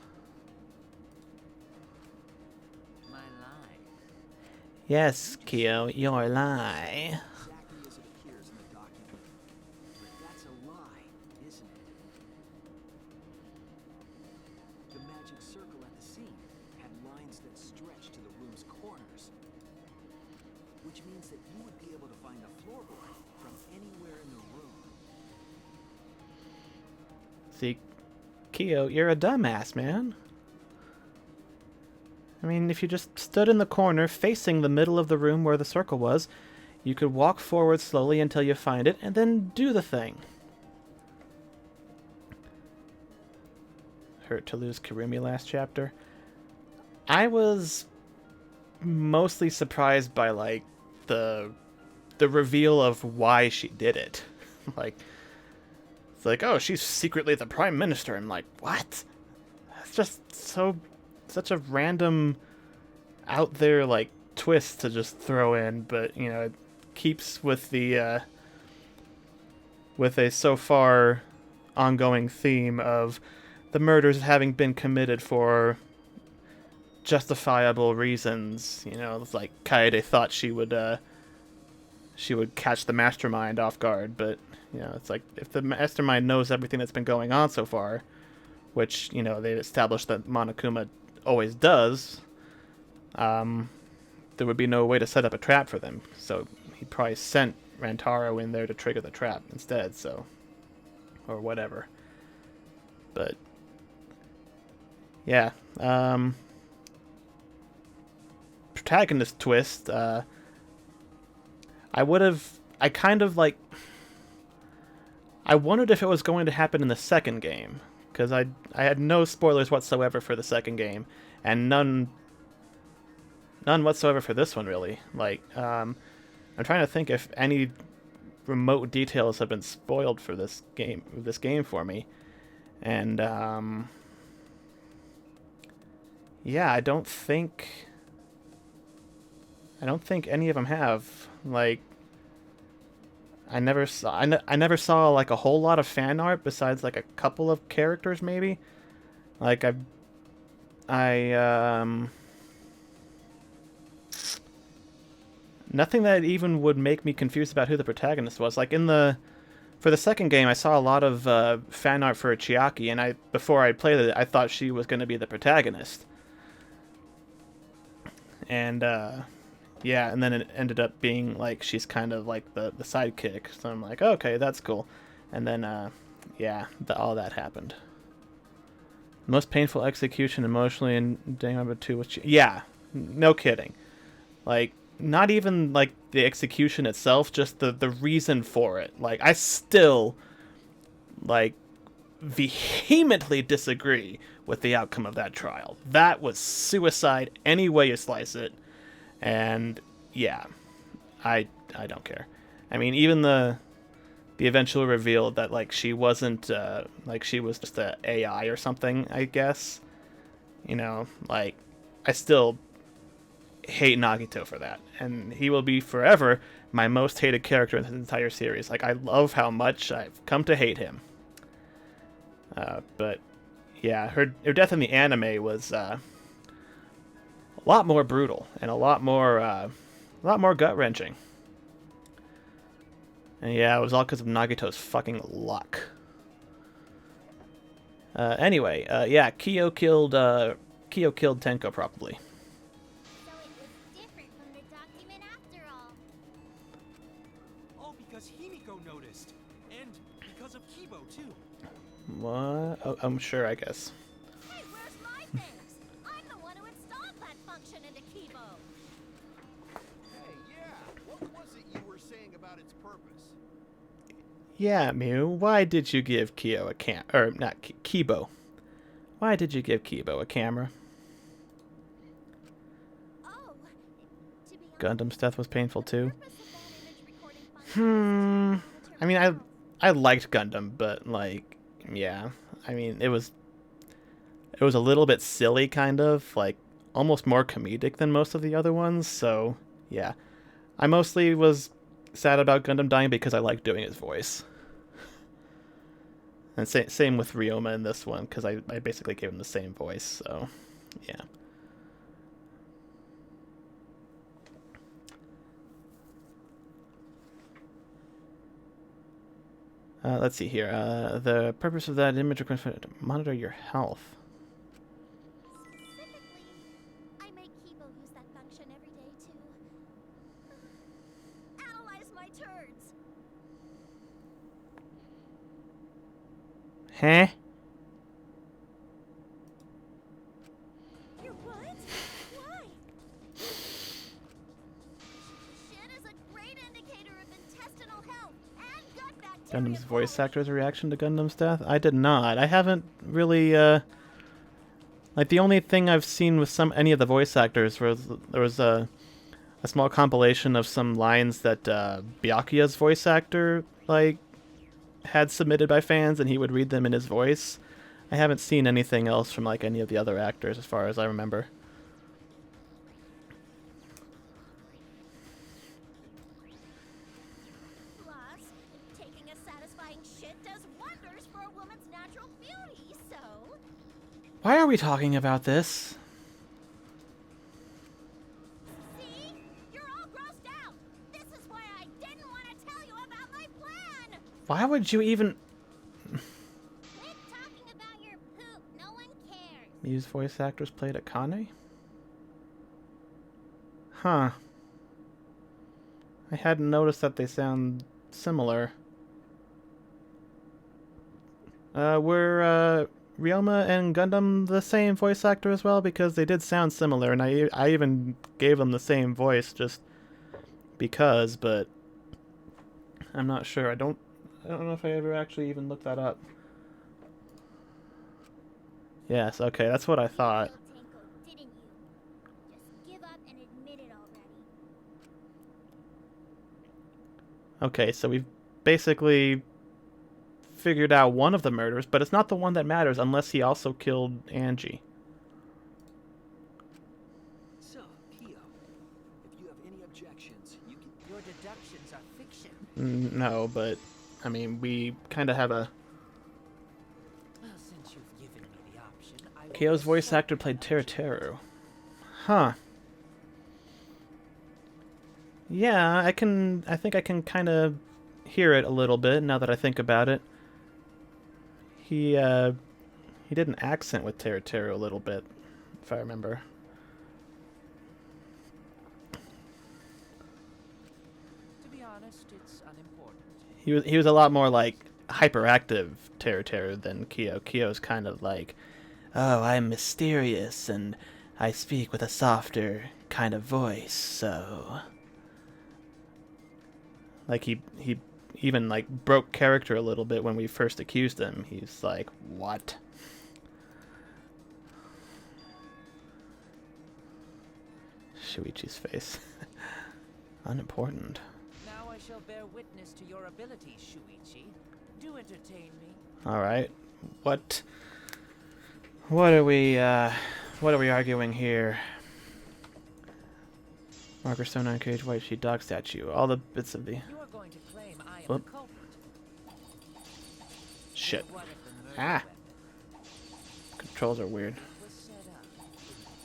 My lie. Yes, Kiyo, your lie. Exactly as it appears in the document. But that's a lie, isn't it? The magic circle at the scene had lines that stretched to the room's corners. Which means that you would be able to find a floorboard from anywhere in the room. See, Kiyo, you're a dumbass, man. I mean, if you just stood in the corner facing the middle of the room where the circle was, you could walk forward slowly until you find it, and then do the thing. Hurt to lose Kirumi last chapter. I was mostly surprised by, like, the reveal of why she did it. Like, it's like, oh, she's secretly the Prime Minister. I'm like, what? That's just such a random, out there, like, twist to just throw in, but, you know, it keeps with the, with a so far ongoing theme of the murders having been committed for justifiable reasons. You know, it's like Kaede thought she would catch the mastermind off guard, but, you know, it's like, if the mastermind knows everything that's been going on so far, which, you know, they established that Monokuma always does, there would be no way to set up a trap for them. So he probably sent Rantaro in there to trigger the trap instead, so, or whatever. But yeah, protagonist twist, I kind of, like, I wondered if it was going to happen in the second game, because I had no spoilers whatsoever for the second game, and none whatsoever for this one, really. Like, I'm trying to think if any remote details have been spoiled for this game for me, and yeah, I don't think any of them have. Like, I never saw like a whole lot of fan art besides like a couple of characters maybe. Like nothing that even would make me confused about who the protagonist was. Like for the second game, I saw a lot of fan art for Chiaki, and before I played it, I thought she was going to be the protagonist. And yeah, and then it ended up being like she's kind of like the sidekick. So I'm like, okay, that's cool. And then yeah, all that happened. Most painful execution emotionally in Danganronpa 2 was yeah, no kidding. Like, not even like the execution itself, just the reason for it. Like, I still, like, vehemently disagree with the outcome of that trial. That was suicide any way you slice it. And yeah, I don't care. I mean, even the eventual reveal that like she wasn't like she was just a AI or something, I guess. You know, like I still hate Nagito for that, and he will be forever my most hated character in this entire series. Like I love how much I've come to hate him. But yeah, her death in the anime was a lot more brutal and a lot more gut wrenching. And yeah, it was all because of Nagito's fucking luck. Anyway, yeah, Kyo killed Tenko probably. So it was different from the document after all. All because Himiko noticed. And because of Kibo, too. What? Oh, I'm sure, I guess. Hey, where's my things? I'm the one who installed that function into Kibo. Hey, yeah. What was it you were saying about its purpose? Yeah, Mew, why did you give Kibo a Kibo? Why did you give Kibo a camera? Oh, to be Gundam's death was painful too. purpose of that image recording function I mean, I liked Gundam, but like, yeah. I mean, it was a little bit silly, kind of like almost more comedic than most of the other ones. So yeah, I mostly was sad about Gundam dying because I liked doing his voice. And same with Ryoma in this one, because I basically gave him the same voice, so yeah. Let's see here. The purpose of that image requires to monitor your health. Specifically, I make Kibo use that function every day to analyze my turds. Huh? You're what? Why? Shit is a great indicator of intestinal health and gut bacteria. Gundam's voice actor's reaction to Gundam's death? I did not. I haven't really, like, the only thing I've seen with any of the voice actors was there was a small compilation of some lines that Byakuya's voice actor, like, had submitted by fans, and he would read them in his voice. I haven't seen anything else from, like, any of the other actors, as far as I remember. Plus, taking a satisfying shit does wonders for a woman's natural beauty, so... Why are we talking about this? See? You're all grossed out! This is why I didn't want to tell you about my plan! Why would you even... Quit talking about your poop, no one cares! Mew's voice actors played Akane? Huh. I hadn't noticed that they sound similar. Were Ryoma and Gundam the same voice actor as well? Because they did sound similar, and I even gave them the same voice just because, but I'm not sure. I don't know if I ever actually even looked that up. Yes, okay, that's what I thought. Tenko, didn't you? Just give up and admit it already. Okay, so we've basically figured out one of the murders, but it's not the one that matters unless he also killed Angie. So, Kyo, if you have any objections, you can... Your deductions are fiction. No, but, I mean, we kind of have a... Well, since you've given me the option, I will Kyo's voice accept actor played the Teru. Huh. Yeah, I think I can kind of hear it a little bit now that I think about it. He did an accent with Teru a little bit, if I remember. To be honest, it's unimportant. He was a lot more like hyperactive Teru than Kyo. Kyo's kind of like, oh, I'm mysterious and I speak with a softer kind of voice, so like he even like broke character a little bit when we first accused him. He's like, what? Shuichi's face. Unimportant. Now I shall bear witness to your abilities, Shuichi. Do entertain me. Alright. What are we arguing here? Marker stone on cage, white sheet, dog statue. All the bits of the... You are going to claim I am Whoop. the culprit. Shit. What if the murder Ah. weapon Controls are weird. was set up?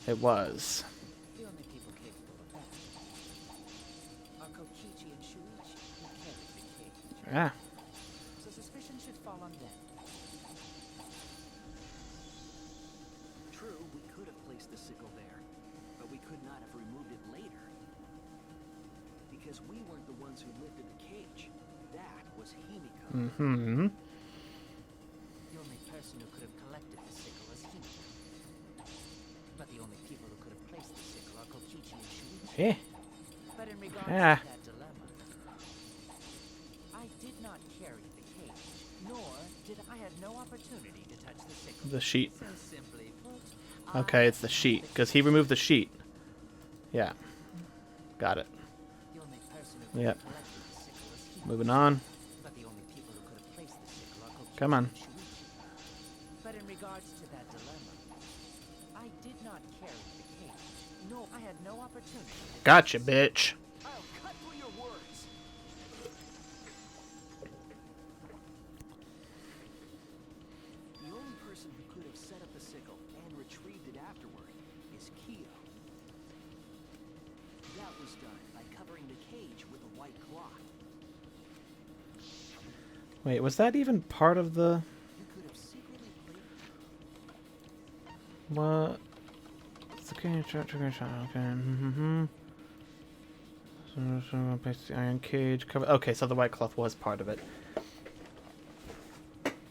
It was. The only people capable of that are Kokichi and Shuichi, who carried the cage. Ah. So suspicion should fall on them. True, we could have placed the sickle there, but we could not have removed it later. Because we weren't the ones who lifted the cage. That was Himiko. Mm-hmm. The only person who could have collected the sickle is Himiko. But the only people who could have placed the sickle are Kokichi and Shuichi. Yeah. But in regards Ah. to that dilemma, I did not carry the cage, nor did I have no opportunity to touch the sickle. The sheet. So simply put, Okay, it's the sheet. Because he removed the sheet. Yeah. Got it. the only person who could Yep. have collected the sickle is Himiko. Moving on. But the only people who could have placed the sickle are Kokichi Come on. and Shuichi. But in regards to that dilemma, I did not carry the cage, nor I had no opportunity to Gotcha, bitch. I'll cut through your words. The only person who could have set up the sickle and retrieved it afterward is Kyo. That was done by covering the cage with a white cloth. Wait, was that even part of the... You could have secretly placed What? It's okay, trigger shot, okay. Mm-hmm. So, place the iron cage cover. Okay, so the white cloth was part of it.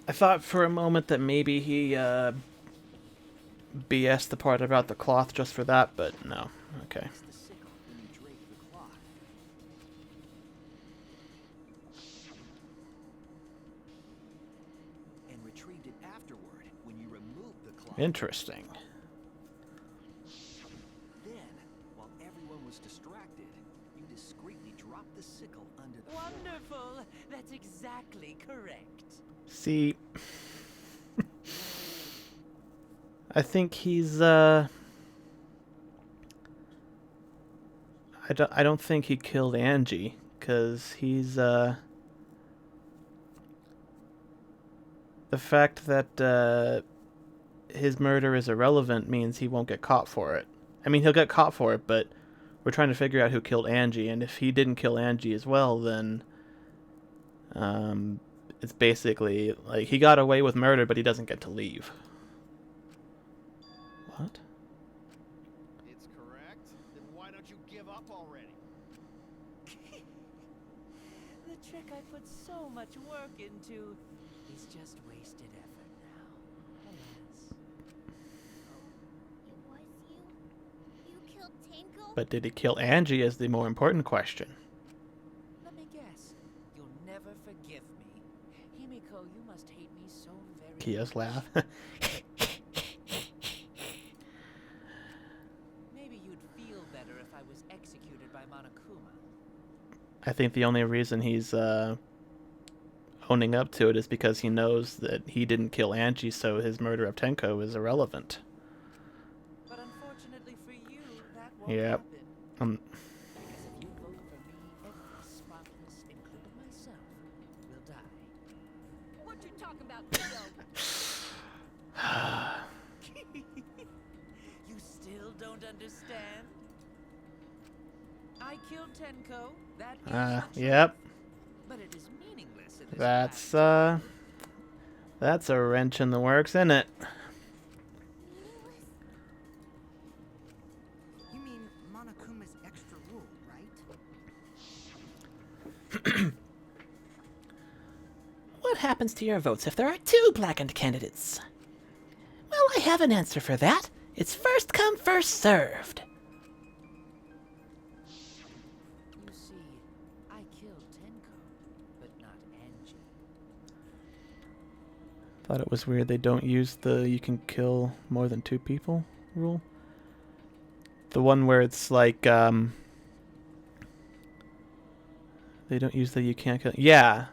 I thought for a moment that maybe he BS the part about the cloth just for that, but no. Okay. the sickle when you draped the cloth. And retrieved it afterward when you removed the cloth. Interesting. Then, while everyone was distracted, you discreetly dropped the sickle under the floor. Wonderful! That's exactly correct. See, I think he's I don't think he killed Angie because he's the fact that his murder is irrelevant means he won't get caught for it. I mean, he'll get caught for it, but we're trying to figure out who killed Angie, and if he didn't kill Angie as well, then it's basically like he got away with murder, but he doesn't get to leave. What? It's correct. Then why don't you give up already? The trick I put so much work into is just wasted effort now. Alas. It was you? You killed Tenko? But did he kill Angie is the more important question. Let me guess. You'll never forgive me. Himiko, you must hate me so very Kia's much. laugh. Maybe you'd feel better if I was executed by Monokuma. I think the only reason he's owning up to it is because he knows that he didn't kill Angie, so his murder of Tenko is irrelevant. But unfortunately for you, that won't Yep. happen. Because if you vote for me, every Spartacus, including myself, will die. What you talking about, Kyo? You still don't understand? I killed Tenko. That is the truth. Yep. But it is meaningless in this That's matter. that's a wrench in the works, isn't it? Meaningless? You mean Monokuma's extra rule, right? What happens to your votes if there are two blackened candidates? Well, I have an answer for that. It's first come, first served. You see, I killed Tenko, but not Thought it was weird they don't use the you can kill more than 2 people rule. The one where it's like, they don't use the you can't kill. Yeah.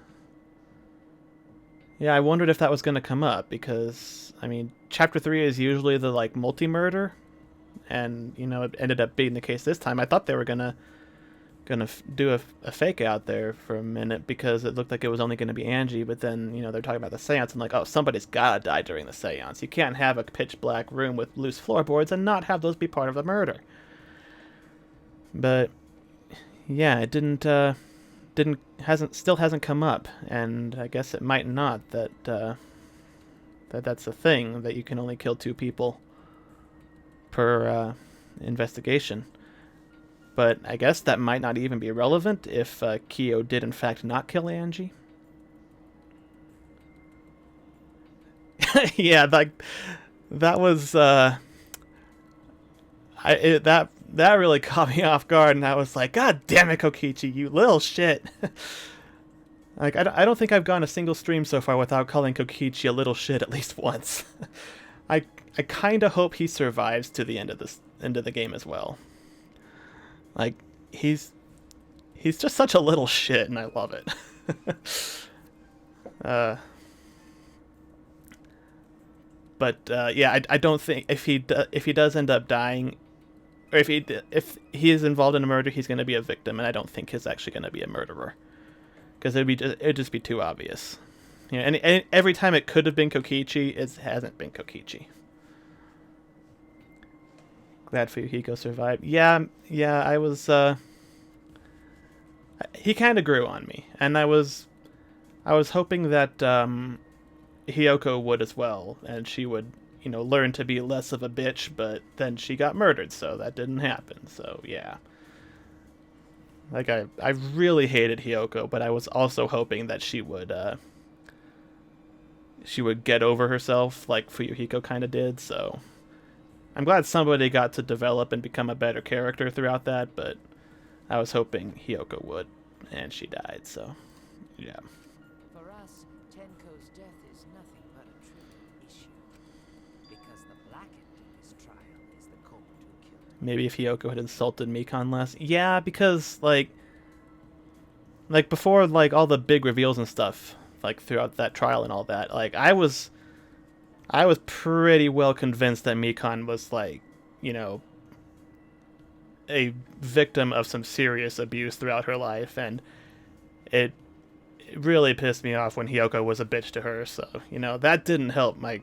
Yeah, I wondered if that was going to come up because, I mean, Chapter 3 is usually the, like, multi-murder. And, you know, it ended up being the case this time. I thought they were gonna do a fake out there for a minute because it looked like it was only going to be Angie, but then, you know, they're talking about the seance and like, oh, somebody's gotta die during the seance. You can't have a pitch black room with loose floorboards and not have those be part of the murder. But yeah, it still hasn't come up, and I guess it might not that's a thing, that you can only kill 2 people per investigation. But I guess that might not even be relevant if Kyo did in fact not kill Angie. Yeah, that was that really caught me off guard, and I was like, God damn it, Kokichi, you little shit. Like, I don't think I've gone a single stream so far without calling Kokichi a little shit at least once. I kind of hope he survives to the end of the game as well. Like, he's just such a little shit, and I love it. But yeah, I don't think if he does end up dying, or if he is involved in a murder, he's going to be a victim, and I don't think he's actually going to be a murderer, because it'd just be too obvious. You know, and every time it could have been Kokichi, it hasn't been Kokichi. Glad Fuyuhiko survived. Yeah, I was, he kind of grew on me, and I was hoping that, Hiyoko would as well, and she would, you know, learn to be less of a bitch, but then she got murdered, so that didn't happen, so yeah. Like, I really hated Hiyoko, but I was also hoping that she would get over herself, like Fuyuhiko kind of did, so I'm glad somebody got to develop and become a better character throughout that, but I was hoping Hiyoko would, and she died, so yeah. For us, Tenko's death is nothing but a trivial issue. Because the black end of this trial is the culprit who killed him. Maybe if Hiyoko had insulted Mikon less. Yeah, because, like before, like, all the big reveals and stuff, like, throughout that trial and all that, like, I was pretty well convinced that Mikon was, like, you know, a victim of some serious abuse throughout her life, and it really pissed me off when Hiyoko was a bitch to her, so, you know, that didn't help my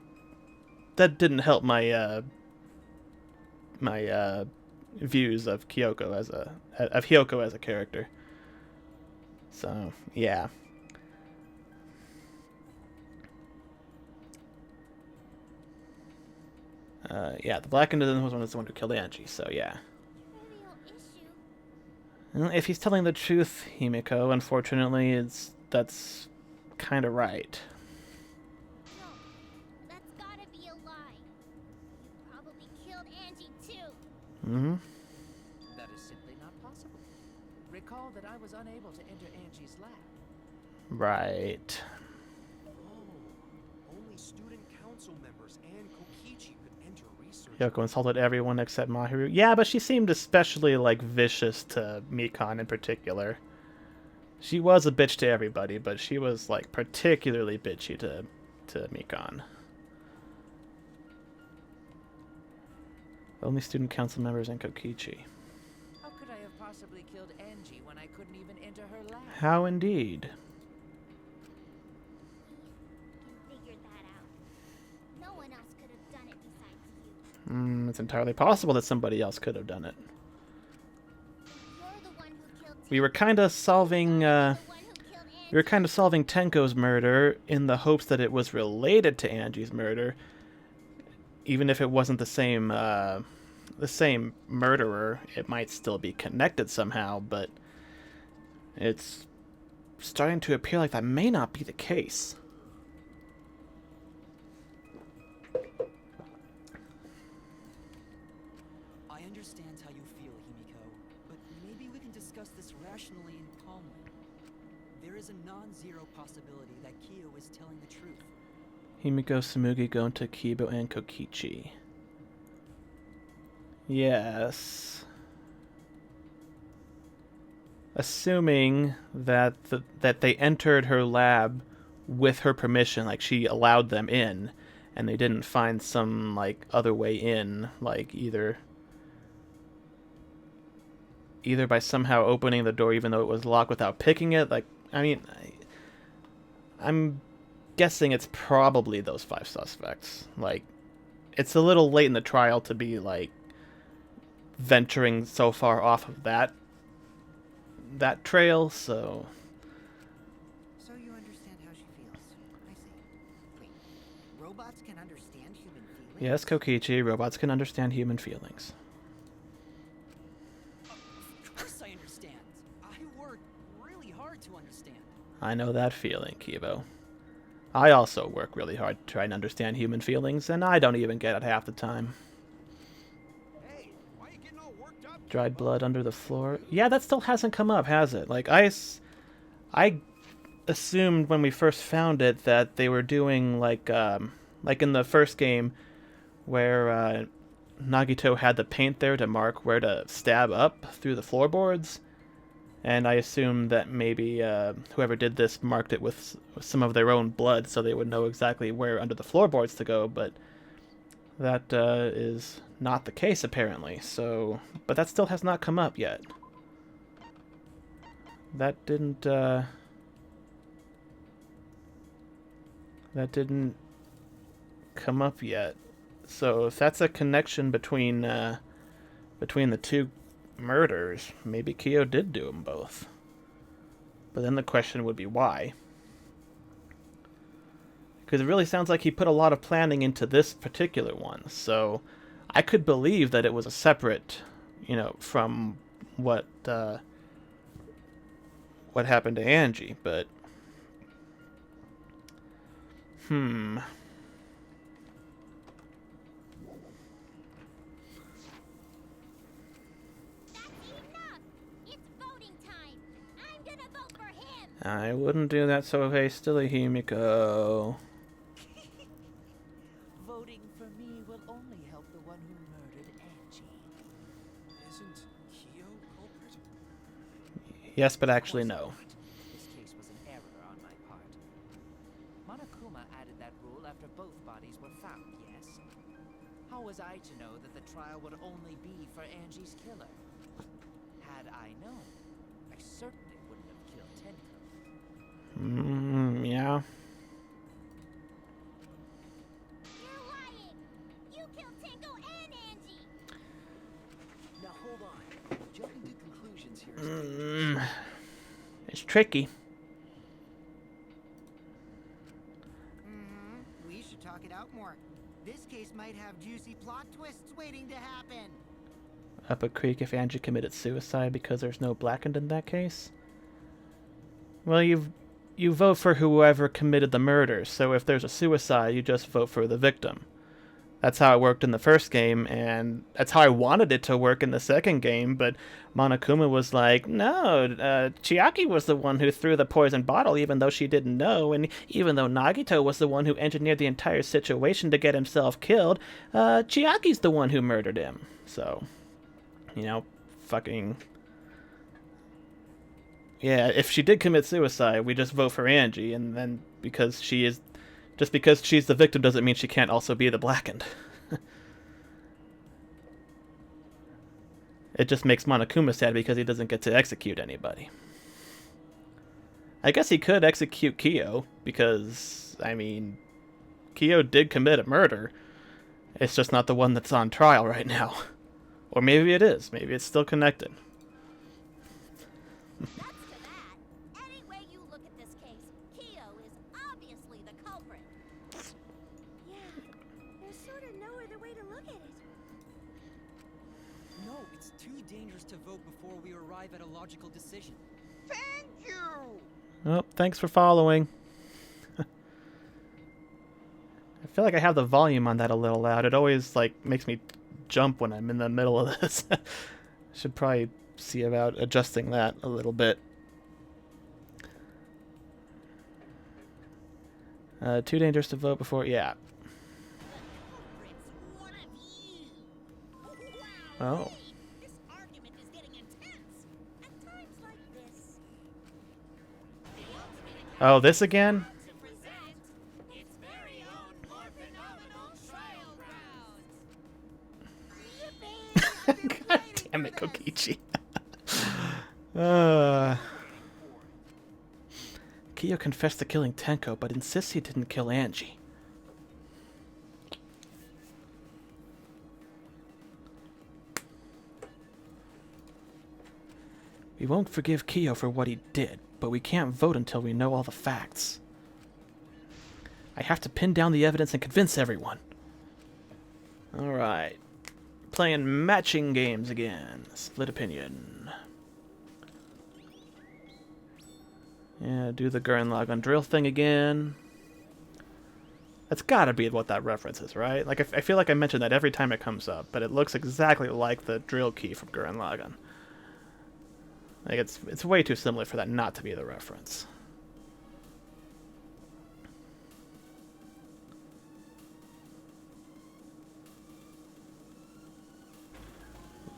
views of Hiyoko as a character. So, yeah. Yeah, the black end of them was the one who killed Angie, so yeah. Trivial issue. Well, if he's telling the truth, Himiko, unfortunately, that's kind of right. No, that's gotta be a lie. You probably killed Angie too. Mm-hmm. That is simply not possible. Recall that I was unable to enter Angie's lab. Right. Oh, only student council members and Kokichi could enter research. Hiyoko insulted everyone except Mahiru. Yeah, but she seemed especially, like, vicious to Mikon in particular. She was a bitch to everybody, but she was, like, particularly bitchy to Mikon. Only student council members and Kokichi. How could I have possibly killed Angie when I couldn't even enter her lab? How indeed. Can figure that out. No one else could have done it besides you. It's entirely possible that somebody else could have done it. You're the one who killed We were kind of solving, Tenko's murder in the hopes that it was related to Angie's murder, even if it wasn't the same murderer. It might still be connected somehow, but it's starting to appear like that may not be the case. I understand how you feel, Himiko, but maybe we can discuss this rationally and calmly. There is a non-zero possibility that Kyo is telling the truth. Himiko, Sumugi, Gonta, Kibo, and Kokichi. Yes. Assuming that that they entered her lab with her permission, like she allowed them in, and they didn't find some like other way in, like either by somehow opening the door even though it was locked without picking it. Like, I mean, I'm guessing it's probably those 5 suspects. Like, it's a little late in the trial to be like venturing so far off of that trail, so So you understand how she feels. I see. Wait, robots can understand human feelings? yes, Kokichi, robots can understand human feelings. Of course I understand. I work really hard to understand. I know that feeling, Kibo. I also work really hard to try and understand human feelings, and I don't even get it half the time. Hey, why are you getting all worked up? Dried blood under the floor. Yeah, that still hasn't come up, has it? Like, I assumed when we first found it that they were doing like in the first game where Nagito had the paint there to mark where to stab up through the floorboards. And I assumed that maybe whoever did this marked it with some of their own blood so they would know exactly where under the floorboards to go, but that is not the case apparently. So, but that still has not come up yet. That didn't come up yet. So if that's a connection between the two murders, maybe Kyo did do them both. But then the question would be why? Because it really sounds like he put a lot of planning into this particular one. So I could believe that it was a separate, from what happened to Angie, but I wouldn't do that so hastily, Himiko. Voting for me will only help the one who murdered Angie. Isn't Kyo culprit? Yes, but actually no. This case was an error on my part. Monokuma added that rule after both bodies were found, yes? How was I to know that the trial would only be for Angie's killer? Had I known, I certainly wouldn't have killed Tenko. Yeah. You're lying! You killed Tenko and Angie! Now hold on. Jumping to conclusions here is It's tricky. We should talk it out more. This case might have juicy plot twists waiting to happen. Up a creek if Angie committed suicide because there's no blackened in that case? Well, you vote for whoever committed the murder, so if there's a suicide, you just vote for the victim. That's how it worked in the first game, and that's how I wanted it to work in the second game, but Monokuma was like, no, Chiaki was the one who threw the poison bottle even though she didn't know, and even though Nagito was the one who engineered the entire situation to get himself killed, Chiaki's the one who murdered him. So, fucking... Yeah, if she did commit suicide, we just vote for Angie, and then because she's the victim doesn't mean she can't also be the blackened. It just makes Monokuma sad because he doesn't get to execute anybody. I guess he could execute Kyo, because, Kyo did commit a murder. It's just not the one that's on trial right now. Or maybe it is. Maybe it's still connected. That's to that. Any way you look at this case, Kyo is obviously the culprit. Yeah, there's sort of no other way to look at it. No, it's too dangerous to vote before we arrive at a logical decision. Thank you! Oh, thanks for following. I feel like I have the volume on that a little loud. It always, makes me jump when I'm in the middle of this. Should probably see about adjusting that a little bit. Too dangerous to vote before. Yeah. Oh. This argument is getting intense. At times like this, Oh, this again? to present its very own more phenomenal trial grounds. God damn it, Kokichi. uh, Kiyo confessed to killing Tenko, but insists he didn't kill Angie. We won't forgive Kiyo for what he did, but we can't vote until we know all the facts. I have to pin down the evidence and convince everyone. Alright. Playing matching games again. Split opinion. Yeah, do the Gurren Lagann drill thing again. That's gotta be what that reference is, right? Like, I feel like I mention that every time it comes up, but it looks exactly like the drill key from Gurren Lagann. Like, it's way too similar for that not to be the reference.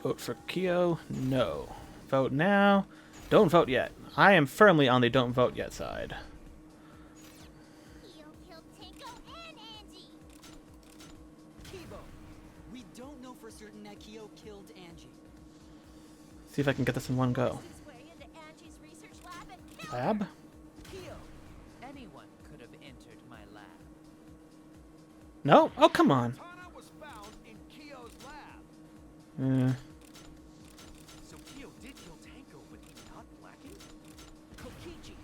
Vote for Kiyo? No. Vote now? Don't vote yet. I am firmly on the don't vote yet side. Kyo killed Tenko and Angie. Kibo, we don't know for certain that Kyo killed Angie. See if I can get this in one go. His way into Angie's research lab and killed Lab? Kyo, anyone could have entered my lab. No? Oh, come on. Katana was found in Kiyo's lab. So Kyo did kill Tenko, but he's not blackened? Kokichi,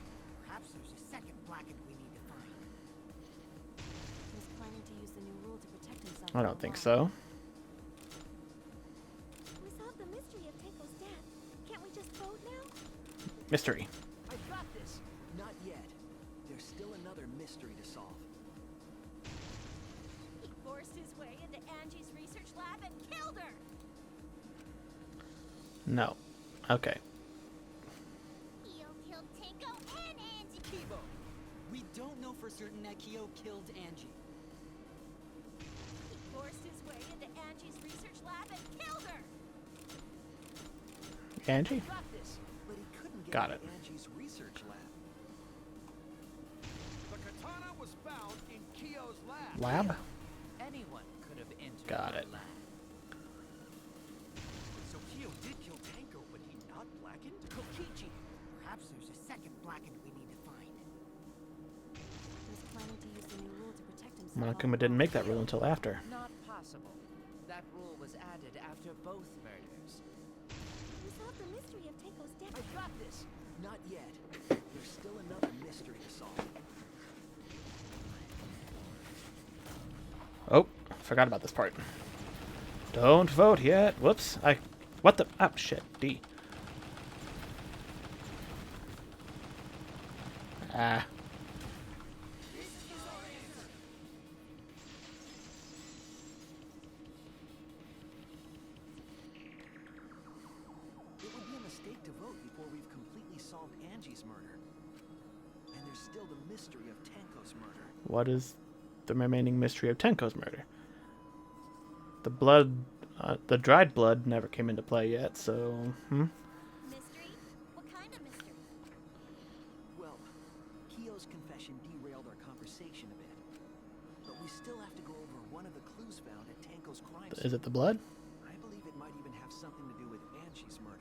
perhaps there's a second blackened we need to find. He was planning to use the new rule to protect himself. I don't think so. We solved the mystery of Tenko's death. Can't we just vote now? Mystery. I've got this. Not yet. There's still another mystery to solve. He forced his way into Angie's research lab and killed her. No. Okay. Kyo killed Tenko and Angie. Kibo, we don't know for certain that Kyo killed Angie. He forced his way into Angie's research lab and killed her. Angie? Got this. But he couldn't get Got into it. Angie's research lab. The katana was found in Kiyo's lab. Lab? Anyone could have entered Got my it. lab. So Kyo did kill Tenko, but he's not blackened? Kokichi, perhaps there's a second blackened we need to find. He was planning to use the new rule to protect himself. Monokuma didn't make that rule until after. Not possible. That rule was added after both murders. We solved the mystery of Tenko's death. I've got this. Not yet. There's still another mystery to solve. Oh, forgot about this part. Don't vote yet. Whoops. What the? Ah, shit. D. Ah. It would be a mistake to vote before we've completely solved Angie's murder. And there's still the mystery of Tenko's murder. What is the remaining mystery of Tenko's murder? The blood, the dried blood never came into play yet, so, Mystery? What kind of mystery? Well, Kiyo's confession derailed our conversation a bit. But we still have to go over one of the clues found at Tenko's crime scene. Is it the blood? I believe it might even have something to do with Angie's murder.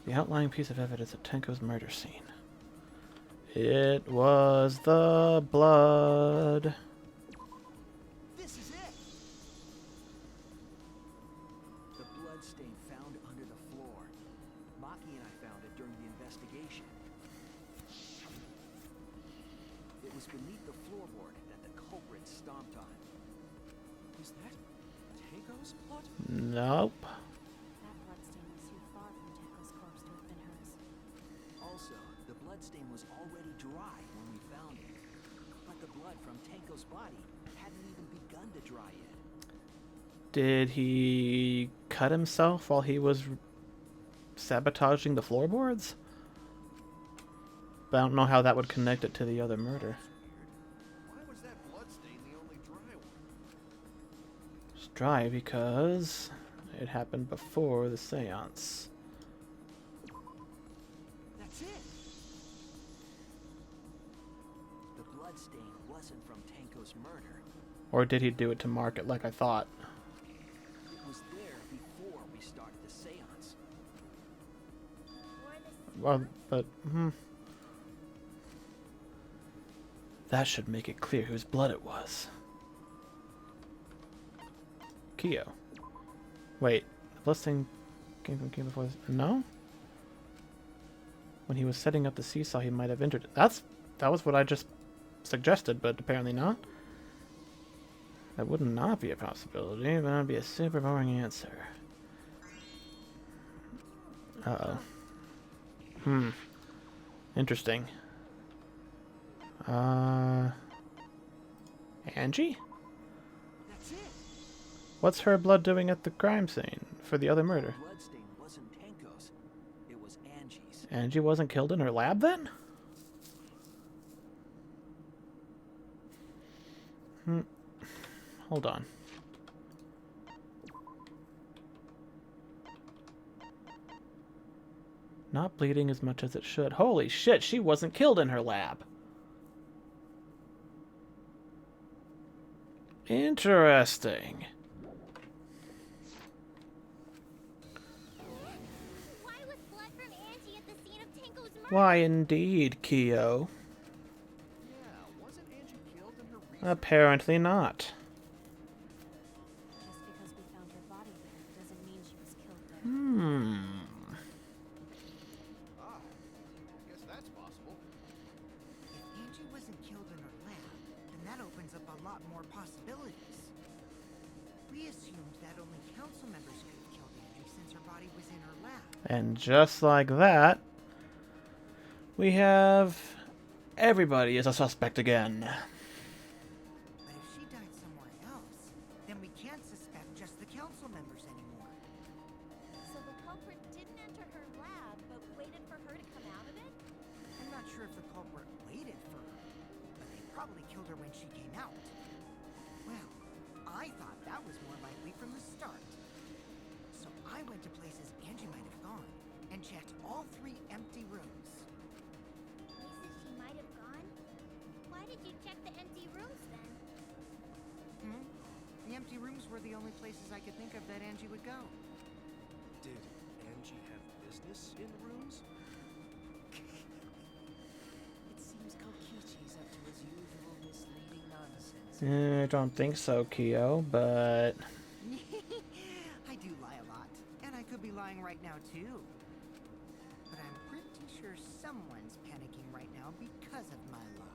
The outlying piece of evidence at Tenko's murder scene. It was the blood. This is it! The blood stain found under the floor. Maki and I found it during the investigation. It was beneath the floorboard that the culprit stomped on. Is that Tenko's blood? Nope. That bloodstain was too far from Tenko's corpse to have been hers. Also, the bloodstain was already dry when we found it. But the blood from Tenko's body hadn't even begun to dry yet. Did he cut himself while he was sabotaging the floorboards? But I don't know how that would connect it to the other murder. Why was that bloodstain the only dry one? It's dry because it happened before the seance. That's it. The bloodstain wasn't from Tenko's murder. Or did he do it to mark it like I thought? It was there before we started the seance. Well, but, that should make it clear whose blood it was. Kyo. Wait, the bloodstain came before this. No? When he was setting up the seesaw, he might have entered it. That was what I just suggested, but apparently not. That would not be a possibility, but that would be a super boring answer. Uh-oh. Interesting. Angie? That's it. What's her blood doing at the crime scene for the other murder? The bloodstain wasn't Tenko's. It was Angie's. Angie wasn't killed in her lab then? Hold on. Not bleeding as much as it should. Holy shit, she wasn't killed in her lab. Interesting. Why was blood from Angie at the scene of Tenko's murder? Why indeed, Kyo? Yeah, wasn't Angie killed in her research? Apparently not. Just because we found her body there doesn't mean she was killed there. Ah, I guess that's possible. If Angie wasn't killed in her lab, then that opens up a lot more possibilities. We assumed that only council members could have killed Angie since her body was in her lab. And just like that, we have everybody is a suspect again. But if she died somewhere else, then we can't suspect just the council members anymore. So the culprit didn't enter her lab, but waited for her to come out of it? I'm not sure if the culprit waited for her, but they probably killed her when she came out. Well, I thought that was more likely from the start. So I went to places Angie might have gone and checked all 3 empty rooms. Places she might have gone? Why did you check the empty rooms then? The empty rooms were the only places I could think of that Angie would go. Did Angie have business in the rooms? It seems Kokichi's up to his usual misleading nonsense. I don't think so, Kyo, but I do lie a lot, and I could be lying right now too. But I'm pretty sure someone's panicking right now because of my lie.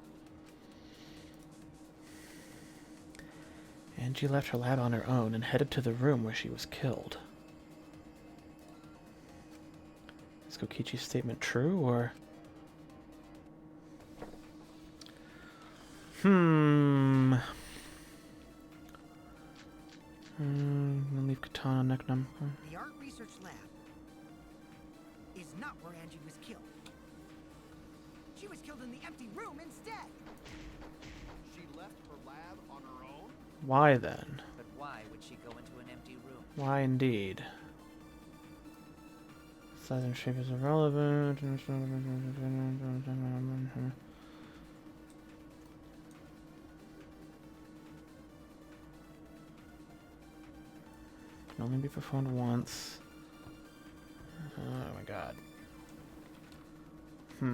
Angie left her lab on her own and headed to the room where she was killed. Is Kokichi's statement true, or... I'll leave Katana, Necronomicon. The art research lab is not where Angie was killed. She was killed in the empty room instead. She left her lab on her own? Why then? But why would she go into an empty room? Why indeed? Size and shape is irrelevant. Can only be performed once. Oh my god. There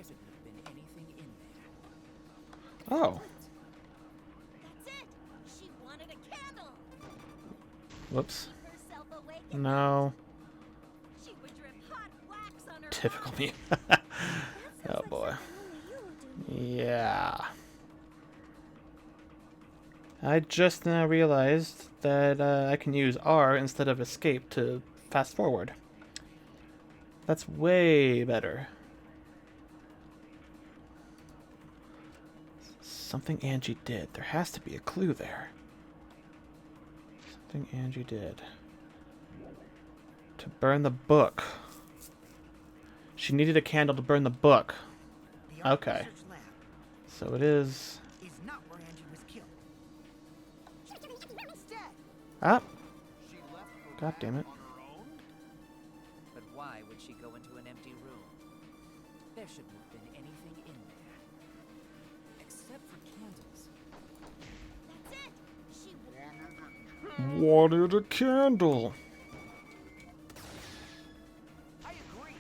shouldn't have been anything in there. Oh. That's it! She wanted a candle! Whoops. Herself awakened. No. She would drip hot wax on her Typical arm. me. That Oh sounds boy. like something only you would do. Yeah. I just now realized that I can use R instead of escape to fast forward. That's way better. Something Angie did. There has to be a clue there. Something Angie did. To burn the book. She needed a candle to burn the book. The art Okay. research lab So it is... is not where Angie was killed. Instead, Ah! She left for God damn it. on her own? But why would she go into an empty room? There shouldn't have been anything in there. Except for candles. That's it. She Wanted a candle. I agree.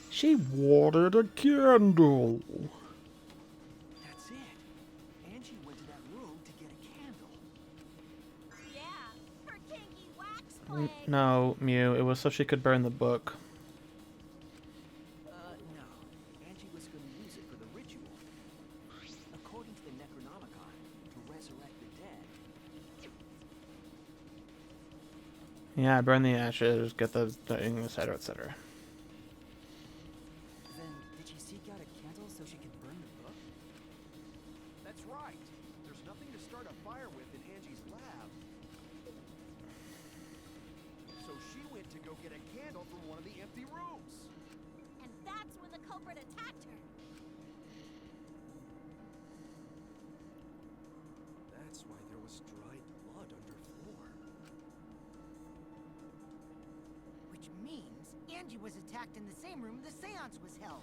She wanted a candle. That's it. Angie went to that room to get a candle. Yeah, her kinky wax play. No, Mew. It was so she could burn the book. No. Angie was going to use it for the ritual. According to the Necronomicon, to resurrect the dead. Yeah, burn the ashes, get the thing, etc., etc. Then, did she seek out a candle so she could burn the book? That's right. There's nothing to start a fire with in Angie's lab. So she went to go get a candle from one of the empty rooms. And that's when the culprit attacked her. That's why there was dried blood underfloor. which means Angie was attacked in the same room the seance was held.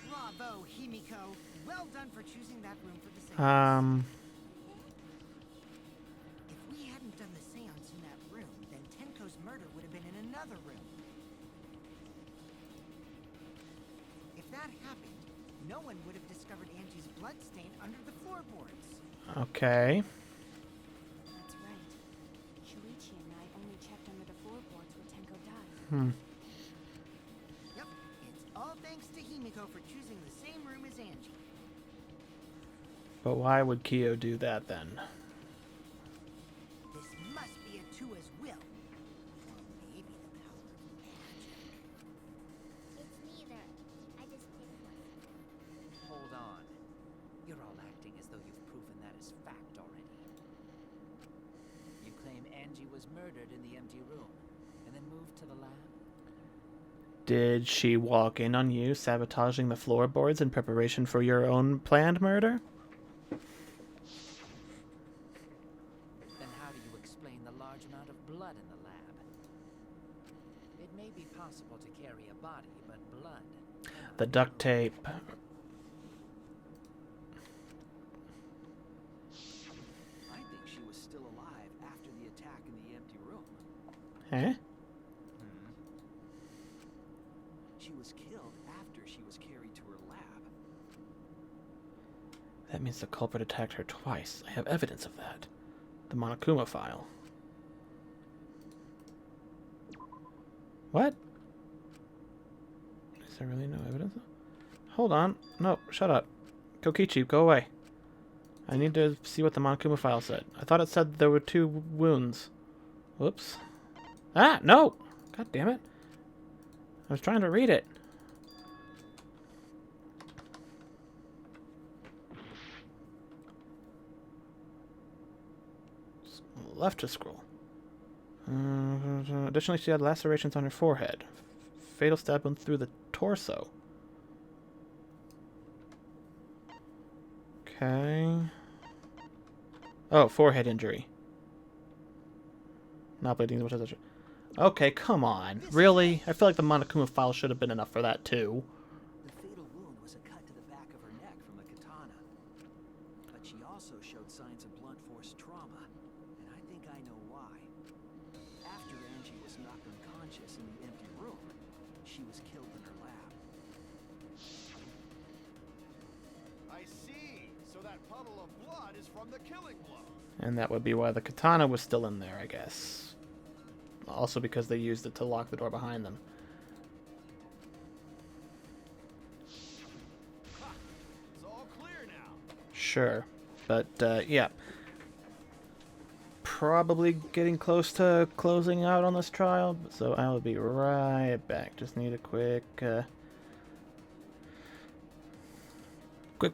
Bravo, Himiko. Well done for choosing that room for the seance. If we hadn't done the seance in that room, then Tenko's murder would have been in another room. If that happened, no one would have discovered Angie's blood stain under the floorboards. Okay. That's right. Shuichi and I only checked under the floorboards where Tenko died. Yep, it's all thanks to Himiko for choosing the same room as Angie. But why would Kyo do that then? This must be a Tua's will. Or maybe the power of magic. It's neither. I just picked one. Hold on. You're all acting as though you've proven that as fact already. You claim Angie was murdered in the empty room, and then moved to the lab? Did she walk in on you sabotaging the floorboards in preparation for your own planned murder? Then how do you explain the large amount of blood in the lab? It may be possible to carry a body, but blood... The duct tape. I think she was still alive after the attack in the empty room. Eh? She was killed after she was carried to her lab. That means the culprit attacked her twice. I have evidence of that. The Monokuma file. What? Is there really no evidence? Hold on. No, shut up. Kokichi, go away. I need to see what the Monokuma file said. I thought it said there were 2 wounds. Whoops. Ah, no! God damn it. I was trying to read it. Left to scroll. Additionally, she had lacerations on her forehead. Fatal stab wound through the torso. Okay. Oh, forehead injury. Not bleeding as much as I should. Okay, come on. Really? I feel like the Monokuma file should have been enough for that, too. The fatal wound was a cut to the back of her neck from a katana. But she also showed signs of blunt force trauma, and I think I know why. After Angie was knocked unconscious in the empty room, she was killed in her lab. I see. So that puddle of blood is from the killing blow. And that would be why the katana was still in there, I guess. Also because they used it to lock the door behind them. Ha! It's all clear now. Sure. But, yeah. Probably getting close to closing out on this trial, so I will be right back. Just need a quick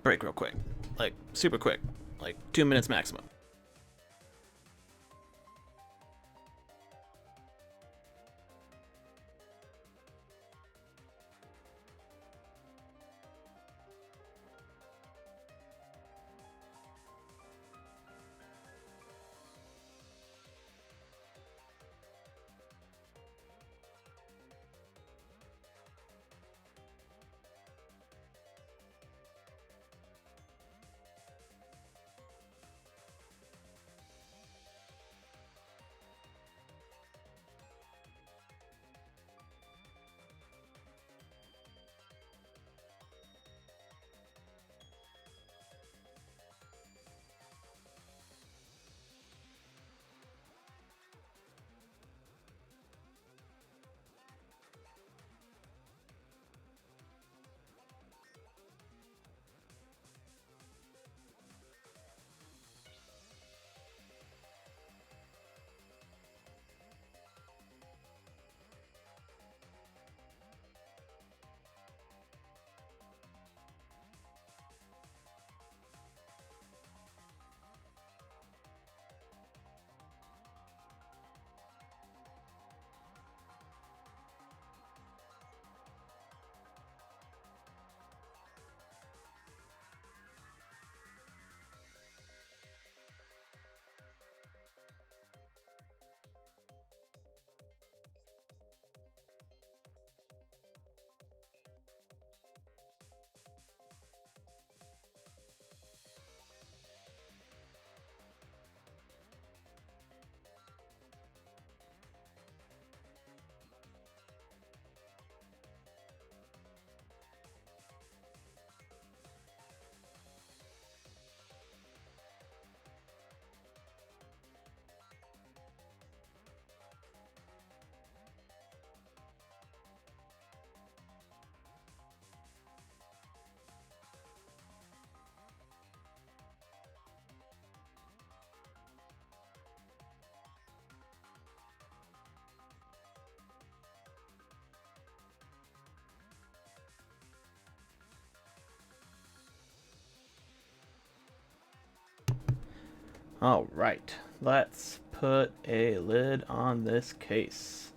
break real quick. Like, super quick. Like, 2 minutes maximum. Alright, let's put a lid on this case.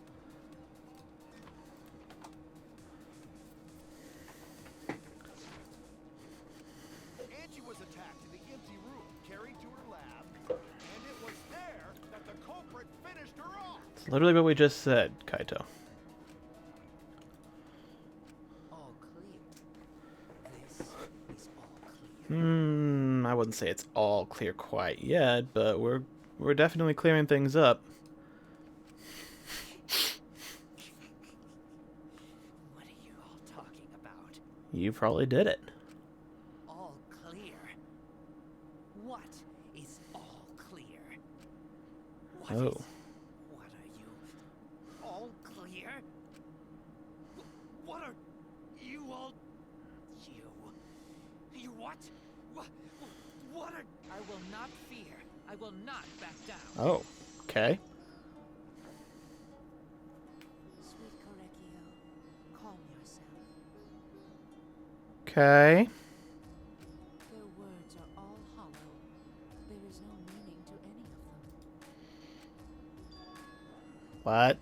Angie was attacked in the empty room, carried to her lab, and it was there that the culprit finished her off. It's literally what we just said, Kaito. All clear. This is all clear. I wouldn't say it's all clear quite yet, but we're definitely clearing things up. What are you all talking about? You probably did it. All clear. What is all clear? What Oh. is- What are you? All clear? What are you all? You what? What are? I will not fear. I will not back down. Oh, okay. Sweet Korekio, calm yourself. Okay. Their words are all hollow. There is no meaning to any of them. What?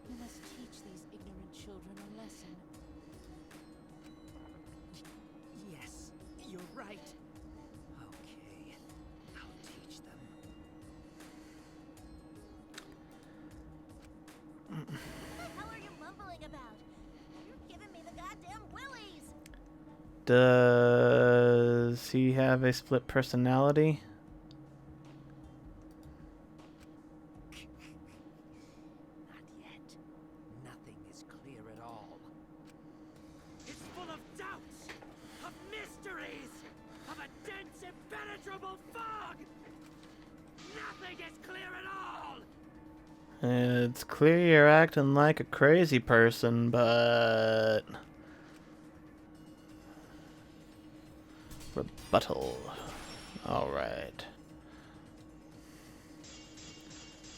You must teach these ignorant children a lesson. Yes, you're right. Okay, I'll teach them. What the hell are you mumbling about? You're giving me the goddamn willies! Does he have a split personality? Not yet. Nothing is clear at all. It's full of doubts, of mysteries, of a dense, impenetrable fog! Nothing is clear at all! It's clear you're acting like a crazy person, but... Rebuttal. Alright.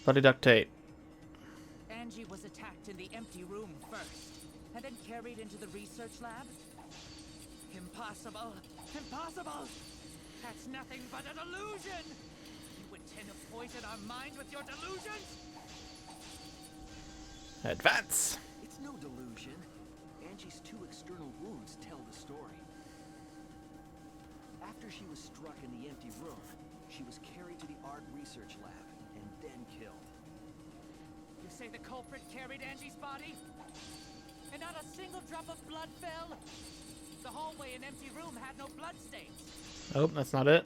Bloody duct tape. Angie was attacked in the empty room first, and then carried into the research lab? Impossible! Impossible! That's nothing but an illusion! You intend to poison our minds with your delusions? Advance! It's no delusion. Angie's two external wounds tell the story. After she was struck in the empty room, she was carried to the art research lab and then killed. You say the culprit carried Angie's body? And not a single drop of blood fell? The hallway and empty room had no blood stains. Oh, that's not it.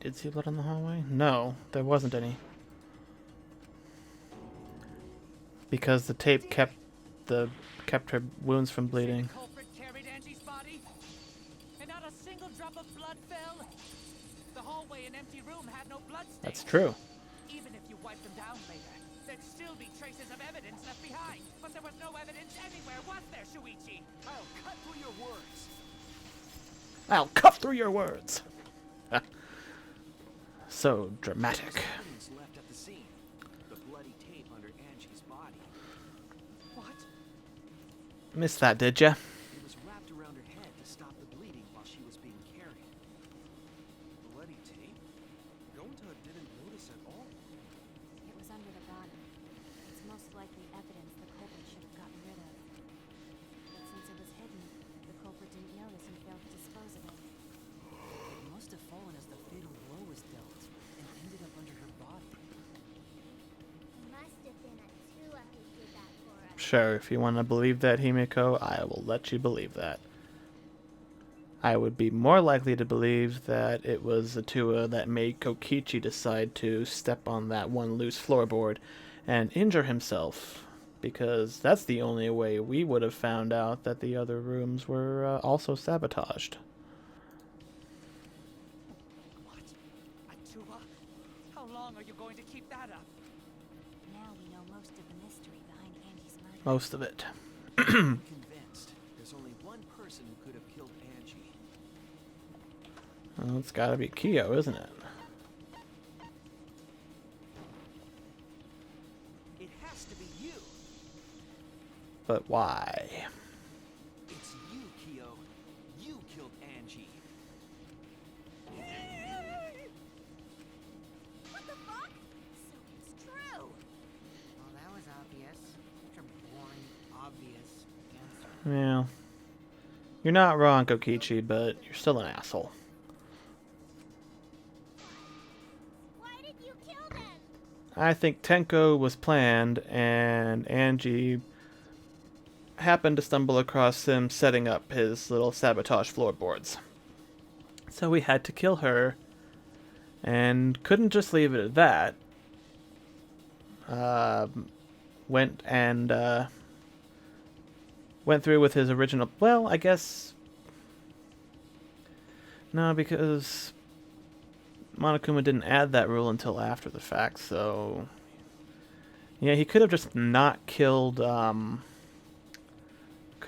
Did see blood in the hallway? No, there wasn't any. Because the tape kept her wounds from bleeding. The culprit carried Angie's body? And not a single drop of blood fell? The hallway and empty room had no blood stains. That's true. Even if you wipe them down later, there'd still be traces of evidence left behind. But there was no evidence anywhere, was there, Shuichi? I'll cut through your words. I'll cut through your words. So dramatic. Evidence left at the scene. The bloody tape under Angie's body. What? Missed that, did ya? It was wrapped around her head to stop the bleeding while she was being carried. Bloody tape? Gonta didn't notice at all. It was under the body. It's most likely evidence the culprit should have gotten rid of. But since it was hidden, the culprit didn't notice and failed to dispose of it. It must have fallen as the fatal blow was dealt and ended up under her body. Must have been a Tua who did that for us. Sure, if you want to believe that, Himiko, I will let you believe that. I would be more likely to believe that it was Atua that made Kokichi decide to step on that one loose floorboard and injure himself, because that's the only way we would have found out that the other rooms were also sabotaged. What? Atua? How long are you going to keep that up? Now we know most of the mystery behind Angie's murder. Most of it. I'm convinced there's only one person who could have killed Angie. Well, it's gotta be Kyo, isn't it? It has to be you. But why? It's you, Kyo. You killed Angie. Well, you're not wrong, Kokichi, but you're still an asshole. Why did you kill them? I think Tenko was planned, and Angie happened to stumble across him setting up his little sabotage floorboards. So we had to kill her, and couldn't just leave it at that. Went through with his original. Well, I guess no, because Monokuma didn't add that rule until after the fact. So yeah, he could have just not killed. Could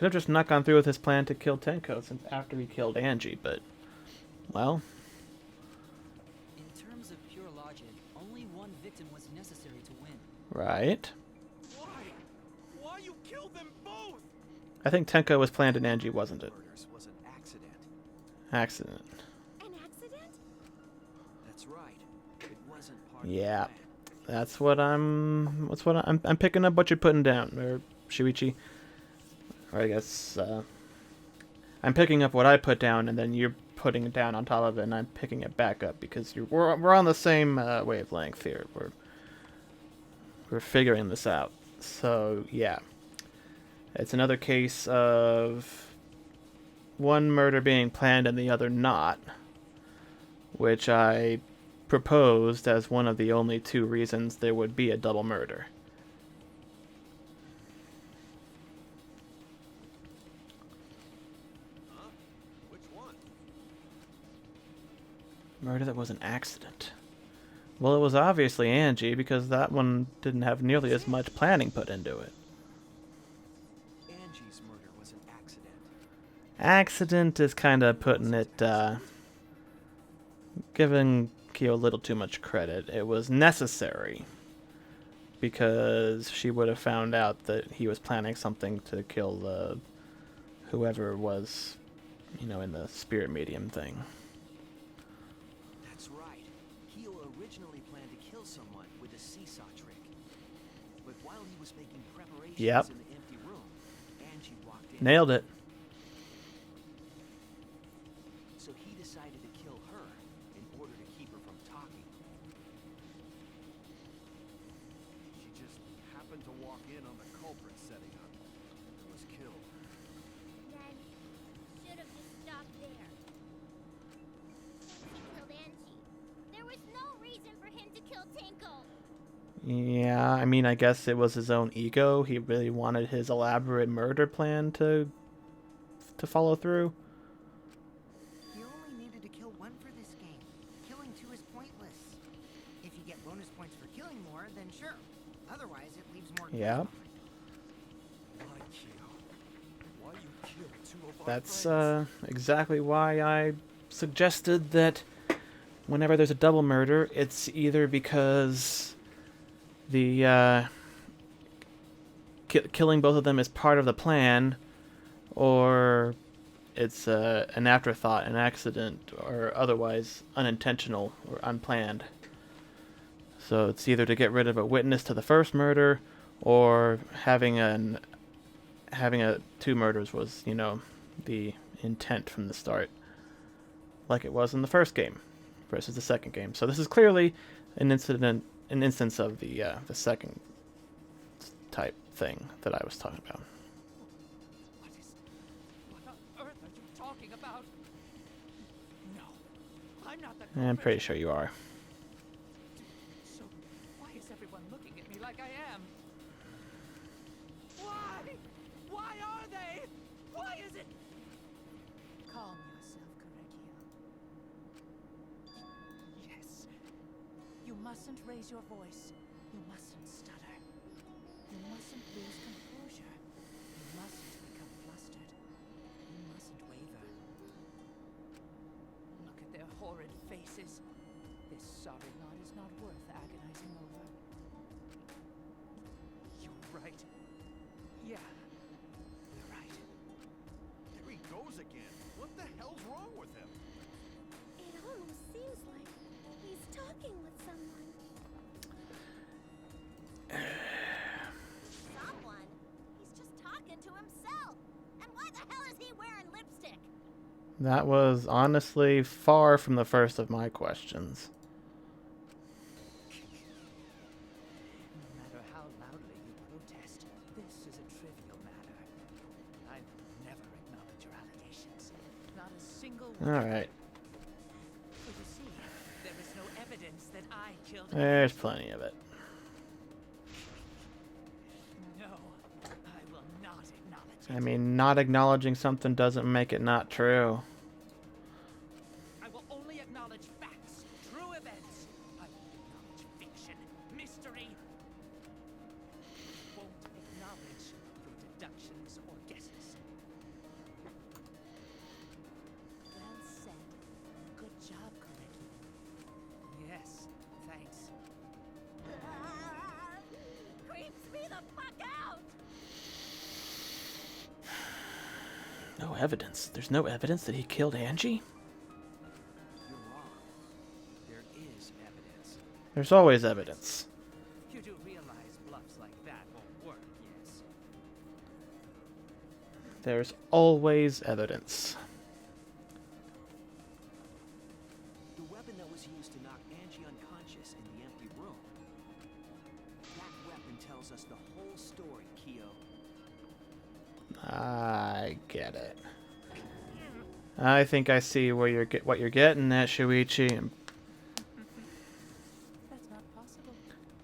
have just not gone through with his plan to kill Tenko since after he killed Angie. But well. In terms of pure logic, only one victim was necessary to win. Right. Why? Why you killed them both? I think Tenko was planned and Angie wasn't it. Murders was an accident. Accident. An accident? That's right. It wasn't part of Yeah. the plan. That's what I'm picking up what you're putting down, or Shuichi. Or I guess I'm picking up what I put down, and then you're putting it down on top of it, and I'm picking it back up because we're on the same wavelength here. We're figuring this out. So yeah, it's another case of one murder being planned and the other not, which I proposed as one of the only two reasons there would be a double murder. Huh? Which one? Murder that was an accident. Well, it was obviously Angie, because that one didn't have nearly as much planning put into it. Angie's murder was an accident. Accident is kind of putting it, giving Kyo a little too much credit. It was necessary, because she would have found out that he was planning something to kill whoever was, in the spirit medium thing. That's right. Kyo originally planned to kill someone with a seesaw trick. But while he was making preparations Yep. in the empty room, Angie walked in. Nailed it. So he decided to kill her in order to keep her from talking. She just happened to walk in on the culprit setting up and was killed. Then should have just stopped there. Since he killed Angie, there was no reason for him to kill Tenko. Yeah, I mean, I guess it was his own ego. He really wanted his elaborate murder plan to follow through. You only needed to kill one for this game. Killing two is pointless. If you get bonus points for killing more, then sure. Otherwise, it leaves more. kills Yeah. behind. Why, Kyo? Why you killed two of our That's friends? exactly why I suggested that whenever there's a double murder, it's either because the killing both of them is part of the plan, or it's an afterthought, an accident, or otherwise unintentional or unplanned. So it's either to get rid of a witness to the first murder, or having two murders was, the intent from the start, like it was in the first game versus the second game. So this is clearly an instance of the second type thing that I was talking about. What on earth are you talking about? No, I'm not the I'm culprit. pretty sure you are. So, why is everyone looking at me like I am? Why? Why are they? Why is it? Calm yourself, Korekiyo. Yes. You mustn't raise your voice. You mustn't stutter. You mustn't lose composure. You mustn't become flustered. You mustn't waver. Look at their horrid faces. This sorry lot is not worth agonizing over. You're right. Yeah, you're right. There he goes again. What the hell's wrong with him? It almost seems like he's talking with someone. Someone? He's just talking to himself. And That was honestly far from the first of my questions. No matter how loudly you protest, this is a trivial matter. I will never acknowledge your allegations. Not a single one. Alright. So you see, there is no evidence that I killed There's plenty of it. No, I will not acknowledge it. I mean, not acknowledging something doesn't make it not true. I will only acknowledge facts, true events. I won't acknowledge fiction, mystery. Won't acknowledge your deductions or guesses. Well said. Good job, Correctly. Yes, thanks. Creeps me the fuck out! No evidence. There's no evidence that he killed Angie? You're wrong. There is evidence. There's always evidence. You do realize bluffs like that won't work, yes? There's always evidence. The weapon that was used to knock Angie unconscious in the empty room. That weapon tells us the whole story, Kyo. I get it. I think I see where what you're getting at, Shuichi. That's not possible.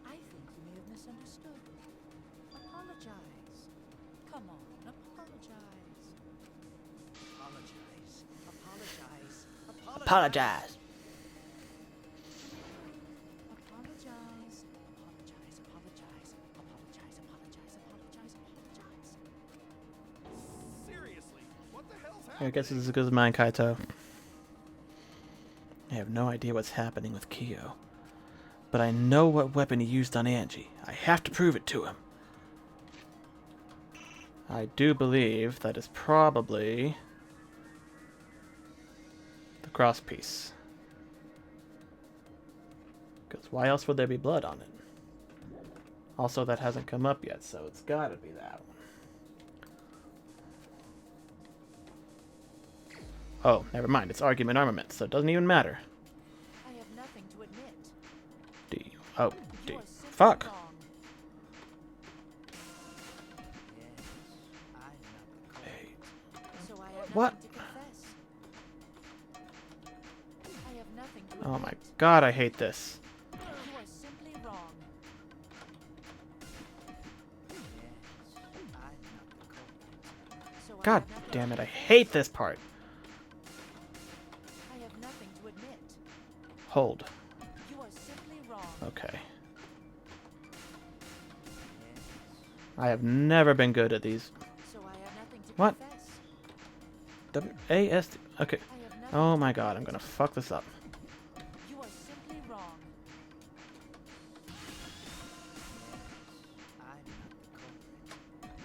I think you may have misunderstood. Apologize. Come on, apologize. Apologize. Apologize. Apologize. Apologize. Apologize. Apologize. Apologize. Apologize. Apologize. Apologize. Seriously, what the hell's I happening? guess this is as good as mine, Kaito. I have no idea what's happening with Kyo. But I know what weapon he used on Angie. I have to prove it to him. I do believe that is probably the crosspiece. Because why else would there be blood on it? Also, that hasn't come up yet, so it's gotta be that one. Oh, never mind. It's argument armament, so it doesn't even matter. I have nothing to admit. D. Oh, D. You are simply Fuck. wrong. Yes, I'm not the culprit. Hey. So I have What? nothing to confess. I have nothing to Oh my admit. god, I hate this. You are simply wrong. Yes, I'm not the culprit. So God I have nothing damn to it, I confess. hate this part. I have nothing to admit. Hold. You are simply wrong. Okay. Yes, I have never been good at these. so I have nothing to What? confess. W-A-S-T. Okay. I have nothing Oh to my god, I'm admit. gonna fuck this up. You are simply wrong. Yes, I'm not the culprit.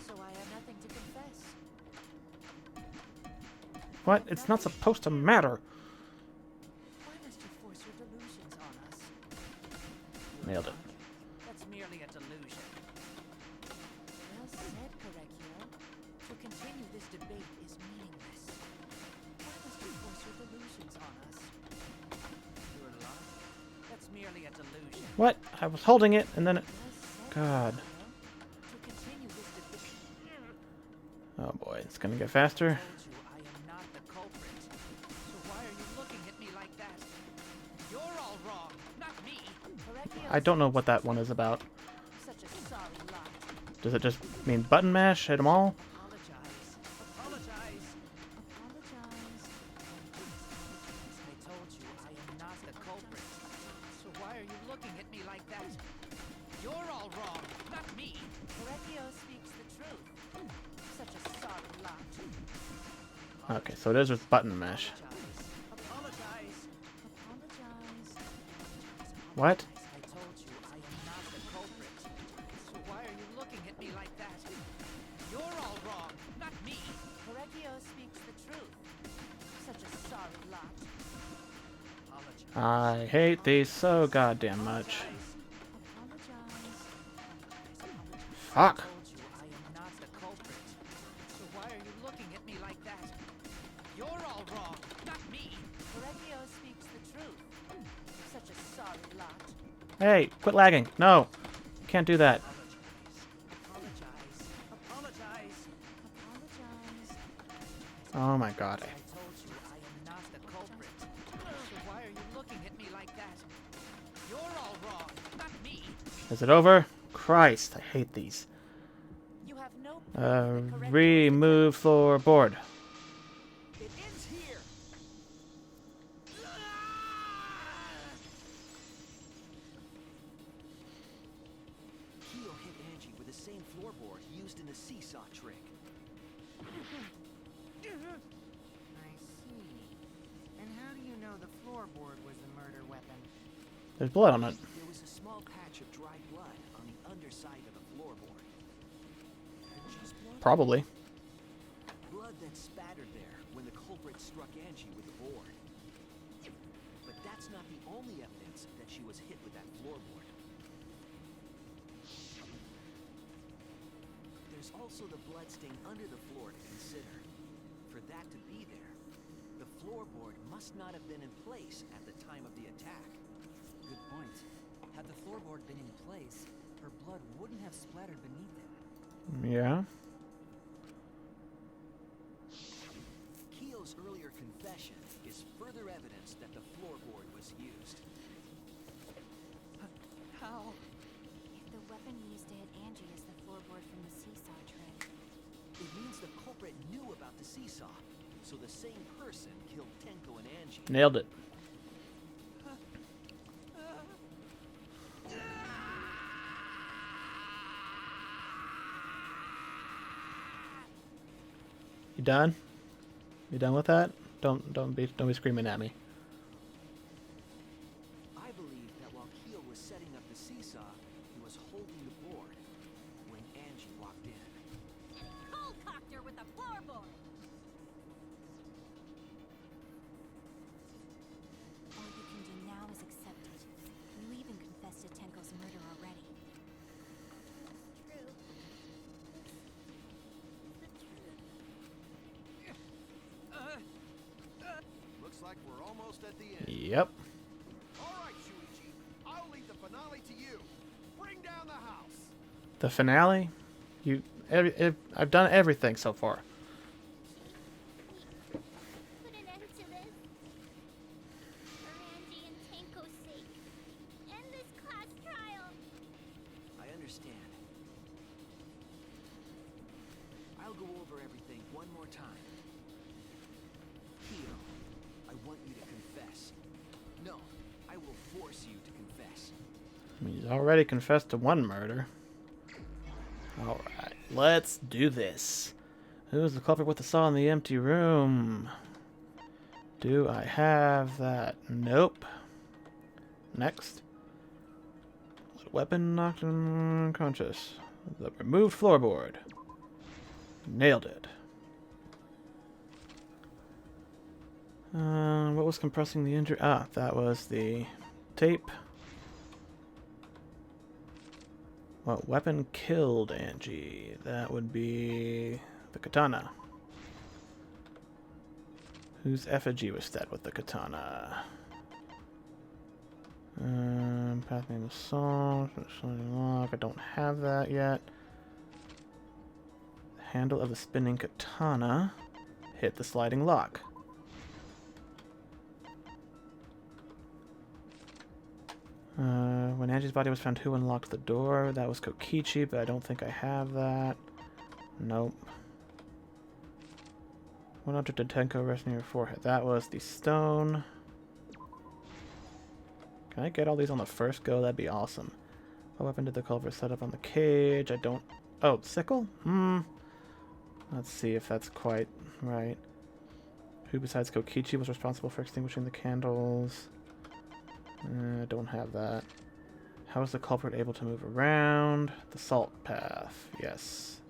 So I have nothing to confess. What? It's not supposed to matter. Why must you force your delusions on us? Nailed it. That's merely a delusion. Well said, Correcchio. To continue this debate is meaningless. Why must you force your delusions on us? You're lying. That's merely a delusion. What? I was holding it and then it... Well said, God. Correcchio. To continue this debate. Oh boy, it's gonna get faster. I told you I am not the culprit. So why are you looking at me like that? You're all wrong, not me. Correcchio. I don't know what that one is about. Such a sorry lot. Does it just mean button mash? Hit them all? Apologize. Apologize. Apologize. I told you I am not the culprit. So why are you looking at me like that? You're all wrong, not me. Correcchio speaks the truth. Such a sorry lot. Okay, so it is with button mash. Apologize. Apologize. What? I told you I am not the culprit. So why are you looking at me like that? You're all wrong, not me. Correcchio speaks the truth. Such a sorry lot. Apologize. I hate these so goddamn much. Apologize. Fuck. I told you I am not the culprit. So why are you looking at me like that? You're all all wrong, not me. Correctio speaks the truth. Such a sorry lot. Hey, quit lagging. No. Can't do that. Apologize. Apologize. Apologize. Oh my god. I told you I am not the culprit. So why are you looking at me like that? You're all wrong, not me. Is it over? Christ, I hate these. You have no proof that Correctio is the Remove floorboard. It ends here. Keo hit Angie with the same floorboard used in the seesaw trick. I see. And how do you know the floorboard was the murder weapon? There's blood on it. There was a small patch of dry blood on the underside of the floorboard. Probably. Blood that spattered there when the culprit struck Angie with the board. But that's not the only evidence that she was hit with that floorboard. There's also the bloodstain under the floor to consider. For that to be there, the floorboard must not have been in place at the time of the attack. Good point. Had the floorboard been in place, her blood wouldn't have splattered beneath it. Yeah. Keo's earlier confession is further evidence that the floorboard was used. How? If the weapon used to hit Angie is the floorboard from the seesaw trick, It means the culprit knew about the seesaw, so the same person killed Tenko and Angie. Nailed it. You done? You done with that? Don't be screaming at me. I believe that while Keo was setting up the seesaw, he was holding the board when Angie walked in. Cold cocked her with a floorboard. all you can do now is accept it. You even confessed to Tenko's murder already. True. Looks like we're almost at the end. Yep. All right, Shuichi. I'll leave the finale to you. Bring down the house. The finale? I've done everything so far. Put an end to this. For Angie and Tenko's sake. End this class trial. I understand. I'll go over everything one more time. Keo, I want you to confess. No, I will force you to confess. I mean, he's already confessed to one murder. Alright, let's do this. Who is the culprit with the saw in the empty room? Do I have that? Nope. Next. Weapon knocked unconscious. The removed floorboard. Nailed it. What was compressing the injury? Ah, that was the tape. What weapon killed Angie? That would be the katana. Whose effigy was stabbed with the katana? Path name of song. Lock. I don't have that yet. The handle of the spinning katana hit the sliding lock. When Angie's body was found, who unlocked the door? That was Kokichi, but I don't think I have that. Nope. What object did Tenko rest near your forehead? That was the stone. Can I get all these on the first go? That'd be awesome. What weapon did the culprit set up on the cage? I don't... Oh, sickle? Let's see if that's quite right. Who besides Kokichi was responsible for extinguishing the candles? I don't have that. How was the culprit able to move around? The salt path. Yes.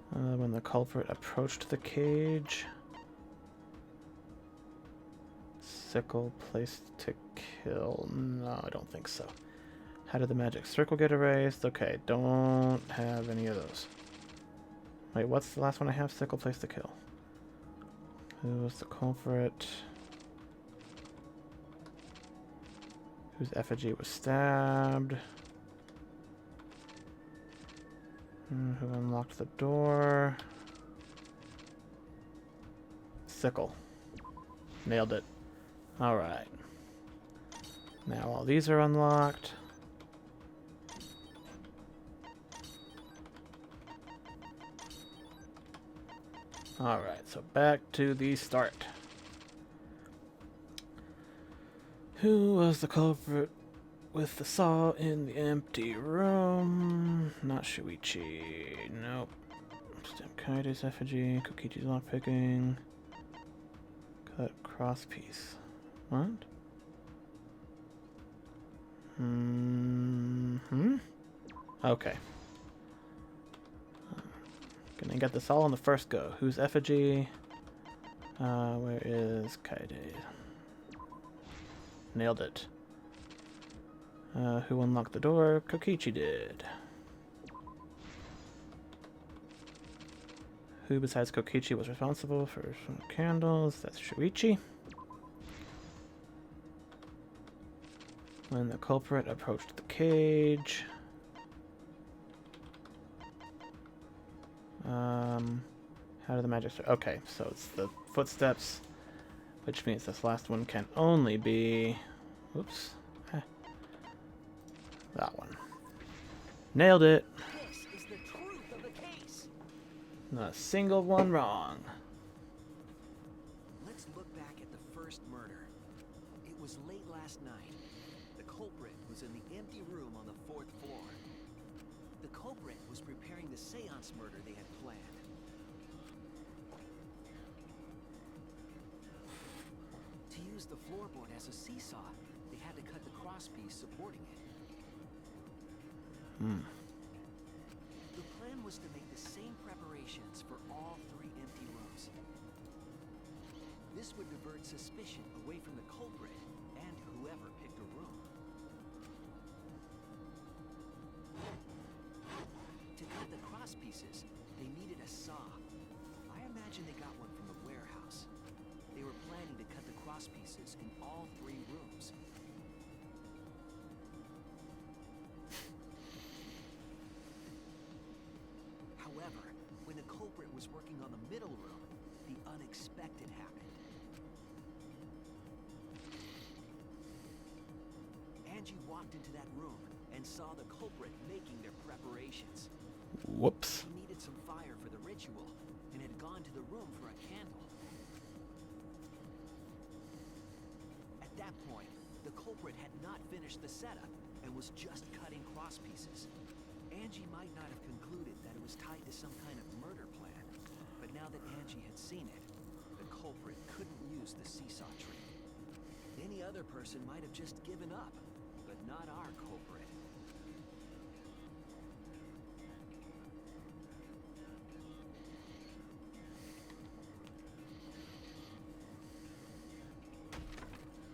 When the culprit approached the cage. Sickle placed to kill. No, I don't think so. How did the magic circle get erased? Okay, don't have any of those. Wait, what's the last one I have? Sickle place to kill. Who was the culprit? Whose effigy was stabbed? Who unlocked the door? Sickle. Nailed it. Alright. Now all these are unlocked. Alright, so back to the start. Who was the culprit with the saw in the empty room? Not Shuichi. Nope. Kaide's effigy. Kokichi's lockpicking. Cut cross piece. What? Okay. Gonna get this all on the first go. Who's effigy? Where is Kaide? Nailed it. Who unlocked the door? Kokichi did. Who besides Kokichi was responsible for some candles? That's Shuichi. When the culprit approached the cage. How did the magic start? Okay, so it's the footsteps, which means this last one can only be... Oops. That one. Nailed it. This is the truth of the case. Not a single one wrong. Let's look back at the first murder. It was late last night. The culprit was in the empty room on the 4th floor. The culprit was preparing the seance murder they had planned. To use the floorboard as a seesaw, they had to cut the crosspiece supporting it. The plan was to make the same preparations for all 3 empty rooms. This would divert suspicion away from the culprit and whoever picked a room. To cut the crosspieces, they needed a saw. I imagine they got one from the warehouse. They were planning to cut the crosspieces in all 3 rooms. However, when the culprit was working on the middle room, the unexpected happened. Angie walked into that room and saw the culprit making their preparations. Whoops. He needed some fire for the ritual and had gone to the room for a candle. At that point, the culprit had not finished the setup and was just cutting crosspieces. Angie might not have concluded that it was tied to some kind of murder plan, but now that Angie had seen it, the culprit couldn't use the seesaw trick. Any other person might have just given up, but not our culprit.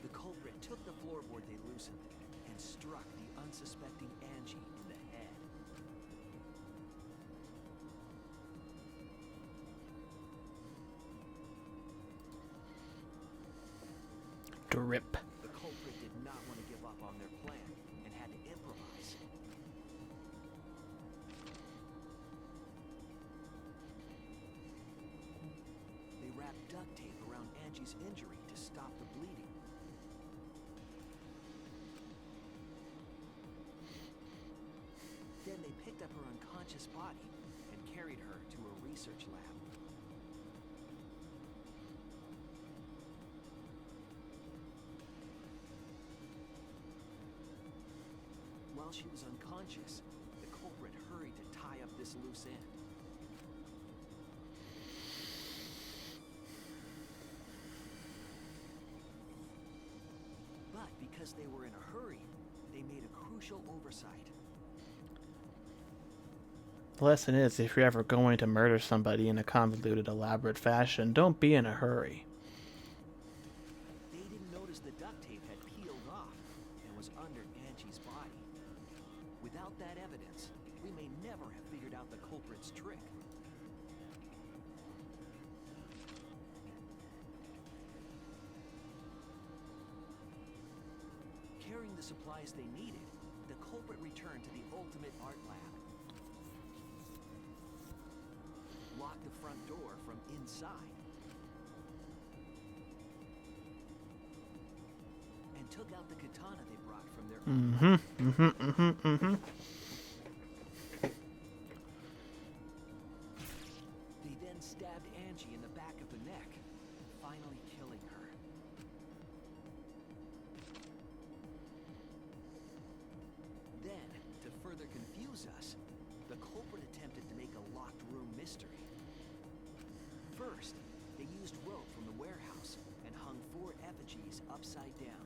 The culprit took the floorboard they loosened and struck the unsuspecting Angie in the head. Drip. The culprit did not want to give up on their plan and had to improvise. They wrapped duct tape around Angie's injury to stop the bleeding. Then they picked up her unconscious body and carried her to a research lab. While she was unconscious, the culprit hurried to tie up this loose end. But because they were in a hurry, they made a crucial oversight. The lesson is, if you're ever going to murder somebody in a convoluted, elaborate fashion, don't be in a hurry. They didn't notice the duct tape had peeled off and was under Angie's body. Without that evidence, we may never have figured out the culprit's trick. the supplies they needed, the culprit returned to the ultimate art lab. Locked the front door from inside. And took out the katana they brought from their They then stabbed Angie in the back of the neck, finally killing her. Then, to further confuse us, the culprit attempted to make a locked room mystery. First, they used rope from the warehouse and hung 4 effigies upside down.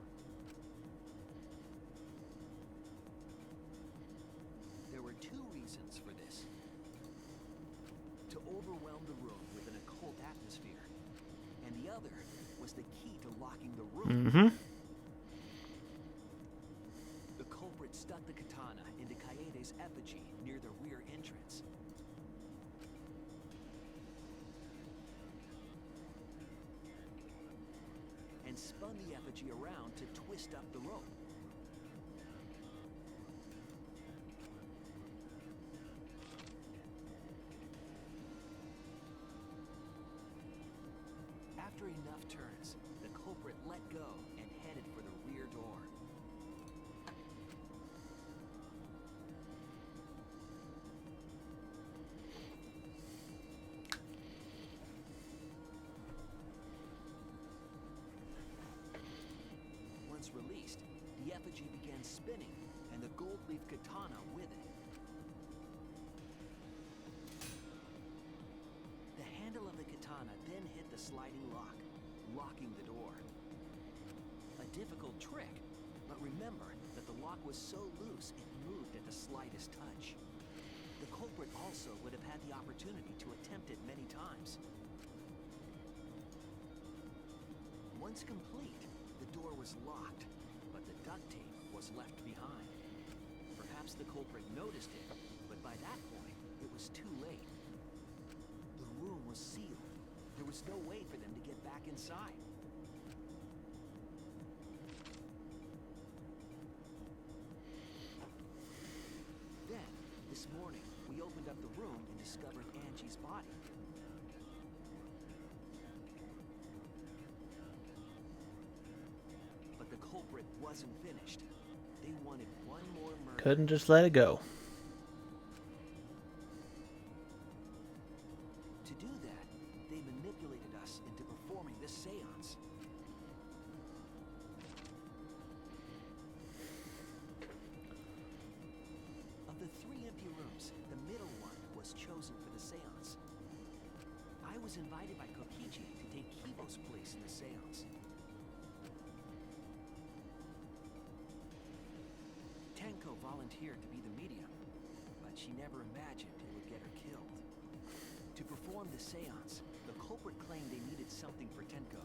There were 2 reasons for this. To overwhelm the room with an occult atmosphere, and the other was the key to locking the room. The culprit stuck the katana into Kaede's effigy near the rear entrance. And spun the effigy around to twist up the rope. After enough turns, the culprit let go and headed for the rear door. Once released, the effigy began spinning, and the gold leaf katana with it. The handle of the katana then hit the sliding lock, locking the door. A difficult trick, but remember that the lock was so loose it moved at the slightest touch. The culprit also would have had the opportunity to attempt it many times. Once complete, the door was locked, but the duct tape was left behind. Perhaps the culprit noticed it, but by that point, it was too late. The room was sealed. There was no way for them to get back inside. Then, this morning, we opened up the room and discovered Angie's body. But the culprit wasn't finished. They wanted one more murder. Couldn't just let it go. To do that, they manipulated us into performing this seance. Of the 3 empty rooms, the middle one was chosen for the seance. I was invited by Kokichi to take Kibo's place in the seance. Tenko volunteered to be the medium, but she never imagined it would get her killed. To perform the seance, the culprit claimed they needed something for Tenko.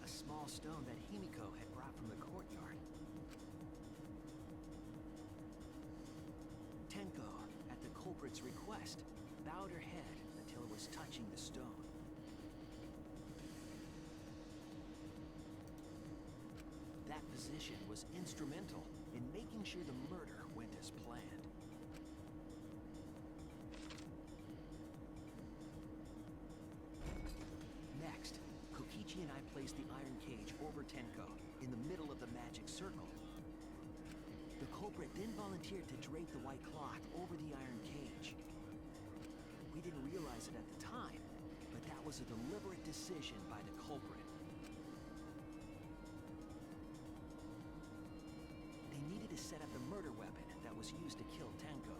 A small stone that Himiko had brought from the courtyard. Tenko, at the culprit's request, bowed her head until it was touching the stone. That position was instrumental in making sure the murder went as planned. Next, Kokichi and I placed the iron cage over Tenko in the middle of the magic circle. The culprit then volunteered to drape the white cloth over the iron cage. We didn't realize it at the time, but that was a deliberate decision by the culprit. They needed to set up the murder weapon that was used to kill Tenko.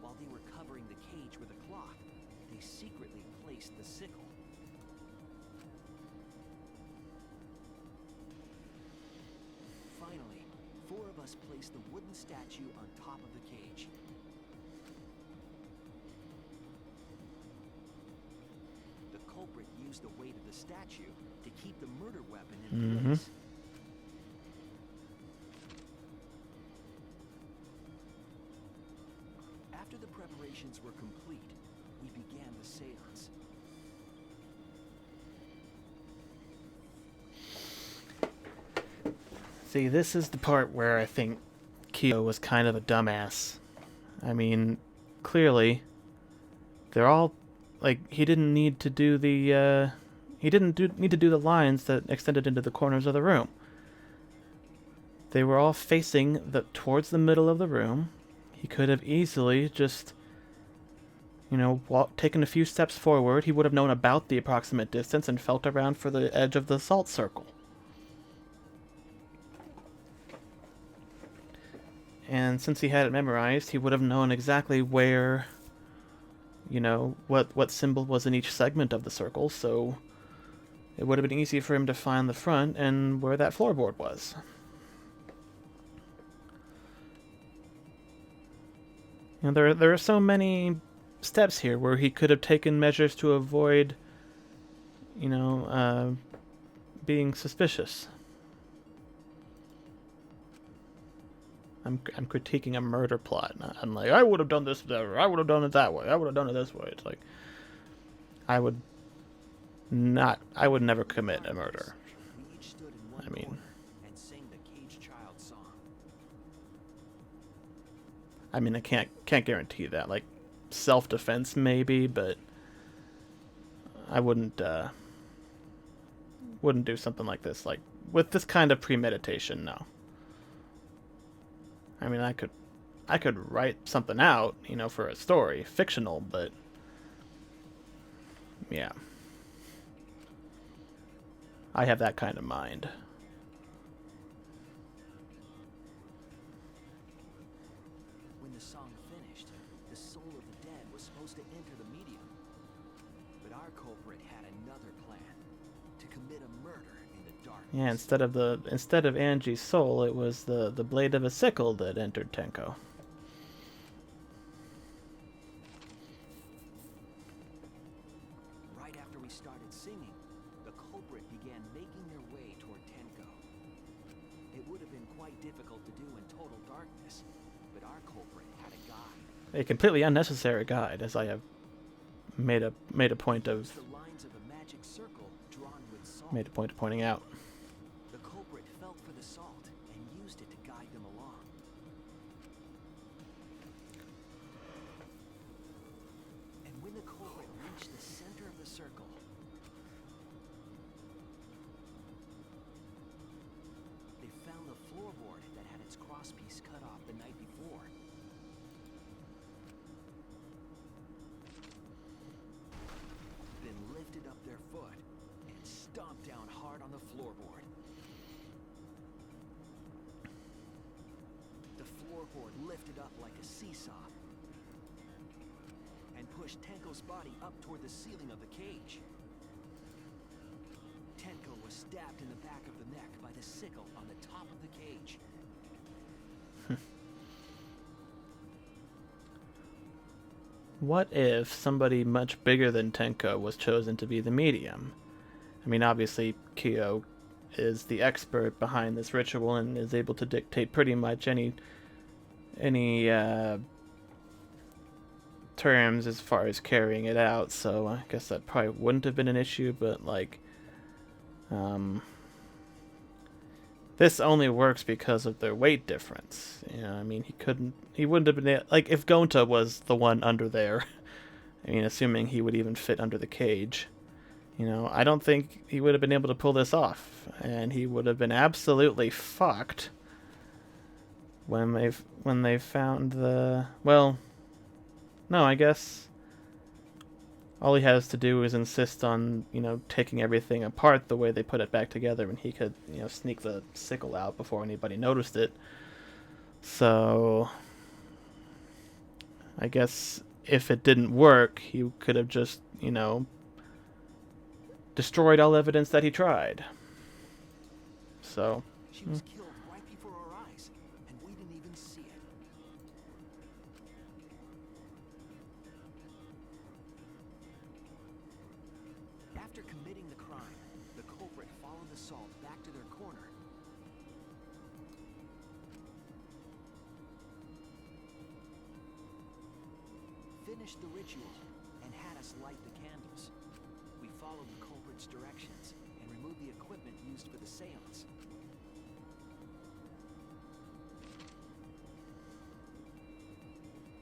While they were covering the cage with a cloth, they secretly placed the sickle. Finally, 4 of us placed the wooden statue on top of the cage. The culprit used the weight of the statue to keep the murder weapon in place. preparations were complete, we began the seance. See, this is the part where I think Kyo was kind of a dumbass. I mean, clearly, they're all, like, he didn't need to do the, need to do the lines that extended into the corners of the room. They were all facing towards the middle of the room. He could have easily just, you know, taken a few steps forward. He would have known about the approximate distance and felt around for the edge of the salt circle. And since he had it memorized, he would have known exactly where, you know, what symbol was in each segment of the circle, so it would have been easy for him to find the front and where that floorboard was. You know, there are so many steps here where he could have taken measures to avoid, you know, being suspicious. I'm critiquing a murder plot. I'm like, I would have done this, or I would have done it that way. I would have done it this way. It's like, I would never commit a murder. We each stood in one I mean, corner and sang the caged child song. I mean, I can't guarantee that. Like, self-defense maybe, but I wouldn't do something like this. Like, with this kind of premeditation, no. I mean, I could write something out, you know, for a story, fictional, but yeah. I have that kind of mind. When the song finished, the soul of the dead was supposed to enter the medium. But our culprit had another plan, to commit a murder in the darkness. Yeah, instead of Angie's soul, it was the blade of a sickle that entered Tenko. Right after we started singing, the culprit began making their way toward Tenko. It would have been quite difficult to do in total darkness, but our culprit had a guide. A completely unnecessary guide, as I have made a point of The lines of a magic circle drawn with salt. made a point of pointing out. The culprit felt for the salt and used it to guide them along. And when the culprit reached the center of the circle, they found the floorboard that had its crosspiece cut off the night before. Then lifted up their foot and stomped down hard on the floorboard. The floorboard lifted up like a seesaw and pushed Tenko's body up toward the ceiling of the cage. Tenko was stabbed in the back of the neck by the sickle on the top of the cage. What if somebody much bigger than Tenko was chosen to be the medium? I mean, obviously, Kyo is the expert behind this ritual and is able to dictate pretty much any terms as far as carrying it out, so I guess that probably wouldn't have been an issue, but, like, this only works because of their weight difference. You know, I mean, he wouldn't have been, like, if Gonta was the one under there, I mean, assuming he would even fit under the cage, you know, I don't think he would have been able to pull this off, and he would have been absolutely fucked when they found the, well, no, I guess all he has to do is insist on, you know, taking everything apart the way they put it back together, and he could, you know, sneak the sickle out before anybody noticed it. So I guess if it didn't work, he could have just, you know, destroyed all evidence that he tried. So She was killed right before our eyes, and we didn't even see it. After committing the crime, the culprit followed the salt back to their corner. finished the ritual and had us light the candles. We followed the culprit's directions and removed the equipment used for the seance.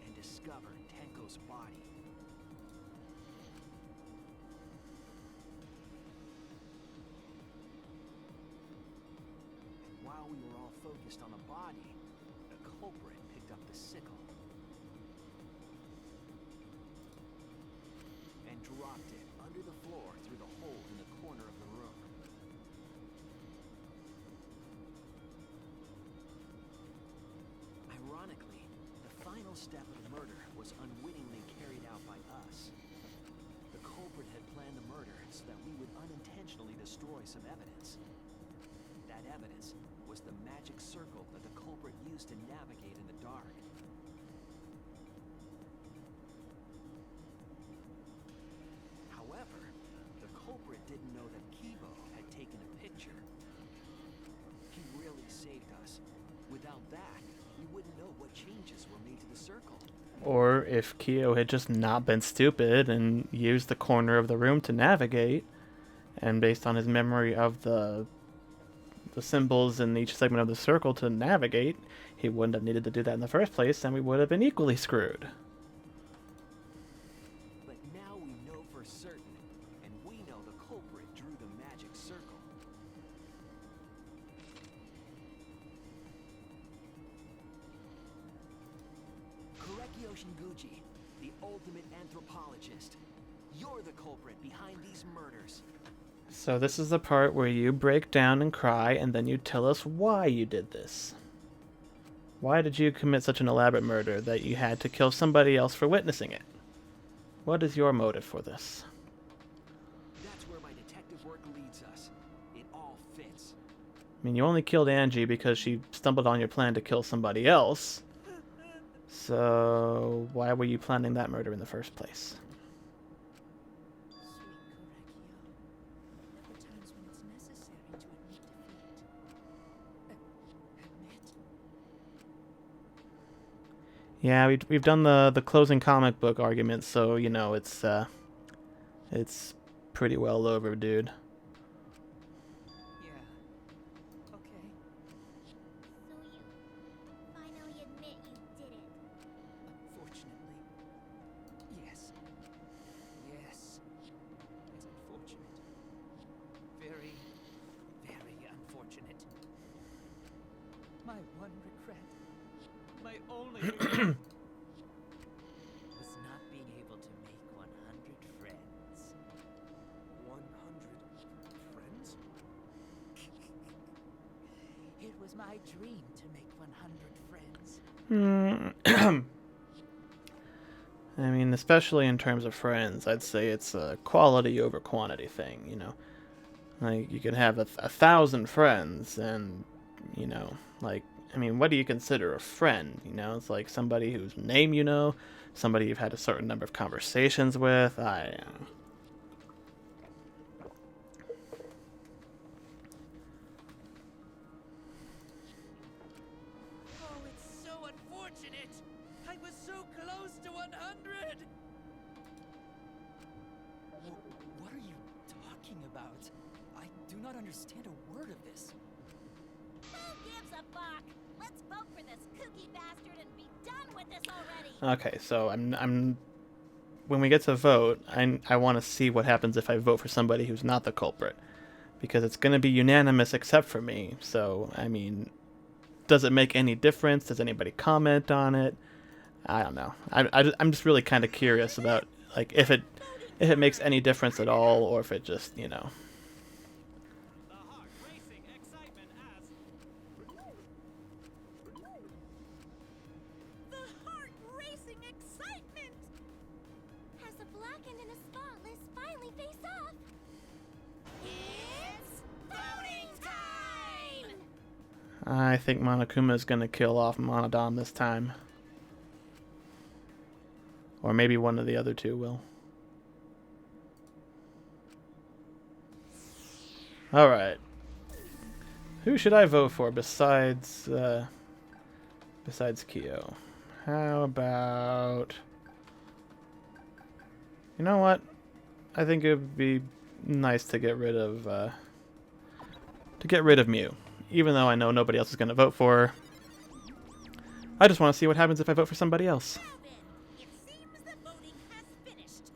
And discovered Tenko's body. And while we were all focused on the body, the culprit picked up the sickle and dropped it under the floor through the hole in the corner of the room. Ironically, the final step of the murder was unwittingly carried out by us. The culprit had planned the murder so that we would unintentionally destroy some evidence. That evidence was the magic circle that the culprit used to navigate in the dark. However, the culprit didn't know that Kibo had taken a picture. He really saved us. Without that, we wouldn't know what changes were made to the circle. Or if Kyo had just not been stupid and used the corner of the room to navigate, and based on his memory of the symbols in each segment of the circle to navigate, he wouldn't have needed to do that in the first place, and we would have been equally screwed. But now we know for certain, and we know the culprit drew the magic circle. Korekio Shinguchi, the ultimate anthropologist. You're the culprit behind these murders. So this is the part where you break down and cry, and then you tell us why you did this. Why did you commit such an elaborate murder that you had to kill somebody else for witnessing it? What is your motive for this? That's where my detective work leads us. It all fits. I mean, you only killed Angie because she stumbled on your plan to kill somebody else. So why were you planning that murder in the first place? Yeah, we've done the closing comic book argument, so you know it's pretty well over, dude. Yeah. Okay. So you finally admit you did it. Unfortunately. Yes. Yes. It's unfortunate. Very, very unfortunate. My one regret. My only regret. Was not being able to make 100 friends. 100 friends? It was my dream to make 100 friends. I mean, especially in terms of friends, I'd say it's a quality over quantity thing, you know. Like, you could have 1,000 friends, and, you know, like, I mean, what do you consider a friend, you know? It's like somebody whose name you know, somebody you've had a certain number of conversations with, Oh, it's so unfortunate! I was so close to 100! What are you talking about? I do not understand a word of this. Who gives a fuck? Let's vote for this kooky bastard and be done with this already. Okay, so I'm when we get to vote, I want to see what happens if I vote for somebody who's not the culprit, because it's going to be unanimous except for me. So, I mean, does it make any difference? Does anybody comment on it? I don't know. I'm just really kind of curious about, like, if it makes any difference at all, or if it just, you know. The heart racing excitement as The heart-racing excitement! As the blackened and the spotless finally face off. It's voting time! I think Monokuma is going to kill off Monodam this time. Or maybe one of the other two will. Alright. Who should I vote for besides Kyo? How about You know what? I think it would be nice to get rid of Mew, even though I know nobody else is going to vote for her. I just want to see what happens if I vote for somebody else. Now then, it seems the voting has finished.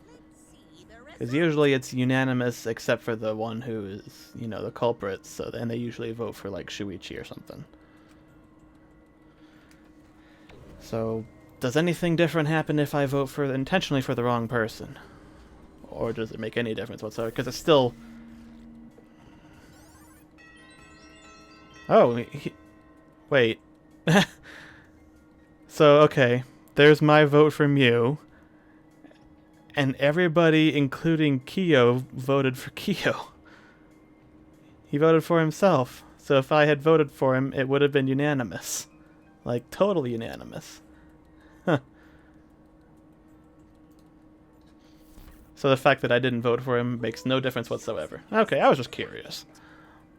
Let's see the Because results. usually it's unanimous except for the one who is, you know, the culprit. So then they usually vote for like Shuichi or something. So does anything different happen if I vote for intentionally for the wrong person? Or does it make any difference whatsoever? Because it's still... Oh, wait. So, okay. There's my vote for Mew. And everybody, including Kyo, voted for Kyo. He voted for himself. So if I had voted for him, it would have been unanimous. Like, totally unanimous. Huh. So the fact that I didn't vote for him makes no difference whatsoever. Okay, I was just curious.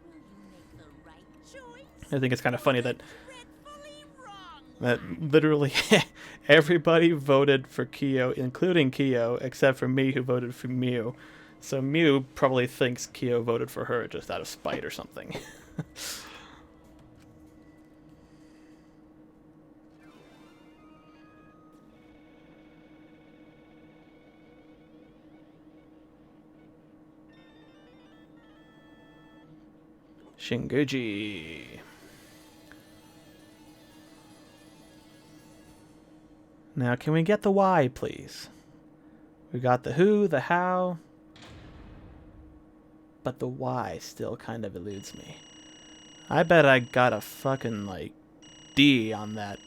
Will you make the right choice? I think it's kind of funny that Dreadfully wrong. literally everybody voted for Kyo, including Kyo, except for me who voted for Mew. So Mew probably thinks Kyo voted for her just out of spite or something. Shinguji. Now, can we get the why, please? We got the who, the how, but the why still kind of eludes me. I bet I got a fucking, like, D on that,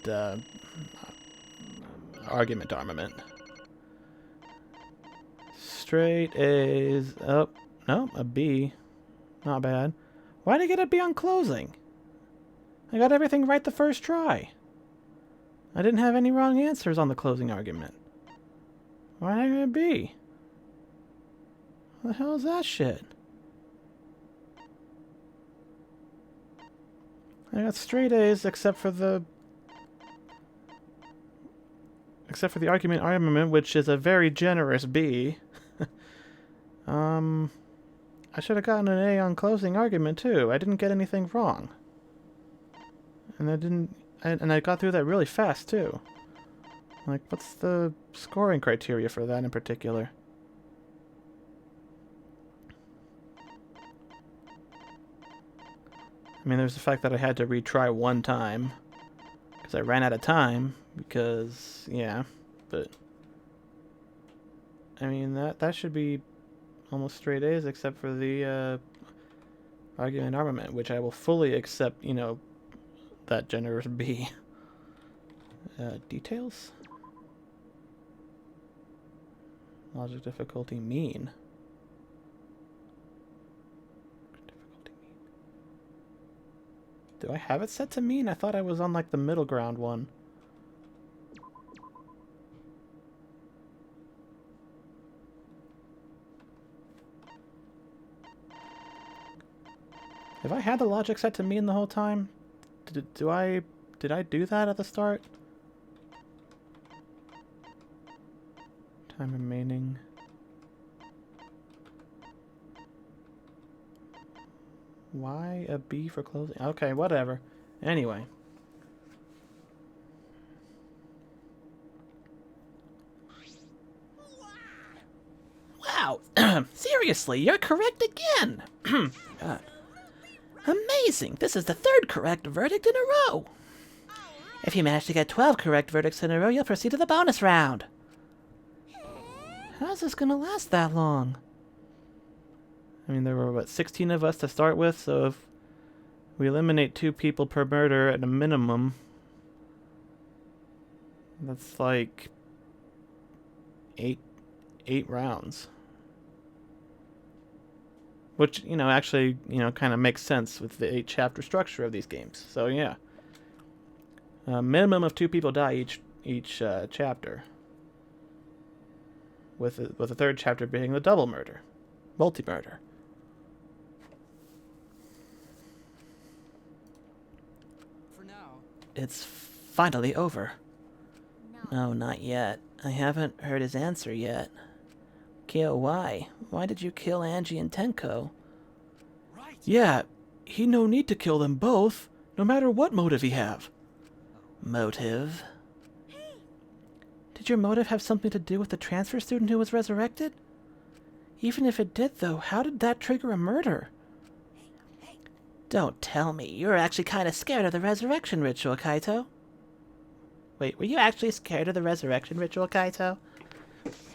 argument armament. Straight A's. Oh, no, a B. Not bad. Why did I get a B on closing? I got everything right the first try. I didn't have any wrong answers on the closing argument. Why did I get a B? What the hell is that shit? I got straight A's except for the argument, which is a very generous B. I should have gotten an A on closing argument too. I didn't get anything wrong. And I got through that really fast too. Like, what's the scoring criteria for that in particular? I mean, there's the fact that I had to retry one time because I ran out of time because, yeah, but I mean, that should be almost straight A's except for the argument armament, which I will fully accept, you know, that generous B. Details? Logic difficulty mean. Difficulty mean. Do I have it set to mean? I thought I was on like the middle ground one. Have I had the logic set to mean the whole time? Did I do that at the start? Time remaining. Why a B for closing? Okay, whatever. Anyway. Wow! Seriously, you're correct again! God. Amazing! This is the third correct verdict in a row! If you manage to get 12 correct verdicts in a row, you'll proceed to the bonus round. How's this gonna last that long? I mean, there were, what, 16 of us to start with, so if we eliminate 2 people per murder at a minimum, that's like 8 rounds. Which, you know, actually, you know, kind of makes sense with the 8-chapter structure of these games. So, yeah. A minimum of 2 people die each chapter. With the third chapter being the double murder. Multi-murder. For now. It's finally over. No, not yet. I haven't heard his answer yet. Kyo, why? Why did you kill Angie and Tenko? Right. Yeah, he no need to kill them both, no matter what motive he have. Motive? Did your motive have something to do with the transfer student who was resurrected? Even if it did, though, how did that trigger a murder? Don't tell me. You were actually kind of scared of the resurrection ritual, Kaito. Wait, were you actually scared of the resurrection ritual, Kaito?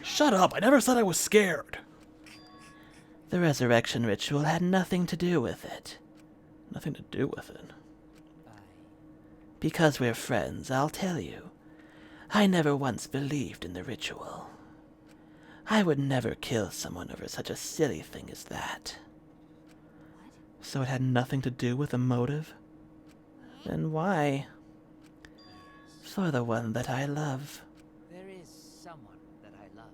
Shut up, I never said I was scared. The resurrection ritual had nothing to do with it. Nothing to do with it. Because we're friends, I'll tell you. I never once believed in the ritual. I would never kill someone over such a silly thing as that. So it had nothing to do with a motive? Then why? For the one that I love. There is someone that I love.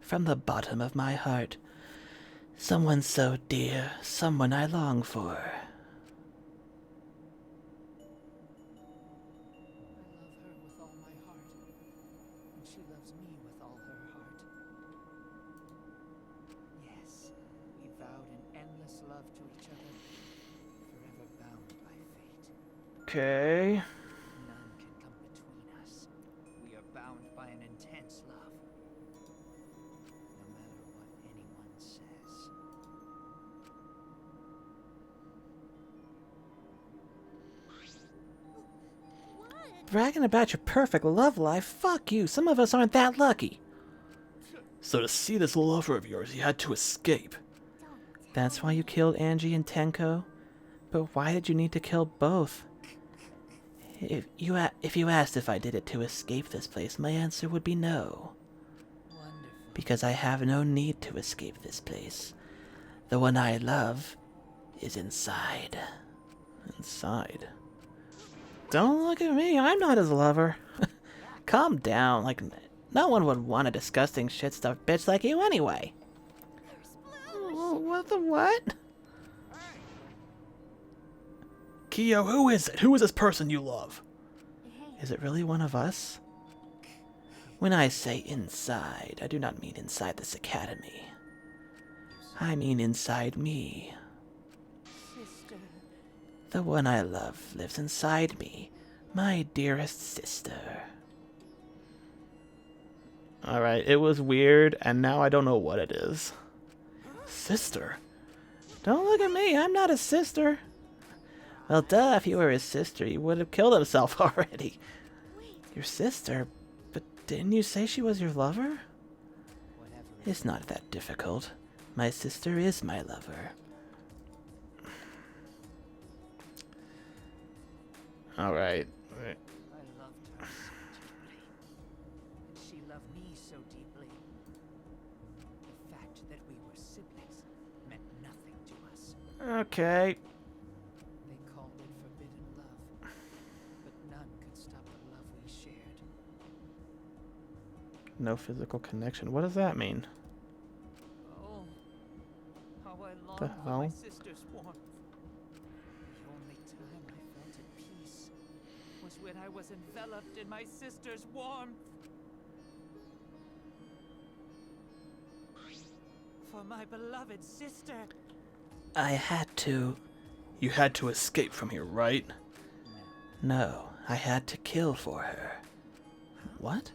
From the bottom of my heart. Someone so dear, someone I long for. I love her with all my heart, and she loves me with all her heart. Yes, we vowed an endless love to each other, forever bound by fate. Okay. None can come between us. We are bound by an intense love. No matter what anyone says. Bragging about your perfect love life? Fuck you. Some of us aren't that lucky. So to see this lover of yours, you had to escape. That's why you killed Angie and Tenko? But why did you need to kill both? If you asked if I did it to escape this place, my answer would be no. Wonderful. Because I have no need to escape this place. The one I love is inside. Inside. Don't look at me, I'm not his lover. Calm down, like, no one would want a disgusting shit-stuffed bitch like you anyway. Oh, what the what? Kyo, who is it? Who is this person you love? Is it really one of us? When I say inside, I do not mean inside this academy. I mean inside me. Sister. The one I love lives inside me, my dearest sister. Alright, it was weird, and now I don't know what it is. Sister? Don't look at me, I'm not a sister. Well, duh, if you were his sister, he would have killed himself already. Your sister? But didn't you say she was your lover? Whatever. It's not that difficult. My sister is my lover. Alright. I loved her so deeply. And she loved me so deeply. The fact that we were siblings meant nothing to us. Okay. They called it forbidden love. But none could stop the love we shared. No physical connection. What does that mean? Oh, how I The longed for my hell? sister's warmth. The only time I felt at peace was when I was enveloped in my sister's warmth. For my beloved sister. I had to. You had to escape from here, right? No, I had to kill for her. What?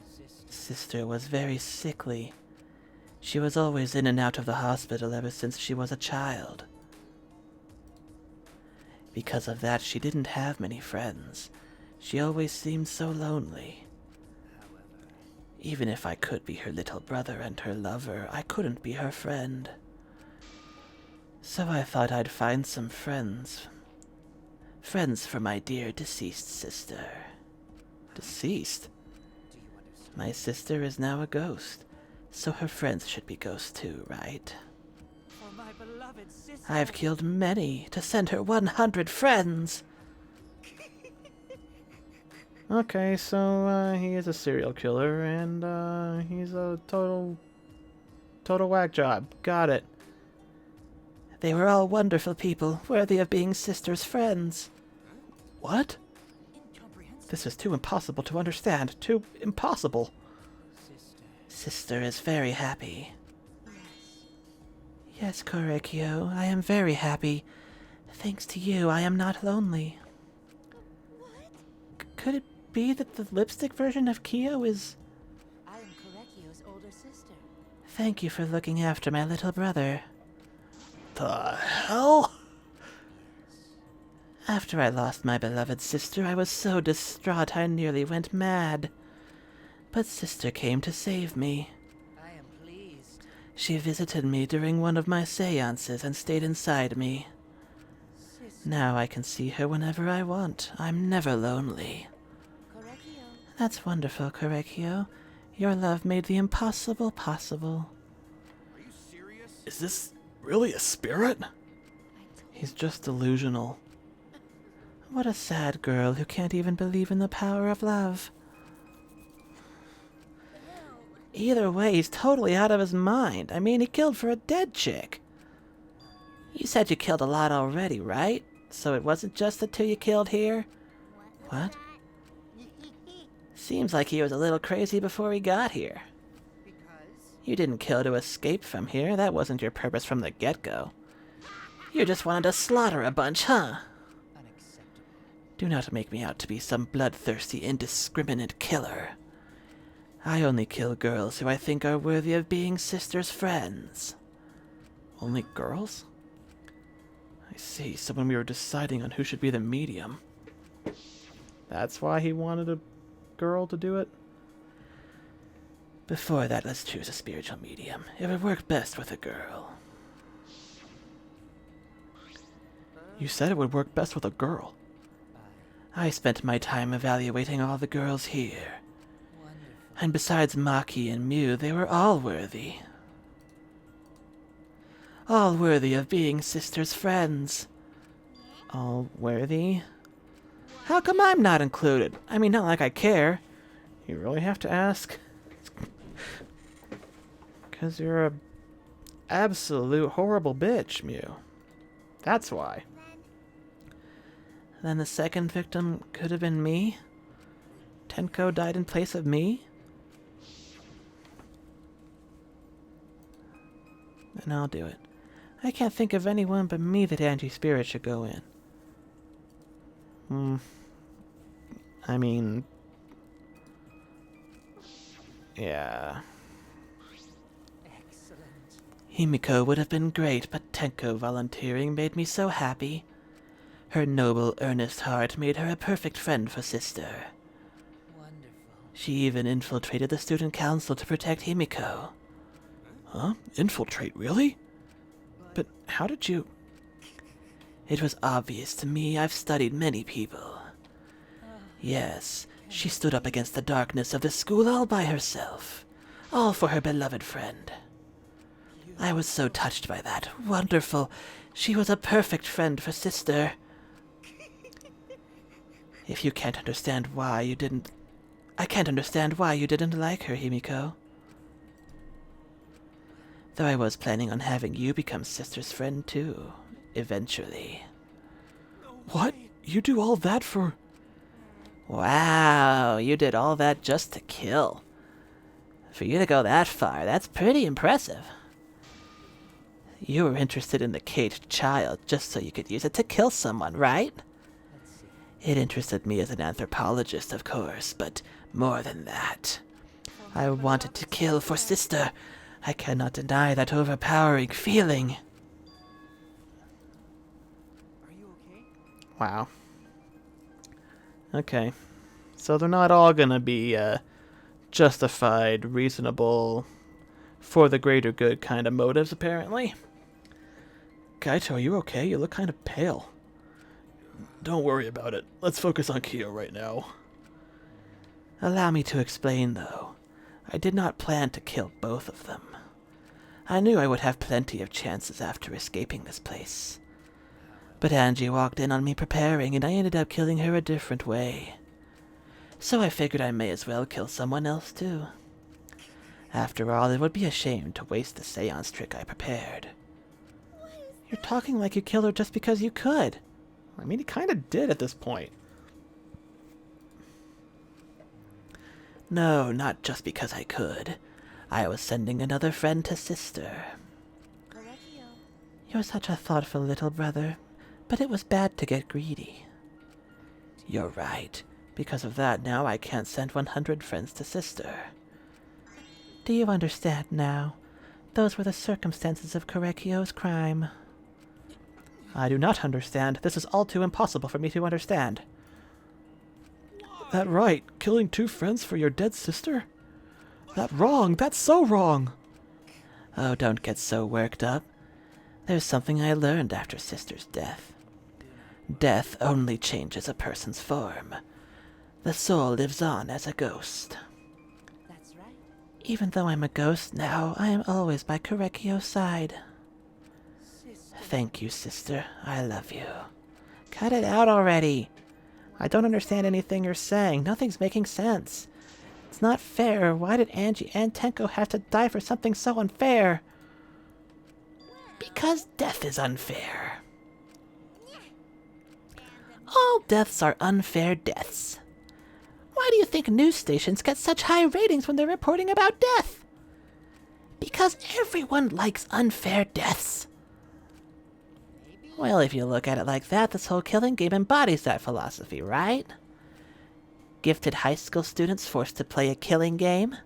Sister. Sister was very sickly. She was always in and out of the hospital ever since she was a child. Because of that, she didn't have many friends. She always seemed so lonely. However, Even if I could be her little brother and her lover, I couldn't be her friend. So I thought I'd find some friends. Friends for my dear deceased sister. Deceased? do you understand? My sister is now a ghost, so her friends should be ghosts too, right? For my beloved sister. I've killed many to send her 100 friends! Okay, so he is a serial killer, and he's a total whack job. Got it. They were all wonderful people, worthy of being sister's friends. What? Incomprehensible. This is too impossible to understand. Too impossible. Sister. Sister is very happy. Yes, Korekio, I am very happy. Thanks to you, I am not lonely. Could it be that the lipstick version of Kyo is... I am Korekio's older sister. Thank you for looking after my little brother. The hell? After I lost my beloved sister, I was so distraught I nearly went mad. But Sister came to save me. I am pleased. She visited me during one of my seances and stayed inside me. Sister. Now I can see her whenever I want. I'm never lonely. Korekio. That's wonderful, Korekio. Your love made the impossible possible. Are you serious? Is this really a spirit? He's just delusional. What a sad girl who can't even believe in the power of love. Either way, he's totally out of his mind. I mean, he killed for a dead chick. You said you killed a lot already, right? So it wasn't just the two you killed here? What? Seems like he was a little crazy before he got here. Because You didn't kill to escape from here. That wasn't your purpose from the get-go. You just wanted to slaughter a bunch, huh? Unacceptable. Do not make me out to be some bloodthirsty, indiscriminate killer. I only kill girls who I think are worthy of being Sister's friends. Only girls? I see, so when we were deciding on who should be the medium, that's why he wanted a girl to do it? Before that, let's choose a spiritual medium. It would work best with a girl. You said it would work best with a girl. I spent my time evaluating all the girls here. Wonderful. And besides Maki and Mew, they were all worthy. All worthy of being Sister's friends. All worthy? How come I'm not included? I mean, not like I care. You really have to ask? Because you're a absolute horrible bitch, Mew. That's why. Then the second victim could have been me? Tenko died in place of me? Then I'll do it. I can't think of anyone but me that anti-spirit should go in. I mean... yeah... Excellent. Himiko would have been great, but Tenko volunteering made me so happy. Her noble, earnest heart made her a perfect friend for Sister. Wonderful. She even infiltrated the student council to protect Himiko. Huh? Infiltrate, really? But how did you... It was obvious to me. I've studied many people. Yes, she stood up against the darkness of the school all by herself. All for her beloved friend. I was so touched by that. Wonderful. She was a perfect friend for Sister. If you can't understand why you didn't... I can't understand why you didn't like her, Himiko. Though I was planning on having you become Sister's friend too, eventually. What? You do all that for... Wow, you did all that just to kill. For you to go that far, that's pretty impressive. You were interested in the caged child just so you could use it to kill someone, right? Let's see. It interested me as an anthropologist, of course, but more than that. I wanted to kill for Sister. I cannot deny that overpowering feeling. are you okay? Wow. Okay. So they're not all gonna be, justified, reasonable, for the greater good kind of motives, apparently. Kaito, are you okay? You look kind of pale. Don't worry about it. Let's focus on Kyo right now. Allow me to explain, though. I did not plan to kill both of them. I knew I would have plenty of chances after escaping this place. But Angie walked in on me preparing, and I ended up killing her a different way. So I figured I may as well kill someone else, too. After all, it would be a shame to waste the seance trick I prepared. You're talking like you killed her just because you could. I mean, he kind of did at this point. No, not just because I could. I was sending another friend to sister. Correcchio. You're such a thoughtful little brother, but it was bad to get greedy. You're right. Because of that, now I can't send 100 friends to sister. Do you understand now? Those were the circumstances of Correcchio's crime. I do not understand. This is all too impossible for me to understand. That right, killing 2 friends for your dead sister? That wrong, that's so wrong! Oh, don't get so worked up. There's something I learned after sister's death. Death only changes a person's form. The soul lives on as a ghost. That's right. Even though I'm a ghost now, I am always by Correcchio's side. Sister. Thank you, sister. I love you. Cut it out already. I don't understand anything you're saying. Nothing's making sense. It's not fair. Why did Angie and Tenko have to die for something so unfair? Because death is unfair. All deaths are unfair deaths. Why do you think news stations get such high ratings when they're reporting about death? Because everyone likes unfair deaths. Well, if you look at it like that, this whole killing game embodies that philosophy, right? Gifted high school students forced to play a killing game?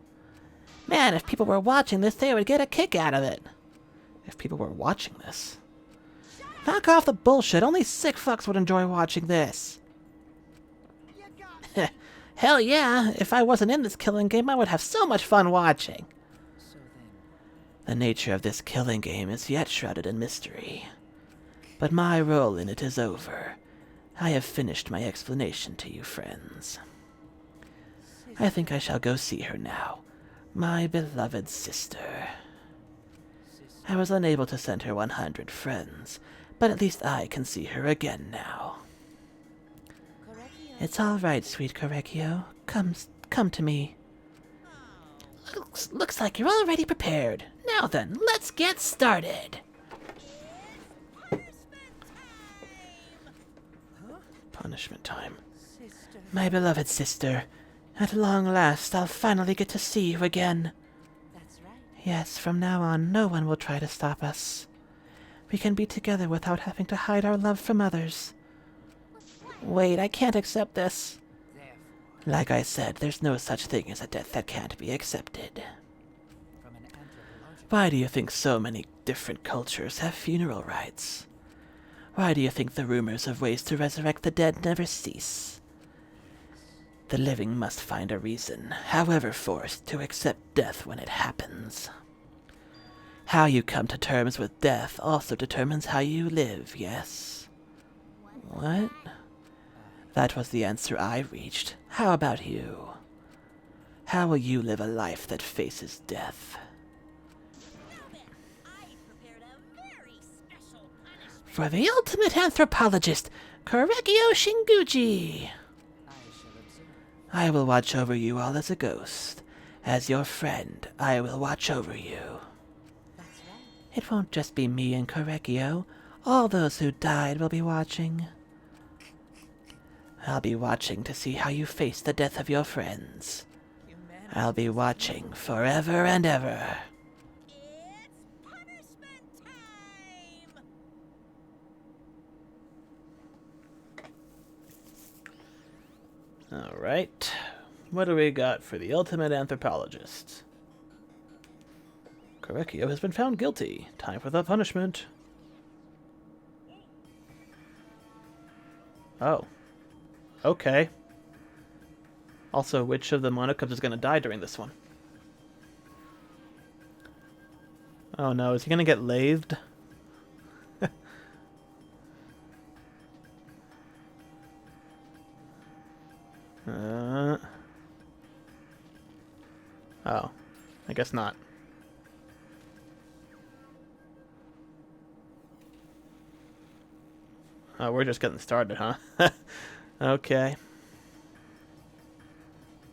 Man, if people were watching this, they would get a kick out of it. If people were watching this. Knock off the bullshit. Only sick fucks would enjoy watching this. Hell yeah, if I wasn't in this killing game, I would have so much fun watching. So then, The nature of this killing game is yet shrouded in mystery. But my role in it is over. I have finished my explanation to you, friends. I think I shall go see her now. My beloved sister. I was unable to send her 100 friends, but at least I can see her again now. Correcchio. It's all right, sweet Correcchio. Come to me. Looks like you're already prepared. Now then, let's get started. Punishment time. sister. My beloved sister, at long last I'll finally get to see you again. That's right. Yes, from now on, no one will try to stop us. We can be together without having to hide our love from others. Wait, I can't accept this. Therefore, Like I said, there's no such thing as a death that can't be accepted. from an anthropological Why do you think so many different cultures have funeral rites? Why do you think the rumors of ways to resurrect the dead never cease? The living must find a reason, however forced, to accept death when it happens. How you come to terms with death also determines how you live, yes? What? That was the answer I reached. How about you? How will you live a life that faces death? For the ultimate anthropologist, Correcchio Shinguchi! I shall observe. I will watch over you all as a ghost. As your friend, I will watch over you. That's right. It won't just be me and Correcchio. All those who died will be watching. I'll be watching to see how you face the death of your friends. Humanity. I'll be watching forever and ever. It's punishment time! Alright. What do we got for the ultimate anthropologist? Correcchio has been found guilty. Time for the punishment. Oh. Okay. Also, which of the Monocubs is going to die during this one? Oh no, is he going to get lathed? Oh, I guess not. Oh, we're just getting started, huh? Okay.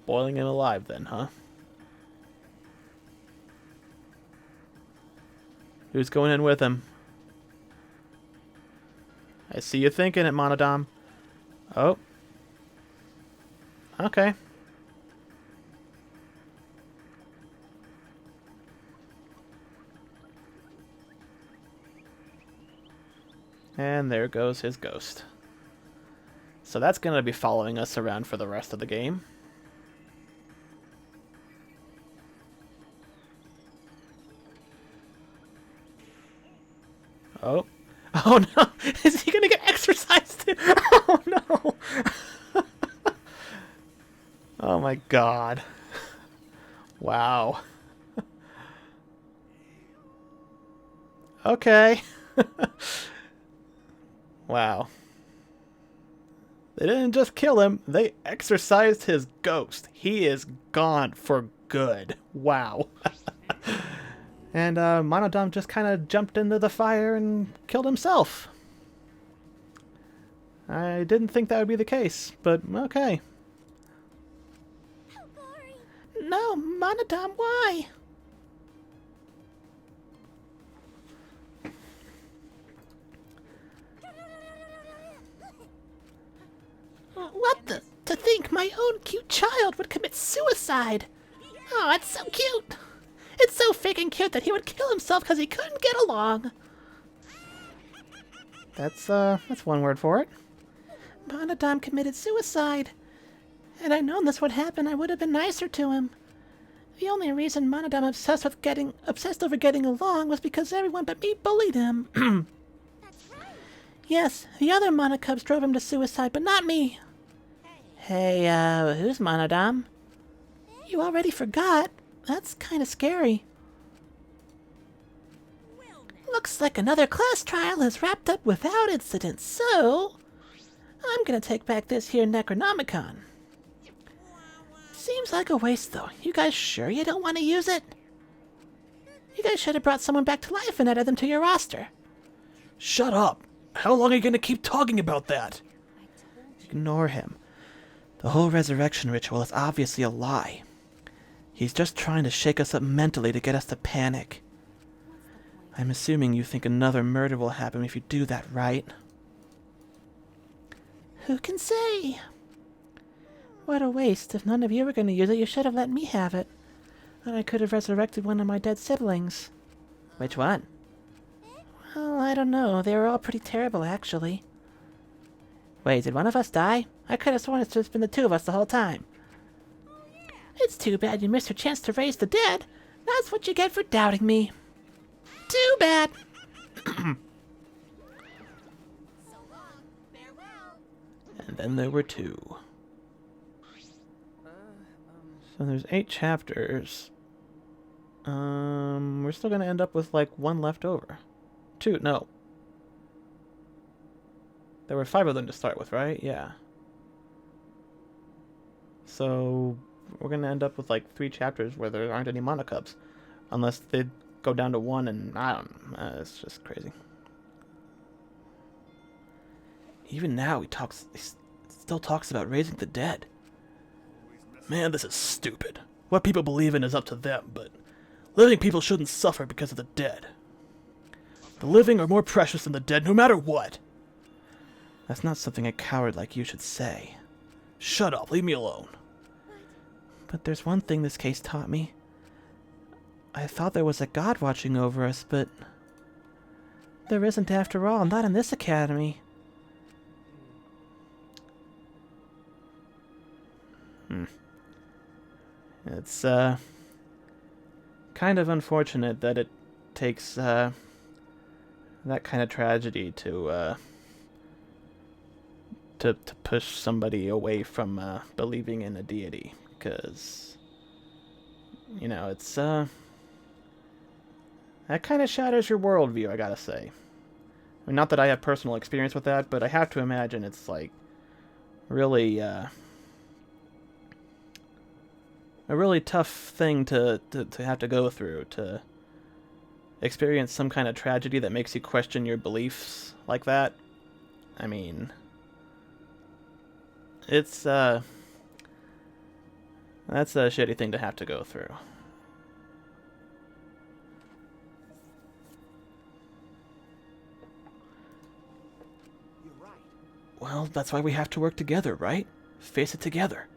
Boiling him alive then, huh? Who's going in with him? I see you thinking it, Monodam. Oh. Okay. And there goes his ghost. So that's going to be following us around for the rest of the game. Oh. Oh no! Is he going to get exorcised? Oh no! Oh my god. Wow. Okay. Wow. They didn't just kill him, they exorcised his ghost. He is gone for good. Wow. And Monodam just kind of jumped into the fire and killed himself. I didn't think that would be the case, but okay. No, Monodam, why? What the? To think my own cute child would commit suicide. Oh, it's so cute. It's so freaking cute that he would kill himself because he couldn't get along. That's one word for it. Monodam committed suicide. Had I known this would happen, I would have been nicer to him. The only reason Monodam obsessed over getting along was because everyone but me bullied him. That's right. Yes, the other Monocubs drove him to suicide, but not me. Hey, who's Monodam? You already forgot. That's kind of scary. Looks like another class trial has wrapped up without incident, so I'm gonna take back this here Necronomicon. Seems like a waste, though. You guys sure you don't want to use it? You guys should have brought someone back to life and added them to your roster. Shut up! How long are you gonna keep talking about that? Ignore him. The whole resurrection ritual is obviously a lie. He's just trying to shake us up mentally to get us to panic. I'm assuming you think another murder will happen if you do that, right? Who can say? What a waste. If none of you were going to use it, you should have let me have it. Then I could have resurrected one of my dead siblings. Which one? Well, I don't know. They were all pretty terrible, actually. Wait, did one of us die? I could have sworn it's just been the two of us the whole time. It's too bad you missed your chance to raise the dead. That's what you get for doubting me. Too bad. And then there were two. So there's 8 chapters. We're still gonna end up with like 1 left over. 2, no. There were 5 of them to start with, right? Yeah. So we're gonna end up with like 3 chapters where there aren't any Monocubs. Unless they go down to 1 and I don't know. It's just crazy. Even now he still talks about raising the dead. Man, this is stupid. What people believe in is up to them, but living people shouldn't suffer because of the dead. The living are more precious than the dead, no matter what. That's not something a coward like you should say. Shut up, leave me alone. But there's one thing this case taught me. I thought there was a god watching over us, but there isn't after all, not in this academy. It's, kind of unfortunate that it takes, that kind of tragedy to push somebody away from, believing in a deity, because, you know, it's, that kind of shatters your worldview, I gotta say. I mean, not that I have personal experience with that, but I have to imagine it's, like, really, a really tough thing to have to go through, to experience some kind of tragedy that makes you question your beliefs like that. I mean, it's, that's a shitty thing to have to go through. You're right. Well, that's why we have to work together, right? Face it together.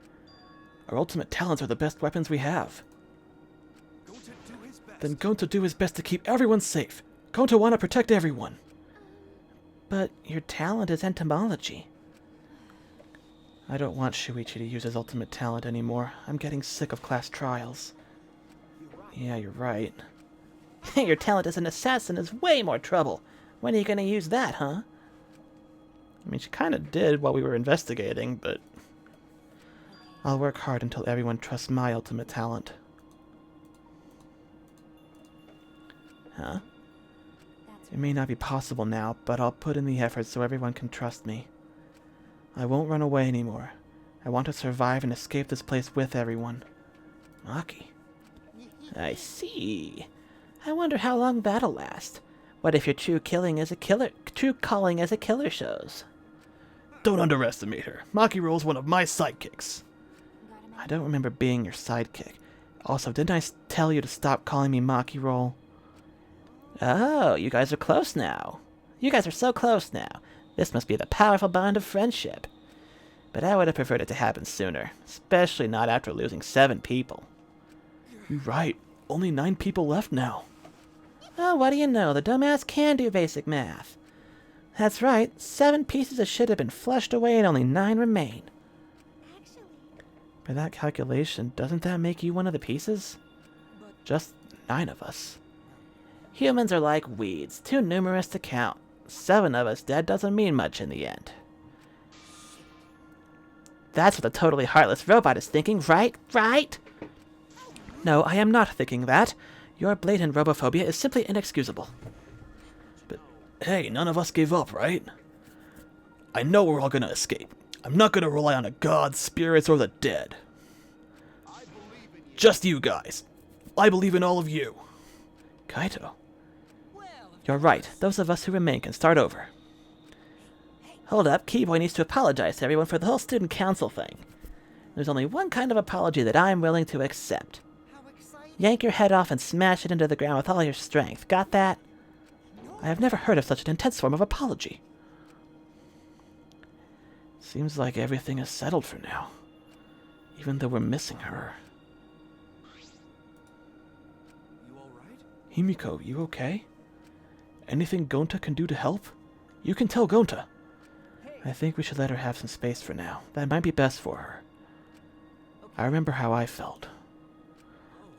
Our ultimate talents are the best weapons we have. Then Gonta do his best to keep everyone safe. Gonta want to protect everyone. But your talent is entomology. I don't want Shuichi to use his ultimate talent anymore. I'm getting sick of class trials. Yeah, you're right. Your talent as an assassin is way more trouble. When are you gonna use that, huh? I mean, she kind of did while we were investigating, but I'll work hard until everyone trusts my ultimate talent. Huh? It may not be possible now, but I'll put in the effort so everyone can trust me. I won't run away anymore. I want to survive and escape this place with everyone. Maki. I see. I wonder how long that'll last. What if your true calling as a killer shows? Don't underestimate her. Maki Roll's one of my sidekicks. I don't remember being your sidekick. Also, didn't I tell you to stop calling me Maki Roll? Oh, you guys are close now. You guys are so close now. This must be the powerful bond of friendship. But I would have preferred it to happen sooner, especially not after losing 7 people. You're right. Only 9 people left now. Oh, what do you know? The dumbass can do basic math. That's right. 7 pieces of shit have been flushed away and only 9 remain. Actually, By that calculation, doesn't that make you one of the pieces? Just 9 of us. Humans are like weeds, too numerous to count. 7 of us dead doesn't mean much in the end. That's what the totally heartless robot is thinking, right? Right? No, I am not thinking that. Your blatant robophobia is simply inexcusable. But hey, none of us gave up, right? I know we're all gonna escape. I'm not gonna rely on a god, spirits, or the dead. Just you guys. I believe in all of you. Kaito. You're right. Those of us who remain can start over. Hold up, Keyboy needs to apologize to everyone for the whole student council thing. There's only one kind of apology that I'm willing to accept. Yank your head off and smash it into the ground with all your strength. Got that? I have never heard of such an intense form of apology. Seems like everything is settled for now. Even though we're missing her. You alright? Himiko, you okay? Anything Gonta can do to help? You can tell Gonta. I think we should let her have some space for now. That might be best for her. I remember how I felt.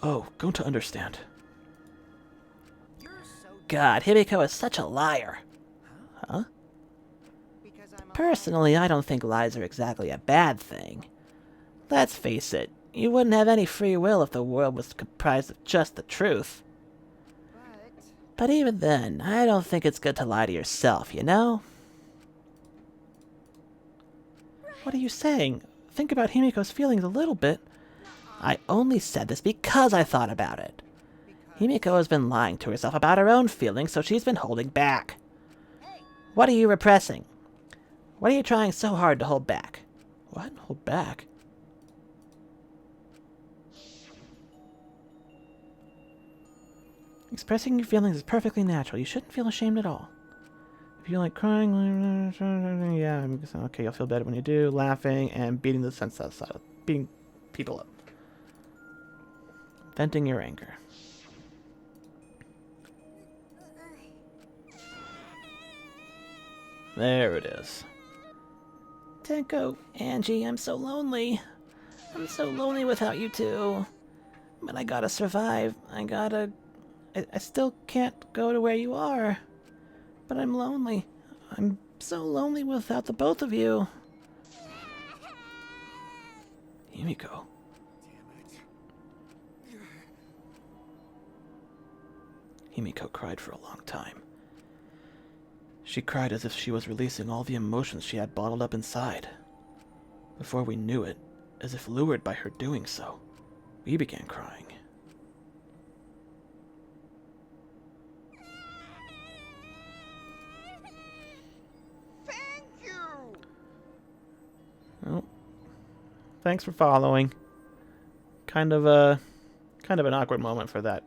Oh, Gonta understand. God, Himiko is such a liar. Huh? Personally, I don't think lies are exactly a bad thing. Let's face it, you wouldn't have any free will if the world was comprised of just the truth. But even then, I don't think it's good to lie to yourself, you know? What are you saying? Think about Himiko's feelings a little bit. I only said this because I thought about it. Himiko has been lying to herself about her own feelings, so she's been holding back. What are you repressing? What are you trying so hard to hold back? What? Hold back? Expressing your feelings is perfectly natural. You shouldn't feel ashamed at all. If you like crying, yeah, okay, you'll feel better when you do. Laughing and beating the sense outside, beating people up. Venting your anger. There it is. Tenko, Angie, I'm so lonely. I'm so lonely without you two. But I gotta survive. I still can't go to where you are. But I'm lonely. I'm so lonely without the both of you. Himiko. Himiko cried for a long time. She cried as if she was releasing all the emotions she had bottled up inside. Before we knew it, as if lured by her doing so, we began crying. Thank you! Well, thanks for following. Kind of an awkward moment for that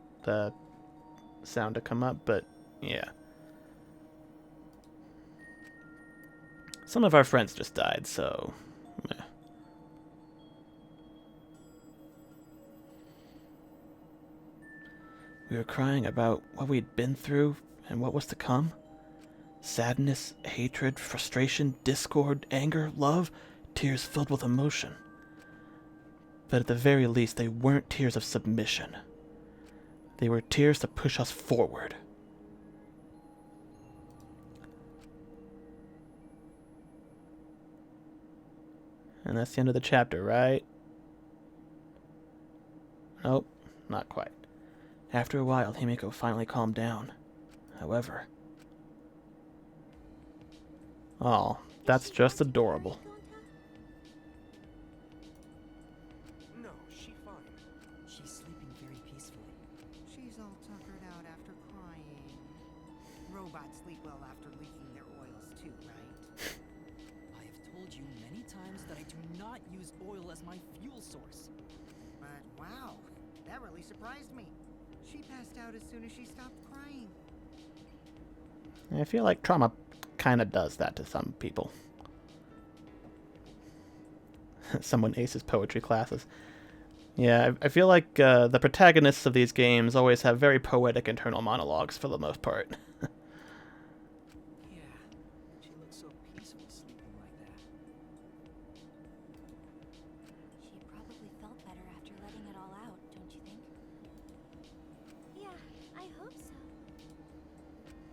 sound to come up, but yeah. Some of our friends just died, so meh. We were crying about what we'd been through and what was to come. Sadness, hatred, frustration, discord, anger, love, tears filled with emotion. But at the very least, they weren't tears of submission. They were tears to push us forward. And that's the end of the chapter, right? Nope, not quite. After a while, Himiko finally calmed down. However... Oh, that's just adorable. No, she's fine. She's sleeping very peacefully. She's all tuckered out after crying. Robots sleep well after leaking their oils too, right? I have told you many times that I do not use oil as my fuel source. But wow, that really surprised me. She passed out as soon as she stopped crying. I feel like trauma kind of does that to some people. Someone aces poetry classes. Yeah, I feel like the protagonists of these games always have very poetic internal monologues for the most part. Yeah, she looks so peaceful sleeping like that. She probably felt better after letting it all out, don't you think? Yeah, I hope so.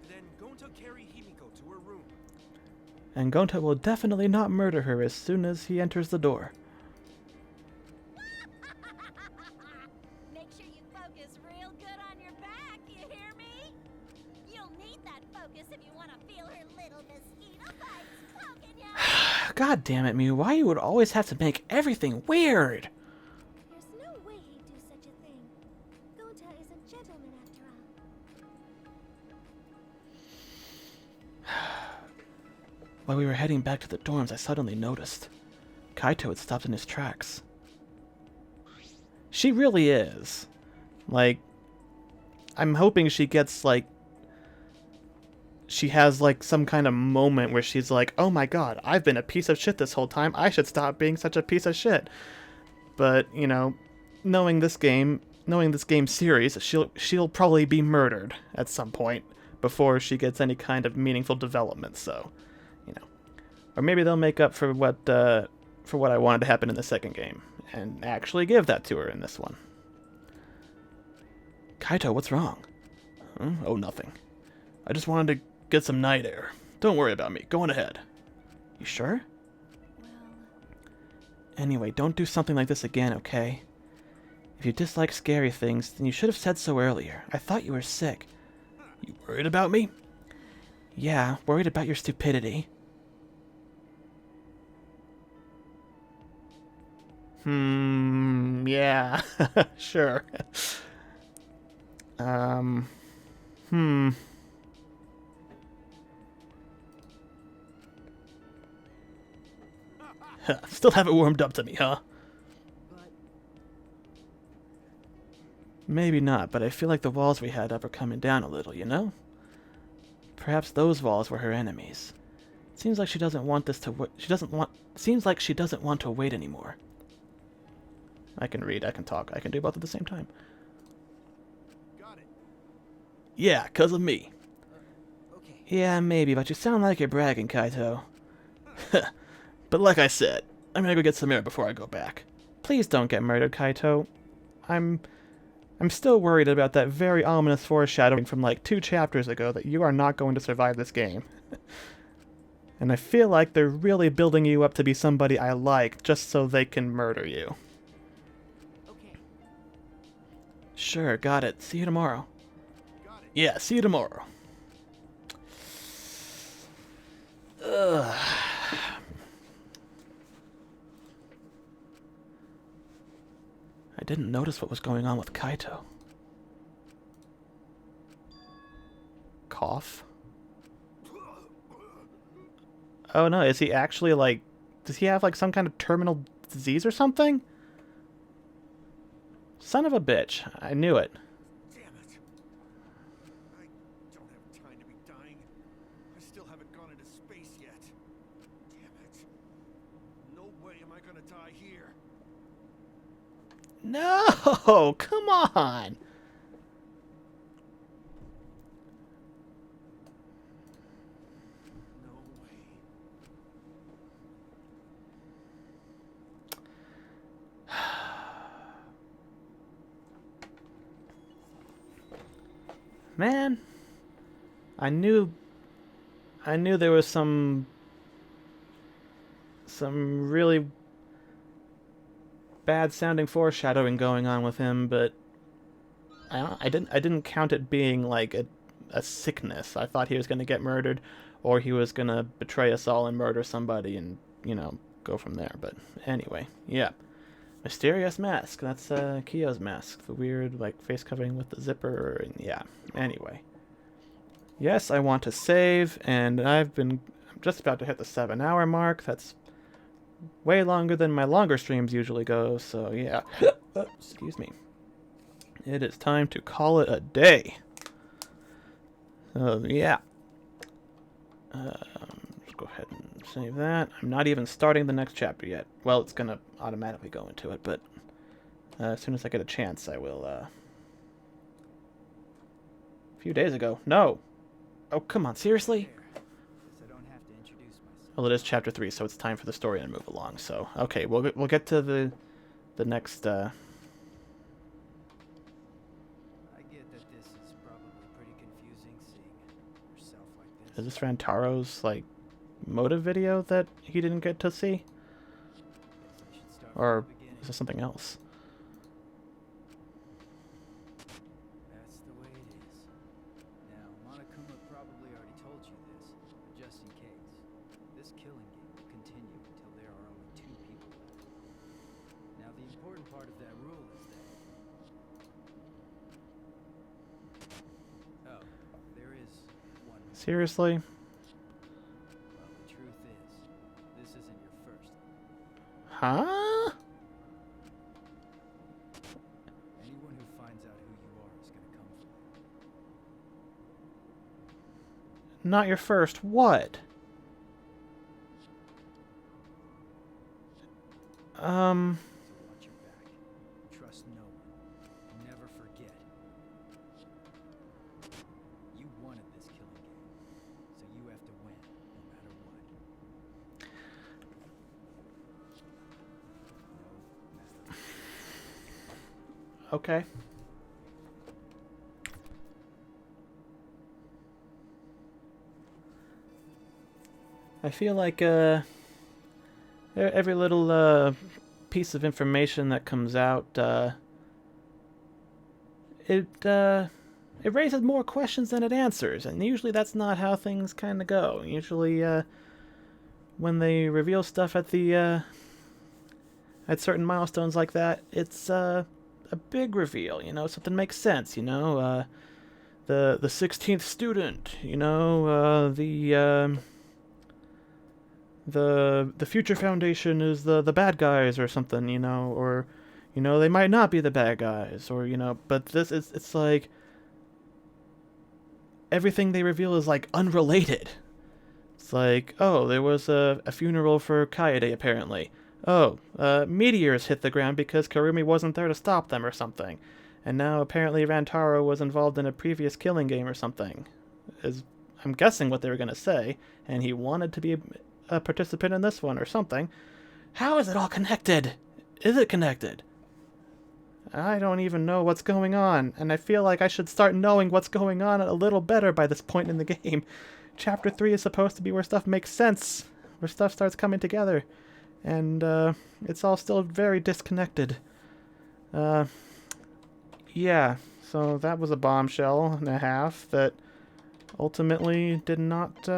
Then Gonta carry Himiko to her room. And Gonta will definitely not murder her as soon as he enters the door. Make sure you focus real good on your back, you hear me? You'll need that focus if you want to feel her little mosquito bites cloaking you. God damn it, Mew, why you would always have to make everything weird? There's no way he'd do such a thing. Gonta is a gentleman after all. While we were heading back to the dorms, I suddenly noticed Kaito had stopped in his tracks. She really is. Like, I'm hoping she gets, like, she has, like, some kind of moment where she's like, oh my god, I've been a piece of shit this whole time, I should stop being such a piece of shit. But, you know, knowing this game series, she'll probably be murdered at some point before she gets any kind of meaningful development, so... Or maybe they'll make up for what I wanted to happen in the second game, and actually give that to her in this one. Kaito, what's wrong? Oh, nothing. I just wanted to get some night air. Don't worry about me. Go on ahead. You sure? Well... Anyway, don't do something like this again, okay? If you dislike scary things, then you should have said so earlier. I thought you were sick. You worried about me? Yeah, worried about your stupidity. Yeah, sure. Still haven't warmed up to me, huh? But Maybe not, but I feel like the walls we had up are coming down a little, you know? Perhaps those walls were her enemies. Seems like she doesn't want this to seems like she doesn't want to wait anymore. I can read, I can talk, I can do both at the same time. Got it. Yeah, 'cause of me. okay. Yeah, maybe, but you sound like you're bragging, Kaito. But like I said, I'm gonna go get some air before I go back. Please don't get murdered, Kaito. I'm still worried about that very ominous foreshadowing from like 2 chapters ago that you are not going to survive this game. And I feel like they're really building you up to be somebody I like just so they can murder you. Okay. Sure, got it. See you tomorrow. Got it. Yeah, see you tomorrow. Ugh. I didn't notice what was going on with Kaito. Cough? Oh no, is he actually like... Does he have like some kind of terminal disease or something? Son of a bitch. I knew it. Damn it. I don't have time to be dying. I still haven't gone into space yet. Damn it. No way am I gonna die here. No! Come on! Man, I knew there was some really bad sounding foreshadowing going on with him, but I didn't count it being like a sickness. I thought he was going to get murdered, or he was going to betray us all and murder somebody and, go from there. But anyway, yeah. Mysterious mask. That's Kyo's mask. The weird, face covering with the zipper. And yeah. Anyway. Yes, I want to save, and I'm just about to hit the 7-hour mark. That's way longer than my longer streams usually go, so yeah. Excuse me. It is time to call it a day. So yeah. Let's go ahead and save that. I'm not even starting the next chapter yet. Well, it's gonna automatically go into it, but as soon as I get a chance, I will. A few days ago. No. Oh, come on, seriously? Well, it is chapter 3, so it's time for the story to move along. So, okay, we'll get to the next. I get that this is probably pretty confusing seeing yourself like this. Is this Rantaro's motive video that he didn't get to see, or is this something else? That's the way it is. Now, Monokuma probably already told you this, but just in case, this killing game will continue until there are only 2 people left. Now, the important part of that rule is that... Oh, there is one more. Seriously? Well, the truth is, this isn't your first. Huh? Anyone who finds out who you are is going to come for you. Not your first. What? So watch your back. Trust no one. Never forget. You wanted this killing game, so you have to win, no matter what. No matter. Okay. I feel like every little piece of information that comes out it raises more questions than it answers, and usually that's not how things kind of go. Usually when they reveal stuff at the at certain milestones like that, it's a big reveal, something makes sense, the 16th student, the Future Foundation is the bad guys or something, or they might not be the bad guys, or but this is it's like everything they reveal is unrelated. It's like, oh, there was a funeral for Kaede apparently. Oh, meteors hit the ground because Karumi wasn't there to stop them or something. And now apparently Rantaro was involved in a previous killing game or something. I'm guessing what they were going to say, and he wanted to be a participant in this one or something. How is it all connected? Is it connected? I don't even know what's going on, and I feel like I should start knowing what's going on a little better by this point in the game. Chapter 3 is supposed to be where stuff makes sense, where stuff starts coming together, and it's all still very disconnected. Yeah, so that was a bombshell and a half that ultimately did not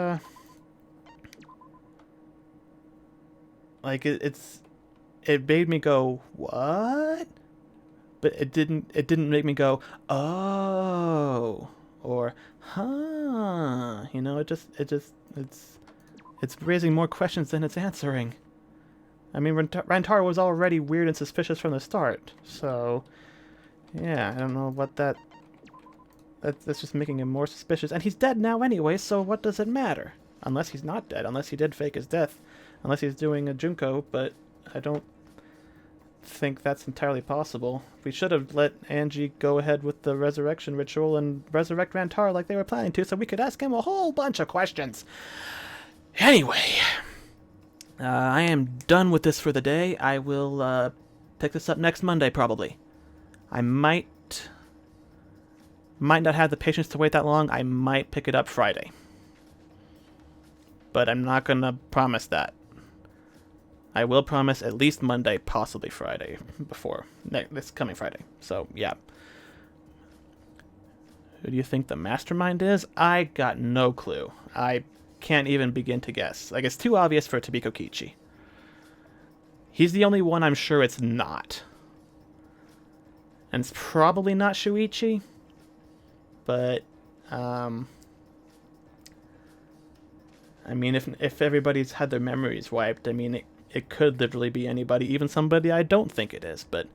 it made me go, what? But it didn't make me go, oh, or huh. It's raising more questions than it's answering. I mean, Rantaro was already weird and suspicious from the start, so yeah, I don't know what that's just making him more suspicious. And he's dead now anyway, so what does it matter? Unless he's not dead, unless he did fake his death, unless he's doing a Junko, but I don't think that's entirely possible. We should have let Angie go ahead with the resurrection ritual and resurrect Rantaro like they were planning to, so we could ask him a whole bunch of questions. Anyway, I am done with this for the day. I will pick this up next Monday, probably. I might Might not have the patience to wait that long. I might pick it up Friday. But I'm not going to promise that. I will promise at least Monday, possibly Friday, before this coming Friday. So, yeah. Who do you think the mastermind is? I got no clue. I can't even begin to guess. Like, it's too obvious for it to be Kokichi. He's the only one I'm sure it's not. And it's probably not Shuichi. But, I mean, if everybody's had their memories wiped, I mean, it could literally be anybody, even somebody I don't think it is. But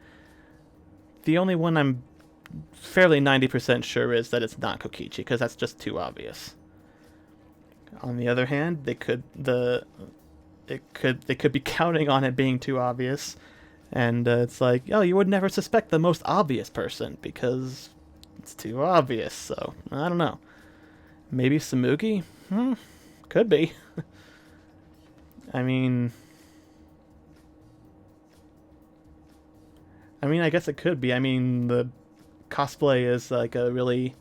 the only one I'm fairly 90% sure is that it's not Kokichi, because that's just too obvious. On the other hand, they could be counting on it being too obvious, and it's like, oh, you would never suspect the most obvious person because it's too obvious. So I don't know. Maybe Samugi? Could be. I mean, I guess it could be. I mean, the cosplay is like a really,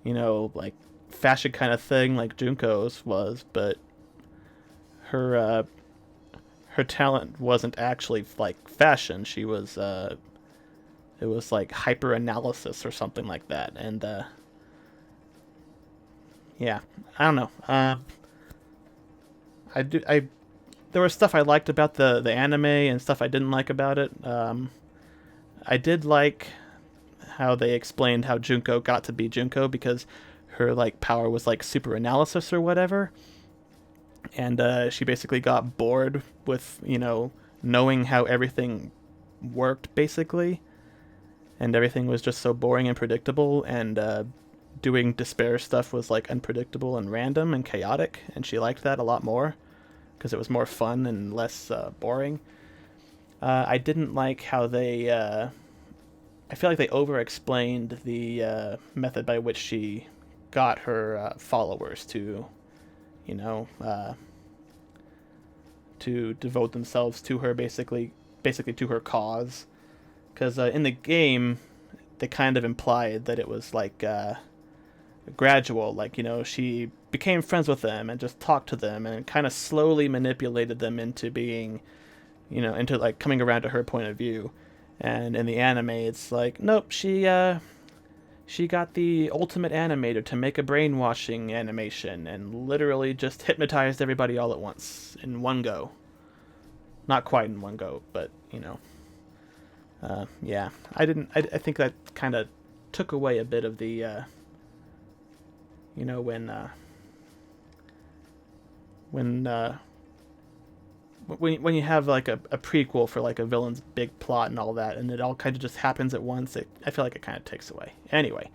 like fashion kind of thing, like Junko's was, but her talent wasn't actually like fashion. She was it was like hyper analysis or something like that, and yeah, I don't know. There was stuff I liked about the anime and stuff I didn't like about it. I did like how they explained how Junko got to be Junko, because her like power was like super analysis or whatever, and she basically got bored with knowing how everything worked basically, and everything was just so boring and predictable, and doing despair stuff was like unpredictable and random and chaotic, and she liked that a lot more because it was more fun and less boring. I didn't like how they I feel like they over-explained the method by which she got her followers to to devote themselves to her, basically to her cause, because in the game they kind of implied that it was like gradual, like she became friends with them and just talked to them and kind of slowly manipulated them into being into like coming around to her point of view. And in the anime it's like, nope, she got the ultimate animator to make a brainwashing animation and literally just hypnotized everybody all at once in one go. Not quite in one go, but yeah, I think that kind of took away a bit of the when you have like a prequel for like a villain's big plot and all that, and it all kind of just happens at once, I feel like it kind of takes away. Anyway,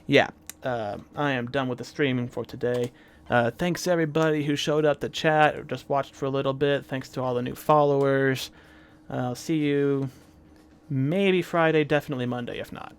yeah, I am done with the streaming for today. Thanks everybody who showed up to chat or just watched for a little bit. Thanks to all the new followers. I'll see you maybe Friday, definitely Monday if not.